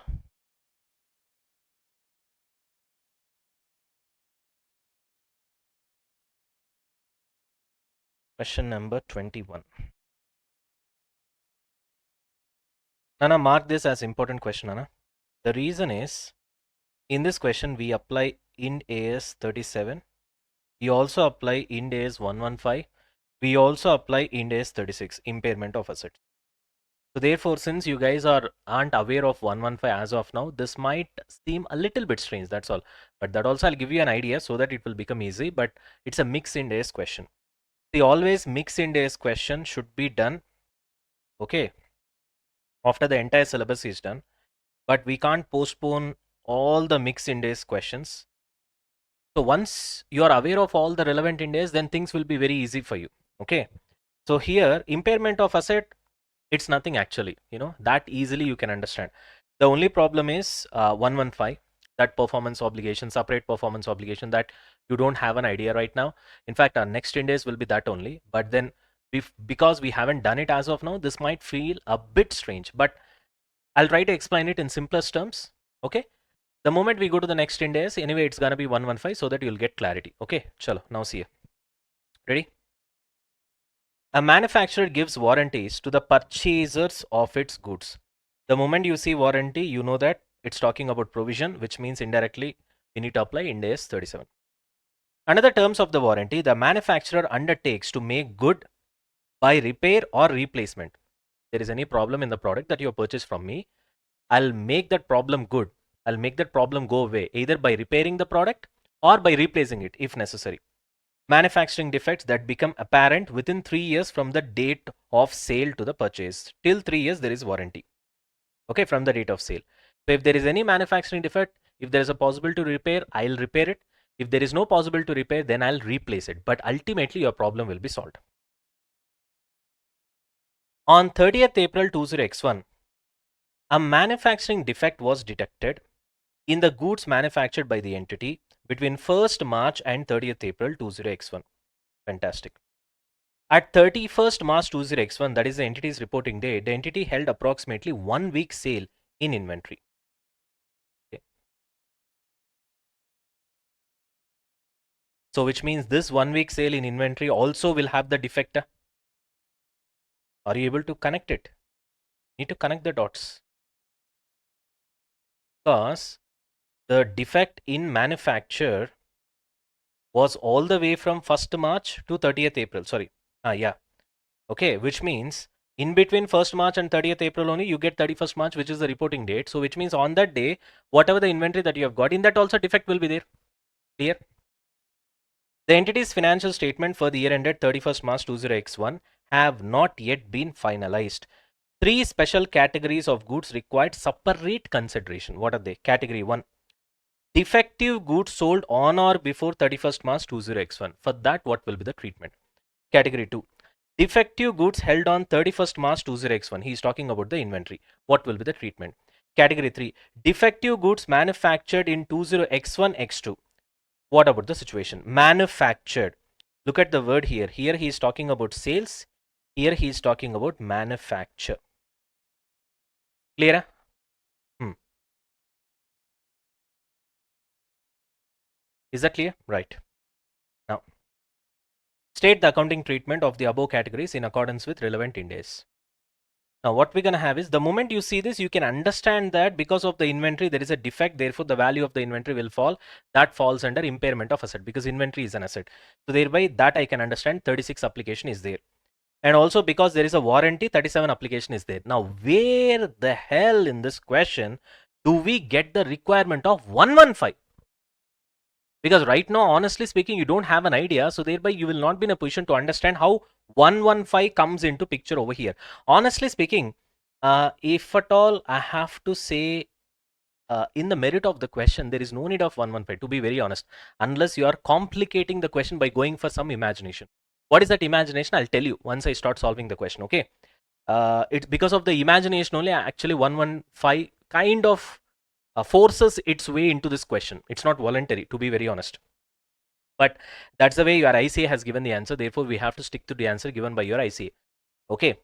Question number 21. Nana, mark this as important question, Nana. The reason is, in this question, we apply Ind AS 37. We also apply Ind AS 115. We also apply Ind AS 36, impairment of assets. So therefore, since you guys aren't aware of 115 as of now, this might seem a little bit strange, that's all. But that also I'll give you an idea so that it will become easy, but it's a mix Ind AS question. See, always mix Ind AS question should be done, okay, after the entire syllabus is done. But we can't postpone all the mix Ind AS questions. So once you are aware of all the relevant Ind AS, then things will be very easy for you. Okay. So here, impairment of asset, it's nothing actually, that easily you can understand. The only problem is 115, that performance obligation, separate performance obligation, that you don't have an idea right now. In fact, our next Ind AS will be that only. But then because we haven't done it as of now, this might feel a bit strange. But I'll try to explain it in simplest terms. Okay. The moment we go to the next Ind AS, anyway, it's gonna be 115 so that you'll get clarity. Okay, chalo, now see. Ready? A manufacturer gives warranties to the purchasers of its goods. The moment you see warranty, you know that it's talking about provision, which means indirectly we need to apply Ind AS 37. Another terms of the warranty, the manufacturer undertakes to make good by repair or replacement. There is any problem in the product that you have purchased from me, I'll make that problem good. I'll make that problem go away either by repairing the product or by replacing it if necessary. Manufacturing defects that become apparent within 3 years from the date of sale to the purchase. Till 3 years there is warranty. Okay, from the date of sale. So if there is any manufacturing defect, if there is a possible to repair, I'll repair it. If there is no possible to repair, then I'll replace it. But ultimately your problem will be solved. On 30th April 20x1, a manufacturing defect was detected in the goods manufactured by the entity between 1st March and 30th April 20x1. Fantastic. At 31st March 20x1, that is the entity's reporting date, the entity held approximately 1 week sale in inventory. Okay. So which means this 1 week sale in inventory also will have the defect. Are you able to connect it? Need to connect the dots. Because the defect in manufacture was all the way from 1st March to 30th April. Sorry. Yeah. Okay, which means in between 1st March and 30th April only, you get 31st March, which is the reporting date. So which means on that day, whatever the inventory that you have got, in that also defect will be there. Clear? The entity's financial statement for the year ended 31st March 20x1 have not yet been finalized. 3 special categories of goods required separate consideration. What are they? Category 1. Defective goods sold on or before 31st March 20x1. For that, what will be the treatment? Category 2. Defective goods held on 31st March 20x1. He is talking about the inventory. What will be the treatment? Category 3. Defective goods manufactured in 20x1, x2. What about the situation? Manufactured. Look at the word here. Here he is talking about sales. Here he is talking about manufacture. Clear? Is that clear? Right. Now, state the accounting treatment of the above categories in accordance with relevant Ind AS. Now, what we're going to have is the moment you see this, you can understand that because of the inventory, there is a defect. Therefore, the value of the inventory will fall. That falls under impairment of asset because inventory is an asset. So, thereby, that I can understand 36 application is there. And also because there is a warranty, 37 application is there. Now, where the hell in this question do we get the requirement of 115? Because right now, honestly speaking, you don't have an idea. So thereby you will not be in a position to understand how 115 comes into picture over here. Honestly speaking, if at all I have to say in the merit of the question, there is no need of 115, to be very honest, unless you are complicating the question by going for some imagination. What is that imagination? I'll tell you once I start solving the question, okay? It's because of the imagination only, actually 115 kind of forces its way into this question. It's not voluntary, to be very honest. But that's the way your ICA has given the answer. Therefore, we have to stick to the answer given by your ICA. Okay.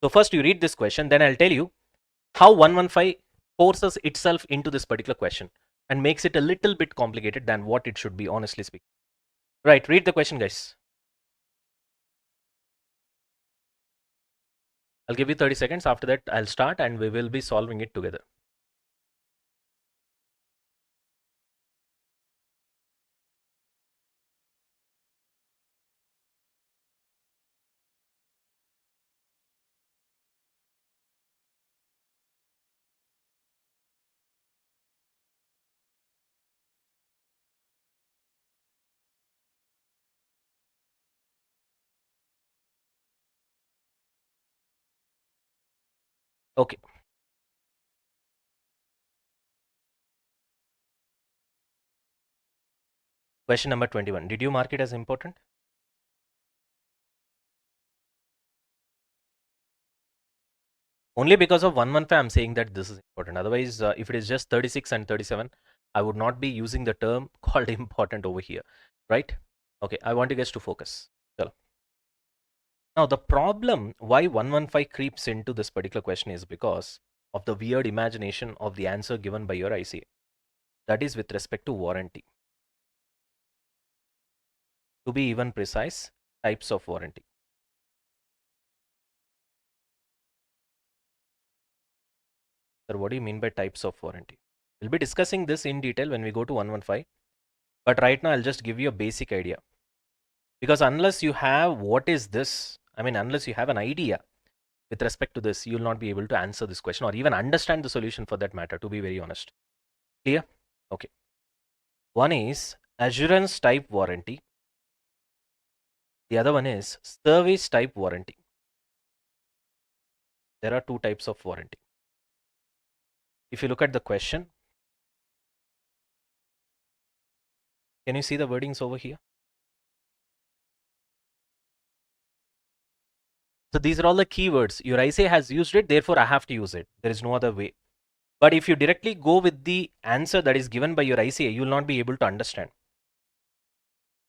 So first you read this question, then I'll tell you how 115 forces itself into this particular question and makes it a little bit complicated than what it should be, honestly speaking. Right, read the question, guys. I'll give you 30 seconds. After that, I'll start and we will be solving it together. Okay. Question number 21. Did you mark it as important? Only because of 115 I'm saying that this is important. Otherwise, if it is just 36 and 37, I would not be using the term called important over here, right? Okay, I want you guys to focus. Now, the problem why 115 creeps into this particular question is because of the weird imagination of the answer given by your ICA. That is with respect to warranty. To be even precise, types of warranty. Sir, what do you mean by types of warranty? We'll be discussing this in detail when we go to 115. But right now, I'll just give you a basic idea. Because unless you have what is this, unless you have an idea with respect to this, you'll not be able to answer this question or even understand the solution for that matter, to be very honest. Clear? Okay. One is assurance type warranty. The other one is service type warranty. There are two types of warranty. If you look at the question, can you see the wordings over here? So these are all the keywords. Your ICA has used it, therefore I have to use it. There is no other way. But if you directly go with the answer that is given by your ICA, you will not be able to understand.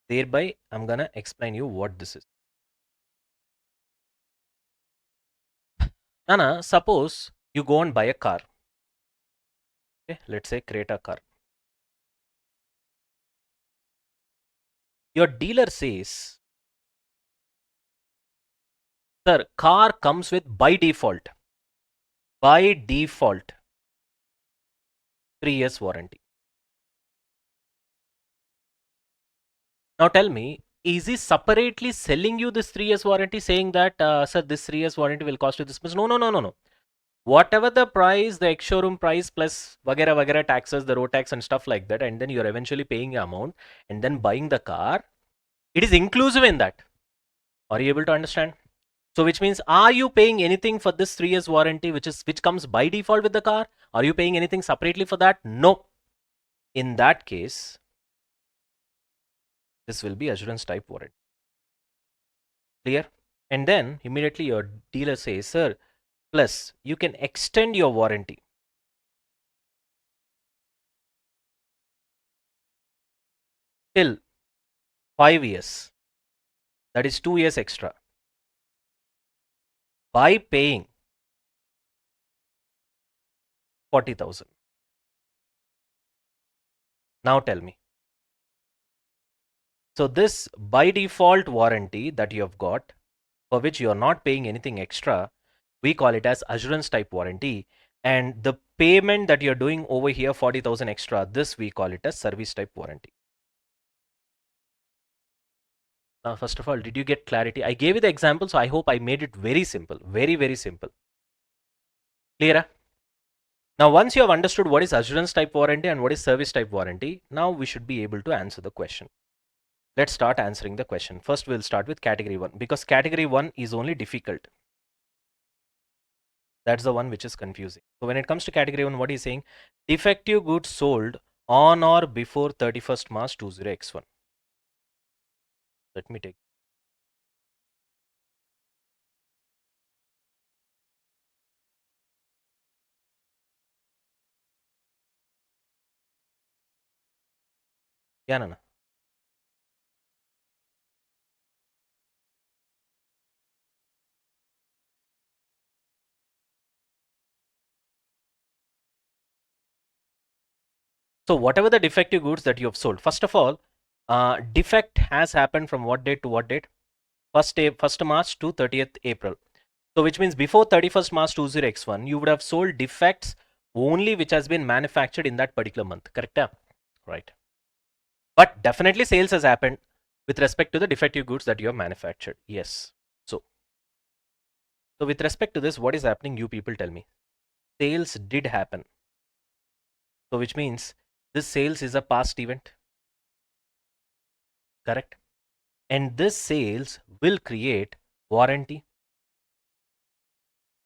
Thereby, I'm going to explain you what this is. Nana, suppose you go and buy a car. Okay, let's say create a car. Your dealer says, sir, car comes with by default 3 years warranty. Now tell me, is he separately selling you this 3 years warranty saying that, sir, this 3 years warranty will cost you this much? No. Whatever the price, the ex-showroom price plus vagera taxes, the road tax and stuff like that, and then you're eventually paying amount and then buying the car, it is inclusive in that. Are you able to understand? So which means, are you paying anything for this 3 years warranty which comes by default with the car? Are you paying anything separately for that? No. In that case, this will be assurance type warranty. Clear? And then immediately your dealer says, sir, plus you can extend your warranty till 5 years. That is 2 years extra by paying 40,000. Now tell me. So this by default warranty that you have got, for which you are not paying anything extra, we call it as assurance type warranty. And the payment that you're doing over here, 40,000 extra, this we call it as service type warranty. Now, first of all, did you get clarity? I gave you the example, so I hope I made it very simple, very, very simple. Clear? Now, once you have understood what is assurance type warranty and what is service type warranty, now we should be able to answer the question. Let's start answering the question. First, we'll start with category 1 because category 1 is only difficult. That's the one which is confusing. So when it comes to category 1, what is saying? Defective goods sold on or before 31st March 20x1. Let me take. Yeah, Nana. So whatever the defective goods that you have sold, first of all, defect has happened from what date to what date? 1st March to 30th April. So which means before 31st March 20x1, you would have sold defects only which has been manufactured in that particular month. Correct? Right. But definitely sales has happened with respect to the defective goods that you have manufactured. Yes. So with respect to this, what is happening? You people tell me. Sales did happen. So which means this sales is a past event. Correct? And this sales will create warranty.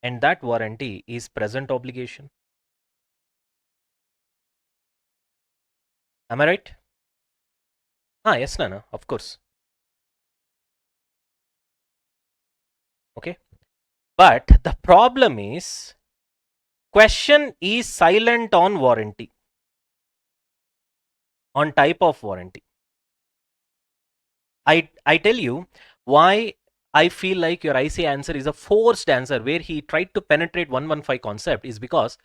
And that warranty is present obligation. Am I right? Yes, Nana, of course. Okay. But the problem is, question is silent on warranty, on type of warranty. I tell you why I feel like your IC answer is a forced answer where he tried to penetrate 115 concept is because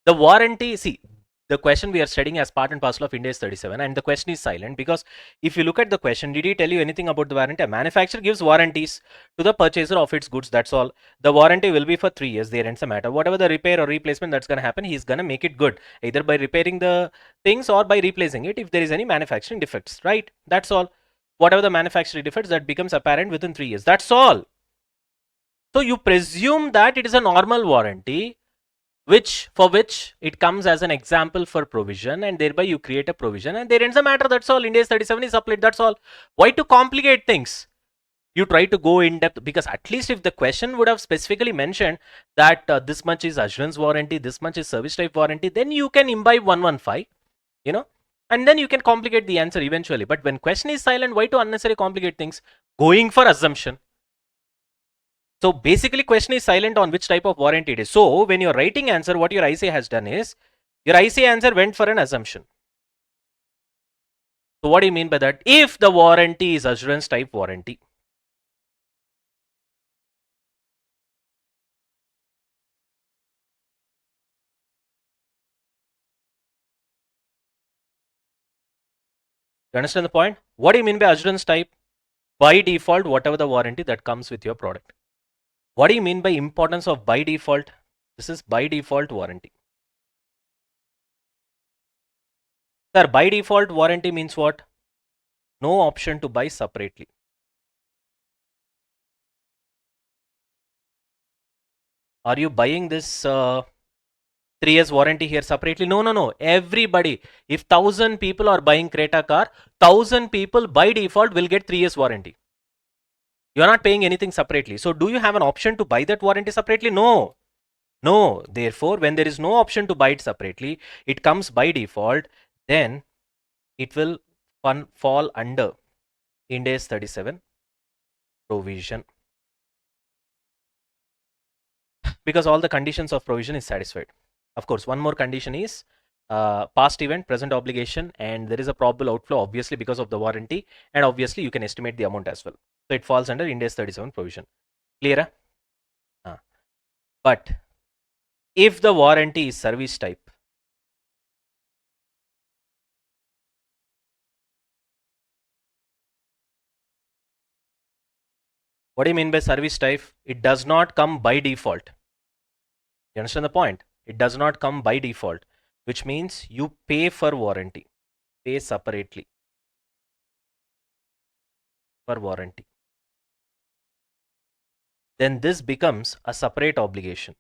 the warranty, see, the question we are studying as part and parcel of Ind AS 37 and the question is silent because if you look at the question, did he tell you anything about the warranty? A manufacturer gives warranties to the purchaser of its goods, that's all. The warranty will be for 3 years, there ends the matter. Whatever the repair or replacement that's going to happen, he's going to make it good, either by repairing the things or by replacing it if there is any manufacturing defects, right? That's all. Whatever the manufacturing defects, that becomes apparent within 3 years, that's all. So you presume that it is a normal warranty for which it comes as an example for provision, and thereby you create a provision and there ends the matter, that's all. Ind AS 37 is applied, that's all. Why to complicate things? You try to go in depth because at least if the question would have specifically mentioned that this much is assurance warranty, this much is service type warranty, then you can imbibe 115, you know, and then you can complicate the answer eventually. But when question is silent, why to unnecessarily complicate things? Going for assumption. So basically question is silent on which type of warranty it is. So when you're writing answer, what your ICAI has done is, your ICAI answer went for an assumption. So what do you mean by that? If the warranty is assurance type warranty. You understand the point? What do you mean by assurance type? By default, whatever the warranty that comes with your product. What do you mean by importance of by default? This is by default warranty. Sir, by default warranty means what? No option to buy separately. Are you buying this 3 years warranty here separately? No. Everybody, if 1,000 people are buying Creta car, 1,000 people by default will get 3 years warranty. You are not paying anything separately. So do you have an option to buy that warranty separately? No. Therefore, when there is no option to buy it separately, it comes by default, then it will fall under Ind AS 37 provision. because all the conditions of provision is satisfied. Of course, one more condition is past event, present obligation, and there is a probable outflow, obviously because of the warranty, and obviously you can estimate the amount as well. So it falls under Ind AS 37 provision. Clear? But if the warranty is service type, what do you mean by service type? It does not come by default. You understand the point? It does not come by default, which means you pay for warranty, pay separately for warranty. Then this becomes a separate obligation,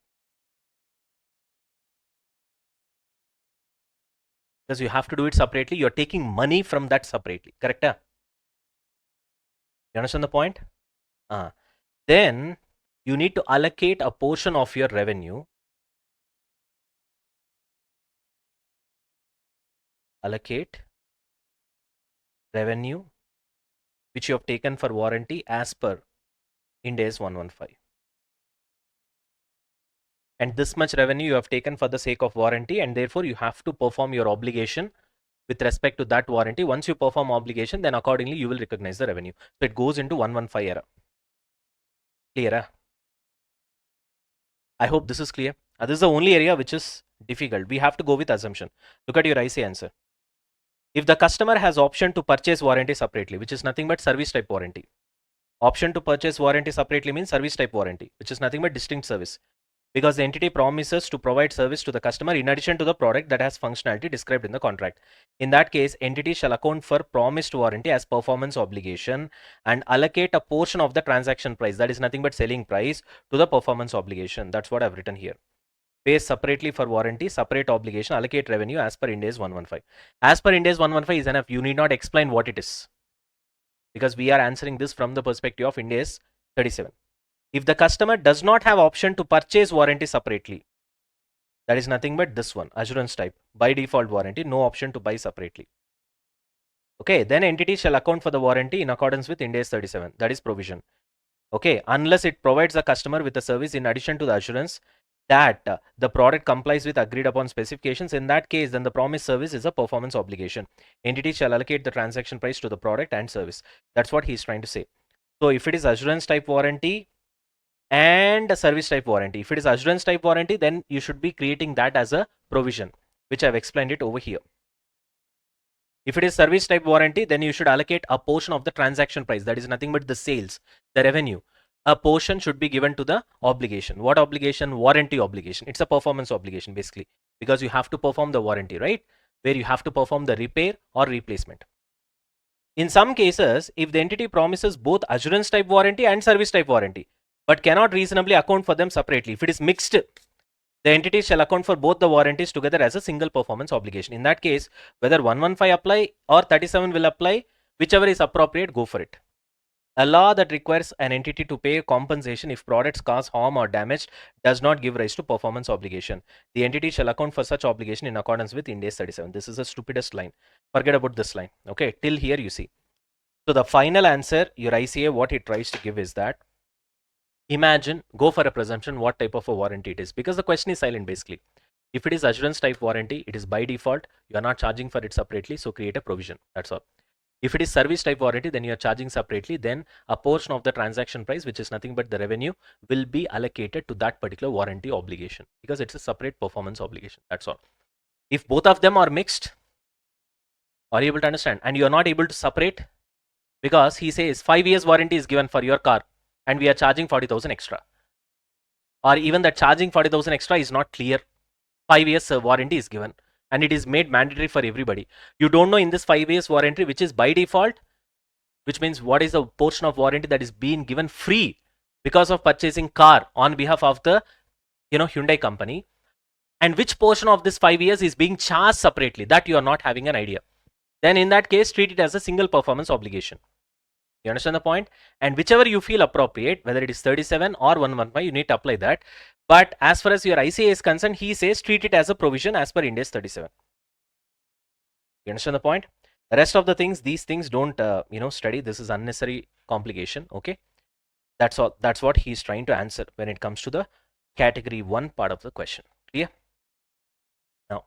because you have to do it separately. You're taking money from that separately. Correct? You understand the point? Then you need to allocate a portion of your revenue. Allocate revenue which you have taken for warranty as per Ind AS 115. And this much revenue you have taken for the sake of warranty, and therefore you have to perform your obligation with respect to that warranty. Once you perform obligation, then accordingly you will recognize the revenue. So it goes into 115 era. Clear? I hope this is clear. This is the only area which is difficult. We have to go with assumption. Look at your IC answer. If the customer has option to purchase warranty separately, which is nothing but service type warranty. Option to purchase warranty separately means service type warranty, which is nothing but distinct service. Because the entity promises to provide service to the customer in addition to the product that has functionality described in the contract. In that case, entity shall account for promised warranty as performance obligation and allocate a portion of the transaction price, that is nothing but selling price, to the performance obligation. That's what I've written here. Pay separately for warranty, separate obligation, allocate revenue as per Ind AS 115. As per Ind AS 115 is enough. You need not explain what it is, because we are answering this from the perspective of Ind AS 37. If the customer does not have option to purchase warranty separately, that is nothing but this one, assurance type, by default warranty, no option to buy separately. Okay, then entity shall account for the warranty in accordance with Ind AS 37, that is provision. Okay, unless it provides the customer with a service in addition to the assurance that the product complies with agreed upon specifications. In that case, then the promised service is a performance obligation. Entity shall allocate the transaction price to the product and service. That's what he's trying to say. So if it is assurance type warranty and a service type warranty, if it is assurance type warranty, then you should be creating that as a provision, which I've explained it over here. If it is service type warranty, then you should allocate a portion of the transaction price, that is nothing but the sales, the revenue. A portion should be given to the obligation. What obligation? Warranty obligation. It's a performance obligation basically, because you have to perform the warranty, right? Where you have to perform the repair or replacement. In some cases, if the entity promises both assurance type warranty and service type warranty, but cannot reasonably account for them separately, if it is mixed, the entity shall account for both the warranties together as a single performance obligation. In that case, whether 115 apply or 37 will apply, whichever is appropriate, go for it. A law that requires an entity to pay compensation if products cause harm or damage does not give rise to performance obligation. The entity shall account for such obligation in accordance with Ind AS 37. This is the stupidest line. Forget about this line. Okay, till here you see. So the final answer, your ICA, what it tries to give is that, imagine, go for a presumption what type of a warranty it is, because the question is silent basically. If it is assurance type warranty, it is by default, you are not charging for it separately, so create a provision. That's all. If it is service type warranty, then you are charging separately, then a portion of the transaction price, which is nothing but the revenue, will be allocated to that particular warranty obligation, because it's a separate performance obligation. That's all. If both of them are mixed, are you able to understand? And you are not able to separate, because he says 5 years warranty is given for your car and we are charging 40,000 extra, or even that charging 40,000 extra is not clear. 5 years warranty is given and it is made mandatory for everybody. You don't know in this 5 years warranty, which is by default, which means what is the portion of warranty that is being given free because of purchasing car on behalf of the Hyundai company, and which portion of this 5 years is being charged separately, that you are not having an idea. Then in that case, treat it as a single performance obligation. You understand the point? And whichever you feel appropriate, whether it is 37 or 115, you need to apply that. But as far as your ICA is concerned, he says treat it as a provision as per Ind AS 37. You understand the point? The rest of the things, these things don't study. This is unnecessary complication. Okay, that's all. That's what he's trying to answer when it comes to the category 1 part of the question. Clear? Now,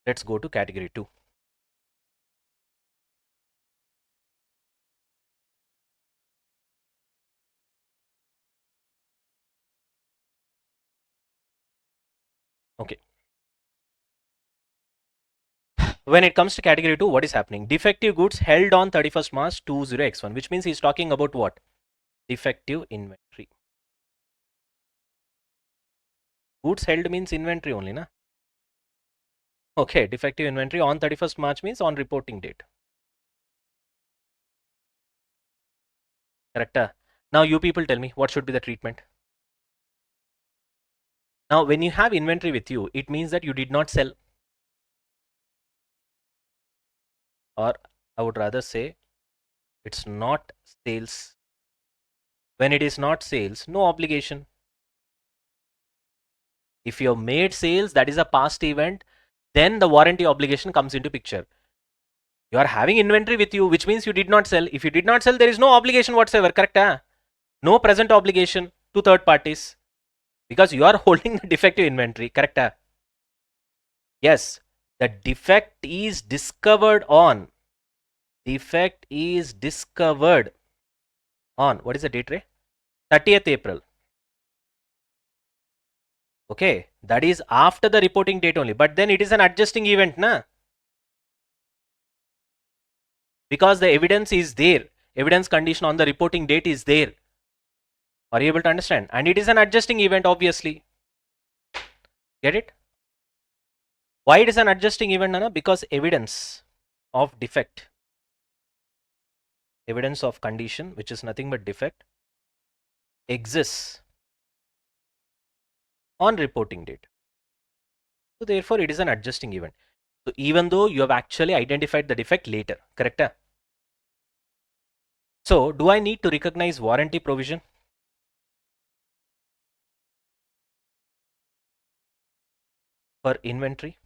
let's go to category 2. Okay. When it comes to category 2, what is happening? Defective goods held on 31st March 20x1, which means he's talking about what? Defective inventory. Goods held means inventory only, na? Okay, defective inventory on 31st March means on reporting date. Correct? Now you people tell me what should be the treatment. Now when you have inventory with you, it means that you did not sell. Or I would rather say it's not sales. When it is not sales, no obligation. If you have made sales, that is a past event, then the warranty obligation comes into picture. You are having inventory with you, which means you did not sell. If you did not sell, there is no obligation whatsoever, correct? No present obligation to third parties because you are holding the defective inventory, correct? Yes, the defect is discovered on. Defect is discovered on, what is the date, Ray? 30th April. Okay, that is after the reporting date only, but then it is an adjusting event, na? Because the evidence is there. Evidence condition on the reporting date is there. Are you able to understand? And it is an adjusting event, obviously. Get it? Why it is an adjusting event, Nana? Because evidence of defect, evidence of condition, which is nothing but defect, exists on reporting date. So therefore, it is an adjusting event. So even though you have actually identified the defect later, correct? So do I need to recognize warranty provision for inventory?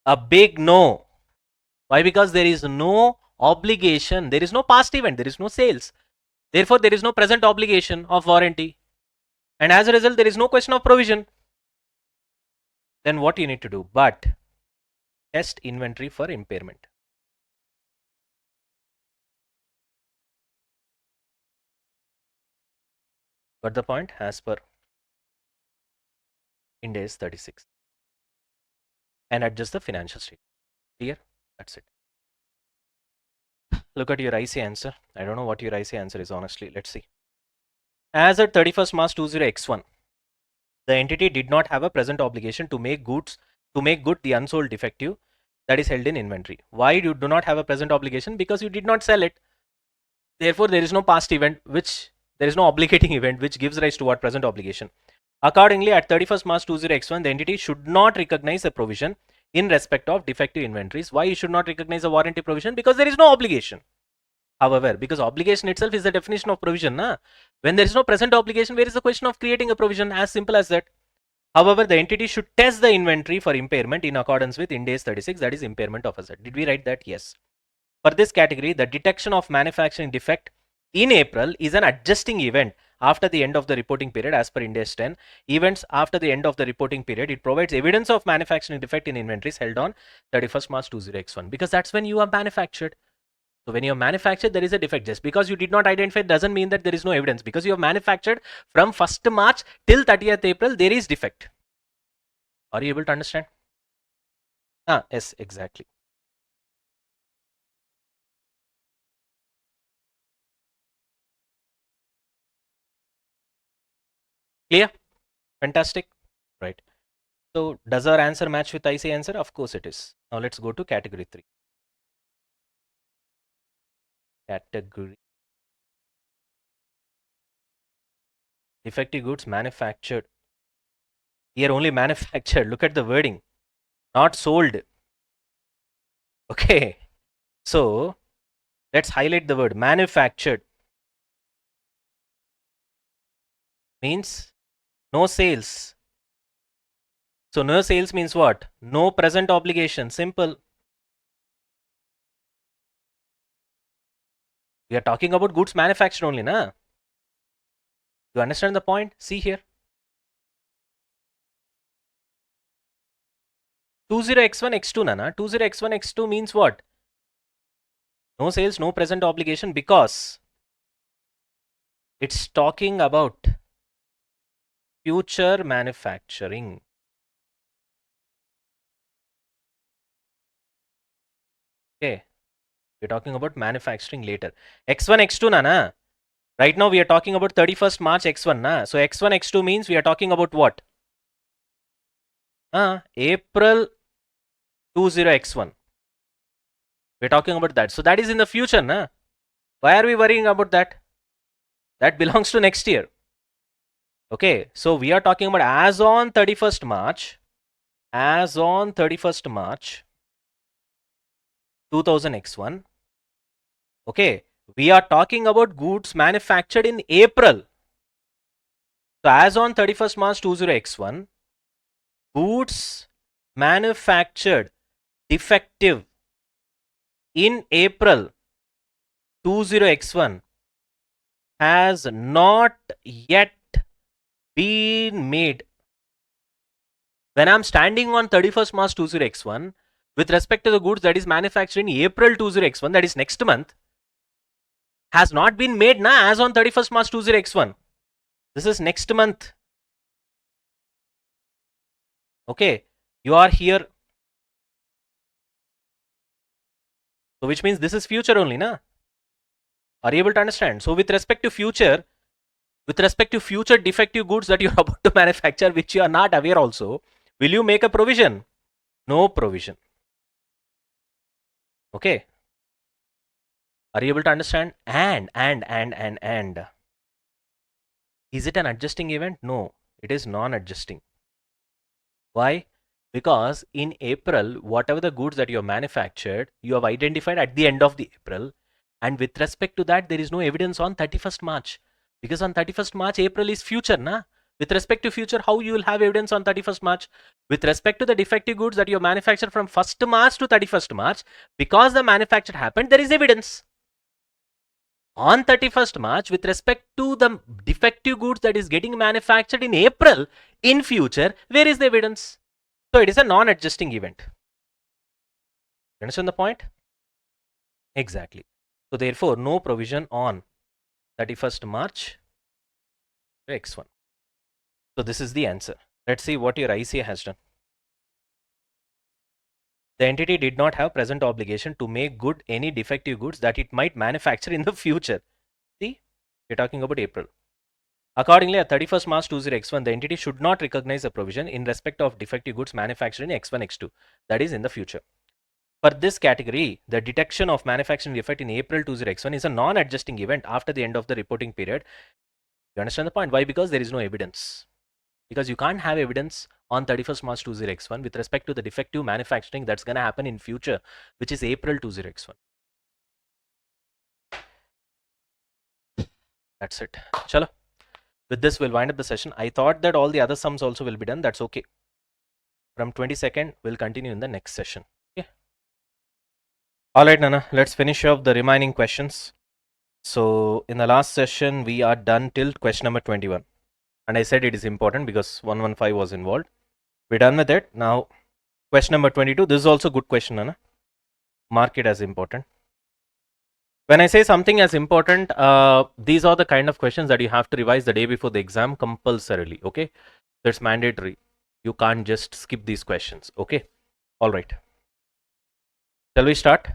A big no. Why? Because there is no obligation, there is no past event, there is no sales. Therefore, there is no present obligation of warranty. And as a result, there is no question of provision. Then what you need to do? But test inventory for impairment. Got the point? As per Ind AS 36. And adjust the financial statement. Clear? That's it. Look at your IC answer. I don't know what your IC answer is, honestly. Let's see. As at 31st March 20x1, the entity did not have a present obligation to make good the unsold defective that is held in inventory. Why you do not have a present obligation? Because you did not sell it. Therefore, there is no past event, there is no obligating event which gives rise to what? Present obligation. Accordingly, at 31st March 20x1, the entity should not recognize a provision in respect of defective inventories. Why you should not recognize a warranty provision? Because there is no obligation. However, because obligation itself is the definition of provision, na? When there is no present obligation, where is the question of creating a provision? As simple as that. However, the entity should test the inventory for impairment in accordance with Ind AS 36, that is impairment of asset. Did we write that? Yes. For this category, the detection of manufacturing defect in April is an adjusting event after the end of the reporting period as per Ind AS 10. Events after the end of the reporting period, it provides evidence of manufacturing defect in inventories held on 31st March 20x1 because that's when you are manufactured. So when you are manufactured, there is a defect. Just because you did not identify doesn't mean that there is no evidence. Because you have manufactured from 1st March till 30th April, there is defect. Are you able to understand? Yes, exactly. Clear? Fantastic. Right. So does our answer match with IC answer? Of course it is. Now let's go to category 3. Category. Defective goods manufactured. Here only manufactured. Look at the wording. Not sold. Okay. So let's highlight the word manufactured. Means no sales. So no sales means what? No present obligation. Simple. We are talking about goods manufactured only, na? You understand the point? See here. 20x1 x2 nana. 20x1 x2 means what? No sales, no present obligation, because it's talking about future manufacturing. Okay. We're talking about manufacturing later. X1, X2 nana. Right now we are talking about 31st March X1 na. So X1, X2 means we are talking about what? April 20x1. We're talking about that. So that is in the future na. Why are we worrying about that? That belongs to next year. Okay. So we are talking about as on 31st March. As on 31st March 2000x1. Okay. We are talking about goods manufactured in April. So as on 31st March 20x1, goods manufactured defective in April 20x1 has not yet been made. When I'm standing on 31st March 20x1 with respect to the goods that is manufactured in April 20x1, that is next month, has not been made na as on 31st March 20x1. This is next month. Okay, you are here. So which means this is future only na. Are you able to understand? So with respect to future defective goods that you are about to manufacture, which you are not aware also, will you make a provision? No provision. Okay. Are you able to understand? And. Is it an adjusting event? No, it is non-adjusting. Why? Because in April, whatever the goods that you have manufactured, you have identified at the end of the April. And with respect to that, there is no evidence on 31st March. Because on 31st March, April is future, na? With respect to future, how you will have evidence on 31st March? With respect to the defective goods that you have manufactured from 1st March to 31st March, because the manufacture happened, there is evidence. On 31st March, with respect to the defective goods that is getting manufactured in April, in future, where is the evidence? So it is a non-adjusting event. You understand the point? Exactly. So therefore, no provision on 31st March to X1. So this is the answer. Let's see what your ICAI has done. The entity did not have present obligation to make good any defective goods that it might manufacture in the future. See, we're talking about April. Accordingly, at 31st March 20x1, the entity should not recognize a provision in respect of defective goods manufactured in X1, X2, that is in the future. For this category, the detection of manufacturing defect in April 20x1 is a non-adjusting event after the end of the reporting period. You understand the point? Why? Because there is no evidence. Because you can't have evidence on 31st March 20x1 with respect to the defective manufacturing that's going to happen in future, which is April 20x1. That's it. Chalo. With this, we'll wind up the session. I thought that all the other sums also will be done. That's okay. From 22nd, we'll continue in the next session. Okay. All right, Nana. Let's finish off the remaining questions. So in the last session, we are done till question number 21. And I said it is important because 115 was involved. We're done with it. Now, question number 22. This is also a good question, Nana. Mark it as important. When I say something as important, these are the kind of questions that you have to revise the day before the exam compulsorily. Okay. That's mandatory. You can't just skip these questions. Okay. All right. Shall we start?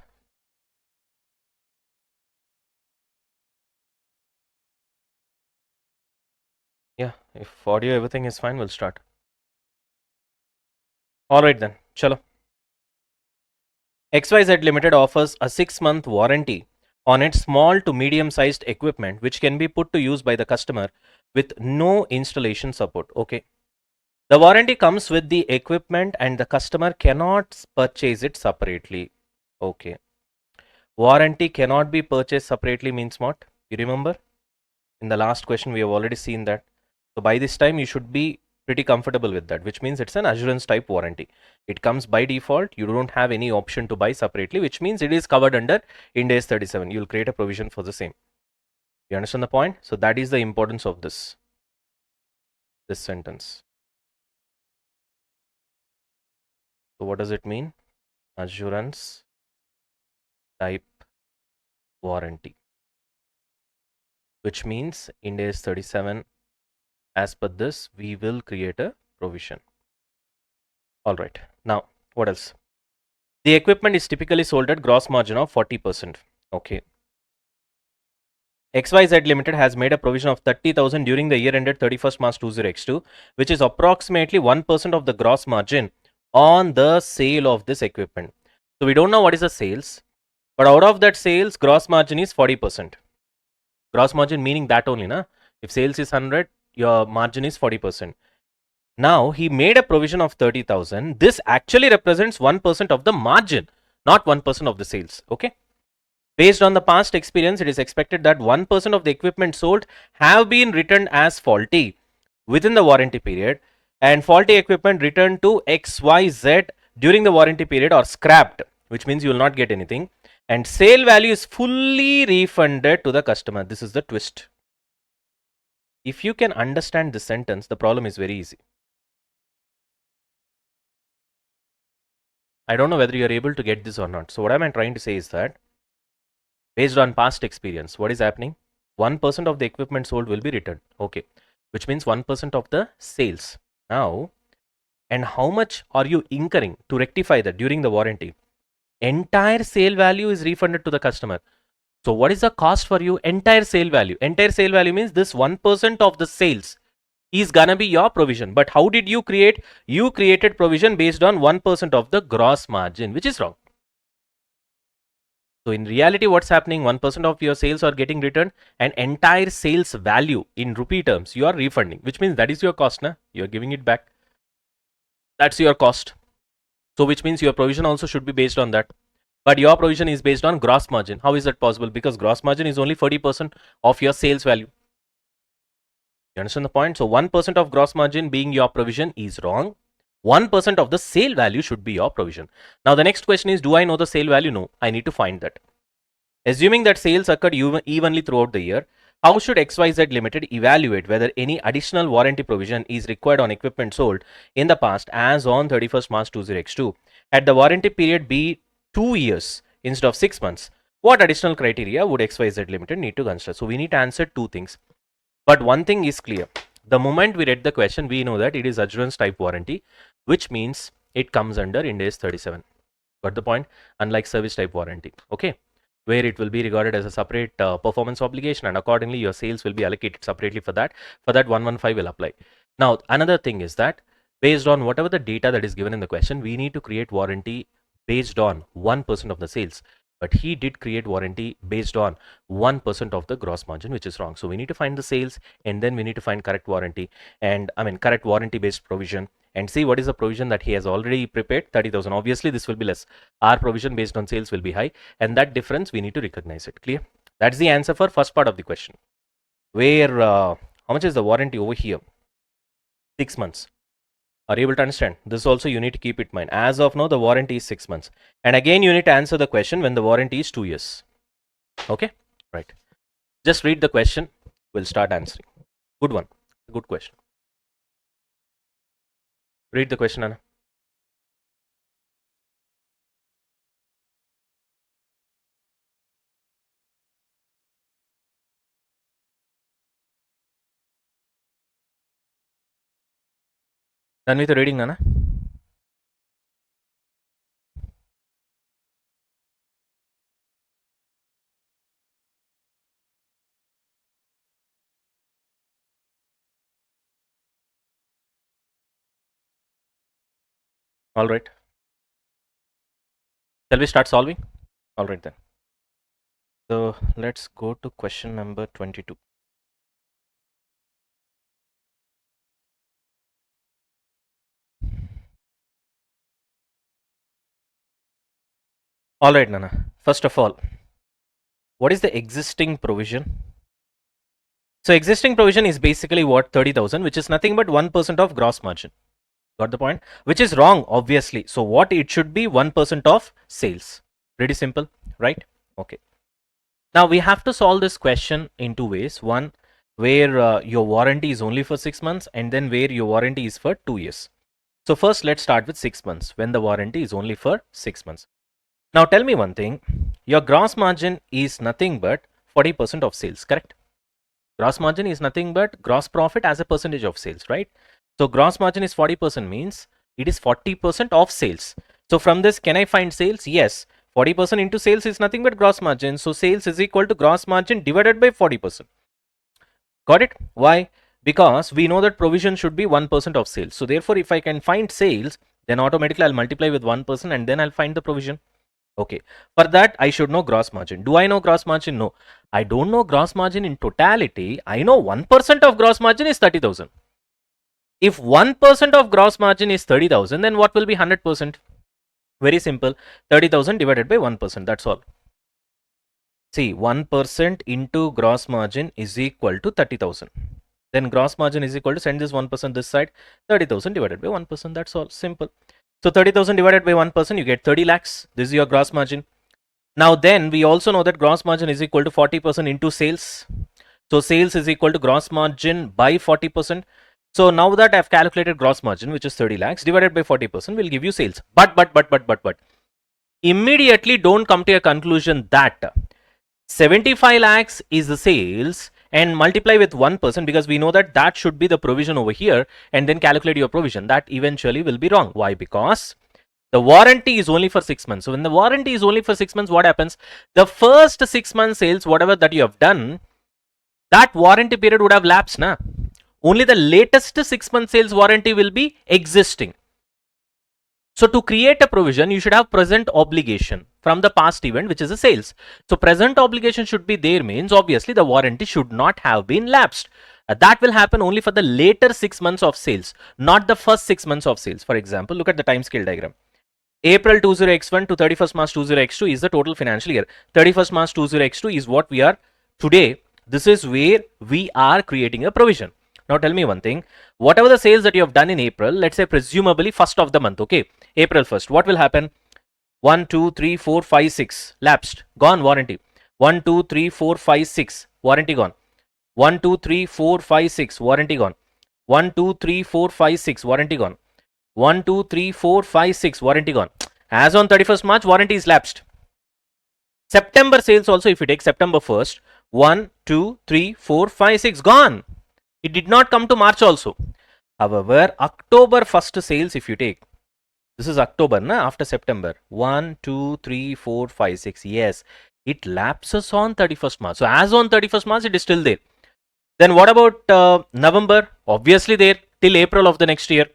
Yeah. If audio, everything is fine, we'll start. All right then. Chalo. XYZ Limited offers a 6-month warranty on its small to medium sized equipment which can be put to use by the customer with no installation support. Okay. The warranty comes with the equipment and the customer cannot purchase it separately. Okay. Warranty cannot be purchased separately means what? You remember? In the last question, we have already seen that. So by this time, you should be pretty comfortable with that, which means it's an assurance type warranty. It comes by default. You don't have any option to buy separately, which means it is covered under Ind AS 37. You'll create a provision for the same. You understand the point? So that is the importance of this. this sentence. So what does it mean? Assurance type warranty, which means Ind AS 37, as per this, we will create a provision. All right. Now, what else? The equipment is typically sold at gross margin of 40%. Okay. XYZ Limited has made a provision of 30,000 during the year ended 31st March 20x2, which is approximately 1% of the gross margin on the sale of this equipment. So we don't know what is the sales, but out of that sales, gross margin is 40%. Gross margin meaning that only, na? If sales is 100, your margin is 40%. Now he made a provision of 30,000. This actually represents 1% of the margin, not 1% of the sales. Okay. Based on the past experience, it is expected that 1% of the equipment sold have been returned as faulty within the warranty period, and faulty equipment returned to XYZ during the warranty period or scrapped, which means you will not get anything, and sale value is fully refunded to the customer. This is the twist. If you can understand this sentence, the problem is very easy. I don't know whether you are able to get this or not. So what am I trying to say is that based on past experience, what is happening? 1% of the equipment sold will be returned. Okay. Which means 1% of the sales. Now, and how much are you incurring to rectify that during the warranty? Entire sale value is refunded to the customer. So what is the cost for you? Entire sale value. Entire sale value means this 1% of the sales is gonna be your provision. But how did you create? You created provision based on 1% of the gross margin, which is wrong. So in reality, what's happening? 1% of your sales are getting returned, and entire sales value in rupee terms you are refunding, which means that is your cost. Na? You are giving it back. That's your cost. So which means your provision also should be based on that. But your provision is based on gross margin. How is that possible? Because gross margin is only 40% of your sales value. You understand the point? So 1% of gross margin being your provision is wrong. 1% of the sale value should be your provision. Now the next question is, do I know the sale value? No, I need to find that. Assuming that sales occurred evenly throughout the year, how should XYZ Limited evaluate whether any additional warranty provision is required on equipment sold in the past as on 31st March 20x2? Had the warranty period be 2 years instead of 6 months, what additional criteria would XYZ Limited need to consider? So we need to answer two things. But one thing is clear. The moment we read the question, we know that it is assurance type warranty, which means it comes under Ind AS 37. Got the point? Unlike service type warranty. Okay. Where it will be regarded as a separate performance obligation, and accordingly your sales will be allocated separately for that. For that, 115 will apply. Now, another thing is that based on whatever the data that is given in the question, we need to create warranty based on 1% of the sales. But he did create warranty based on 1% of the gross margin, which is wrong. So we need to find the sales, and then we need to find correct warranty, and correct warranty based provision, and see what is the provision that he has already prepared. 30,000. Obviously, this will be less. Our provision based on sales will be high, and that difference we need to recognize it. Clear? That's the answer for first part of the question. Where how much is the warranty over here? 6 months. Are you able to understand? This also you need to keep it in mind. As of now, the warranty is 6 months. And again, you need to answer the question when the warranty is 2 years. Okay? Right. Just read the question. We'll start answering. Good one. Good question. Read the question, Anna. Done with the reading, Nana? All right. Shall we start solving? All right then. So let's go to question number 22. All right, Nana. First of all, what is the existing provision? So existing provision is basically what? 30,000, which is nothing but 1% of gross margin. Got the point? Which is wrong, obviously. So what it should be? 1% of sales. Pretty simple, right? Okay. Now we have to solve this question in two ways. One, where your warranty is only for 6 months, and then where your warranty is for 2 years. So first let's start with 6 months, when the warranty is only for 6 months. Now tell me one thing, your gross margin is nothing but 40% of sales, correct? Gross margin is nothing but gross profit as a percentage of sales, right? So gross margin is 40% means it is 40% of sales. So from this, can I find sales? Yes. 40% into sales is nothing but gross margin. So sales is equal to gross margin divided by 40%. Got it? Why? Because we know that provision should be 1% of sales. So therefore, if I can find sales, then automatically I'll multiply with 1% and then I'll find the provision. Okay. For that, I should know gross margin. Do I know gross margin? No. I don't know gross margin in totality. I know 1% of gross margin is 30,000. If 1% of gross margin is 30,000, then what will be 100%? Very simple. 30,000 divided by 1%. That's all. See, 1% into gross margin is equal to 30,000. Then gross margin is equal to, send this 1% this side, 30,000 divided by 1%. That's all. Simple. So 30,000 divided by 1%, you get 30 lakhs. This is your gross margin. Now then, we also know that gross margin is equal to 40% into sales. So sales is equal to gross margin by 40%. So now that I've calculated gross margin, which is 30 lakhs, divided by 40% will give you sales. But. Immediately don't come to a conclusion that 75 lakhs is the sales and multiply with 1% because we know that that should be the provision over here and then calculate your provision. That eventually will be wrong. Why? Because the warranty is only for 6 months. So when the warranty is only for 6 months, what happens? The first 6 months sales, whatever that you have done, that warranty period would have lapsed. Na? Only the latest 6 month sales warranty will be existing. So to create a provision, you should have present obligation from the past event, which is a sales. So present obligation should be there means obviously the warranty should not have been lapsed. That will happen only for the later 6 months of sales, not the first 6 months of sales. For example, look at the time scale diagram. April 20x1 to 31st March 20x2 is the total financial year. 31st March 20x2 is what we are today. This is where we are creating a provision. Now tell me one thing, whatever the sales that you have done in April, let's say presumably first of the month, okay, April 1st, what will happen? 1, 2, 3, 4, 5, 6, lapsed, gone, warranty. 1, 2, 3, 4, 5, 6, warranty gone. 1, 2, 3, 4, 5, 6, warranty gone. 1, 2, 3, 4, 5, 6, warranty gone. 1, 2, 3, 4, 5, 6, warranty gone. As on 31st March, warranty is lapsed. September sales also, if you take September 1st, 1, 2, 3, 4, 5, 6, gone. It did not come to March also. However, October 1st sales, if you take, this is October, na, after September, 1, 2, 3, 4, 5, 6, yes, it lapses on 31st March. So as on 31st March, it is still there. Then what about November? Obviously there till April of the next year.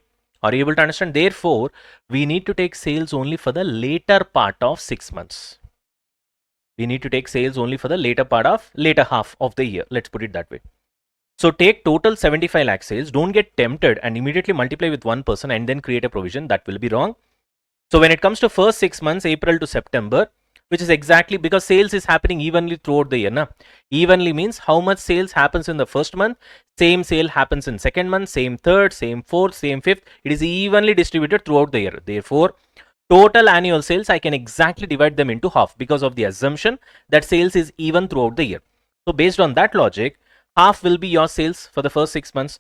Are you able to understand? Therefore, we need to take sales only for the later part of 6 months. We need to take sales only for the later half of the year. Let's put it that way. So take total 75 lakh sales. Don't get tempted and immediately multiply with 1% and then create a provision. That will be wrong. So when it comes to first 6 months, April to September, which is exactly because sales is happening evenly throughout the year. Na? Evenly means how much sales happens in the first month, same sale happens in second month, same third, same fourth, same fifth. It is evenly distributed throughout the year. Therefore, total annual sales, I can exactly divide them into half because of the assumption that sales is even throughout the year. So based on that logic, half will be your sales for the first 6 months.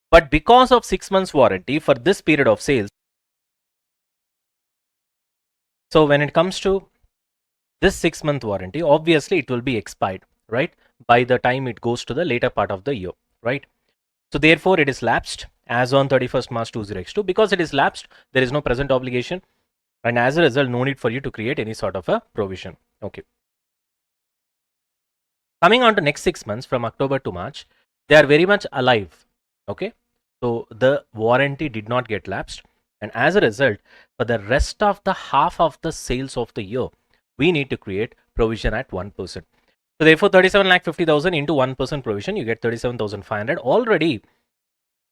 But because of 6 months warranty for this period of sales, so when it comes to this 6 month warranty, obviously it will be expired, right? By the time it goes to the later part of the year, right? So therefore it is lapsed as on 31st March 20x2. Because it is lapsed, there is no present obligation. And as a result, no need for you to create any sort of a provision. Okay. Coming on to next 6 months from October to March, they are very much alive. Okay. So the warranty did not get lapsed. And as a result, for the rest of the half of the sales of the year, we need to create provision at 1%. So therefore 37,50,000 into 1% provision, you get 37,500. Already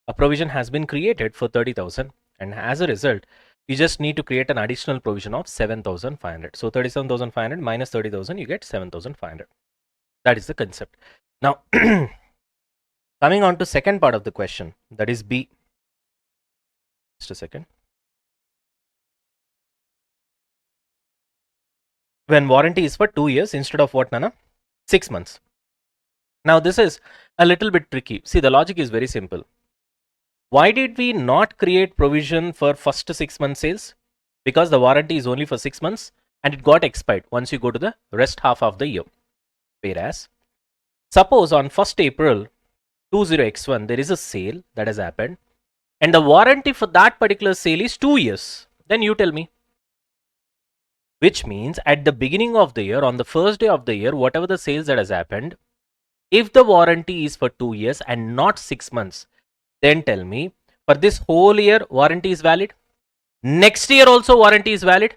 a provision has been created for 30,000. And as a result, you just need to create an additional provision of 7,500. So 37,500 minus 30,000, you get 7,500. That is the concept. Now, coming on to second part of the question, that is B. Just a second. When warranty is for 2 years instead of what, Nana? 6 months. Now this is a little bit tricky. See, the logic is very simple. Why did we not create provision for first 6 month sales? Because the warranty is only for 6 months and it got expired once you go to the rest half of the year. Whereas, suppose on 1st April 20x1 there is a sale that has happened and the warranty for that particular sale is 2 years. Then you tell me. Which means at the beginning of the year, on the first day of the year, whatever the sales that has happened, if the warranty is for 2 years and not 6 months, then tell me, for this whole year warranty is valid, next year also warranty is valid,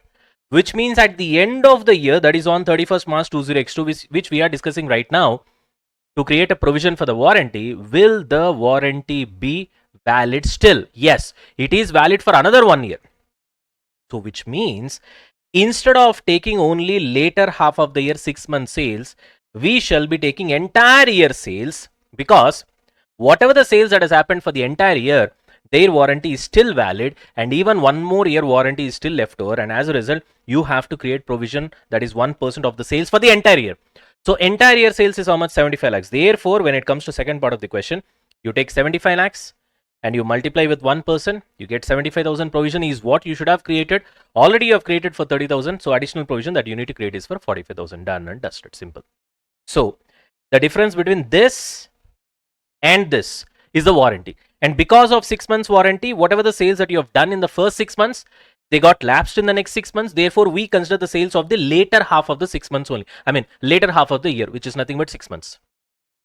which means at the end of the year, that is on 31st March 20x2, which we are discussing right now, to create a provision for the warranty, will the warranty be valid still? Yes, it is valid for another 1 year. So which means instead of taking only later half of the year 6 month sales, we shall be taking entire year sales, because whatever the sales that has happened for the entire year, their warranty is still valid and even 1 more year warranty is still left over, and as a result you have to create provision that is 1% of the sales for the entire year. So entire year sales is how much? 75 lakhs. Therefore, when it comes to second part of the question, you take 75 lakhs and you multiply with 1%, you get 75,000. Provision is what you should have created. Already you have created for 30,000. So additional provision that you need to create is for 45,000. Done and dusted. Simple. So the difference between this and this is the warranty. And because of 6 months warranty, whatever the sales that you have done in the first 6 months, they got lapsed in the next 6 months. Therefore, we consider the sales of the later half of the 6 months only. I mean, later half of the year, which is nothing but 6 months.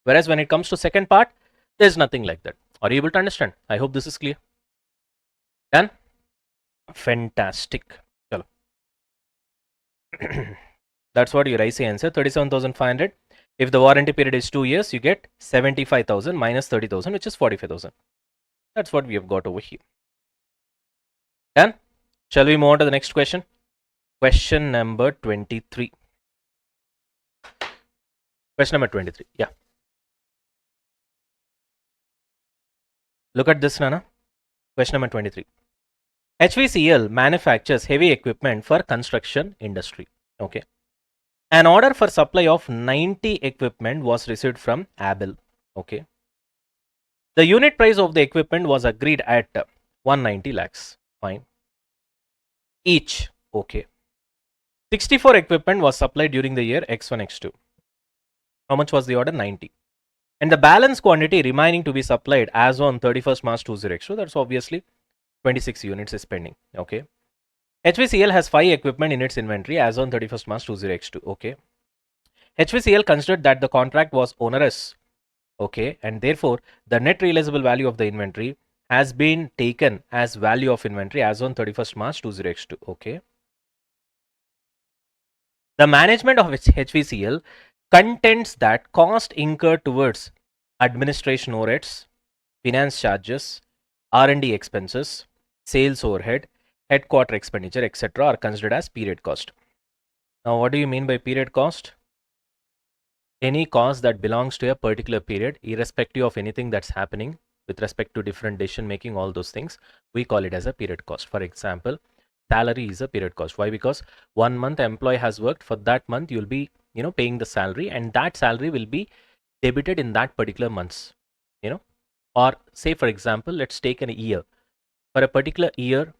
Whereas when it comes to second part, there's nothing like that. Are you able to understand? I hope this is clear. Done? Fantastic. Chalo. That's what your IC answer, 37,500. If the warranty period is 2 years, you get 75,000 minus 30,000, which is 45,000. That's what we have got over here. Done? Shall we move on to the next question? Question number 23. Question number 23. Yeah. Look at this, Nana. Question number 23. HVCL manufactures heavy equipment for construction industry. Okay. An order for supply of 90 equipment was received from ABEL. Okay. The unit price of the equipment was agreed at 190 lakhs. Fine. Each. Okay. 64 equipment was supplied during the year X1, X2. How much was the order? 90. And the balance quantity remaining to be supplied as on 31st March 20x2, that's obviously 26 units is pending. Okay. HVCL has 5 equipment in its inventory as on 31st March 20x2. Okay. HVCL considered that the contract was onerous. Okay. And therefore, the net realizable value of the inventory has been taken as value of inventory as on 31st March 20x2. Okay. The management of HVCL contends that cost incurred towards administration overheads, finance charges, R&D expenses, sales overhead, headquarter expenditure, etc. are considered as period cost. Now, what do you mean by period cost? Any cost that belongs to a particular period, irrespective of anything that's happening with respect to different decision making, all those things, we call it as a period cost. For example, salary is a period cost. Why? Because 1 month employee has worked, for that month you'll be paying the salary, and that salary will be debited in that particular months. Or say, for example, let's take a year. For a particular year,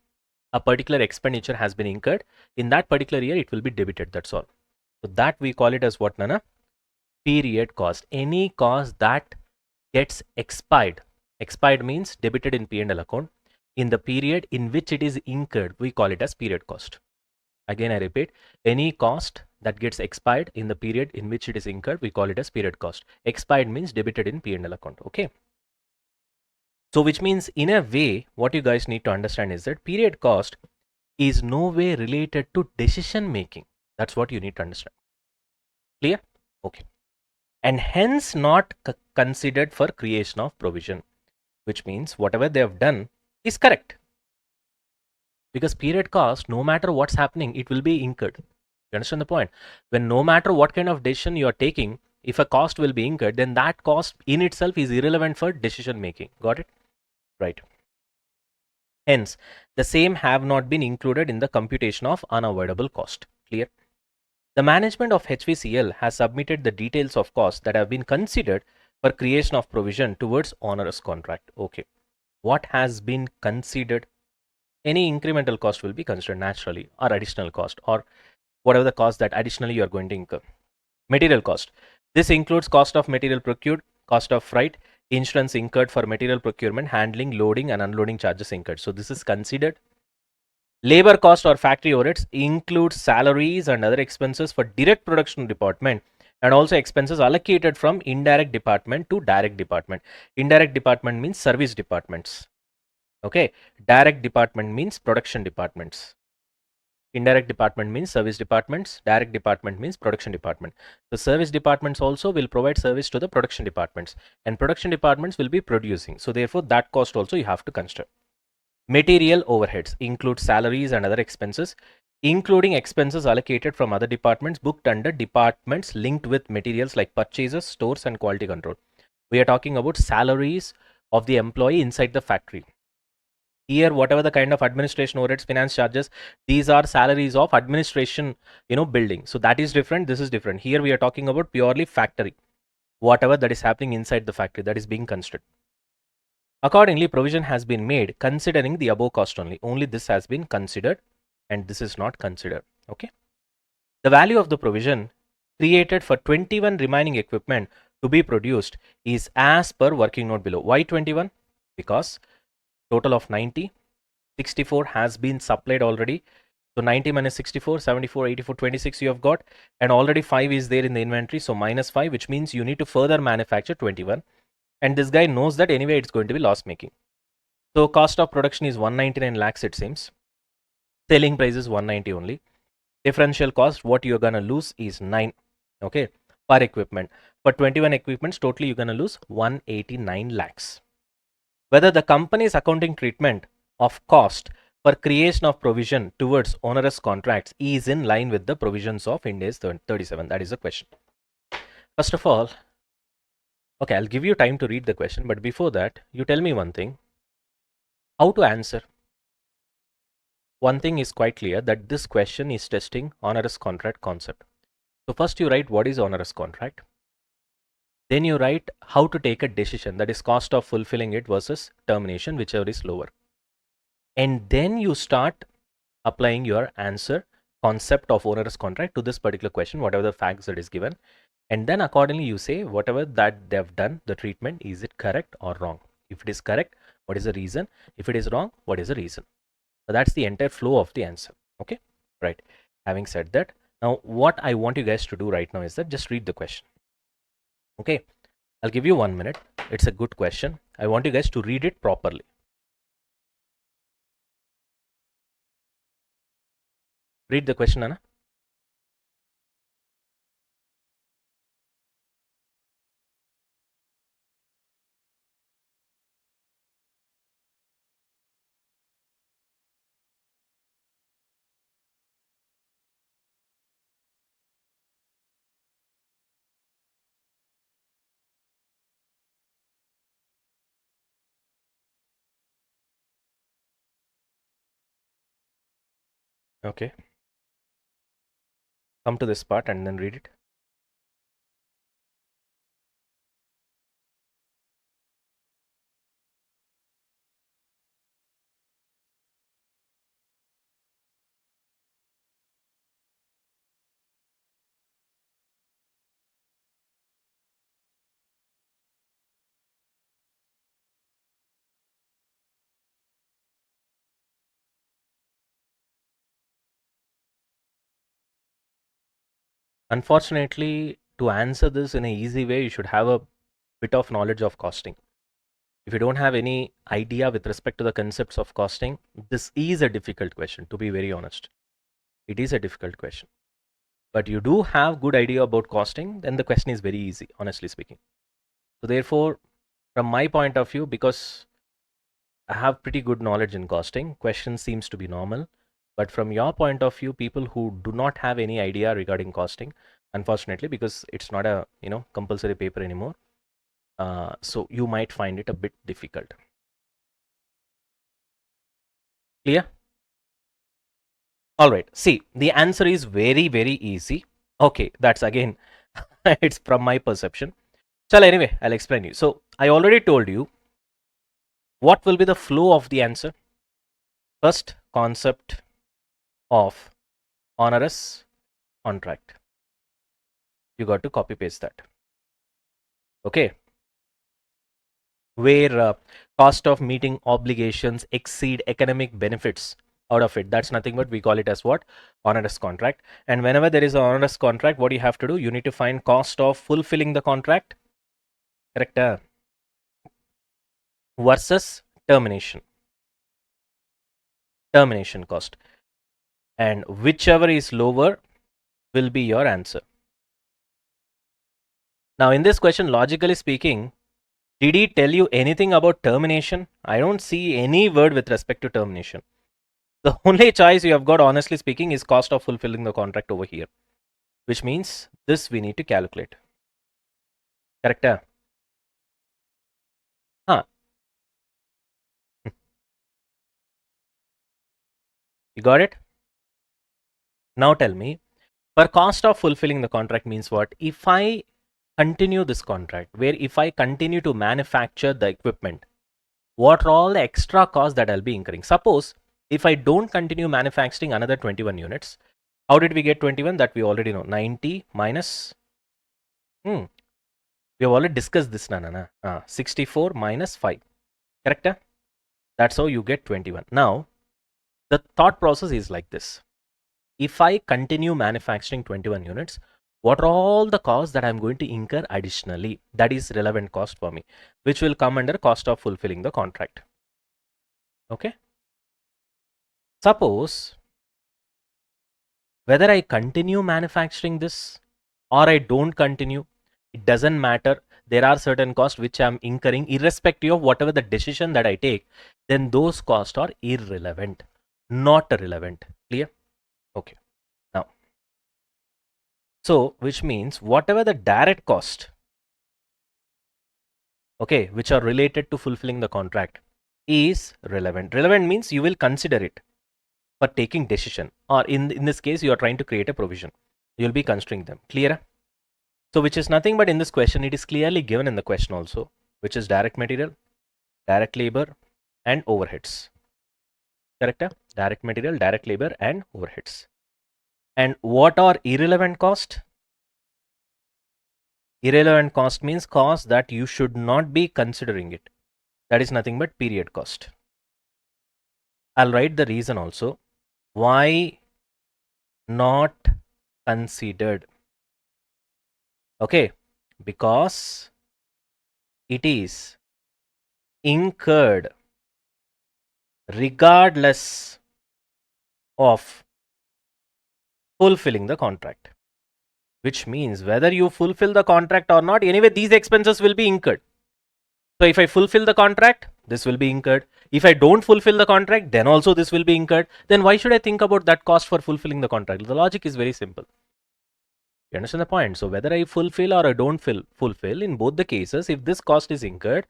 a particular expenditure has been incurred. In that particular year, it will be debited. That's all. So that we call it as what, Nana? Period cost. Any cost that gets expired. Expired means debited in P&L account. In the period in which it is incurred, we call it as period cost. Again, I repeat, any cost that gets expired in the period in which it is incurred, we call it as period cost. Expired means debited in P&L account. Okay. So which means, in a way, what you guys need to understand is that period cost is no way related to decision making. That's what you need to understand. Clear? Okay. And hence not considered for creation of provision, which means whatever they have done is correct. Because period cost, no matter what's happening, it will be incurred. You understand the point? When no matter what kind of decision you are taking, if a cost will be incurred, then that cost in itself is irrelevant for decision making. Got it? Right. Hence, the same have not been included in the computation of unavoidable cost. Clear? The management of HVCL has submitted the details of costs that have been considered for creation of provision towards onerous contract. Okay. What has been considered? Any incremental cost will be considered naturally, or additional cost, or whatever the cost that additionally you are going to incur. Material cost. This includes cost of material procured, cost of freight, insurance incurred for material procurement, handling, loading and unloading charges incurred. So this is considered. Labor cost or factory overheads includes salaries and other expenses for direct production department, and also expenses allocated from indirect department to direct department. Indirect department means service departments. Okay. Direct department means production departments. Indirect department means service departments. Direct department means production department. The service departments also will provide service to the production departments, and production departments will be producing. So therefore that cost also you have to consider. Material overheads include salaries and other expenses, including expenses allocated from other departments booked under departments linked with materials like purchases, stores and quality control. We are talking about salaries of the employee inside the factory. Here, whatever the kind of administration overheads, finance charges, these are salaries of administration, building. So that is different. This is different. Here we are talking about purely factory. Whatever that is happening inside the factory, that is being considered. Accordingly, provision has been made considering the above cost only. Only this has been considered and this is not considered. Okay. The value of the provision created for 21 remaining equipment to be produced is as per working note below. Why 21? Because total of 90, 64 has been supplied already. So 90 minus 64, 74, 84, 26 you have got, and already 5 is there in the inventory. So minus 5, which means you need to further manufacture 21. And this guy knows that anyway it's going to be loss making. So cost of production is 199 lakhs it seems. Selling price is 190 only. Differential cost, what you're going to lose is 9. Okay, per equipment. For 21 equipments, totally you're going to lose 189 lakhs. Whether the company's accounting treatment of cost for creation of provision towards onerous contracts is in line with the provisions of Ind AS 37. That is the question. First of all, okay, I'll give you time to read the question, but before that, you tell me one thing. How to answer? One thing is quite clear, that this question is testing onerous contract concept. So first you write what is onerous contract. Then you write how to take a decision, that is cost of fulfilling it versus termination, whichever is lower. And then you start applying your answer concept of onerous contract to this particular question, whatever the facts that is given. And then accordingly you say whatever that they've done, the treatment, is it correct or wrong? If it is correct, what is the reason? If it is wrong, what is the reason? So that's the entire flow of the answer. Okay, right. Having said that, now what I want you guys to do right now is that just read the question. Okay, I'll give you 1 minute. It's a good question. I want you guys to read it properly. Read the question, Anna. Okay, come to this part and then read it. Unfortunately, to answer this in an easy way, you should have a bit of knowledge of costing. If you don't have any idea with respect to the concepts of costing, this is a difficult question, to be very honest. It is a difficult question. But you do have good idea about costing, then the question is very easy, honestly speaking. So therefore, from my point of view, because I have pretty good knowledge in costing, question seems to be normal. But from your point of view, people who do not have any idea regarding costing, unfortunately, because it's not a compulsory paper anymore, so you might find it a bit difficult. Clear? All right. See, the answer is very, very easy. Okay, that's again, it's from my perception. So anyway, I'll explain you. So I already told you what will be the flow of the answer. First, concept of onerous contract. You got to copy paste that. Okay. Where cost of meeting obligations exceed economic benefits out of it. That's nothing but we call it as what? Onerous contract. And whenever there is an onerous contract, what you have to do? You need to find cost of fulfilling the contract. Correct? Versus termination. Termination cost. And whichever is lower will be your answer. Now in this question, logically speaking, did he tell you anything about termination? I don't see any word with respect to termination. The only choice you have got, honestly speaking, is cost of fulfilling the contract over here, which means this we need to calculate. Correct? Huh. You got it? Now tell me, per cost of fulfilling the contract means what? If I continue this contract, where if I continue to manufacture the equipment, what are all the extra costs that I'll be incurring? Suppose if I don't continue manufacturing another 21 units, how did we get 21? That we already know. 90 minus, we have already discussed this, 64 minus 5. Correct? That's how you get 21. Now, the thought process is like this. If I continue manufacturing 21 units, what are all the costs that I'm going to incur additionally? That is relevant cost for me, which will come under cost of fulfilling the contract. Okay. Suppose whether I continue manufacturing this or I don't continue, it doesn't matter. There are certain costs which I'm incurring irrespective of whatever the decision that I take, then those costs are irrelevant, not relevant. Clear? Okay. Now, so which means whatever the direct cost, okay, which are related to fulfilling the contract is relevant. Relevant means you will consider it for taking decision, or in this case, you are trying to create a provision. You'll be considering them. Clear? So which is nothing but in this question, it is clearly given in the question also, which is direct material, direct labor, and overheads. Correct? Direct material, direct labor, and overheads. And what are irrelevant cost? Irrelevant cost means cost that you should not be considering it. That is nothing but period cost. I'll write the reason also. Why not considered? Okay, because it is incurred regardless of fulfilling the contract, which means whether you fulfill the contract or not, anyway these expenses will be incurred. So if I fulfill the contract, this will be incurred. If I don't fulfill the contract, then also this will be incurred. Then why should I think about that cost for fulfilling the contract? The logic is very simple. You understand the point? So whether I fulfill or I don't fulfill, in both the cases, if this cost is incurred,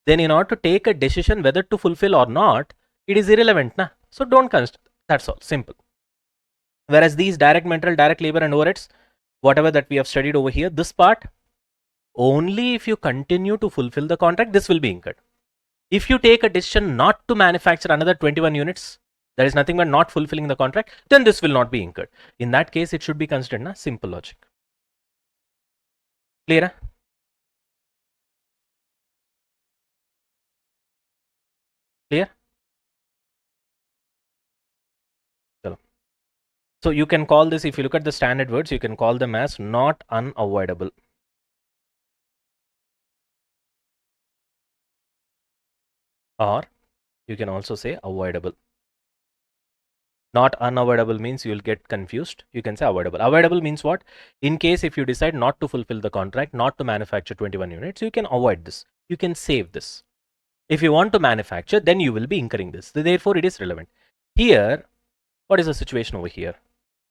then in order to take a decision whether to fulfill or not, it is irrelevant. So don't consider. That's all. Simple. Whereas these direct material, direct labor and overheads, whatever that we have studied over here, this part, only if you continue to fulfill the contract, this will be incurred. If you take a decision not to manufacture another 21 units, that is nothing but not fulfilling the contract, then this will not be incurred. In that case, it should be considered simple logic. Clear? Clear? So you can call this, if you look at the standard words, you can call them as not unavoidable. Or you can also say avoidable. Not unavoidable means you will get confused. You can say avoidable. Avoidable means what? In case if you decide not to fulfill the contract, not to manufacture 21 units, you can avoid this. You can save this. If you want to manufacture, then you will be incurring this. Therefore, it is relevant. Here, what is the situation over here?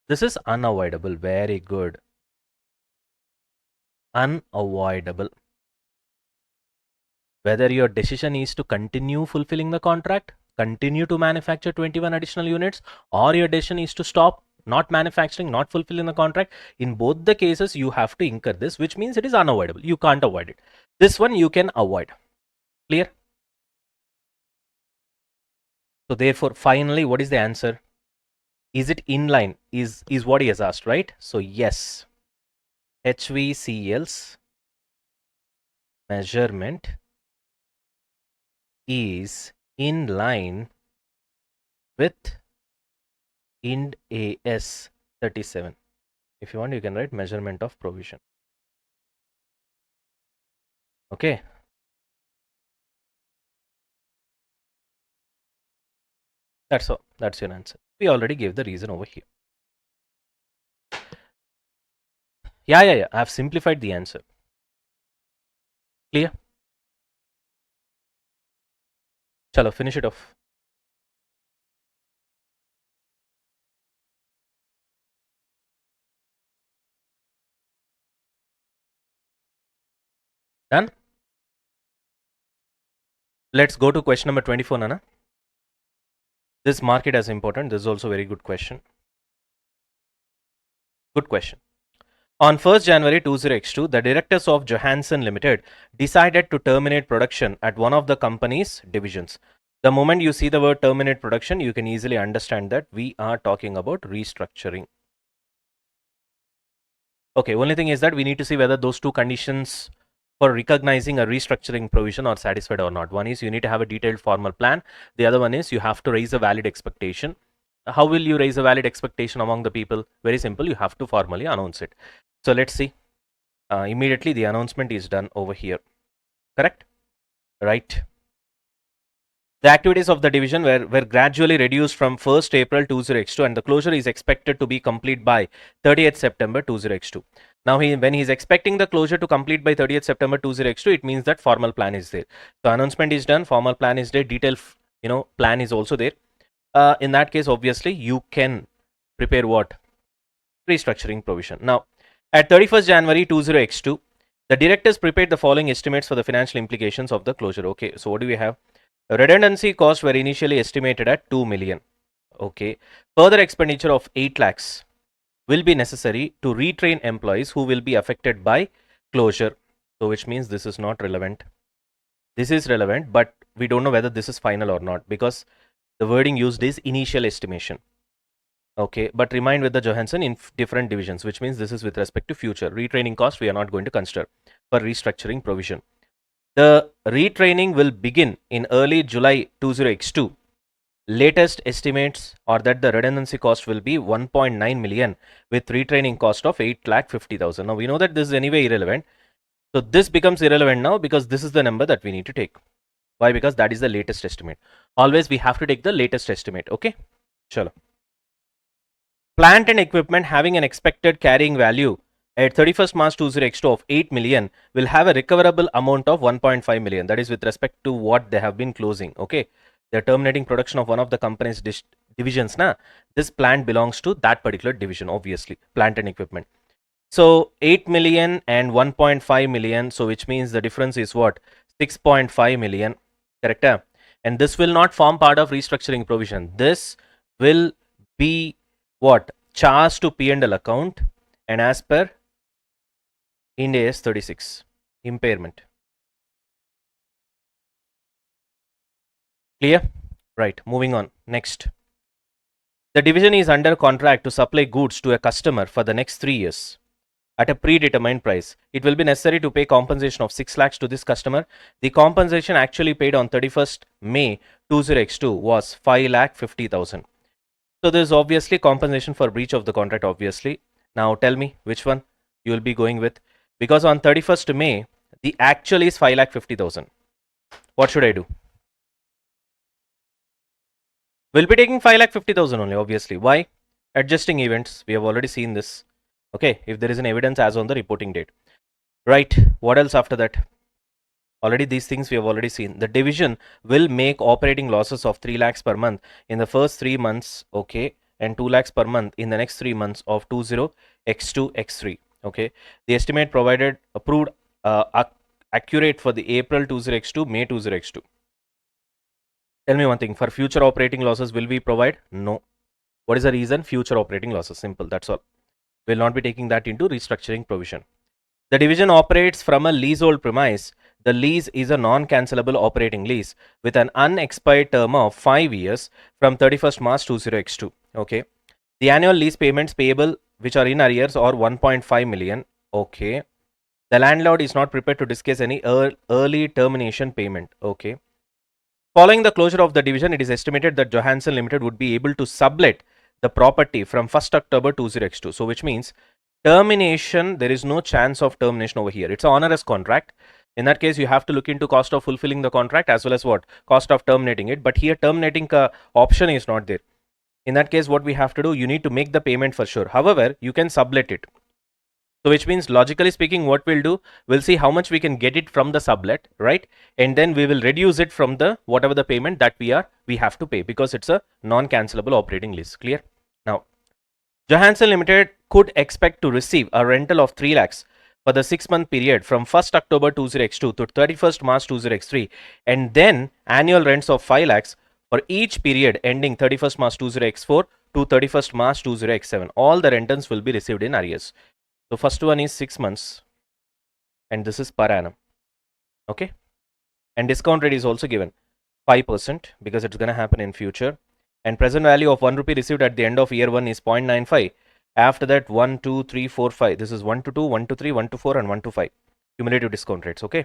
This is unavoidable. Very good. Unavoidable. Whether your decision is to continue fulfilling the contract, continue to manufacture 21 additional units, or your decision is to stop not manufacturing, not fulfilling the contract, in both the cases you have to incur this, which means it is unavoidable. You can't avoid it. This one you can avoid. Clear? So therefore, finally, what is the answer? Is it in line? Is what he has asked, right? So yes, HVCL's measurement is in line with Ind AS 37. If you want, you can write measurement of provision. Okay. That's all. That's your answer. We already gave the reason over here. Yeah. I have simplified the answer. Clear? Chalo, finish it off. Done? Let's go to question number 24, Nana. This mark it as important. This is also a very good question. Good question. On 1st January 20x2, the directors of Johansson Limited decided to terminate production at one of the company's divisions. The moment you see the word terminate production, you can easily understand that we are talking about restructuring. Okay, only thing is that we need to see whether those two conditions for recognizing a restructuring provision are satisfied or not. One is you need to have a detailed formal plan. The other one is you have to raise a valid expectation. How will you raise a valid expectation among the people? Very simple, you have to formally announce it. So let's see. Immediately the announcement is done over here. Correct? Right. The activities of the division were gradually reduced from 1st April 20x2 and the closure is expected to be complete by 30th September 20x2. Now, when he is expecting the closure to complete by 30th September 20x2, it means that formal plan is there. So, announcement is done, formal plan is there, detailed plan is also there. In that case, obviously, you can prepare what? Restructuring provision. Now, at 31st January 20x2, the directors prepared the following estimates for the financial implications of the closure. Okay, so what do we have? Redundancy costs were initially estimated at 2 million. Okay. Further expenditure of 8 lakhs will be necessary to retrain employees who will be affected by closure. So, which means this is not relevant. This is relevant, but we don't know whether this is final or not because the wording used is initial estimation. Okay, but remind with the Johansson in different divisions, which means this is with respect to future. Retraining cost we are not going to consider for restructuring provision. The retraining will begin in early July 20x2. Latest estimates are that the redundancy cost will be 1.9 million with retraining cost of 8,50,000. Now we know that this is anyway irrelevant. So this becomes irrelevant now because this is the number that we need to take. Why? Because that is the latest estimate. Always we have to take the latest estimate. Okay. Chalo. Plant and equipment having an expected carrying value at 31st March 20x2 of 8 million will have a recoverable amount of 1.5 million. That is with respect to what they have been closing. Okay. They're terminating production of one of the company's divisions. This plant belongs to that particular division, obviously, plant and equipment. So 8 million and 1.5 million. So which means the difference is what? 6.5 million. Correct? And this will not form part of restructuring provision. This will be what? Charged to P&L account and as per Ind AS 36, impairment. Clear? Right, moving on. Next. The division is under contract to supply goods to a customer for the next 3 years at a predetermined price. It will be necessary to pay compensation of 6 lakhs to this customer. The compensation actually paid on 31st May 20x2 was 5,50,000. So there is obviously compensation for breach of the contract, obviously. Now tell me which one you will be going with. Because on 31st May, the actual is 5,50,000. What should I do? We'll be taking 5,50,000 only, obviously. Why? Adjusting events. We have already seen this. Okay, if there is an evidence as on the reporting date. Right, what else after that? Already these things we have already seen. The division will make operating losses of 3 lakhs per month in the first 3 months, okay, and 2 lakhs per month in the next 3 months of 20x2, x3, okay. The estimate provided approved accurate for the April 20x2, May 20x2. Tell me one thing, for future operating losses will we provide? No. What is the reason? Future operating losses. Simple. That's all. Will not be taking that into restructuring provision. The division operates from a leasehold premise. The lease is a non-cancellable operating lease with an unexpired term of 5 years from 31st March 20x2. Okay. The annual lease payments payable which are in arrears are 1.5 million. Okay. The landlord is not prepared to discuss any early termination payment. Okay. Following the closure of the division, it is estimated that Johansson Limited would be able to sublet the property from 1st October 20x2. So, which means termination, there is no chance of termination over here. It's an onerous contract. In that case, you have to look into cost of fulfilling the contract as well as what? Cost of terminating it. But here, terminating option is not there. In that case, what we have to do, you need to make the payment for sure. However, you can sublet it. So which means logically speaking, what we'll do, we'll see how much we can get it from the sublet, right? And then we will reduce it from the whatever the payment that we have to pay because it's a non-cancelable operating lease. Clear? Now, Johansson Limited could expect to receive a rental of 3 lakhs for the 6-month period from 1st October 20x2 to 31st March 20x3 and then annual rents of 5 lakhs for each period ending 31st March 20x4 to 31st March 20x7. All the rentals will be received in arrears. So first one is 6 months and this is per annum. Okay. And discount rate is also given 5% because it's going to happen in future. And present value of 1 rupee received at the end of year 1 is 0.95. After that 1, 2, 3, 4, 5. This is 1 to 2, 1 to 3, 1 to 4 and 1 to 5. Cumulative discount rates. Okay.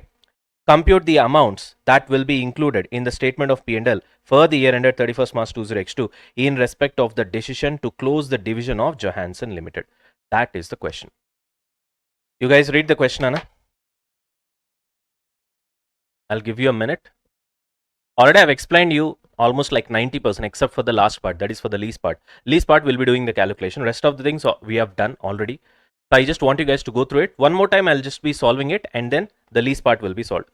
Compute the amounts that will be included in the statement of P&L for the year ended 31st March 20x2 in respect of the decision to close the division of Johansson Limited. That is the question. You guys read the question, Anna. I'll give you a minute. Already I've explained you almost like 90% except for the last part, that is for the lease part. Lease part will be doing the calculation. Rest of the things we have done already. So I just want you guys to go through it. One more time I'll just be solving it and then the lease part will be solved.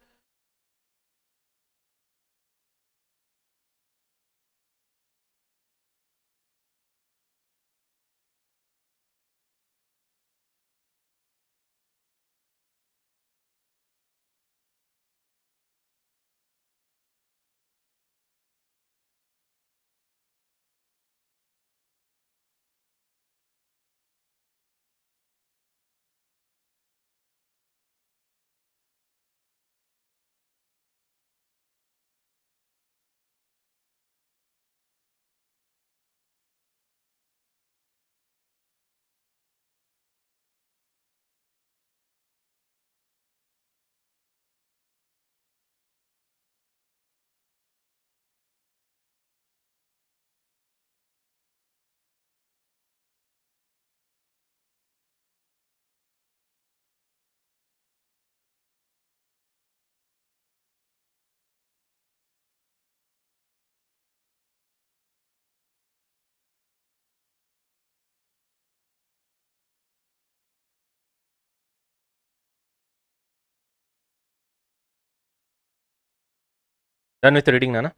Done with the reading, Nana?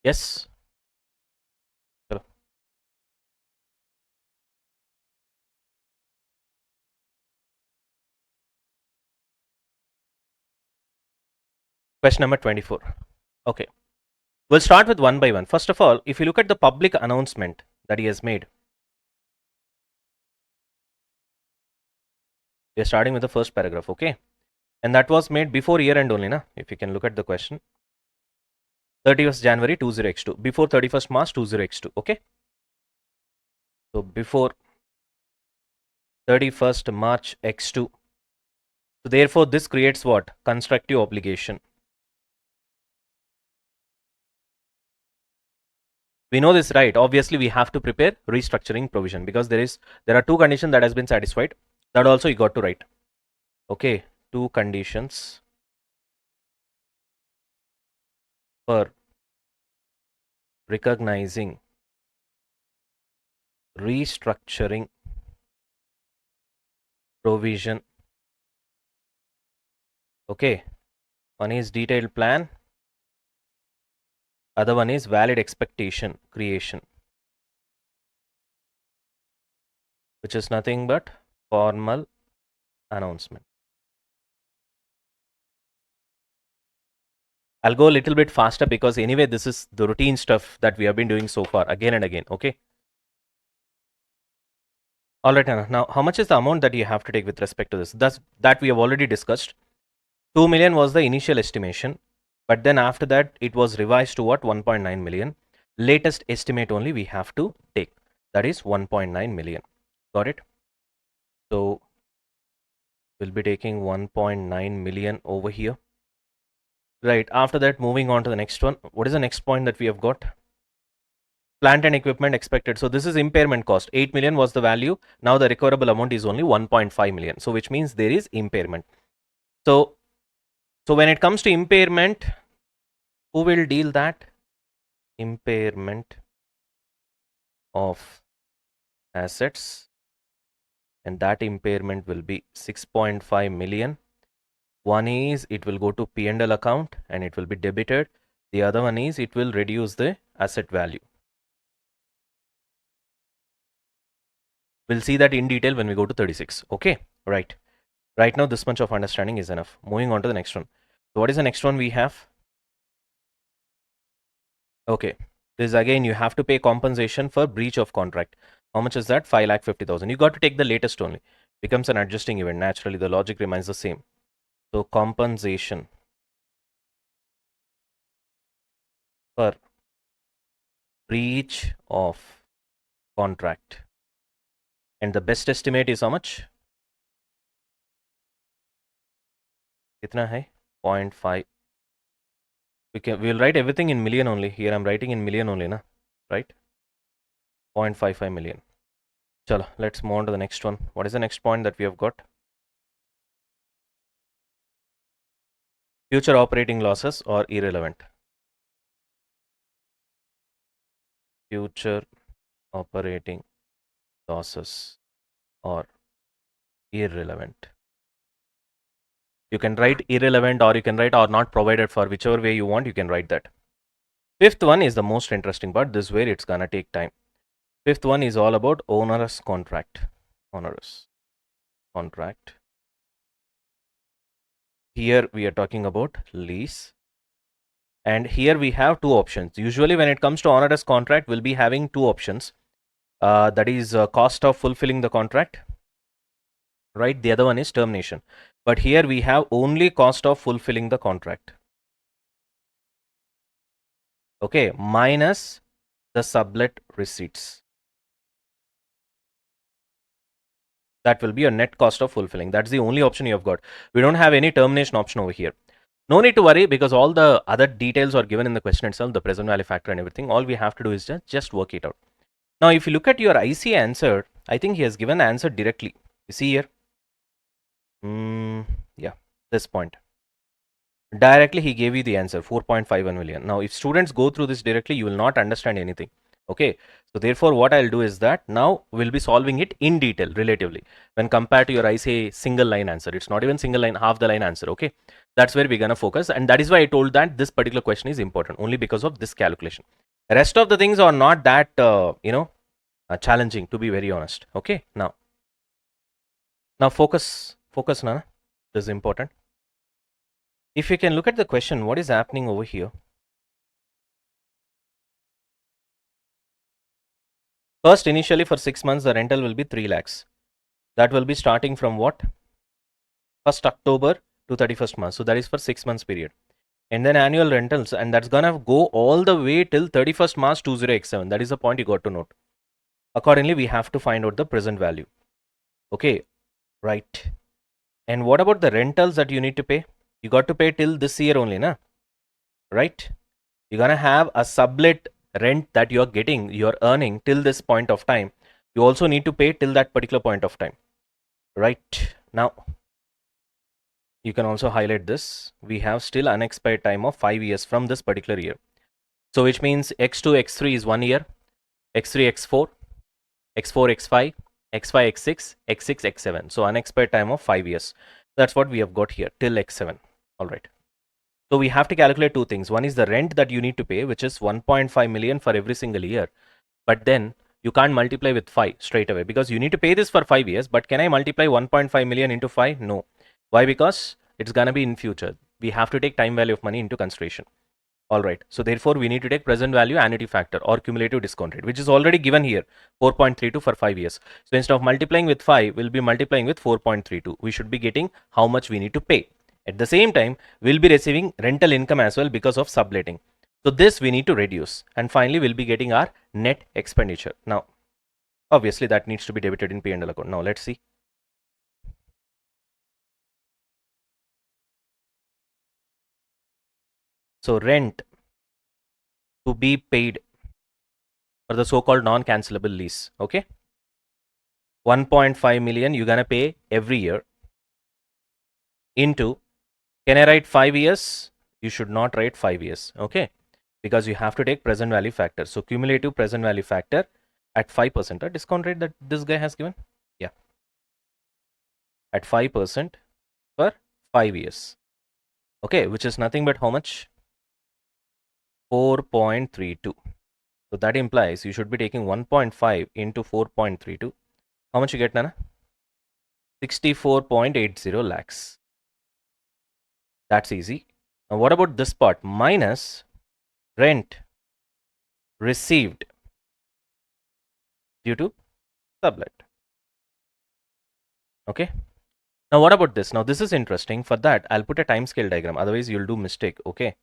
Yes? Hello. Question number 24. Okay. We'll start with one by one. First of all, if you look at the public announcement that he has made, we are starting with the first paragraph, okay? And that was made before year end only, na? If you can look at the question. 31st January 20x2, before 31st March 20x2, okay? So before 31st March x2. So therefore this creates what? Constructive obligation. We know this, right? Obviously we have to prepare restructuring provision because there are two conditions that has been satisfied. That also you got to write. Okay, two conditions for recognizing restructuring provision. Okay, one is detailed plan, other one is valid expectation creation, which is nothing but formal announcement. I'll go a little bit faster because anyway this is the routine stuff that we have been doing so far again and again. Okay, All right, Anna. Now, how much is the amount that you have to take with respect to this? That we have already discussed. 2 million was the initial estimation, but then after that, it was revised to what? 1.9 million. Latest estimate only we have to take. That is 1.9 million. Got it? So, we'll be taking 1.9 million over here. Right. After that, moving on to the next one. What is the next point that we have got? Plant and equipment expected. So this is impairment cost. 8 million was the value. Now the recoverable amount is only 1.5 million. So which means there is impairment. So when it comes to impairment, who will deal that? Impairment of assets. And that impairment will be 6.5 million. One is it will go to P&L account and it will be debited. The other one is it will reduce the asset value. We'll see that in detail when we go to 36. Okay, right. Right now, this much of understanding is enough. Moving on to the next one. So what is the next one we have? Okay, this again, you have to pay compensation for breach of contract. How much is that? 5,50,000. You got to take the latest only. Becomes an adjusting event. Naturally, the logic remains the same. So compensation for breach of contract. And the best estimate is how much? Kitna hai? 0.5. We'll write everything in million only. Here I'm writing in million only, na? Right? 0.55 million. Chalo, let's move on to the next one. What is the next point that we have got? Future operating losses or irrelevant. Future operating losses or irrelevant. You can write irrelevant or you can write or not provided for, whichever way you want, you can write that. Fifth one is the most interesting part. This is where it's gonna take time. Fifth one is all about onerous contract. Onerous contract. Here we are talking about lease. And here we have two options. Usually when it comes to onerous contract, we'll be having two options. That is cost of fulfilling the contract. Right, the other one is termination. But here we have only cost of fulfilling the contract. Okay, minus the sublet receipts. That will be a net cost of fulfilling. That's the only option you have got. We don't have any termination option over here. No need to worry because all the other details are given in the question itself, the present value factor and everything. All we have to do is just work it out. Now, if you look at your IC answer, I think he has given the answer directly. You see here? Yeah, this point. Directly he gave you the answer, 4.51 million. Now if students go through this directly, you will not understand anything. Okay, so therefore what I'll do is that now we'll be solving it in detail relatively when compared to your I say single line answer. It's not even single line, half the line answer. Okay, that's where we're gonna focus, and that is why I told that this particular question is important only because of this calculation. The rest of the things are not that challenging, to be very honest. Okay, now focus Nana. This is important. If you can look at the question, what is happening over here? First, initially for 6 months, the rental will be 3 lakhs. That will be starting from what? 1st October to 31st March. So that is for 6 months period. And then annual rentals, and that's gonna go all the way till 31st March 20x7. That is the point you got to note. Accordingly, we have to find out the present value. Okay, right. And what about the rentals that you need to pay? You got to pay till this year only, na? Right? You're gonna have a sublet rent that you're getting, you're earning till this point of time. You also need to pay till that particular point of time. Right? Now, you can also highlight this. We have still unexpired time of 5 years from this particular year. So which means X2, X3 is 1 year, X3, X4, X4, X5, X5, X6, X6, X7. So unexpired time of 5 years. That's what we have got here till X7. All right. So we have to calculate two things. One is the rent that you need to pay, which is 1.5 million for every single year. But then you can't multiply with 5 straight away because you need to pay this for 5 years. But can I multiply 1.5 million into 5? No. Why? Because it's going to be in future. We have to take time value of money into consideration. All right. So therefore, we need to take present value annuity factor or cumulative discount rate, which is already given here, 4.32 for 5 years. So instead of multiplying with 5, we'll be multiplying with 4.32. We should be getting how much we need to pay. At the same time, we'll be receiving rental income as well because of subletting. So this we need to reduce. And finally, we'll be getting our net expenditure. Now, obviously, that needs to be debited in P&L account. Now, let's see. So rent to be paid for the so-called non-cancelable lease. Okay. 1.5 million you're gonna pay every year into, can I write 5 years? You should not write 5 years, okay? Because you have to take present value factor. So cumulative present value factor at 5%, a discount rate that this guy has given. Yeah. At 5% for 5 years. Okay, which is nothing but how much? 4.32. So that implies you should be taking 1.5 into 4.32. How much you get, Nana? 64.80 lakhs. That's easy. Now what about this part? Minus rent received due to sublet. Okay. Now what about this? Now this is interesting. For that, I'll put a time scale diagram. Otherwise, you'll do mistake. Okay.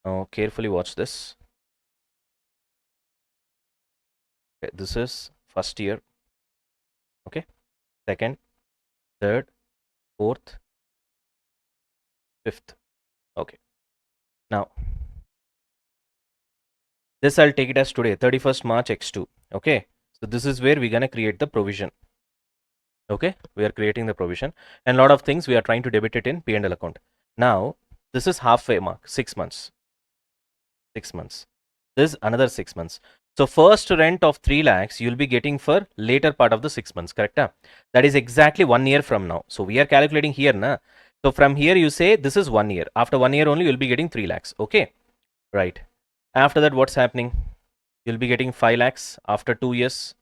Now carefully watch this. Okay, this is first year. Okay. Second, third, fourth, fifth. Okay. Now this I'll take it as today, 31st March X2. Okay. So this is where we're gonna create the provision. Okay, we are creating the provision, and a lot of things we are trying to debit it in P&L account. Now this is halfway mark, 6 months. 6 months. This is another 6 months. So first rent of 3 lakhs you'll be getting for later part of the 6 months, correct? That is exactly 1 year from now. So we are calculating here, na. So from here you say this is 1 year. After 1 year only you'll be getting 3 lakhs. Okay, right. After that, what's happening? You'll be getting 5 lakhs after 2 years.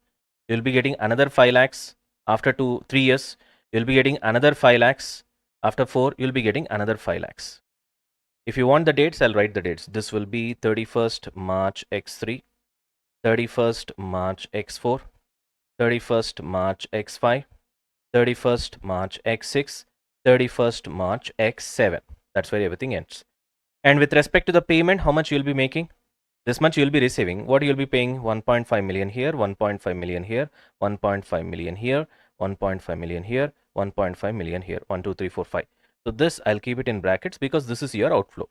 You'll be getting another 5 lakhs after 3 years. You'll be getting another 5 lakhs. After 4, you'll be getting another 5 lakhs. If you want the dates, I'll write the dates. This will be 31st March X3, 31st March X4, 31st March X5, 31st March X6, 31st March X7. That's where everything ends. And with respect to the payment, how much you'll be making? This much you'll be receiving. What you'll be paying? 1.5 million here, 1.5 million here, 1.5 million here, 1.5 million here, 1.5 million here. 1, 2, 3, 4, 5. So this I'll keep it in brackets because this is your outflow.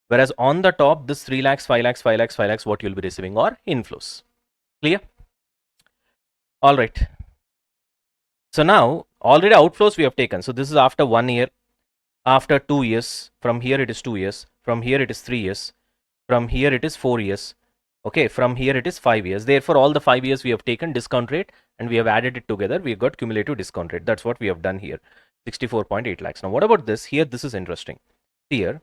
Whereas on the top, this 3 lakhs, 5 lakhs, 5 lakhs, 5 lakhs, what you'll be receiving are inflows. Clear? All right. So now already outflows we have taken. So this is after 1 year, after 2 years. From here it is 2 years. From here it is 3 years. From here it is 4 years. Okay, from here it is 5 years. Therefore, all the 5 years we have taken discount rate and we have added it together. We got cumulative discount rate. That's what we have done here. 64.8 lakhs. Now, what about this? Here, this is interesting. Here,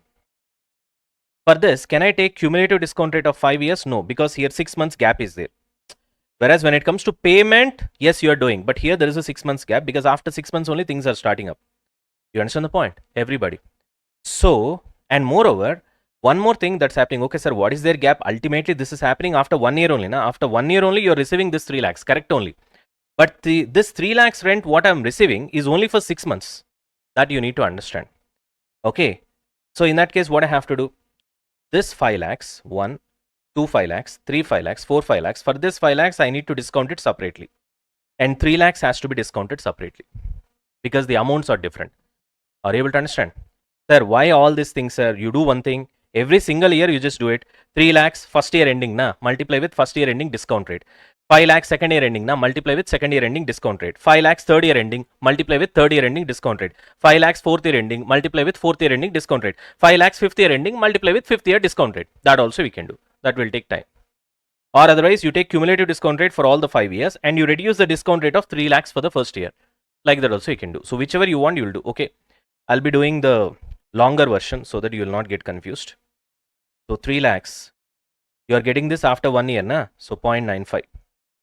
for this, can I take cumulative discount rate of 5 years? No, because here 6 months gap is there. Whereas when it comes to payment, yes, you are doing. But here there is a 6 months gap because after 6 months only things are starting up. You understand the point? Everybody. So, and moreover, one more thing that's happening. Okay, sir, what is their gap? Ultimately, this is happening after 1 year only. Now, after 1 year only, you're receiving this 3 lakhs, correct only. But this 3 lakhs rent, what I'm receiving is only for 6 months. That you need to understand. Okay. So, in that case, what I have to do? This 5 lakhs, 1, 2 5 lakhs, 3 5 lakhs, 4 5 lakhs. For this 5 lakhs, I need to discount it separately. And 3 lakhs has to be discounted separately. Because the amounts are different. Are you able to understand? Sir, why all these things, sir? You do one thing. Every single year you just do it. 3 lakhs first year ending, na, multiply with first year ending discount rate. 5 lakhs second year ending, na, multiply with second year ending discount rate. 5 lakhs third year ending, multiply with third year ending discount rate. 5 lakhs fourth year ending, multiply with fourth year ending discount rate. 5 lakhs fifth year ending, multiply with fifth year discount rate. That also we can do. That will take time. Or otherwise, you take cumulative discount rate for all the 5 years and you reduce the discount rate of 3 lakhs for the first year. Like that also you can do. So whichever you want, you will do. Okay. I'll be doing the longer version so that you will not get confused. So 3 lakhs, you are getting this after 1 year, na? So 0.95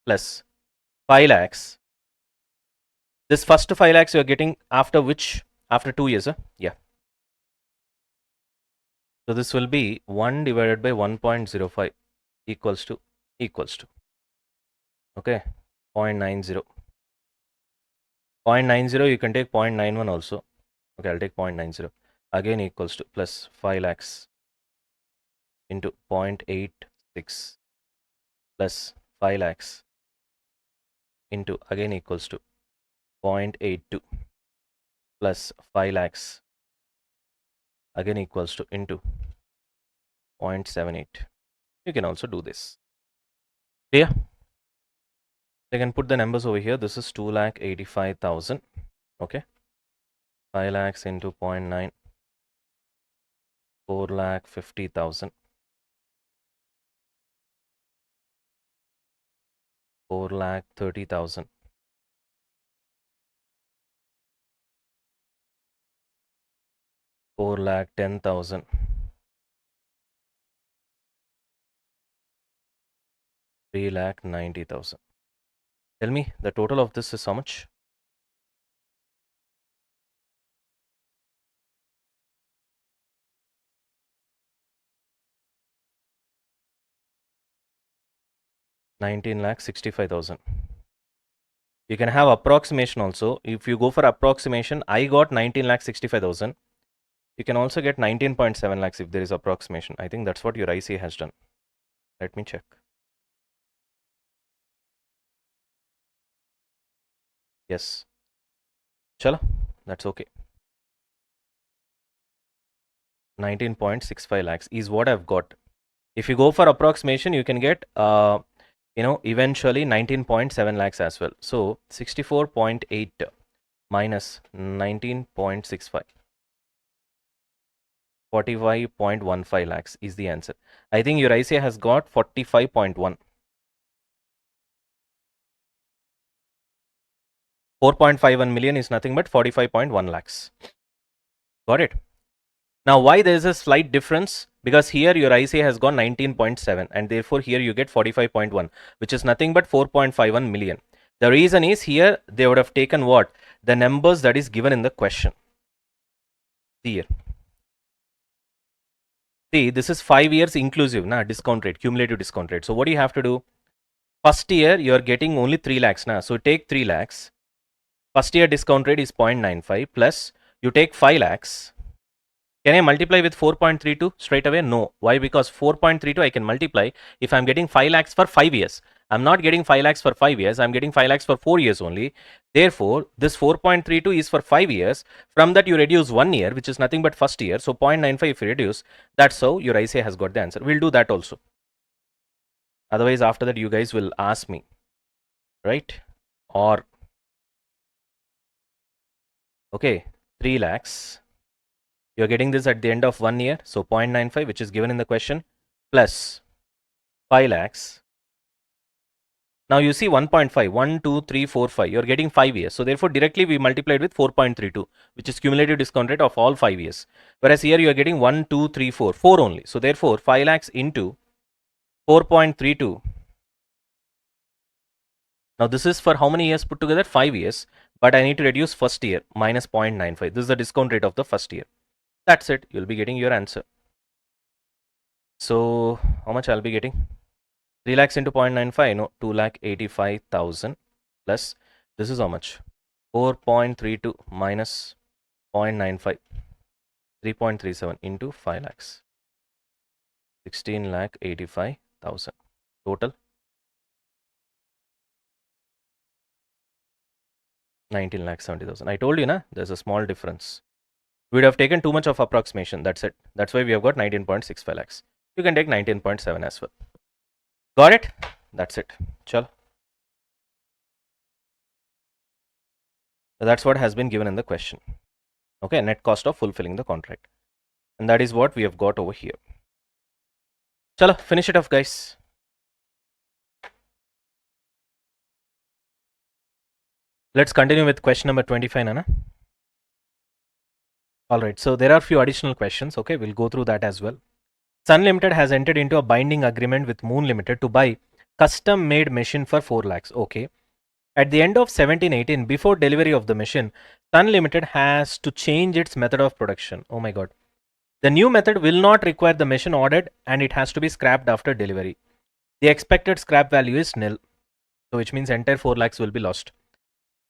plus 5 lakhs. This first 5 lakhs you are getting after which? After 2 years, huh? Yeah. So this will be 1 divided by 1.05 equals to okay 0.90. 0.90 you can take 0.91 also. Okay, I'll take 0.90 again equals to plus 5 lakhs into 0.86 plus 5 lakhs into again equals to 0.82 plus 5 lakhs again equals to into 0.78. You can also do this. Clear? You can put the numbers over here. This is 2,85,000. Okay. 5 lakhs into 0.9, 4,50,000. 4,30,000. 4,10,000. 3,90,000. Tell me the total of this is how much? 19,65,000. You can have approximation also. If you go for approximation, I got 19,65,000. You can also get 19.7 lakhs if there is approximation. I think that's what your ICAI has done. Let me check. Yes. Chala, that's okay. 19.65 lakhs is what I've got. If you go for approximation, you can get, eventually 19.7 lakhs as well. So 64.8 minus 19.65. 45.15 lakhs is the answer. I think your ICAI has got 45.1. 4.51 million is nothing but 45.1 lakhs. Got it? Now, why there is a slight difference? Because here your ICAI has gone 19.7 and therefore here you get 45.1, which is nothing but 4.51 million. The reason is here they would have taken what? The numbers that is given in the question. See here. See, this is 5 years inclusive, discount rate, cumulative discount rate. So what do you have to do? First year you are getting only 3 lakhs. So take 3 lakhs. First year discount rate is 0.95 plus you take 5 lakhs. Can I multiply with 4.32 straight away? No. Why? Because 4.32 I can multiply if I'm getting 5 lakhs for 5 years. I'm not getting 5 lakhs for 5 years. I'm getting 5 lakhs for 4 years only. Therefore, this 4.32 is for 5 years. From that you reduce 1 year, which is nothing but first year. So 0.95 if you reduce, that's how your ICAI has got the answer. We'll do that also. Otherwise, after that you guys will ask me, right? Or, okay, 3 lakhs. You're getting this at the end of 1 year. So 0.95, which is given in the question, plus 5 lakhs. Now you see 1.5, 1, 2, 3, 4, 5. You're getting 5 years. So therefore, directly we multiplied with 4.32, which is cumulative discount rate of all 5 years. Whereas here you're getting 1, 2, 3, 4, 4 only. So therefore, 5 lakhs into 4.32. Now this is for how many years put together? 5 years. But I need to reduce first year minus 0.95. This is the discount rate of the first year. That's it. You'll be getting your answer. So how much I'll be getting? 3 lakhs into 0.95, no, 2,85,000 plus this is how much? 4.32 minus 0.95, 3.37 into 5 lakhs, 16,85,000 total, 19,70,000. I told you, there's a small difference. We'd have taken too much of approximation. That's it. That's why we have got 19.65 lakhs. You can take 19.7 as well. Got it? That's it. Chal. That's what has been given in the question. Okay, net cost of fulfilling the contract. And that is what we have got over here. Chalo, finish it off, guys. Let's continue with question number 25, Nana. Alright, so there are few additional questions. Okay, we'll go through that as well. Sun Limited has entered into a binding agreement with Moon Limited to buy custom made machine for 4 lakhs. Okay. At the end of 1718, before delivery of the machine, Sun Limited has to change its method of production. Oh my god. The new method will not require the machine ordered and it has to be scrapped after delivery. The expected scrap value is nil, so which means entire 4 lakhs will be lost.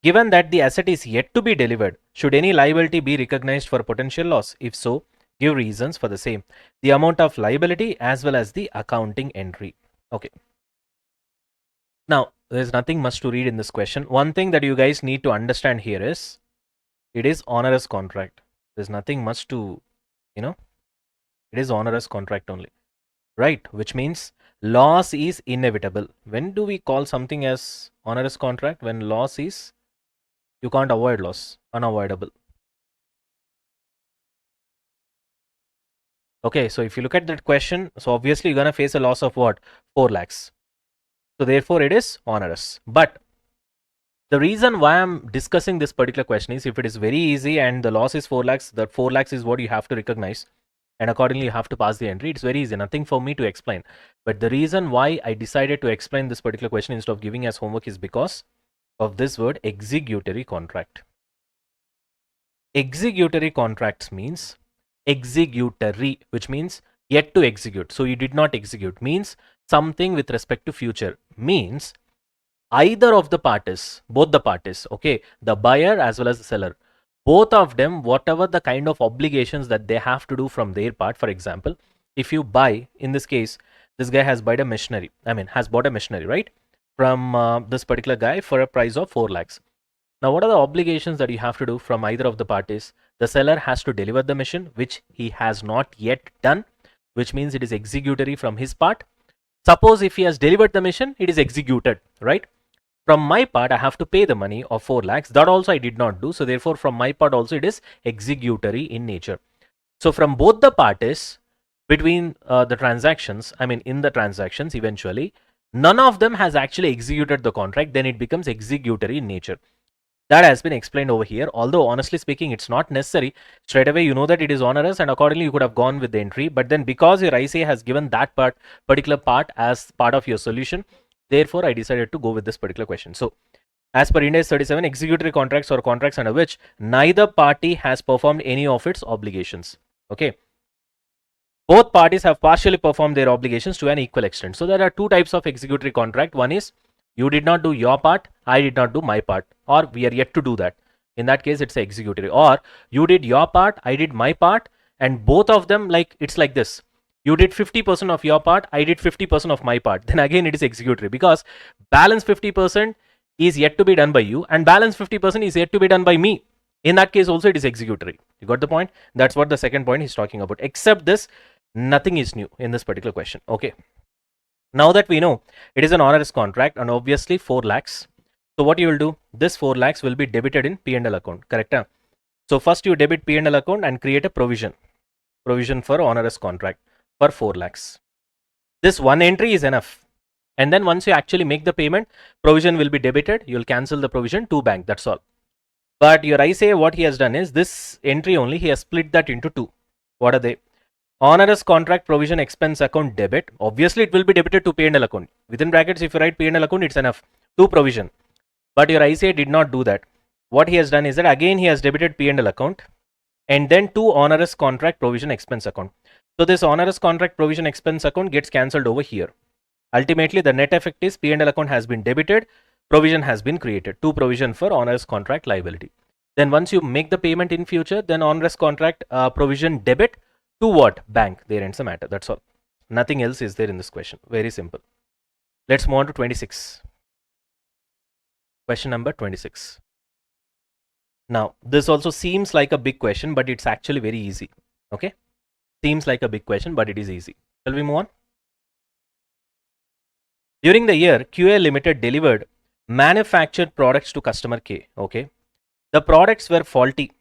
Given that the asset is yet to be delivered, should any liability be recognized for potential loss? If so, give reasons for the same. The amount of liability as well as the accounting entry. Okay. Now, there's nothing much to read in this question. One thing that you guys need to understand here is it is onerous contract. There's nothing much to, it is onerous contract only, right? Which means loss is inevitable. When do we call something as onerous contract? When loss is, you can't avoid loss, unavoidable. Okay, so if you look at that question, so obviously you're going to face a loss of what? 4 lakhs. So therefore it is onerous. But the reason why I'm discussing this particular question is if it is very easy and the loss is 4 lakhs, that 4 lakhs is what you have to recognize. And accordingly, you have to pass the entry. It's very easy, nothing for me to explain. But the reason why I decided to explain this particular question instead of giving as homework is because of this word executory contract. Executory contracts means executory, which means yet to execute. So you did not execute, means something with respect to future, means either of the parties, both the parties, okay, the buyer as well as the seller, both of them, whatever the kind of obligations that they have to do from their part. For example, if you buy, in this case, this guy has bought a machinery, has bought a machinery, right, from this particular guy for a price of 4 lakhs. Now, what are the obligations that you have to do from either of the parties? The seller has to deliver the machine, which he has not yet done, which means it is executory from his part. Suppose if he has delivered the machine, it is executed, right? From my part, I have to pay the money of 4 lakhs. That also I did not do. So therefore, from my part also, it is executory in nature. So from both the parties, between the transactions, in the transactions, eventually, none of them has actually executed the contract. Then it becomes executory in nature. That has been explained over here. Although honestly speaking, it's not necessary. Straight away, you know that it is onerous and accordingly you could have gone with the entry. But then because your ICAI has given that particular part as part of your solution, therefore I decided to go with this particular question. So as per Ind AS 37, executory contracts or contracts under which neither party has performed any of its obligations. Okay. Both parties have partially performed their obligations to an equal extent. So there are two types of executory contract. One is you did not do your part, I did not do my part, or we are yet to do that. In that case, it's executory. Or you did your part, I did my part, and both of them, like, it's like this. You did 50% of your part, I did 50% of my part. Then again, it is executory because balance 50% is yet to be done by you and balance 50% is yet to be done by me. In that case also, it is executory. You got the point? That's what the second point he's talking about. Except this, nothing is new in this particular question. Okay. Now that we know it is an onerous contract and obviously 4 lakhs. So what you will do, this 4 lakhs will be debited in P&L account, correct? Huh? So first you debit P&L account and create a provision for onerous contract for 4 lakhs. This one entry is enough. And then once you actually make the payment, provision will be debited. You will cancel the provision to bank. That's all. But your ICAI, what he has done is this entry only, he has split that into two. What are they? Onerous contract provision expense account debit. Obviously, it will be debited to P&L account. Within brackets, if you write P&L account, it's enough. To provision. But your ICAI did not do that. What he has done is that again he has debited P&L account and then to onerous contract provision expense account. So this onerous contract provision expense account gets cancelled over here. Ultimately, the net effect is P&L account has been debited, provision has been created. To provision for onerous contract liability. Then once you make the payment in future, then onerous contract provision debit to what? Bank. There ends the matter. That's all. Nothing else is there in this question. Very simple. Let's move on to 26. Question number 26. Now, this also seems like a big question, but it's actually very easy. Okay. Seems like a big question, but it is easy. Shall we move on? During the year, QA Limited delivered manufactured products to customer K. Okay. The products were faulty.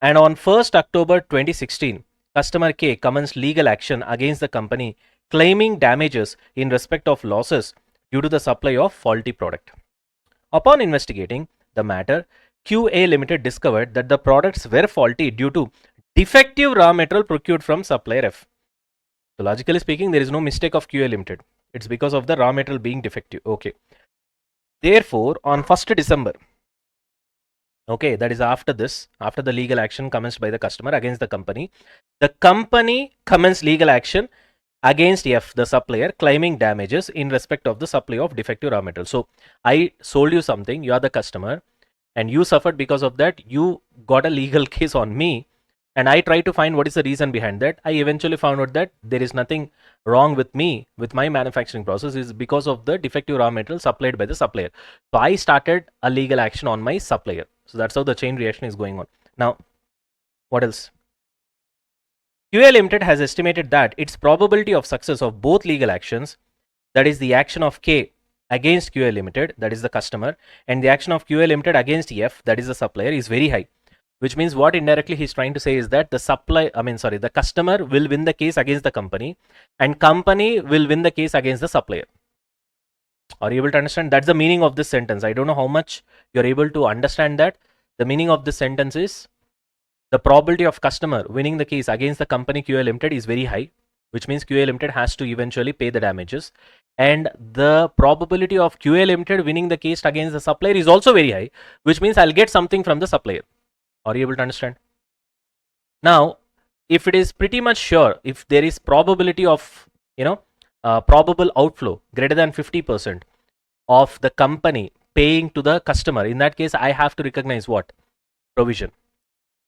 And on 1st October 2016, customer K commenced legal action against the company claiming damages in respect of losses due to the supply of faulty product. Upon investigating the matter, QA Limited discovered that the products were faulty due to defective raw material procured from supplier F. So logically speaking, there is no mistake of QA Limited. It's because of the raw material being defective. Okay. Therefore, on 1st December, Okay, that is after this, after the legal action commenced by the customer against the company commenced legal action against F, the supplier, claiming damages in respect of the supply of defective raw material. So I sold you something, you are the customer, and you suffered because of that. You got a legal case on me, and I tried to find what is the reason behind that. I eventually found out that there is nothing wrong with me, with my manufacturing process, is because of the defective raw material supplied by the supplier. So I started a legal action on my supplier. So that's how the chain reaction is going on. Now, what else? QA Limited has estimated that its probability of success of both legal actions, that is the action of K against QA Limited, that is the customer, and the action of QA Limited against F, that is the supplier, is very high. Which means what indirectly he's trying to say is that the customer will win the case against the company, and company will win the case against the supplier. Are you able to understand? That's the meaning of this sentence. I don't know how much you're able to understand that. The meaning of this sentence is the probability of customer winning the case against the company QA Limited is very high, which means QA Limited has to eventually pay the damages. And the probability of QA Limited winning the case against the supplier is also very high, which means I'll get something from the supplier. Are you able to understand? Now, if it is pretty much sure, if there is probability of, probable outflow greater than 50% of the company paying to the customer, in that case, I have to recognize what? Provision.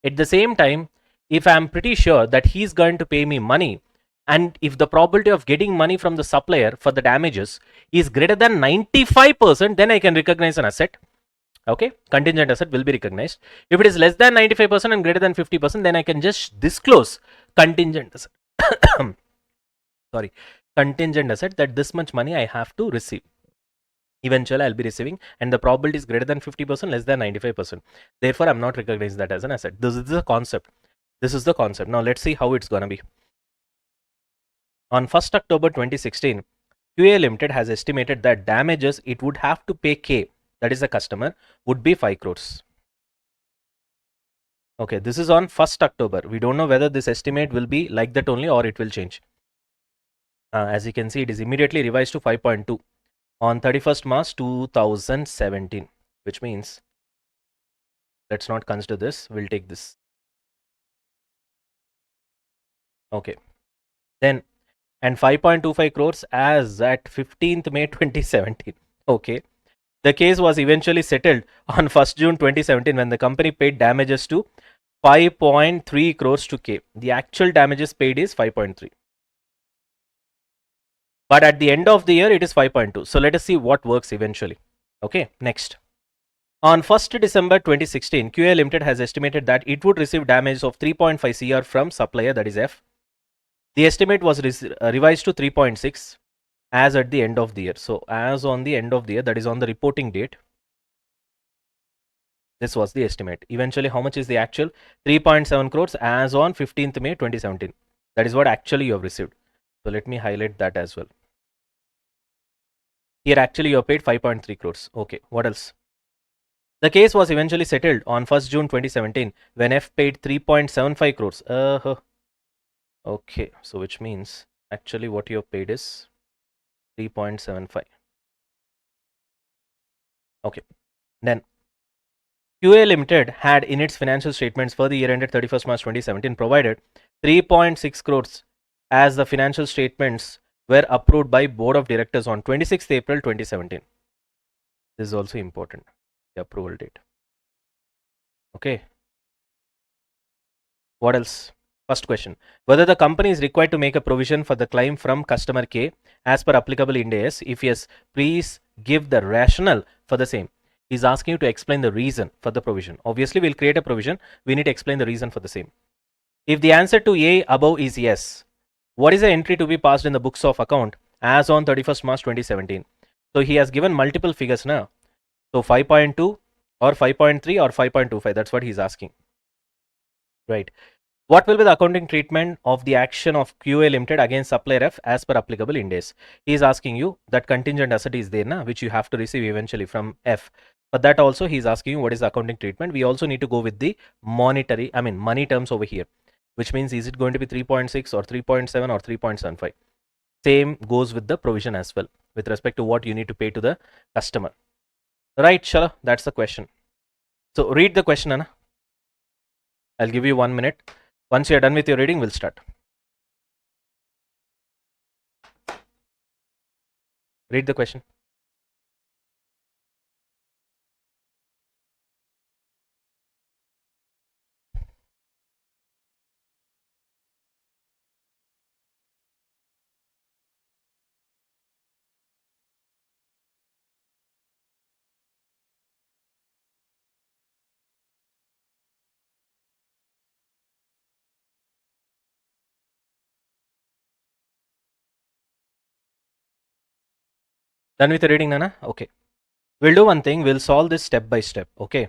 At the same time, if I'm pretty sure that he's going to pay me money, and if the probability of getting money from the supplier for the damages is greater than 95%, then I can recognize an asset. Okay, contingent asset will be recognized. If it is less than 95% and greater than 50%, then I can just disclose contingent asset. Sorry, contingent asset, that this much money I have to receive. Eventually I'll be receiving, and the probability is greater than 50%, less than 95%. Therefore, I'm not recognizing that as an asset. This is the concept. This is the concept. Now let's see how it's gonna be. On 1st October 2016, QA Limited has estimated that damages it would have to pay K, that is the customer, would be 5 crores. Okay, this is on 1st October. We don't know whether this estimate will be like that only or it will change. As you can see, it is immediately revised to 5.2 on 31st March 2017, which means let's not consider this. We'll take this. Okay. Then, and 5.25 crores as at 15th May 2017. Okay. The case was eventually settled on 1st June 2017 when the company paid damages to 5.3 crores to K. The actual damages paid is 5.3. But at the end of the year, it is 5.2. So let us see what works eventually. Okay, next. On 1st December 2016, QA Limited has estimated that it would receive damage of 3.5 CR from supplier, that is F. The estimate was revised to 3.6 as at the end of the year. So as on the end of the year, that is on the reporting date, this was the estimate. Eventually, how much is the actual? 3.7 crores as on 15th May 2017. That is what actually you have received. So let me highlight that as well. Here actually you have paid 5.3 crores. Okay, what else? The case was eventually settled on 1st June 2017 when F paid 3.75 crores. Okay, so which means actually what you have paid is 3.75. Okay, then QA Limited had in its financial statements for the year ended 31st March 2017 provided 3.6 crores as the financial statements were approved by Board of Directors on 26th April 2017. This is also important, the approval date. Okay. What else? First question, whether the company is required to make a provision for the claim from customer K as per applicable Ind AS. If yes, please give the rationale for the same. He's asking you to explain the reason for the provision. Obviously, we'll create a provision. We need to explain the reason for the same. If the answer to A above is yes, what is the entry to be passed in the books of account as on 31st March 2017? So he has given multiple figures now. So 5.2 or 5.3 or 5.25. That's what he's asking. Right. What will be the accounting treatment of the action of QA Limited against supplier F as per applicable Ind AS? He is asking you that contingent asset is there, na, which you have to receive eventually from F. But that also he is asking you what is the accounting treatment. We also need to go with the money terms over here, which means is it going to be 3.6 or 3.7 or 3.75? Same goes with the provision as well with respect to what you need to pay to the customer. Right, Shala, that's the question. So read the question, Anna. I'll give you 1 minute. Once you're done with your reading, we'll start. Read the question. Done with the reading, Nana? Okay. We'll do one thing. We'll solve this step by step. Okay.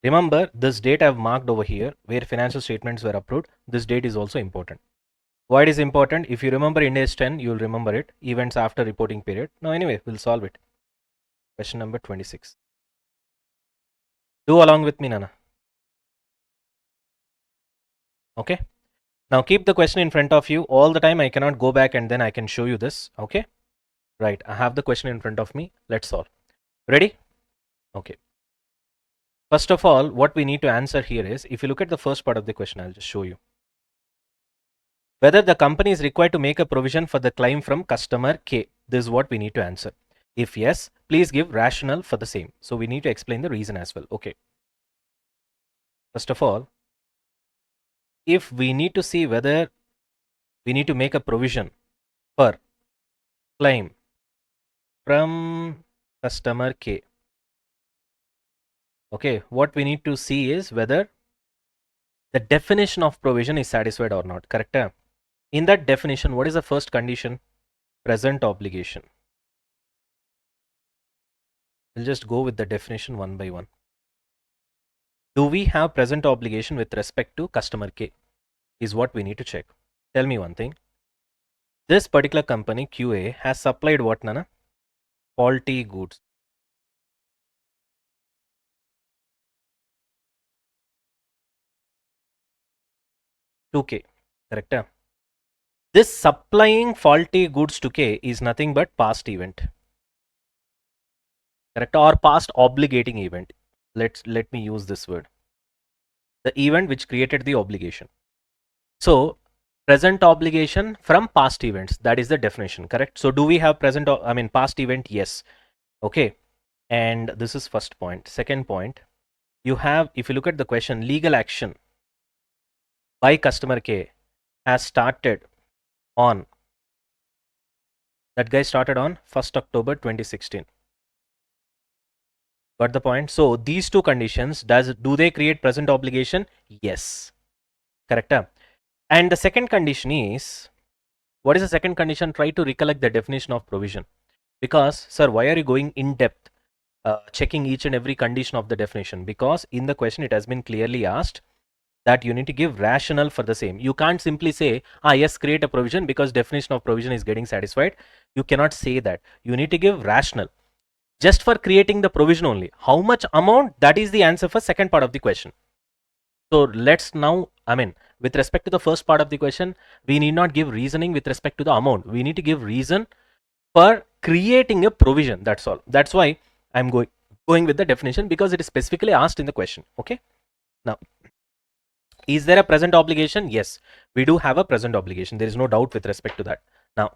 Remember, this date I've marked over here where financial statements were approved. This date is also important. Why it is important? If you remember Ind AS 10, you'll remember it. Events after reporting period. Now, anyway, we'll solve it. Question number 26. Do along with me, Nana. Okay. Now, keep the question in front of you all the time. I cannot go back and then I can show you this. Okay. Right. I have the question in front of me. Let's solve. Ready? Okay. First of all, what we need to answer here is, if you look at the first part of the question, I'll just show you. Whether the company is required to make a provision for the claim from customer K. This is what we need to answer. If yes, please give rationale for the same. So we need to explain the reason as well. Okay. First of all, if we need to see whether we need to make a provision for claim from customer K. Okay, what we need to see is whether the definition of provision is satisfied or not, correct? In that definition, what is the first condition? Present obligation. We'll just go with the definition one by one. Do we have present obligation with respect to customer K? Is what we need to check. Tell me one thing. This particular company, QA, has supplied what, Nana? Faulty goods. To K, correct? This supplying faulty goods to K is nothing but past event. Correct? Or past obligating event. Let me use this word. The event which created the obligation. So present obligation from past events, that is the definition, correct? So do we have past event? Yes. Okay. And this is first point. Second point, you have, if you look at the question, legal action by customer K has started on, that guy started on 1st October 2016. Got the point? So these two conditions, do they create present obligation? Yes. Correct? And the second condition is, what is the second condition? Try to recollect the definition of provision. Because, sir, why are you going in depth, checking each and every condition of the definition? Because in the question it has been clearly asked that you need to give rationale for the same. You can't simply say, yes, create a provision because definition of provision is getting satisfied. You cannot say that. You need to give rationale. Just for creating the provision only. How much amount? That is the answer for second part of the question. So let's now, with respect to the first part of the question, we need not give reasoning with respect to the amount. We need to give reason for creating a provision. That's all. That's why I'm going with the definition, because it is specifically asked in the question. Okay. Now, is there a present obligation? Yes, we do have a present obligation. There is no doubt with respect to that. Now,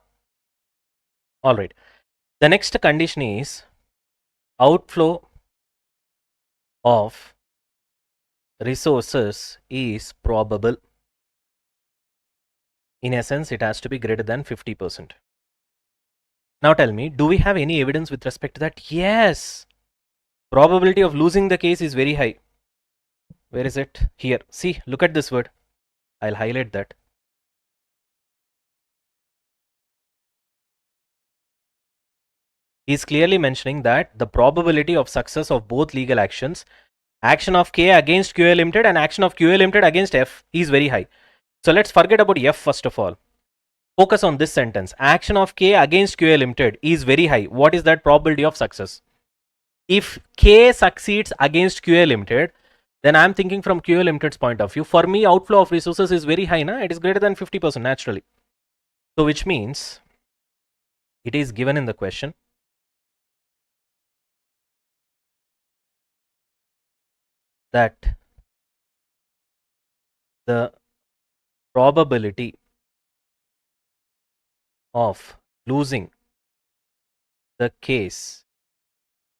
all right. The next condition is outflow of resources is probable. In essence, it has to be greater than 50%. Now tell me, do we have any evidence with respect to that? Yes. Probability of losing the case is very high. Where is it? Here. See, look at this word. I'll highlight that. He's clearly mentioning that the probability of success of both legal actions, action of K against QA Limited and action of QA Limited against F, is very high. So let's forget about F first of all. Focus on this sentence. Action of K against QA Limited is very high. What is that probability of success? If K succeeds against QA Limited, then I'm thinking from QA Limited's point of view. For me, outflow of resources is very high. It is greater than 50% naturally. So which means it is given in the question. that the probability of losing the case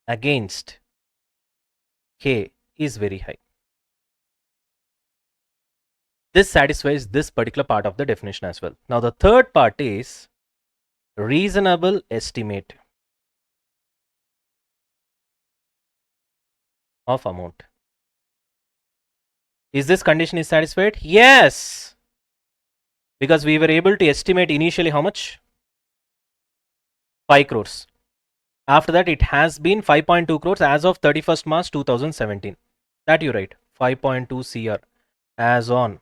against K is very high. This satisfies this particular part of the definition as well. Now the third part is reasonable estimate of amount. Is this condition is satisfied? Yes, because we were able to estimate initially how much? 5 crores. After that it has been 5.2 crores as of 31st March 2017. That you write 5.2 CR as on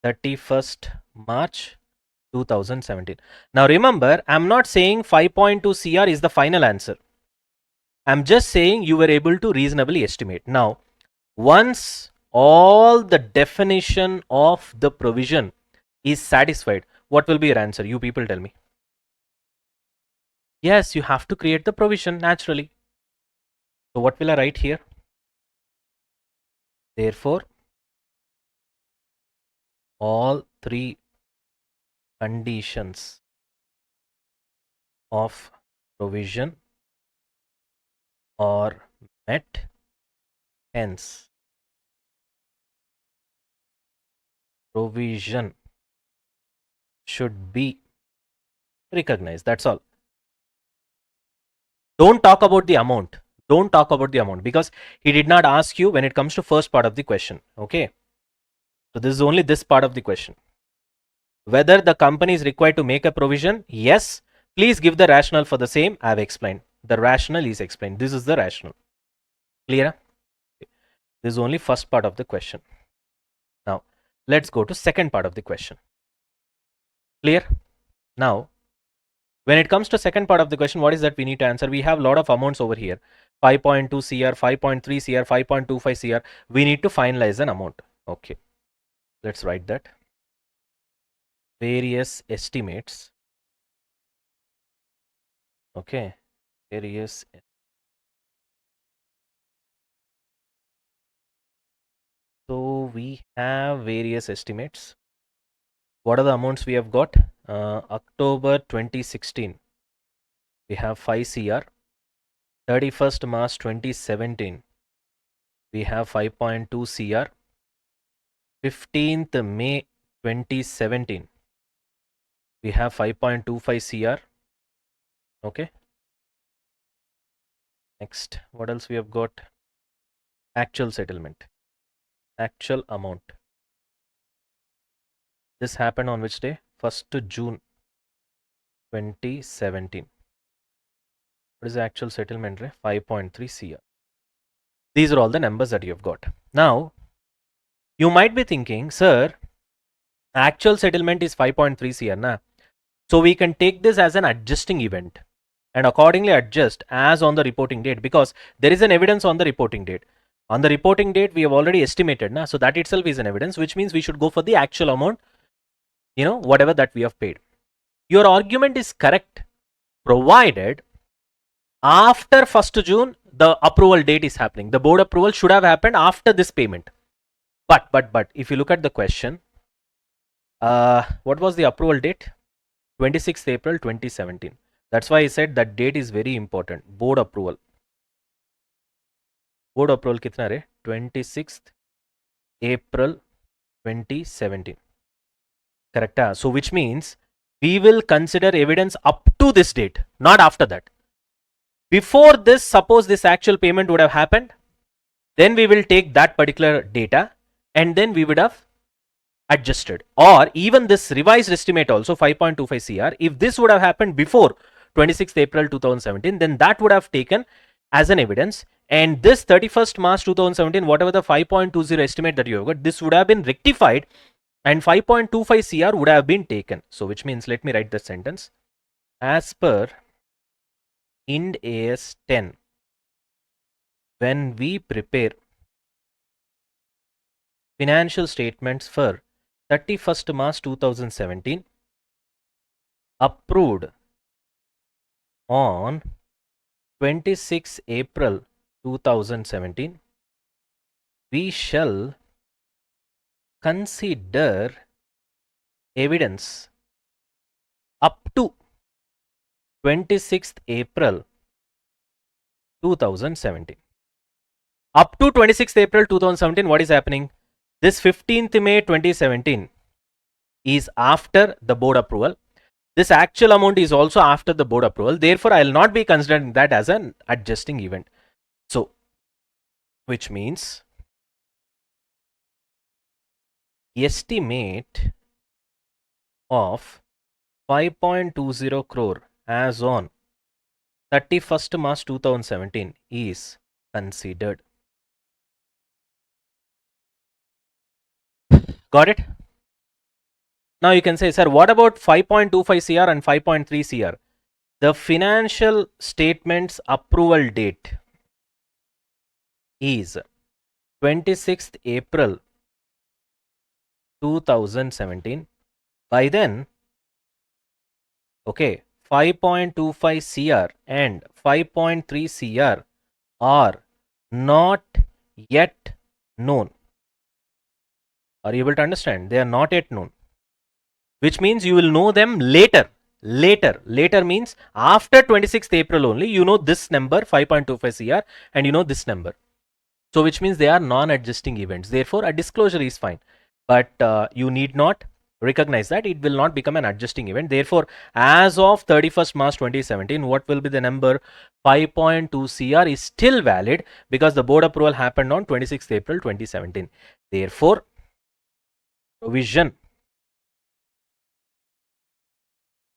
31st March 2017. Now remember, I'm not saying 5.2 CR is the final answer. I'm just saying you were able to reasonably estimate. Now, once all the definition of the provision is satisfied, what will be your answer? You people tell me. Yes, you have to create the provision naturally. So what will I write here? Therefore, all three conditions of provision are met, hence provision should be recognized. That's all. Don't talk about the amount. Don't talk about the amount because he did not ask you when it comes to first part of the question. Okay. So this is only this part of the question. Whether the company is required to make a provision? Yes. Please give the rationale for the same. I have explained. The rationale is explained. This is the rationale. Clear? This is only first part of the question. Now, let's go to second part of the question. Clear? Now, when it comes to second part of the question, what is that we need to answer? We have a lot of amounts over here. 5.2 CR, 5.3 CR, 5.25 CR. We need to finalize an amount. Okay. Let's write that. Various estimates. Okay. Various. So we have various estimates. What are the amounts we have got? October 2016. We have 5 CR. 31st March 2017. We have 5.2 CR. 15th May 2017. We have 5.25 CR. Okay. Next, what else we have got? Actual settlement. Actual amount. This happened on which day? 1st June 2017. What is the actual settlement rate? 5.3 CR. These are all the numbers that you have got. Now, you might be thinking, sir, actual settlement is 5.3 CR, na? So we can take this as an adjusting event and accordingly adjust as on the reporting date because there is an evidence on the reporting date. On the reporting date, we have already estimated, na? So that itself is an evidence, which means we should go for the actual amount, whatever that we have paid. Your argument is correct, provided after 1st June, the approval date is happening. The board approval should have happened after this payment. But, if you look at the question, what was the approval date? 26th April 2017. That's why I said that date is very important. Board approval. Board approval kitna re? 26th April 2017. Correct? So which means we will consider evidence up to this date, not after that. Before this, suppose this actual payment would have happened, then we will take that particular data and then we would have adjusted. Or even this revised estimate also 5.25 CR, if this would have happened before 26th April 2017, then that would have taken as an evidence. And this 31st March 2017, whatever the 5.20 estimate that you have got, this would have been rectified and 5.25 CR would have been taken. So which means, let me write the sentence. As per Ind AS 10, when we prepare financial statements for 31st March 2017, approved on 26 April 2017, we shall consider evidence up to 26th April 2017. Up to 26th April 2017, what is happening? This 15th May 2017 is after the board approval. This actual amount is also after the board approval. Therefore, I will not be considering that as an adjusting event. So, which means estimate of 5.20 crore as on 31st March 2017 is considered. Got it? Now you can say, sir, what about 5.25 CR and 5.3 CR? The financial statements approval date is 26th April 2017. By then, okay, 5.25 CR and 5.3 CR are not yet known. Are you able to understand? They are not yet known, which means you will know them later. Later means after 26th April only, you know this number 5.25 CR and you know this number. So which means they are non-adjusting events. Therefore, a disclosure is fine, but you need not recognize that. It will not become an adjusting event. Therefore, as of 31st March 2017, what will be the number? 5.2 CR is still valid because the board approval happened on 26th April 2017. Therefore, provision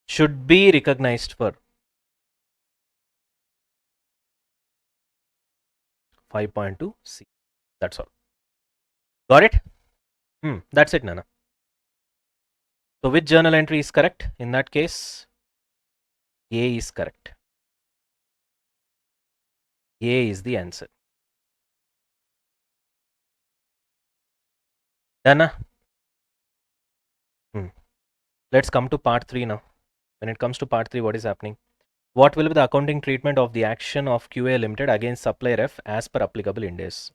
should be recognized for 5.2 C. That's all. Got it? That's it, Nana. So which journal entry is correct? In that case, A is correct. A is the answer. Dana? Let's come to part 3 now. When it comes to part 3, what is happening? What will be the accounting treatment of the action of QA Limited against supplier F as per applicable Ind AS?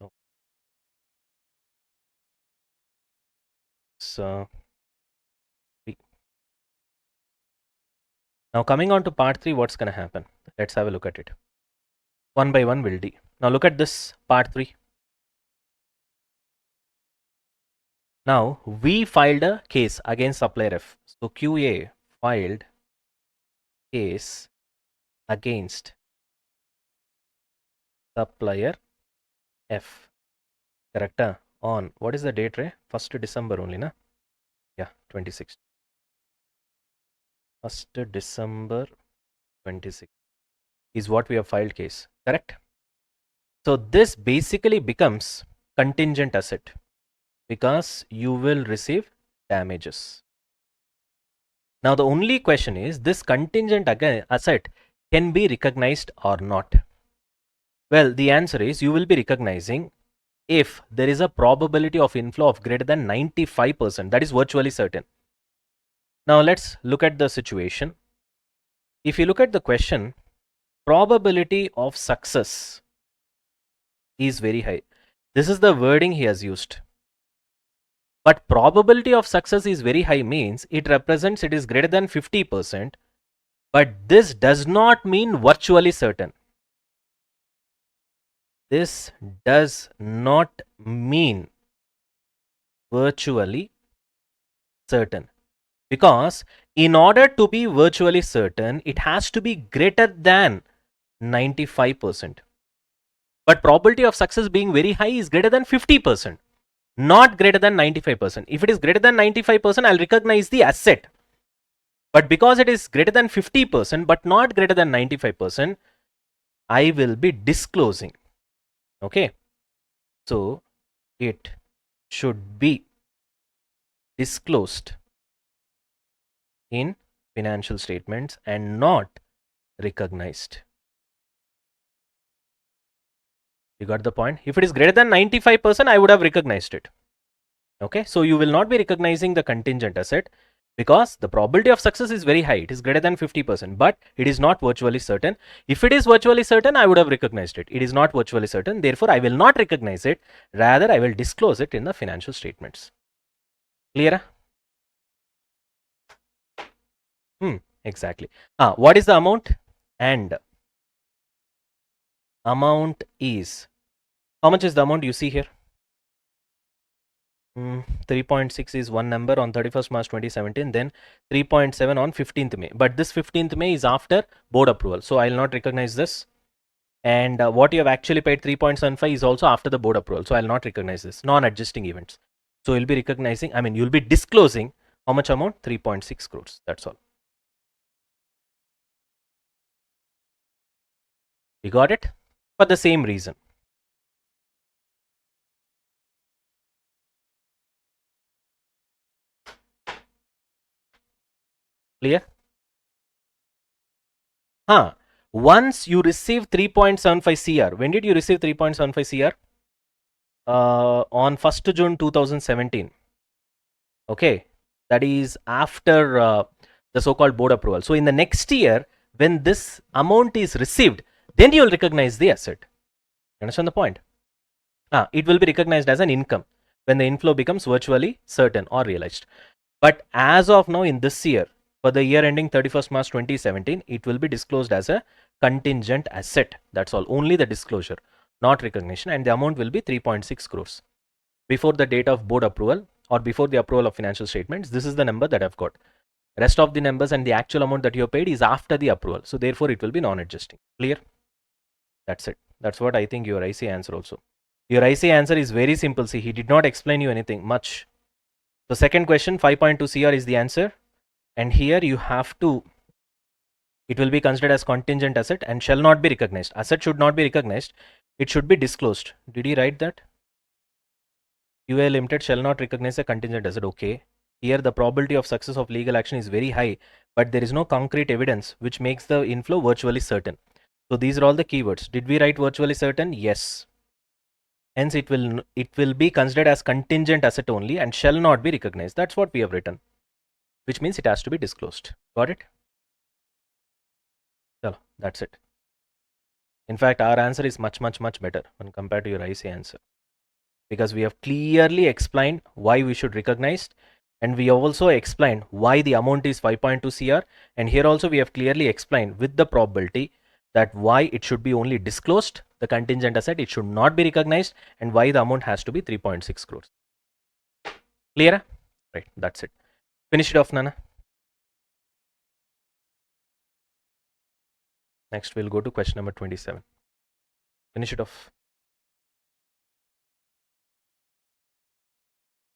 So, now coming on to part 3, what's going to happen? Let's have a look at it. One by one we'll do. Now look at this part 3. Now we filed a case against supplier F. So QA filed case against supplier F. Correct? On what is the date, Ray? 1st December only, na? Yeah, 26th. 1st December 26 is what we have filed case. Correct? So this basically becomes contingent asset because you will receive damages. Now the only question is, this contingent asset can be recognized or not? Well, the answer is you will be recognizing if there is a probability of inflow of greater than 95%. That is virtually certain. Now let's look at the situation. If you look at the question, probability of success is very high. This is the wording he has used. But probability of success is very high means it represents it is greater than 50%. But this does not mean virtually certain. This does not mean virtually certain. Because in order to be virtually certain, it has to be greater than 95%. But probability of success being very high is greater than 50%, not greater than 95%. If it is greater than 95%, I'll recognize the asset. But because it is greater than 50%, but not greater than 95%, I will be disclosing. Okay. So it should be disclosed in financial statements and not recognized. You got the point? If it is greater than 95%, I would have recognized it. Okay, so you will not be recognizing the contingent asset. because the probability of success is very high. It is greater than 50%, but it is not virtually certain. If it is virtually certain, I would have recognized it. It is not virtually certain. Therefore, I will not recognize it. Rather, I will disclose it in the financial statements. Clear? Exactly. What is the amount? And amount is, how much is the amount you see here? 3.6 is one number on 31st March 2017, then 3.7 on 15th May. But this 15th May is after board approval. So I will not recognize this. And what you have actually paid 3.75 is also after the board approval. So I will not recognize this. Non-adjusting events. So you'll be recognizing, you'll be disclosing how much amount? 3.6 crores. That's all. You got it? For the same reason. Clear? Once you receive 3.75 CR, when did you receive 3.75 CR? On 1st June 2017. Okay, that is after the so-called board approval. So in the next year, when this amount is received, then you will recognize the asset. You understand the point? It will be recognized as an income when the inflow becomes virtually certain or realized. But as of now, in this year, for the year ending 31st March 2017, it will be disclosed as a contingent asset. That's all. Only the disclosure, not recognition. And the amount will be 3.6 crores. Before the date of board approval or before the approval of financial statements, this is the number that I've got. Rest of the numbers and the actual amount that you have paid is after the approval. So therefore, it will be non-adjusting. Clear? That's it. That's what I think your ICAI answer also. Your ICAI answer is very simple. See, he did not explain you anything much. So second question, 5.2 CR is the answer. And here you have to, it will be considered as contingent asset and shall not be recognized. Asset should not be recognized. It should be disclosed. Did he write that? UA Limited shall not recognize a contingent asset. Okay. Here the probability of success of legal action is very high, but there is no concrete evidence which makes the inflow virtually certain. So these are all the keywords. Did we write virtually certain? Yes. Hence it will be considered as contingent asset only and shall not be recognized. That's what we have written, which means it has to be disclosed. Got it? So that's it. In fact, our answer is much better when compared to your IC answer, because we have clearly explained why we should recognize, and we have also explained why the amount is 5.2 CR, and here also we have clearly explained with the probability that why it should be only disclosed, the contingent asset, it should not be recognized, and why the amount has to be 3.6 crores. Clear? Right, that's it. Finish it off, Nana. Next, we'll go to question number 27. Finish it off.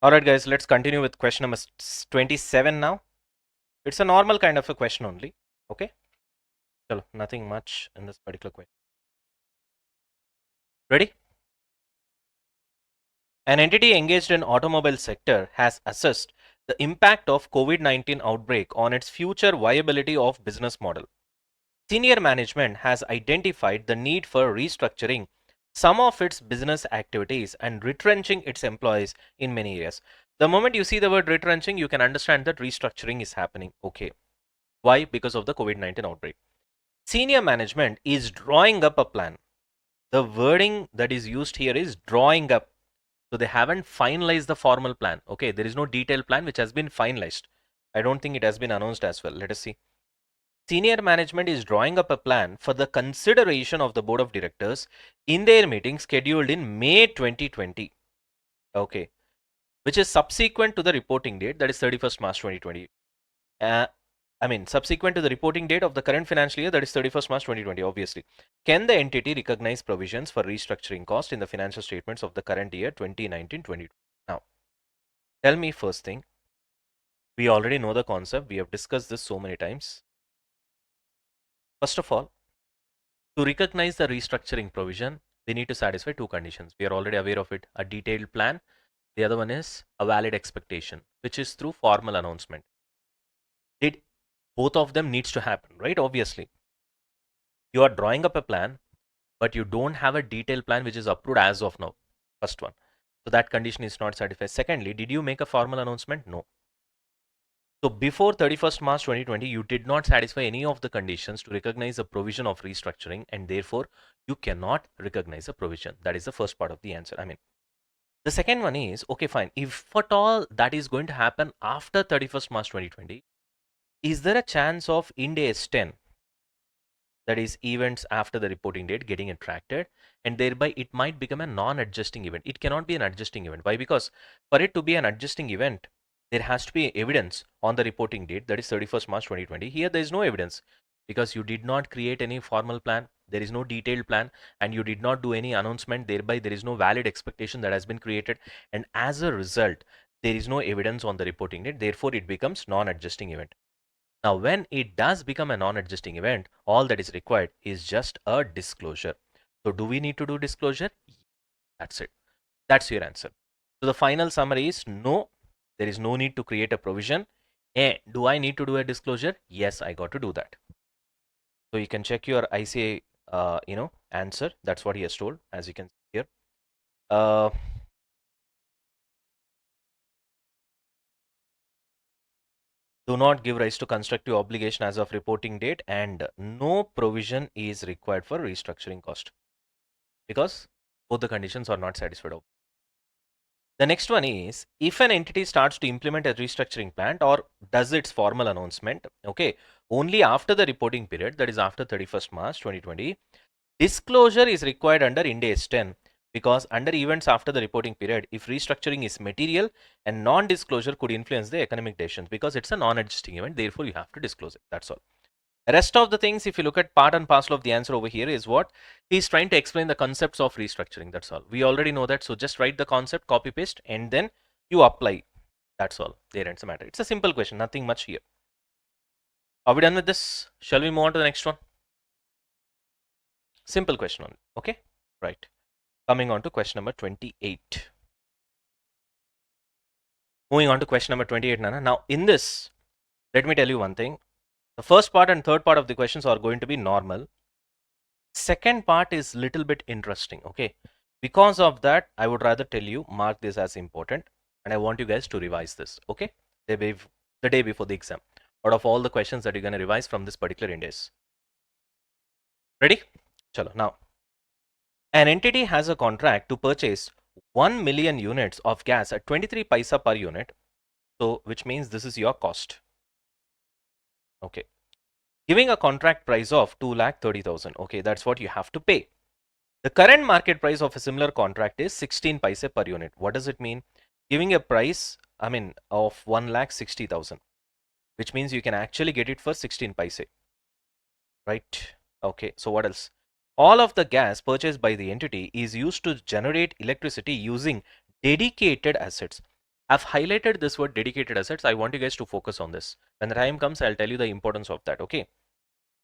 Alright guys, let's continue with question number 27 now. It's a normal kind of a question only. Okay? Chalo, nothing much in this particular question. Ready? An entity engaged in automobile sector has assessed the impact of COVID-19 outbreak on its future viability of business model. Senior management has identified the need for restructuring some of its business activities and retrenching its employees in many areas. The moment you see the word retrenching, you can understand that restructuring is happening. Okay. Why? Because of the COVID-19 outbreak. Senior management is drawing up a plan. The wording that is used here is drawing up. So they haven't finalized the formal plan. Okay, there is no detailed plan which has been finalized. I don't think it has been announced as well. Let us see. Senior management is drawing up a plan for the consideration of the board of directors in their meeting scheduled in May 2020. Okay, which is subsequent to the reporting date, that is 31st March 2020. Subsequent to the reporting date of the current financial year, that is 31st March 2020, obviously. Can the entity recognize provisions for restructuring cost in the financial statements of the current year 2019-2020? Now, tell me first thing. We already know the concept. We have discussed this so many times. First of all, to recognize the restructuring provision, they need to satisfy two conditions. We are already aware of it. A detailed plan. The other one is a valid expectation, which is through formal announcement. Both of them needs to happen, right? Obviously. You are drawing up a plan, but you don't have a detailed plan which is approved as of now. First one. So that condition is not satisfied. Secondly, did you make a formal announcement? No. So before 31st March 2020, you did not satisfy any of the conditions to recognize a provision of restructuring, and therefore you cannot recognize a provision. That is the first part of the answer. I mean, the second one is, okay, fine. If at all that is going to happen after 31st March 2020, is there a chance of Ind AS 10, that is events after the reporting date, getting attracted, and thereby it might become a non-adjusting event? It cannot be an adjusting event. Why? Because for it to be an adjusting event, there has to be evidence on the reporting date, that is 31st March 2020. Here there is no evidence because you did not create any formal plan, there is no detailed plan, and you did not do any announcement. Thereby there is no valid expectation that has been created, and as a result there is no evidence on the reporting date. Therefore it becomes non-adjusting event. Now, when it does become a non-adjusting event, all that is required is just a disclosure. So do we need to do disclosure? That's it. That's your answer. So the final summary is no, there is no need to create a provision. And do I need to do a disclosure? Yes, I got to do that. So you can check your ICAI, answer. That's what he has told, as you can see here. Uh, do not give rise to constructive obligation as of reporting date, and no provision is required for restructuring cost, because both the conditions are not satisfied. The next one is, if an entity starts to implement a restructuring plan or does its formal announcement, okay, only after the reporting period, that is after 31st March 2020, disclosure is required under Ind AS 10, because under events after the reporting period, if restructuring is material and non-disclosure could influence the economic decisions, because it's a non-adjusting event, therefore you have to disclose it. That's all. Rest of the things, if you look at part and parcel of the answer over here, is what he's trying to explain, the concepts of restructuring. That's all. We already know that. So just write the concept, copy paste, and then you apply. That's all. There ends the matter. It's a simple question, nothing much here. Are we done with this? Shall we move on to the next one? Simple question only. Okay. Right. Coming on to question number 28. Moving on to question number 28, Nana. Now, in this, let me tell you one thing. The first part and third part of the questions are going to be normal. Second part is little bit interesting. Okay. Because of that, I would rather tell you, mark this as important, and I want you guys to revise this. Okay. The day before the exam, out of all the questions that you're going to revise from this particular index. Ready? Chalo. Now, an entity has a contract to purchase 1 million units of gas at 23 paisa per unit. So, which means this is your cost. Okay. Giving a contract price of 2,30,000. Okay. That's what you have to pay. The current market price of a similar contract is 16 paise per unit. What does it mean? Giving a price, of 1,60,000, which means you can actually get it for 16 paise, right? Okay, so what else? All of the gas purchased by the entity is used to generate electricity using dedicated assets. I've highlighted this word dedicated assets. I want you guys to focus on this. When the time comes, I'll tell you the importance of that, okay?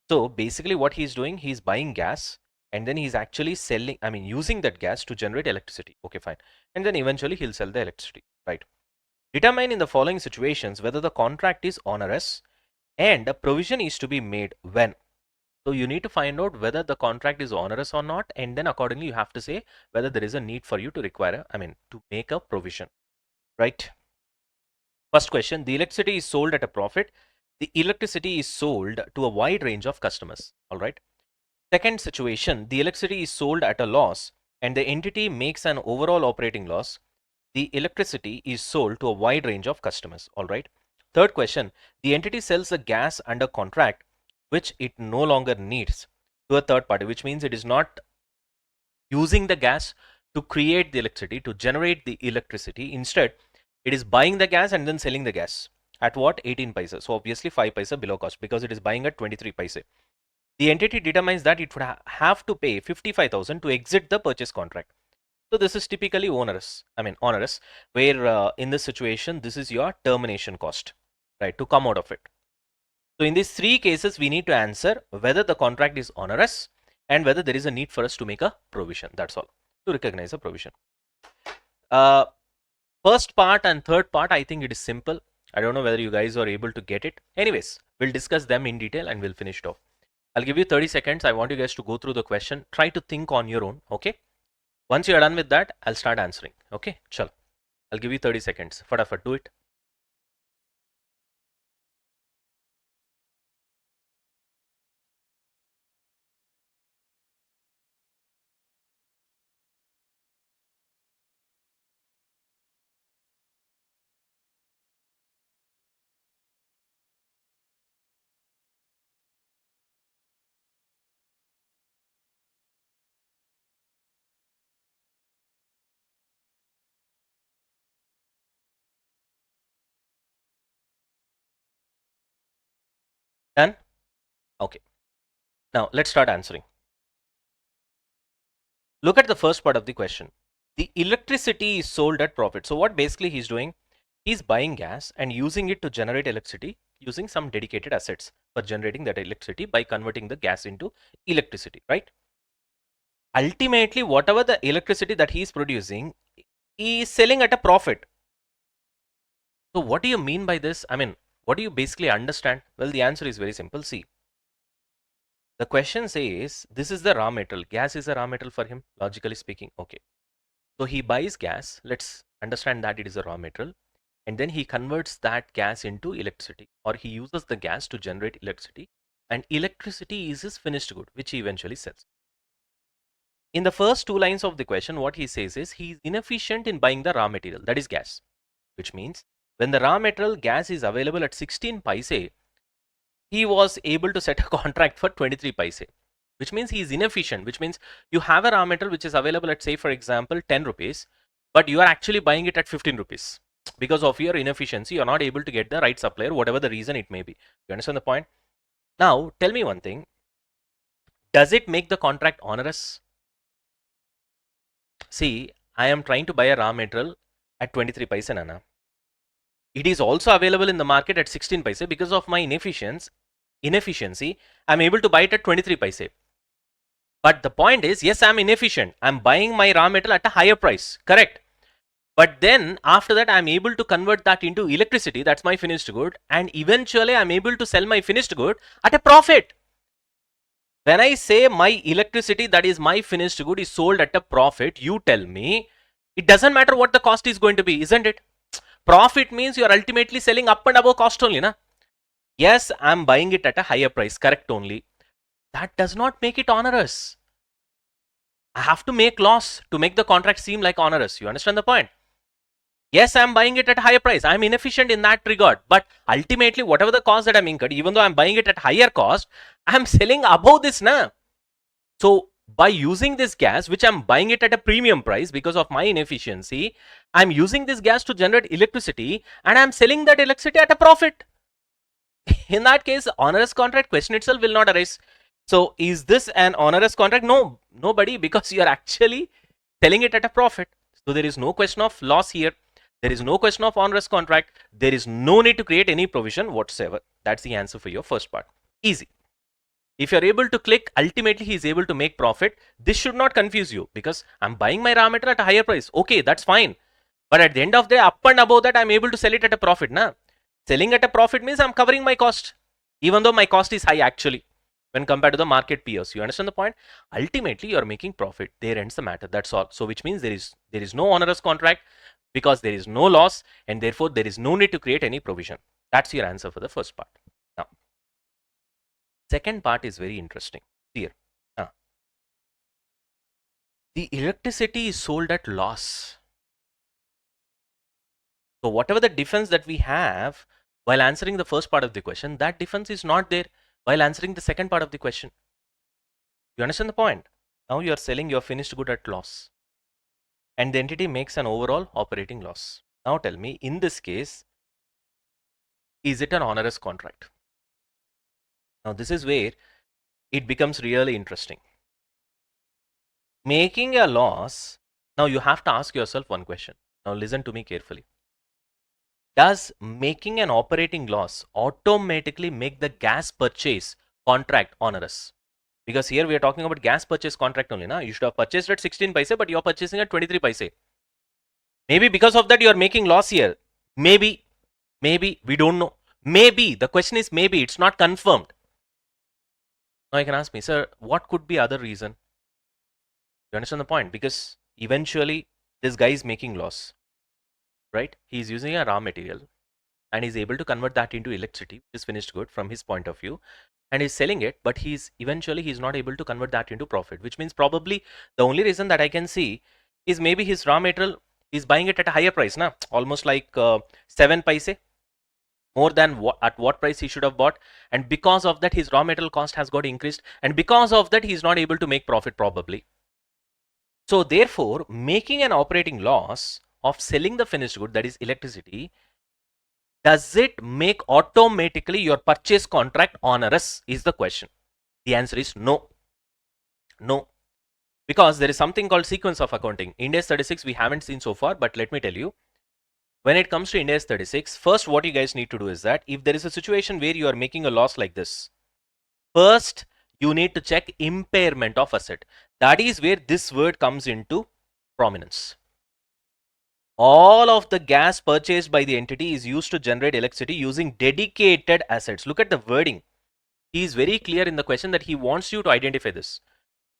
So basically what he's doing, he's buying gas and then he's actually selling, using that gas to generate electricity. Okay, fine. And then eventually he'll sell the electricity, right? Determine in the following situations whether the contract is onerous and a provision is to be made when. So you need to find out whether the contract is onerous or not, and then accordingly you have to say whether there is a need for you to to make a provision, right? First question, the electricity is sold at a profit. The electricity is sold to a wide range of customers, all right? Second situation, the electricity is sold at a loss and the entity makes an overall operating loss. The electricity is sold to a wide range of customers, all right? Third question, the entity sells the gas under contract which it no longer needs to a third party, which means it is not using the gas to create the electricity, to generate the electricity. Instead, it is buying the gas and then selling the gas at what? 18 paisa. So obviously 5 paisa below cost because it is buying at 23 paisa. The entity determines that it would have to pay 55,000 to exit the purchase contract. So this is typically onerous, where in this situation, this is your termination cost, right, to come out of it. So in these three cases, we need to answer whether the contract is onerous and whether there is a need for us to make a provision. That's all, to recognize a provision. First part and third part, I think it is simple. I don't know whether you guys are able to get it. Anyways, we'll discuss them in detail and we'll finish it off. I'll give you 30 seconds. I want you guys to go through the question. Try to think on your own, okay? Once you're done with that, I'll start answering, okay? Chal. I'll give you 30 seconds. Fatafat, do it. Okay. Now let's start answering. Look at the first part of the question. The electricity is sold at profit. So what basically he's doing, he's buying gas and using it to generate electricity using some dedicated assets for generating that electricity by converting the gas into electricity, right? Ultimately, whatever the electricity that he is producing, he is selling at a profit. So what do you mean by this? I mean, what do you basically understand? Well, the answer is very simple. See, the question says this is the raw material. Gas is a raw material for him, logically speaking. Okay. So he buys gas. Let's understand that it is a raw material. And then he converts that gas into electricity, or he uses the gas to generate electricity. And electricity is his finished good, which he eventually sells. In the first two lines of the question, what he says is he is inefficient in buying the raw material, that is gas, which means when the raw material gas is available at 16 paise, he was able to set a contract for 23 paise, which means he is inefficient, which means you have a raw material which is available at, say, for example, 10 rupees, but you are actually buying it at 15 rupees. Because of your inefficiency, you are not able to get the right supplier, whatever the reason it may be. You understand the point? Now, tell me one thing. Does it make the contract onerous? See, I am trying to buy a raw material at 23 paise, Nana. It is also available in the market at 16 paise. Because of my inefficiency, I'm able to buy it at 23 paise. But the point is, yes, I'm inefficient. I'm buying my raw material at a higher price. Correct. But then after that, I'm able to convert that into electricity. That's my finished good. And eventually, I'm able to sell my finished good at a profit. When I say my electricity, that is my finished good, is sold at a profit, you tell me it doesn't matter what the cost is going to be, isn't it? Profit means you are ultimately selling up and above cost only, na? Yes, I'm buying it at a higher price, correct only. That does not make it onerous. I have to make loss to make the contract seem like onerous. You understand the point? Yes, I'm buying it at a higher price. I'm inefficient in that regard. But ultimately, whatever the cost that I'm incurred, even though I'm buying it at higher cost, I'm selling above this now. So by using this gas, which I'm buying it at a premium price because of my inefficiency, I'm using this gas to generate electricity and I'm selling that electricity at a profit. In that case, onerous contract question itself will not arise. So is this an onerous contract? No, nobody, because you are actually selling it at a profit. So there is no question of loss here. There is no question of onerous contract. There is no need to create any provision whatsoever. That's the answer for your first part. Easy. If you're able to click, ultimately he is able to make profit. This should not confuse you because I'm buying my raw material at a higher price. Okay, that's fine. But at the end of the day, up and above that, I'm able to sell it at a profit. Na? Selling at a profit means I'm covering my cost, even though my cost is high actually when compared to the market peers. You understand the point? Ultimately, you're making profit. There ends the matter. That's all. So which means there is no onerous contract because there is no loss and therefore there is no need to create any provision. That's your answer for the first part. Now, second part is very interesting. Here, the electricity is sold at loss. So whatever the difference that we have while answering the first part of the question, that difference is not there while answering the second part of the question. You understand the point? Now you are selling your finished good at loss and the entity makes an overall operating loss. Now tell me, in this case, is it an onerous contract? Now this is where it becomes really interesting. Making a loss, now you have to ask yourself one question. Now listen to me carefully. Does making an operating loss automatically make the gas purchase contract onerous? Because here we are talking about gas purchase contract only. Na? You should have purchased at 16 paise, but you are purchasing at 23 paise. Maybe because of that you are making loss here. Maybe, we don't know. Maybe, the question is maybe, it's not confirmed. Now you can ask me, sir, what could be other reason? You understand the point? Because eventually this guy is making loss, right? He's using a raw material and he's able to convert that into electricity, which is finished good from his point of view, and he's selling it, but he's not able to convert that into profit, which means probably the only reason that I can see is maybe his raw material is buying it at a higher price, na? Almost like 7 paise more than at what price he should have bought, and because of that his raw material cost has got increased, and because of that he's not able to make profit probably. So therefore, making an operating loss of selling the finished good, that is electricity, does it make automatically your purchase contract onerous is the question. The answer is no. No. Because there is something called sequence of accounting. Ind AS 36 we haven't seen so far, but let me tell you, when it comes to Ind AS 36, first what you guys need to do is that if there is a situation where you are making a loss like this, first you need to check impairment of asset. That is where this word comes into prominence. All of the gas purchased by the entity is used to generate electricity using dedicated assets. Look at the wording. He is very clear in the question that he wants you to identify this,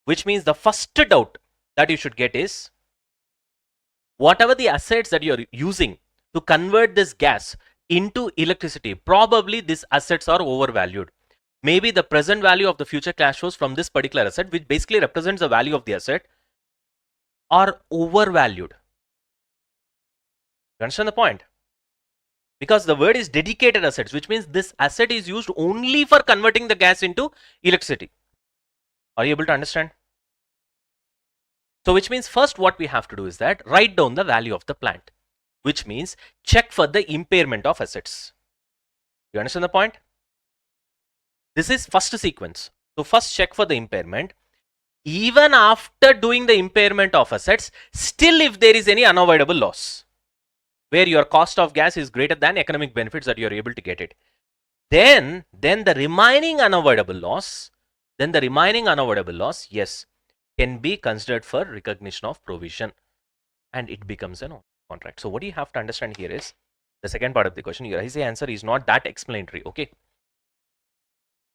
which means the first doubt that you should get is whatever the assets that you're using to convert this gas into electricity, probably these assets are overvalued. Maybe the present value of the future cash flows from this particular asset, which basically represents the value of the asset, are overvalued. You understand the point? Because the word is dedicated assets, which means this asset is used only for converting the gas into electricity. Are you able to understand? So which means first what we have to do is that write down the value of the plant, which means check for the impairment of assets. You understand the point? This is first sequence. So first check for the impairment. Even after doing the impairment of assets, still if there is any unavoidable loss, where your cost of gas is greater than economic benefits that you are able to get it, then the remaining unavoidable loss, yes, can be considered for recognition of provision and it becomes an contract. So what you have to understand here is the second part of the question. Your ICAI answer is not that explanatory. Okay,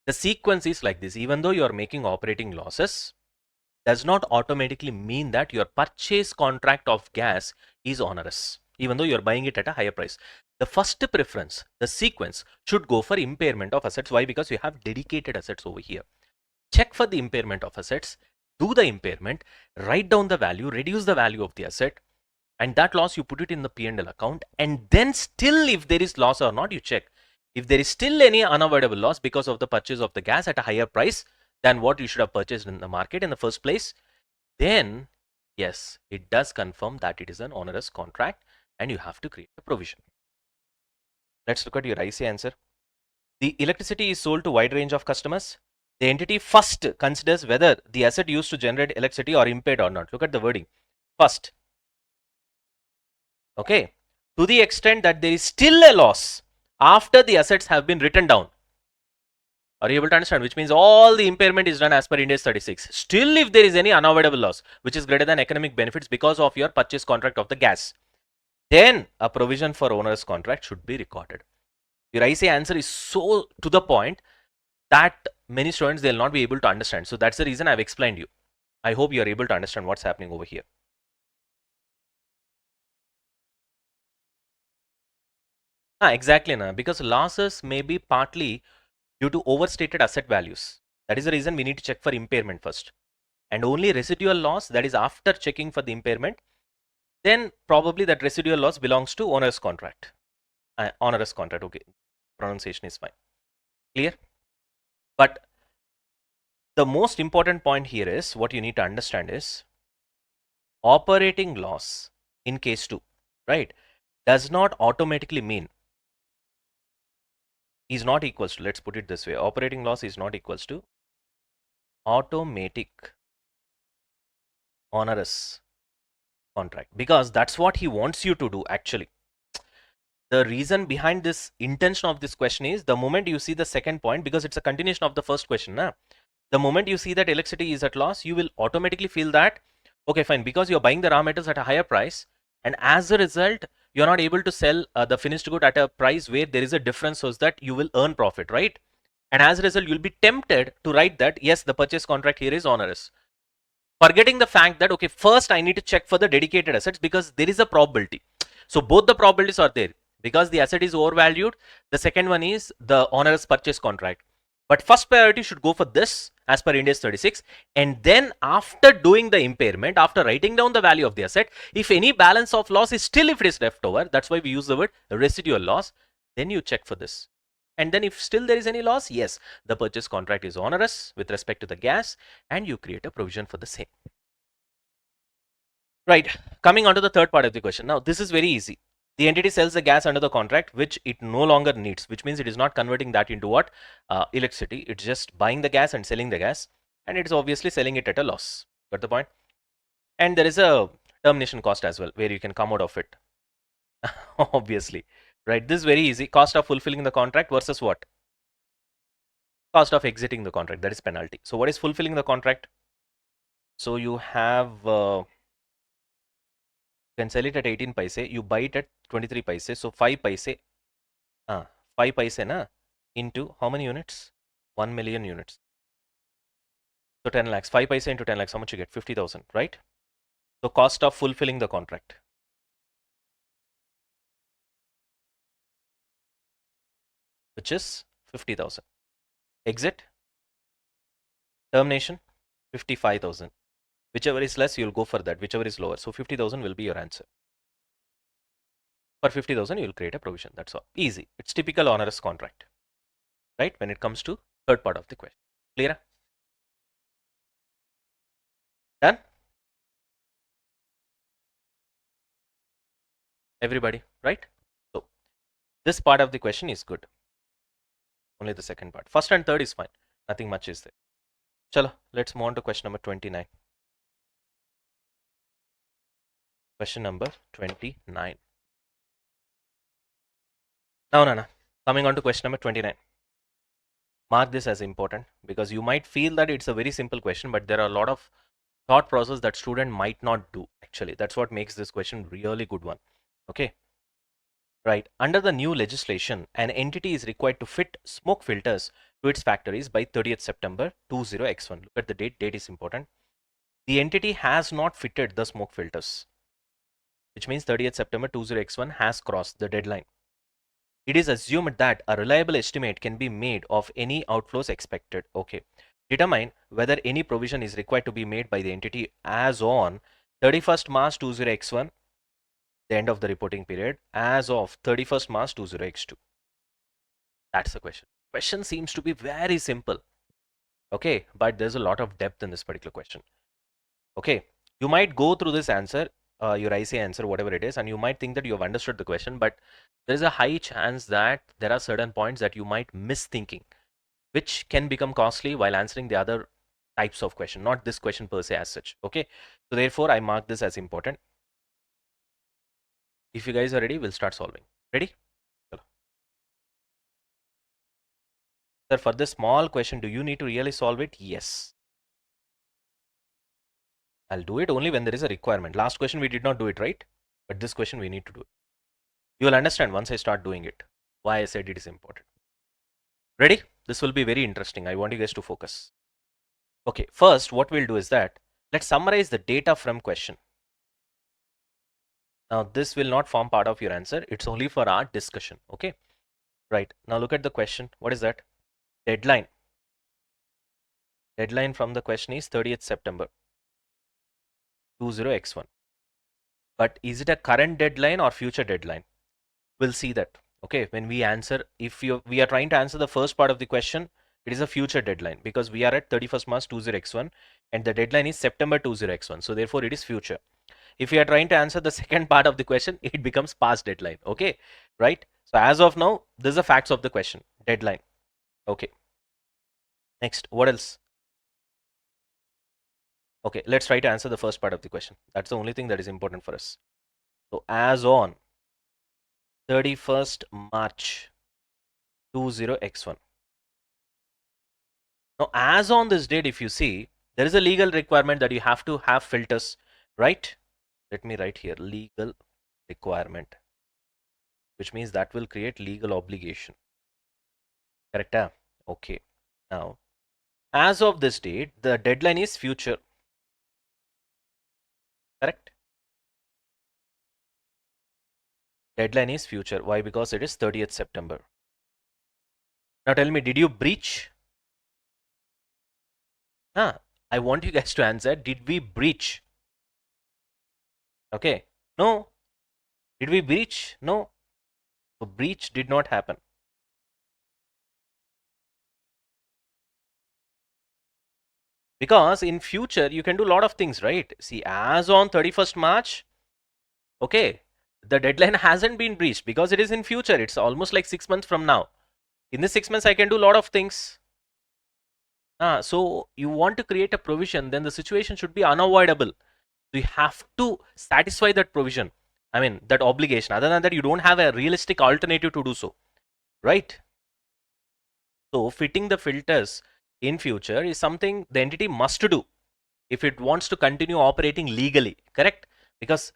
the sequence is like this. Even though you are making operating losses, does not automatically mean that your purchase contract of gas is onerous, even though you are buying it at a higher price. The first preference, the sequence, should go for impairment of assets. Why? Because you have dedicated assets over here. Check for the impairment of assets, do the impairment, write down the value, reduce the value of the asset, and that loss you put it in the P&L account, and then still if there is loss or not, you check. If there is still any unavoidable loss because of the purchase of the gas at a higher price than what you should have purchased in the market in the first place, then yes, it does confirm that it is an onerous contract and you have to create a provision. Let's look at your IC answer. The electricity is sold to a wide range of customers. The entity first considers whether the asset used to generate electricity are impaired or not. Look at the wording. First. Okay. To the extent that there is still a loss after the assets have been written down. Are you able to understand? Which means all the impairment is done as per Ind AS 36. Still, if there is any unavoidable loss, which is greater than economic benefits because of your purchase contract of the gas, then a provision for onerous contract should be recorded. Your ICAI answer is so to the point that many students, they'll not be able to understand. So that's the reason I've explained you. I hope you are able to understand what's happening over here. Exactly, na, because losses may be partly due to overstated asset values. That is the reason we need to check for impairment first. And only residual loss, that is after checking for the impairment, then probably that residual loss belongs to onerous contract. Onerous contract, okay. Pronunciation is fine. Clear? But the most important point here is what you need to understand is operating loss in case 2, right, does not automatically mean is not equals to, let's put it this way, operating loss is not equals to automatic onerous contract, because that's what he wants you to do actually. The reason behind this intention of this question is the moment you see the second point, because it's a continuation of the first question, na? The moment you see that electricity is at loss, you will automatically feel that, okay, fine, because you're buying the raw metals at a higher price, and as a result, you're not able to sell the finished good at a price where there is a difference so that you will earn profit, right? And as a result, you'll be tempted to write that, yes, the purchase contract here is onerous. Forgetting the fact that, okay, first I need to check for the dedicated assets because there is a probability. So both the probabilities are there. Because the asset is overvalued, the second one is the onerous purchase contract. But first priority should go for this as per Ind AS 36, and then after doing the impairment, after writing down the value of the asset, if any balance of loss is still, if it is left over, that's why we use the word residual loss, then you check for this. And then if still there is any loss, yes, the purchase contract is onerous with respect to the gas and you create a provision for the same. Right, coming on to the third part of the question. Now this is very easy. The entity sells the gas under the contract, which it no longer needs, which means it is not converting that into what? Electricity. It's just buying the gas and selling the gas, and it's obviously selling it at a loss. Got the point? And there is a termination cost as well, where you can come out of it. Obviously, right? This is very easy. Cost of fulfilling the contract versus what? Cost of exiting the contract. That is penalty. So what is fulfilling the contract? So you have, you can sell it at 18 paise. You buy it at 23 paise. So 5 paise. 5 paise na, into how many units? 1 million units. So 10 lakhs. 5 paise into 10 lakhs. How much you get? 50,000, right? So cost of fulfilling the contract, which is 50,000. Exit, termination, 55,000. Whichever is less, you'll go for that. Whichever is lower. So 50,000 will be your answer. For 50,000, you'll create a provision. That's all. Easy. It's typical onerous contract, right? When it comes to third part of the question. Clear? Done? Everybody, right? So this part of the question is good. Only the second part. First and third is fine. Nothing much is there. Chalo, let's move on to question number 29. Question number 29. Now, Nana, coming on to question number 29. Mark this as important because you might feel that it's a very simple question, but there are a lot of thought process that student might not do actually. That's what makes this question really good one. Okay. Right. Under the new legislation, an entity is required to fit smoke filters to its factories by 30th September 20X1. Look at the date. Date is important. The entity has not fitted the smoke filters, which means 30th September 20X1 has crossed the deadline. It is assumed that a reliable estimate can be made of any outflows expected. Okay. Determine whether any provision is required to be made by the entity as on 31st March 20X1, the end of the reporting period, as of 31st March 20X2. That's the question. Question seems to be very simple. Okay, but there's a lot of depth in this particular question. Okay, you might go through this answer, your ICAI answer, whatever it is, and you might think that you have understood the question, but there's a high chance that there are certain points that you might miss thinking, which can become costly while answering the other types of question, not this question per se as such. Okay, so therefore I mark this as important. If you guys are ready, we'll start solving. Ready? Sir, for this small question, do you need to really solve it? Yes. I'll do it only when there is a requirement. Last question we did not do it, right? But this question we need to do it. You will understand once I start doing it, why I said it is important. Ready? This will be very interesting. I want you guys to focus. Okay, first what we'll do is that let's summarize the data from question. Now this will not form part of your answer. It's only for our discussion. Okay, right. Now look at the question. What is that? Deadline. Deadline from the question is 30th September 20X1. But is it a current deadline or future deadline? We'll see that. Okay, when we answer, if we are trying to answer the first part of the question, it is a future deadline because we are at 31st March 20X1 and the deadline is September 20X1. So therefore it is future. If you are trying to answer the second part of the question, it becomes past deadline. Okay, right? So as of now, this is the facts of the question. Deadline. Okay. Next, what else? Okay, let's try to answer the first part of the question. That's the only thing that is important for us. So as on 31st March 20X1. Now, as on this date, if you see, there is a legal requirement that you have to have filters, right? Let me write here, legal requirement, which means that will create legal obligation. Correct? Okay. Now, as of this date, the deadline is future. Correct? Deadline is future. Why? Because it is 30th September. Now tell me, did you breach? I want you guys to answer. Did we breach? Okay. No. Did we breach? No. So breach did not happen. Because in future, you can do a lot of things, right? See, as on 31st March, okay, the deadline hasn't been breached because it is in future. It's almost like 6 months from now. In this 6 months, I can do a lot of things. So you want to create a provision, then the situation should be unavoidable. So you have to satisfy that provision. I mean, that obligation. Other than that, you don't have a realistic alternative to do so, right? So fitting the filters in future is something the entity must do if it wants to continue operating legally, correct? Because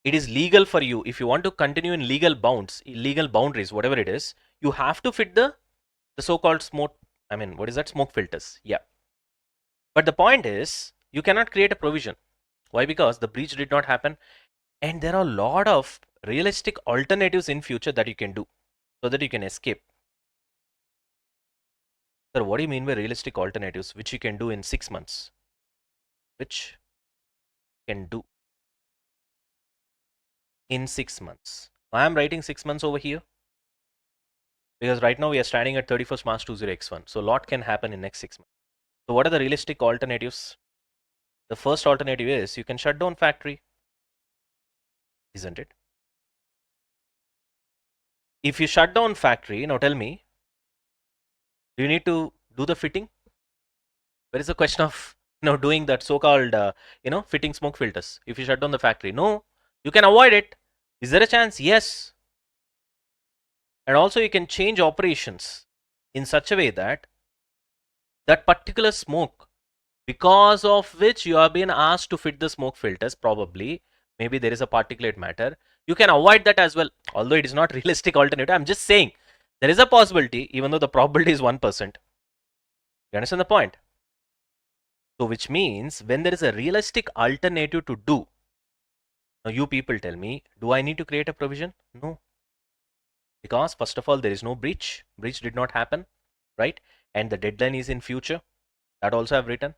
it is legal for you. If you want to continue in legal bounds, legal boundaries, whatever it is, you have to fit the so-called smoke. I mean, what is that? Smoke filters. Yeah. But the point is, you cannot create a provision. Why? Because the breach did not happen, and there are a lot of realistic alternatives in future that you can do so that you can escape. Sir, what do you mean by realistic alternatives which you can do in 6 months? Which can do in 6 months. I am writing 6 months over here because right now we are standing at 31st March 20x1. So a lot can happen in next 6 months. So what are the realistic alternatives? The first alternative is you can shut down factory, isn't it? If you shut down factory, now tell me, do you need to do the fitting? Where is the question of doing that so-called fitting smoke filters if you shut down the factory? No, you can avoid it. Is there a chance? Yes. And also you can change operations in such a way that that particular smoke, because of which you have been asked to fit the smoke filters, probably maybe there is a particulate matter, you can avoid that as well. Although it is not realistic alternative, I'm just saying there is a possibility, even though the probability is 1%. You understand the point? So which means when there is a realistic alternative to do, now you people tell me, do I need to create a provision? No. Because first of all, there is no breach. Breach did not happen, right? And the deadline is in future. That also I've written.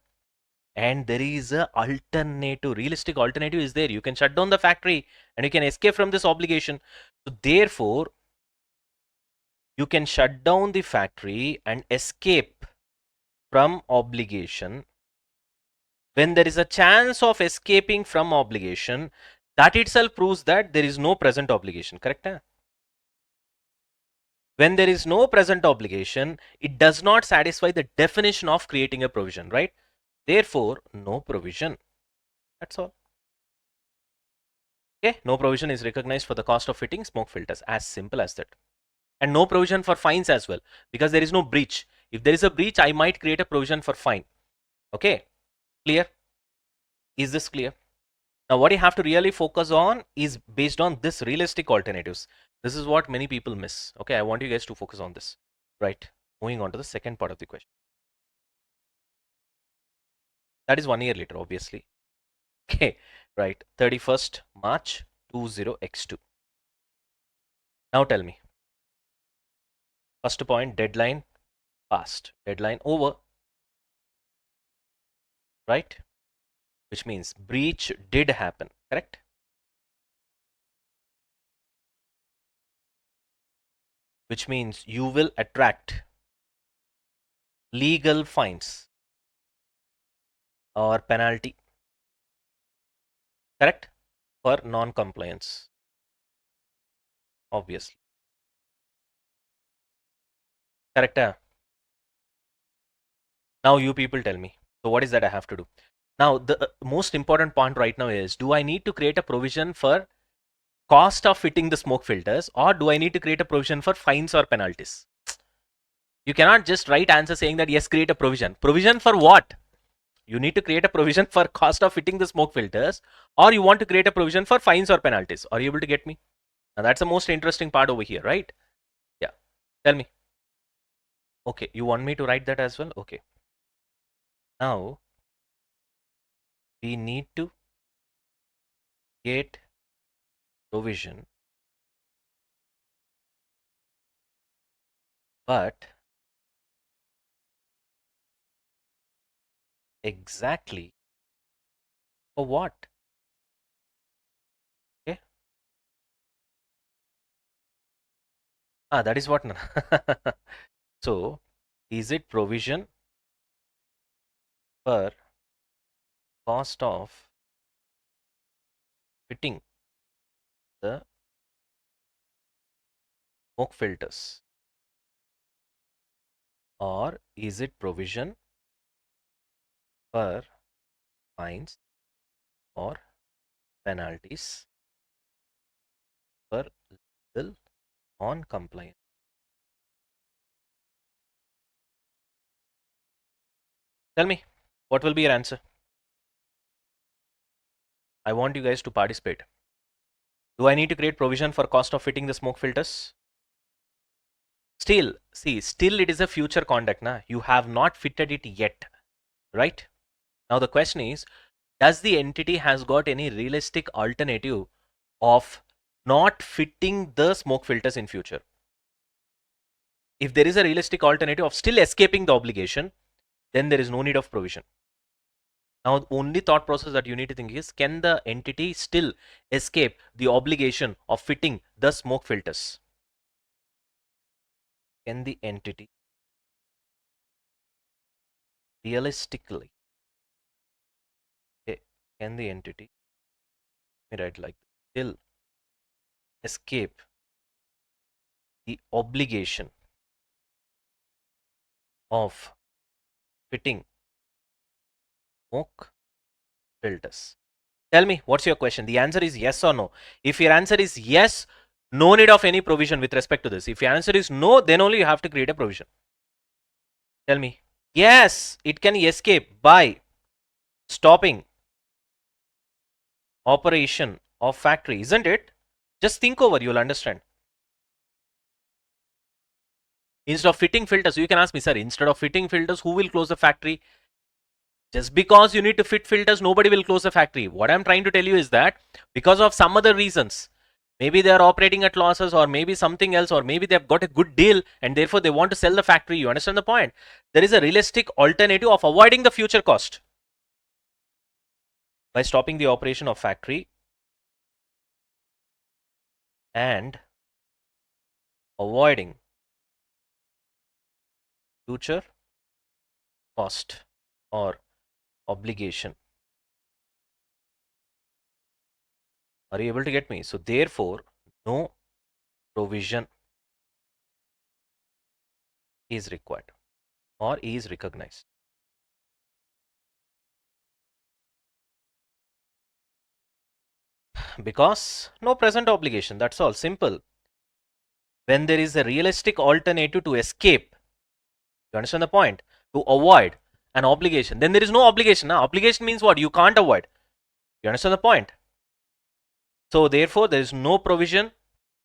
And there is a alternative, realistic alternative is there. You can shut down the factory and you can escape from this obligation. So therefore, you can shut down the factory and escape from obligation. When there is a chance of escaping from obligation, that itself proves that there is no present obligation, correct? When there is no present obligation, it does not satisfy the definition of creating a provision, right? Therefore, no provision. That's all. Okay, no provision is recognized for the cost of fitting smoke filters. As simple as that. And no provision for fines as well, because there is no breach. If there is a breach, I might create a provision for fine. Okay, clear? Is this clear? Now, what you have to really focus on is based on this realistic alternatives. This is what many people miss. Okay, I want you guys to focus on this. Right. Moving on to the second part of the question. That is 1 year later, obviously. Okay, right. 31st March 20x2. Now tell me. First point, deadline passed. Deadline over. Right? Which means breach did happen. Correct? Which means you will attract legal fines or penalty. Correct? For non-compliance. Obviously. Correct? Now you people tell me. So what is that I have to do? Now the most important point right now is, do I need to create a provision for cost of fitting the smoke filters, or do I need to create a provision for fines or penalties? You cannot just write answer saying that yes, create a provision. Provision for what? You need to create a provision for cost of fitting the smoke filters, or you want to create a provision for fines or penalties. Are you able to get me? Now that's the most interesting part over here, right? Yeah. Tell me. Okay, you want me to write that as well? Okay. Now we need to get provision, but exactly for what? Okay. That is what. So, is it provision for cost of fitting the smoke filters, or is it provision for fines or penalties for legal non-compliance? Tell me, what will be your answer? I want you guys to participate. Do I need to create provision for cost of fitting the smoke filters? Still, see, still it is a future conduct, na? You have not fitted it yet, right? Now the question is, does the entity has got any realistic alternative of not fitting the smoke filters in future? If there is a realistic alternative of still escaping the obligation, then there is no need of provision. Now, the only thought process that you need to think is, can the entity still escape the obligation of fitting the smoke filters? Can the entity realistically, okay, can the entity, let me write like this, still escape the obligation of fitting smoke filters? Tell me, what's your question? The answer is yes or no. If your answer is yes, no need of any provision with respect to this. If your answer is no, then only you have to create a provision. Tell me. Yes, it can escape by stopping operation of factory, isn't it? Just think over, you'll understand. Instead of fitting filters, you can ask me, sir, instead of fitting filters, who will close the factory? Just because you need to fit filters, nobody will close the factory. What I'm trying to tell you is that because of some other reasons, maybe they are operating at losses, or maybe something else, or maybe they've got a good deal and therefore they want to sell the factory. You understand the point? There is a realistic alternative of avoiding the future cost by stopping the operation of factory and avoiding future cost or obligation. Are you able to get me? So therefore, no provision is required or is recognized. Because no present obligation, that's all, simple. When there is a realistic alternative to escape, you understand the point, to avoid an obligation, then there is no obligation. Now obligation means what? You can't avoid. You understand the point? So therefore there is no provision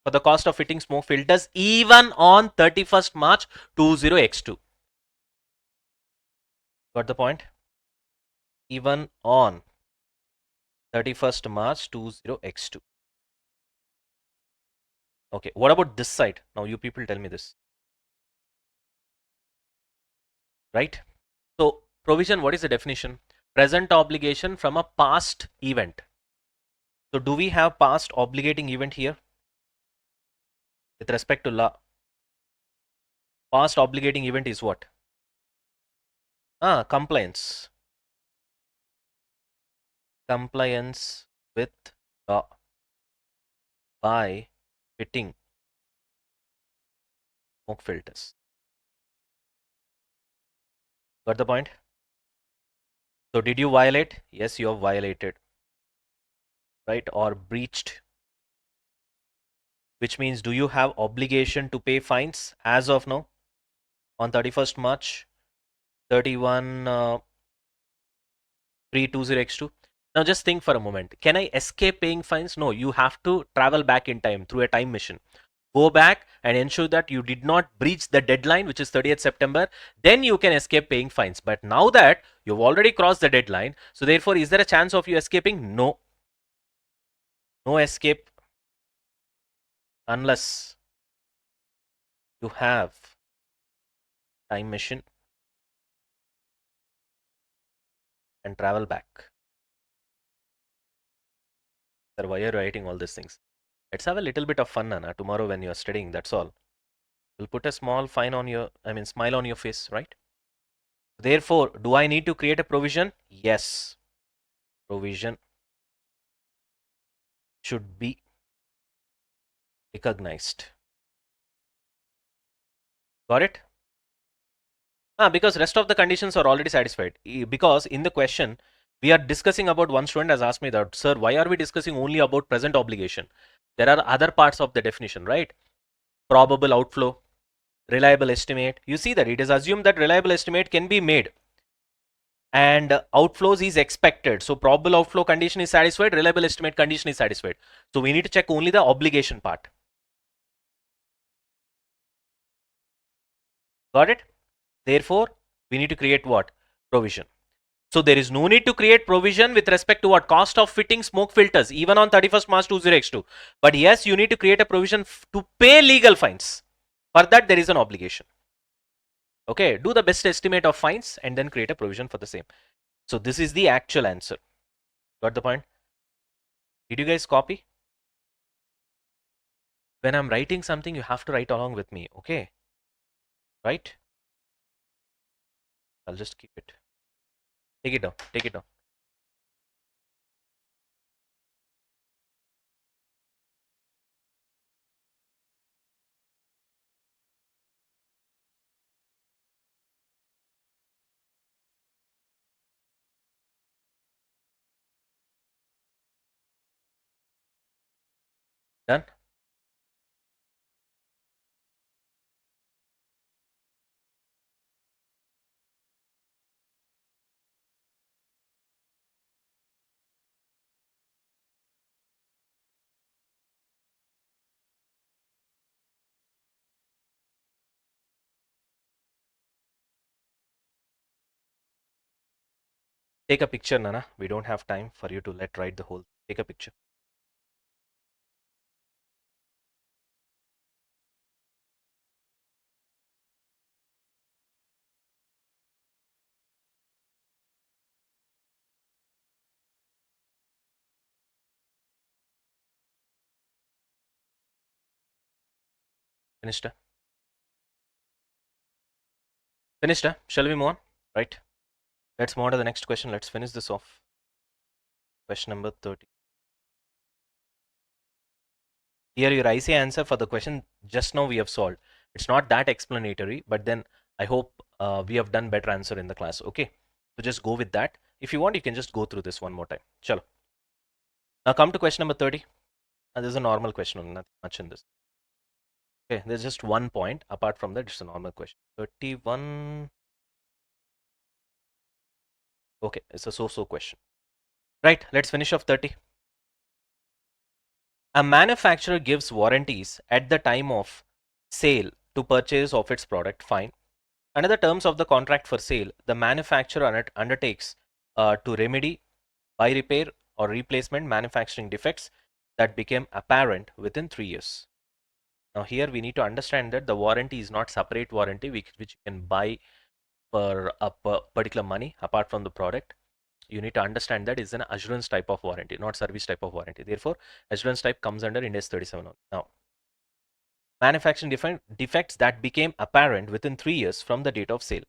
for the cost of fitting smoke filters even on 31st March 20x2. Got the point? Even on 31st March 20x2. Okay, what about this side? Now you people tell me this. Right? So provision, what is the definition? Present obligation from a past event. So do we have past obligating event here with respect to law? Past obligating event is what? Compliance. Compliance with law by fitting smoke filters. Got the point? So did you violate? Yes, you have violated, right? Or breached, which means do you have obligation to pay fines as of now on 31st March 31 pre-20x2? Now just think for a moment. Can I escape paying fines? No, you have to travel back in time through a time machine. Go back and ensure that you did not breach the deadline, which is 30th September. Then you can escape paying fines. But now that you've already crossed the deadline, so therefore, is there a chance of you escaping? No. No escape unless you have time machine and travel back. Sir, why are you writing all these things? Let's have a little bit of fun, Anna, tomorrow when you're studying. That's all. We'll put a small smile on your face, right? Therefore, do I need to create a provision? Yes. Provision should be recognized. Got it? Because rest of the conditions are already satisfied. Because in the question, we are discussing about, one student has asked me that, sir, why are we discussing only about present obligation? There are other parts of the definition, right? Probable outflow, reliable estimate. You see that it is assumed that reliable estimate can be made and outflows is expected. So probable outflow condition is satisfied, reliable estimate condition is satisfied. So we need to check only the obligation part. Got it? Therefore, we need to create what? Provision. So there is no need to create provision with respect to what? Cost of fitting smoke filters, even on 31st March 20x2. But yes, you need to create a provision to pay legal fines. For that, there is an obligation. Okay, do the best estimate of fines and then create a provision for the same. So this is the actual answer. Got the point? Did you guys copy? When I'm writing something, you have to write along with me. Okay? Right? I'll just keep it. Take it down. Take it down. Done? Take a picture, Nana. We don't have time for you to write the whole. Take a picture. Finished? Finished? Shall we move on? Right. Let's move on to the next question. Let's finish this off. Question number 30. Here your ICAI answer for the question just now we have solved. It's not that explanatory, but then I hope we have done better answer in the class. Okay. So just go with that. If you want, you can just go through this one more time. Chalo. Now come to question number 30. This is a normal question, nothing much in this. Okay, there's just one point. Apart from that, it's a normal question. 31. Okay, it's a so-so question. Right, let's finish off 30. A manufacturer gives warranties at the time of sale to purchase of its product. Fine. Under the terms of the contract for sale, the manufacturer undertakes to remedy, by repair or replacement manufacturing defects that became apparent within 3 years. Now here we need to understand that the warranty is not separate warranty which you can buy for a particular money apart from the product. You need to understand that is an assurance type of warranty, not service type of warranty. Therefore, assurance type comes under Ind AS 37. Now, manufacturing defects that became apparent within 3 years from the date of sale.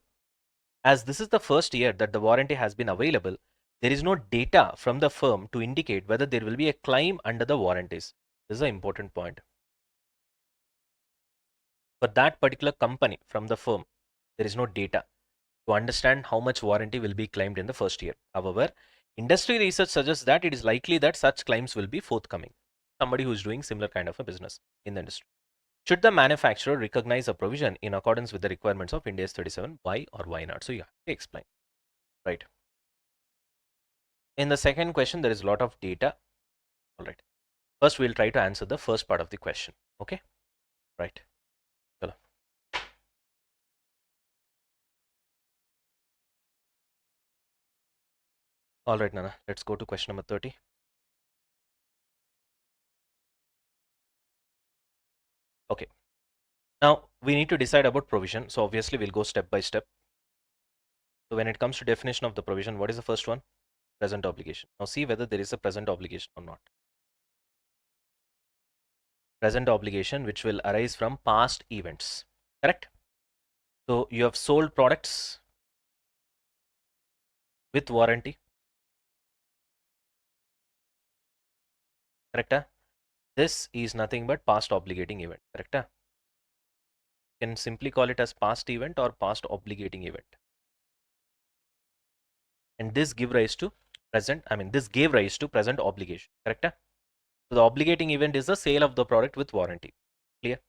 As this is the first year that the warranty has been available, there is no data from the firm to indicate whether there will be a claim under the warranties. This is an important point. For that particular company from the firm, there is no data to understand how much warranty will be claimed in the first year. However, industry research suggests that it is likely that such claims will be forthcoming. Somebody who is doing similar kind of a business in the industry. Should the manufacturer recognize a provision in accordance with the requirements of Ind AS 37? Why or why not? So you have to explain. Right. In the second question, there is a lot of data. All right. First, we'll try to answer the first part of the question. Okay. Right. Chalo. All right, Nana. Let's go to question number 30. Okay. Now, we need to decide about provision. So obviously, we'll go step by step. So when it comes to definition of the provision, what is the first one? Present obligation. Now see whether there is a present obligation or not. Present obligation which will arise from past events. Correct? So you have sold products with warranty. Correct? This is nothing but past obligating event, correct? You can simply call it as past event or past obligating event. And this give rise to present, this gave rise to present obligation, correct? So the obligating event is the sale of the product with warranty. Clear?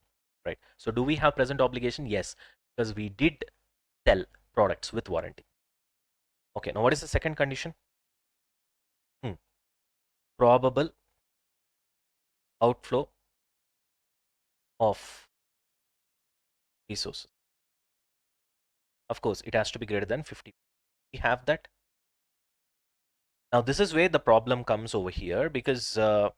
Right. So do we have present obligation? Yes, because we did sell products with warranty. Okay, now what is the second condition? Probable outflow of resources. Of course, it has to be greater than 50. We have that. Now this is where the problem comes over here, because you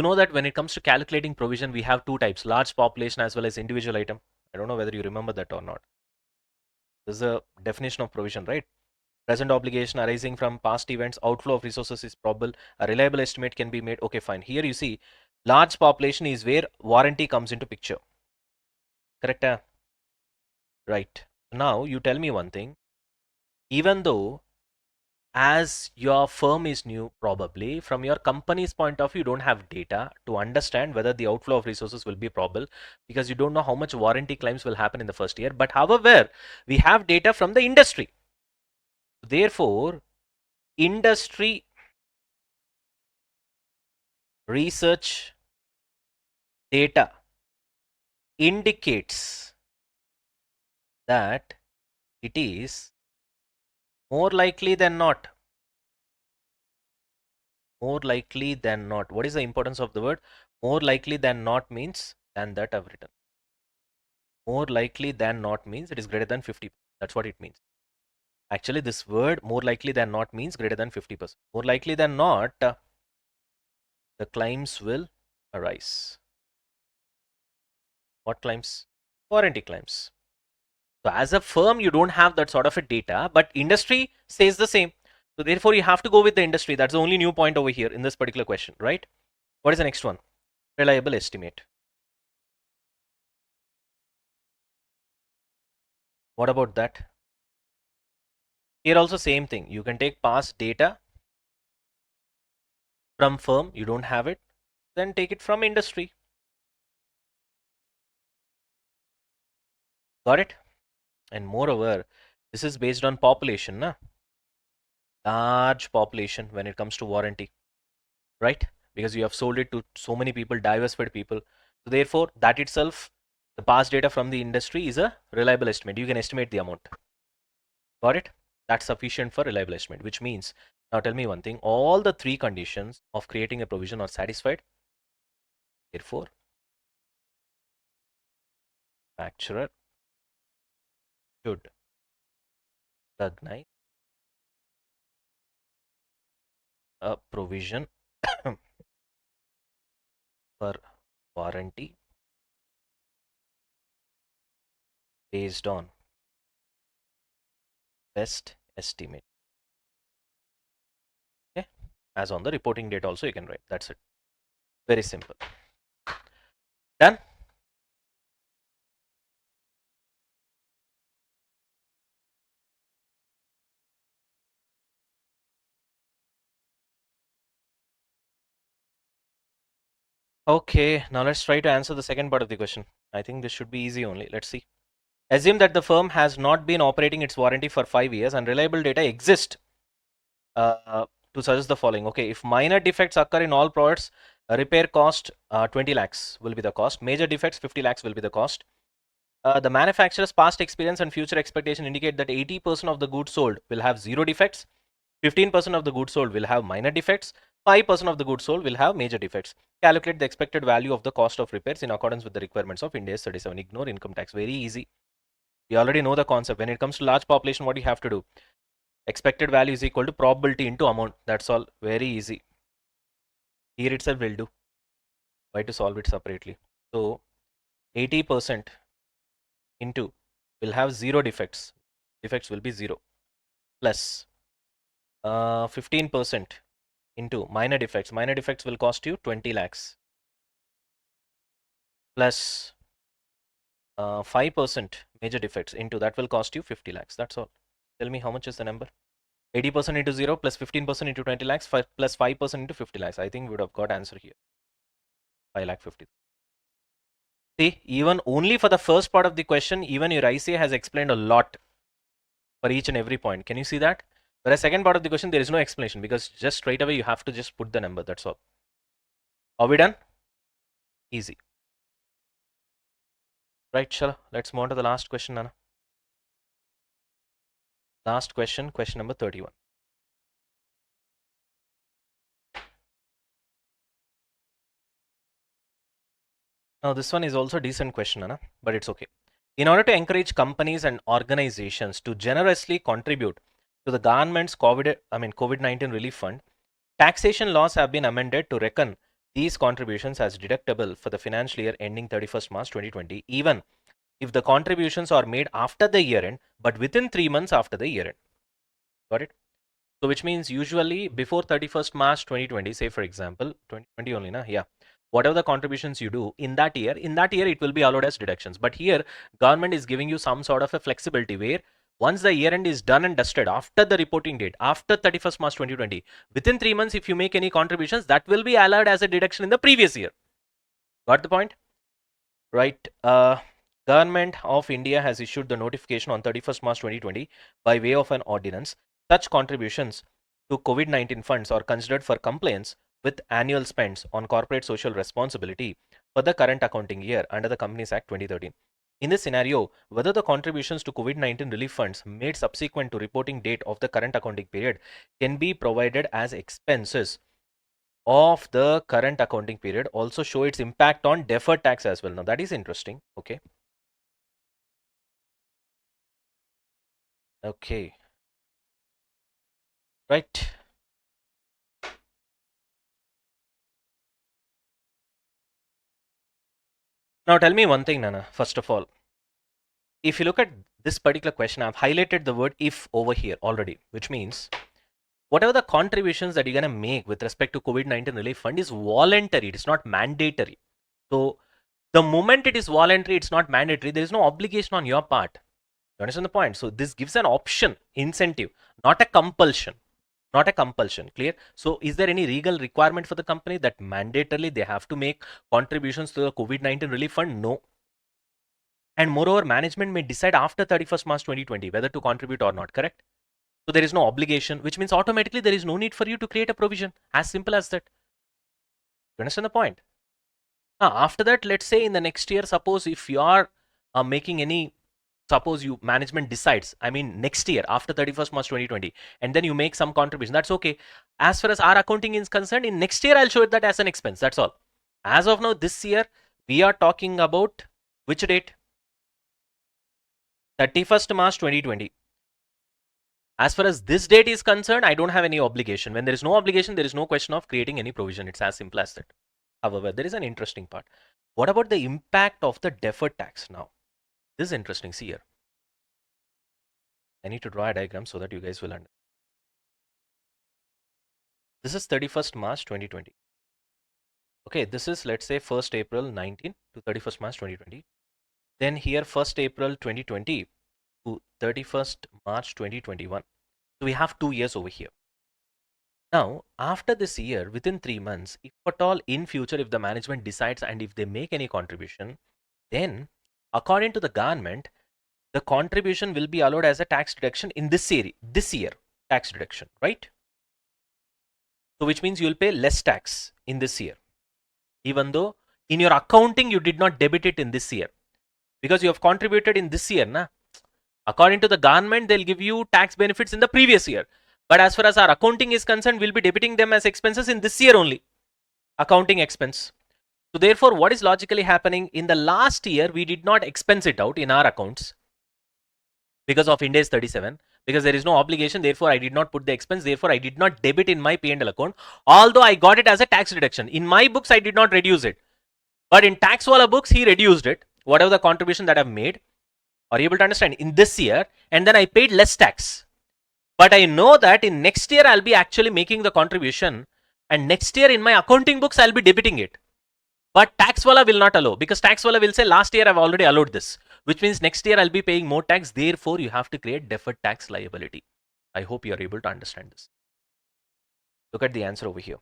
know that when it comes to calculating provision, we have two types: large population as well as individual item. I don't know whether you remember that or not. This is a definition of provision, right? Present obligation arising from past events, outflow of resources is probable, a reliable estimate can be made. Okay, fine. Here you see large population is where warranty comes into picture. Correct? Right. Now you tell me one thing. Even though as your firm is new, probably from your company's point of view, you don't have data to understand whether the outflow of resources will be probable, because you don't know how much warranty claims will happen in the first year. But however, we have data from the industry. Therefore, industry research data indicates that it is more likely than not. More likely than not. What is the importance of the word? More likely than not means than that I've written. More likely than not means it is greater than 50. That's what it means. Actually, this word more likely than not means greater than 50%. More likely than not, the claims will arise. What claims? Warranty claims. So as a firm, you don't have that sort of a data, but industry says the same. So therefore, you have to go with the industry. That's the only new point over here in this particular question, right? What is the next one? Reliable estimate. What about that? Here also same thing. You can take past data from firm, you don't have it, then take it from industry. Got it? And moreover, this is based on population, na? Large population when it comes to warranty, right? Because you have sold it to so many people, diversified people. So therefore, that itself, the past data from the industry is a reliable estimate. You can estimate the amount. Got it? That's sufficient for reliable estimate, which means, now tell me one thing, all the three conditions of creating a provision are satisfied. Therefore, manufacturer should recognize a provision for warranty based on best estimate. Okay, as on the reporting date also you can write. That's it. Very simple. Done. Okay, now let's try to answer the second part of the question. I think this should be easy only. Let's see. Assume that the firm has not been operating its warranty for 5 years and reliable data exists to suggest the following. Okay, if minor defects occur in all products, a repair cost 20 lakhs will be the cost. Major defects 50 lakhs will be the cost. The manufacturer's past experience and future expectation indicate that 80% of the goods sold will have zero defects, 15% of the goods sold will have minor defects, 5% of the goods sold will have major defects. Calculate the expected value of the cost of repairs in accordance with the requirements of Ind AS 37. Ignore income tax. Very easy. We already know the concept. When it comes to large population, what do you have to do? Expected value is equal to probability into amount. That's all. Very easy. Here itself will do. Why to solve it separately? So 80% into will have zero defects. Defects will be zero, plus 15% into minor defects. Minor defects will cost you 20 lakhs, plus 5% major defects into that will cost you 50 lakhs. That's all. Tell me how much is the number? 80% into 0 plus 15% into 20 lakhs plus 5% into 50 lakhs. I think we would have got answer here. 5 lakh 50. See, even only for the first part of the question, even your ICAI has explained a lot for each and every point. Can you see that? Whereas second part of the question, there is no explanation because just straight away you have to just put the number. That's all. Are we done? Easy. Right, Shala. Let's move on to the last question, Nana. Last question, question number 31. Now, this one is also a decent question, Nana, but it's okay. In order to encourage companies and organizations to generously contribute to the government's COVID-19 relief fund, taxation laws have been amended to reckon these contributions as deductible for the financial year ending 31st March 2020, even if the contributions are made after the year end, but within 3 months after the year end. Got it? So which means usually before 31st March 2020, say for example, 2020 only, na? Yeah. Whatever the contributions you do in that year it will be allowed as deductions. But here, government is giving you some sort of a flexibility where once the year end is done and dusted after the reporting date, after 31st March 2020, within 3 months, if you make any contributions, that will be allowed as a deduction in the previous year. Got the point? Right. Government of India has issued the notification on 31st March 2020 by way of an ordinance. Such contributions to COVID-19 funds are considered for compliance with annual spends on corporate social responsibility for the current accounting year under the Companies Act 2013. In this scenario, whether the contributions to COVID-19 relief funds made subsequent to reporting date of the current accounting period can be provided as expenses of the current accounting period also show its impact on deferred tax as well. Now that is interesting. Okay. Okay. Right. Now tell me one thing, Nana. First of all, if you look at this particular question, I've highlighted the word if over here already, which means whatever the contributions that you're going to make with respect to COVID-19 relief fund is voluntary. It is not mandatory. So the moment it is voluntary, it's not mandatory. There is no obligation on your part. You understand the point? So this gives an option, incentive, not a compulsion. Not a compulsion. Clear? So is there any legal requirement for the company that mandatorily they have to make contributions to the COVID-19 relief fund? No. And moreover, management may decide after 31st March 2020 whether to contribute or not. Correct? So there is no obligation, which means automatically there is no need for you to create a provision. As simple as that. You understand the point? After that, let's say in the next year, suppose if you are making any, suppose you management decides, I mean next year after 31st March 2020, and then you make some contribution, that's okay. As far as our accounting is concerned, in next year I'll show it that as an expense. That's all. As of now, this year we are talking about which date? 31st March 2020. As far as this date is concerned, I don't have any obligation. When there is no obligation, there is no question of creating any provision. It's as simple as that. However, there is an interesting part. What about the impact of the deferred tax now? This is interesting. See here. I need to draw a diagram so that you guys will understand. This is 31st March 2020. Okay, this is let's say 1st April 19 to 31st March 2020. Then here 1st April 2020 to 31st March 2021. So we have 2 years over here. Now, after this year, within 3 months, if at all in future, if the management decides and if they make any contribution, then according to the government, the contribution will be allowed as a tax deduction in this year tax deduction, right? So which means you will pay less tax in this year, even though in your accounting you did not debit it in this year because you have contributed in this year. Na? According to the government, they'll give you tax benefits in the previous year. But as far as our accounting is concerned, we'll be debiting them as expenses in this year only. Accounting expense. So therefore, what is logically happening? In the last year, we did not expense it out in our accounts because of Ind AS 37. Because there is no obligation, therefore I did not put the expense, therefore I did not debit in my P&L account, although I got it as a tax deduction. In my books, I did not reduce it. But in Taxwala books, he reduced it, whatever the contribution that I've made. Are you able to understand? In this year, and then I paid less tax. But I know that in next year, I'll be actually making the contribution, and next year in my accounting books, I'll be debiting it. But Taxwala will not allow, because Taxwala will say last year I've already allowed this, which means next year I'll be paying more tax. Therefore, you have to create deferred tax liability. I hope you are able to understand this. Look at the answer over here.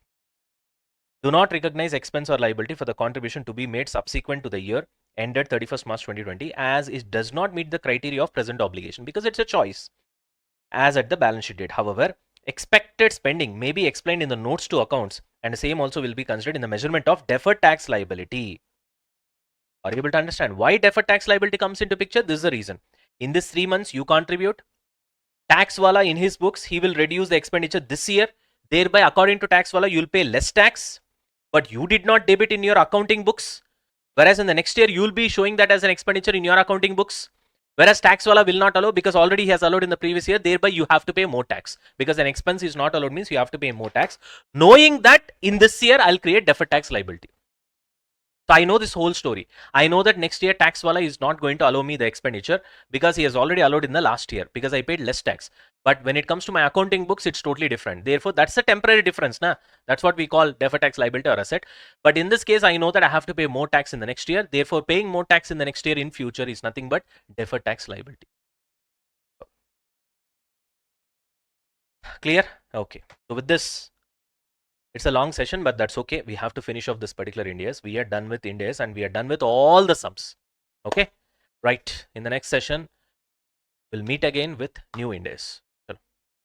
Do not recognize expense or liability for the contribution to be made subsequent to the year ended 31st March 2020 as it does not meet the criteria of present obligation, because it's a choice as at the balance sheet date. However, expected spending may be explained in the notes to accounts, and the same also will be considered in the measurement of deferred tax liability. Are you able to understand why deferred tax liability comes into picture? This is the reason. In this 3 months, you contribute. Tax wala in his books, he will reduce the expenditure this year. Thereby, according to tax wala, you will pay less tax, but you did not debit in your accounting books. Whereas in the next year, you will be showing that as an expenditure in your accounting books. Whereas tax wala will not allow, because already he has allowed in the previous year. Thereby, you have to pay more tax, because an expense is not allowed means you have to pay more tax. Knowing that in this year, I'll create deferred tax liability. So I know this whole story. I know that next year tax wala is not going to allow me the expenditure because he has already allowed in the last year because I paid less tax. But when it comes to my accounting books, it's totally different. Therefore, that's a temporary difference. Nah? That's what we call deferred tax liability or asset. But in this case, I know that I have to pay more tax in the next year. Therefore, paying more tax in the next year in future is nothing but deferred tax liability. Clear? Okay. So with this, it's a long session, but that's okay. We have to finish off this particular Ind AS. We are done with Ind AS and we are done with all the sums. Okay. Right. In the next session, we'll meet again with new Ind AS.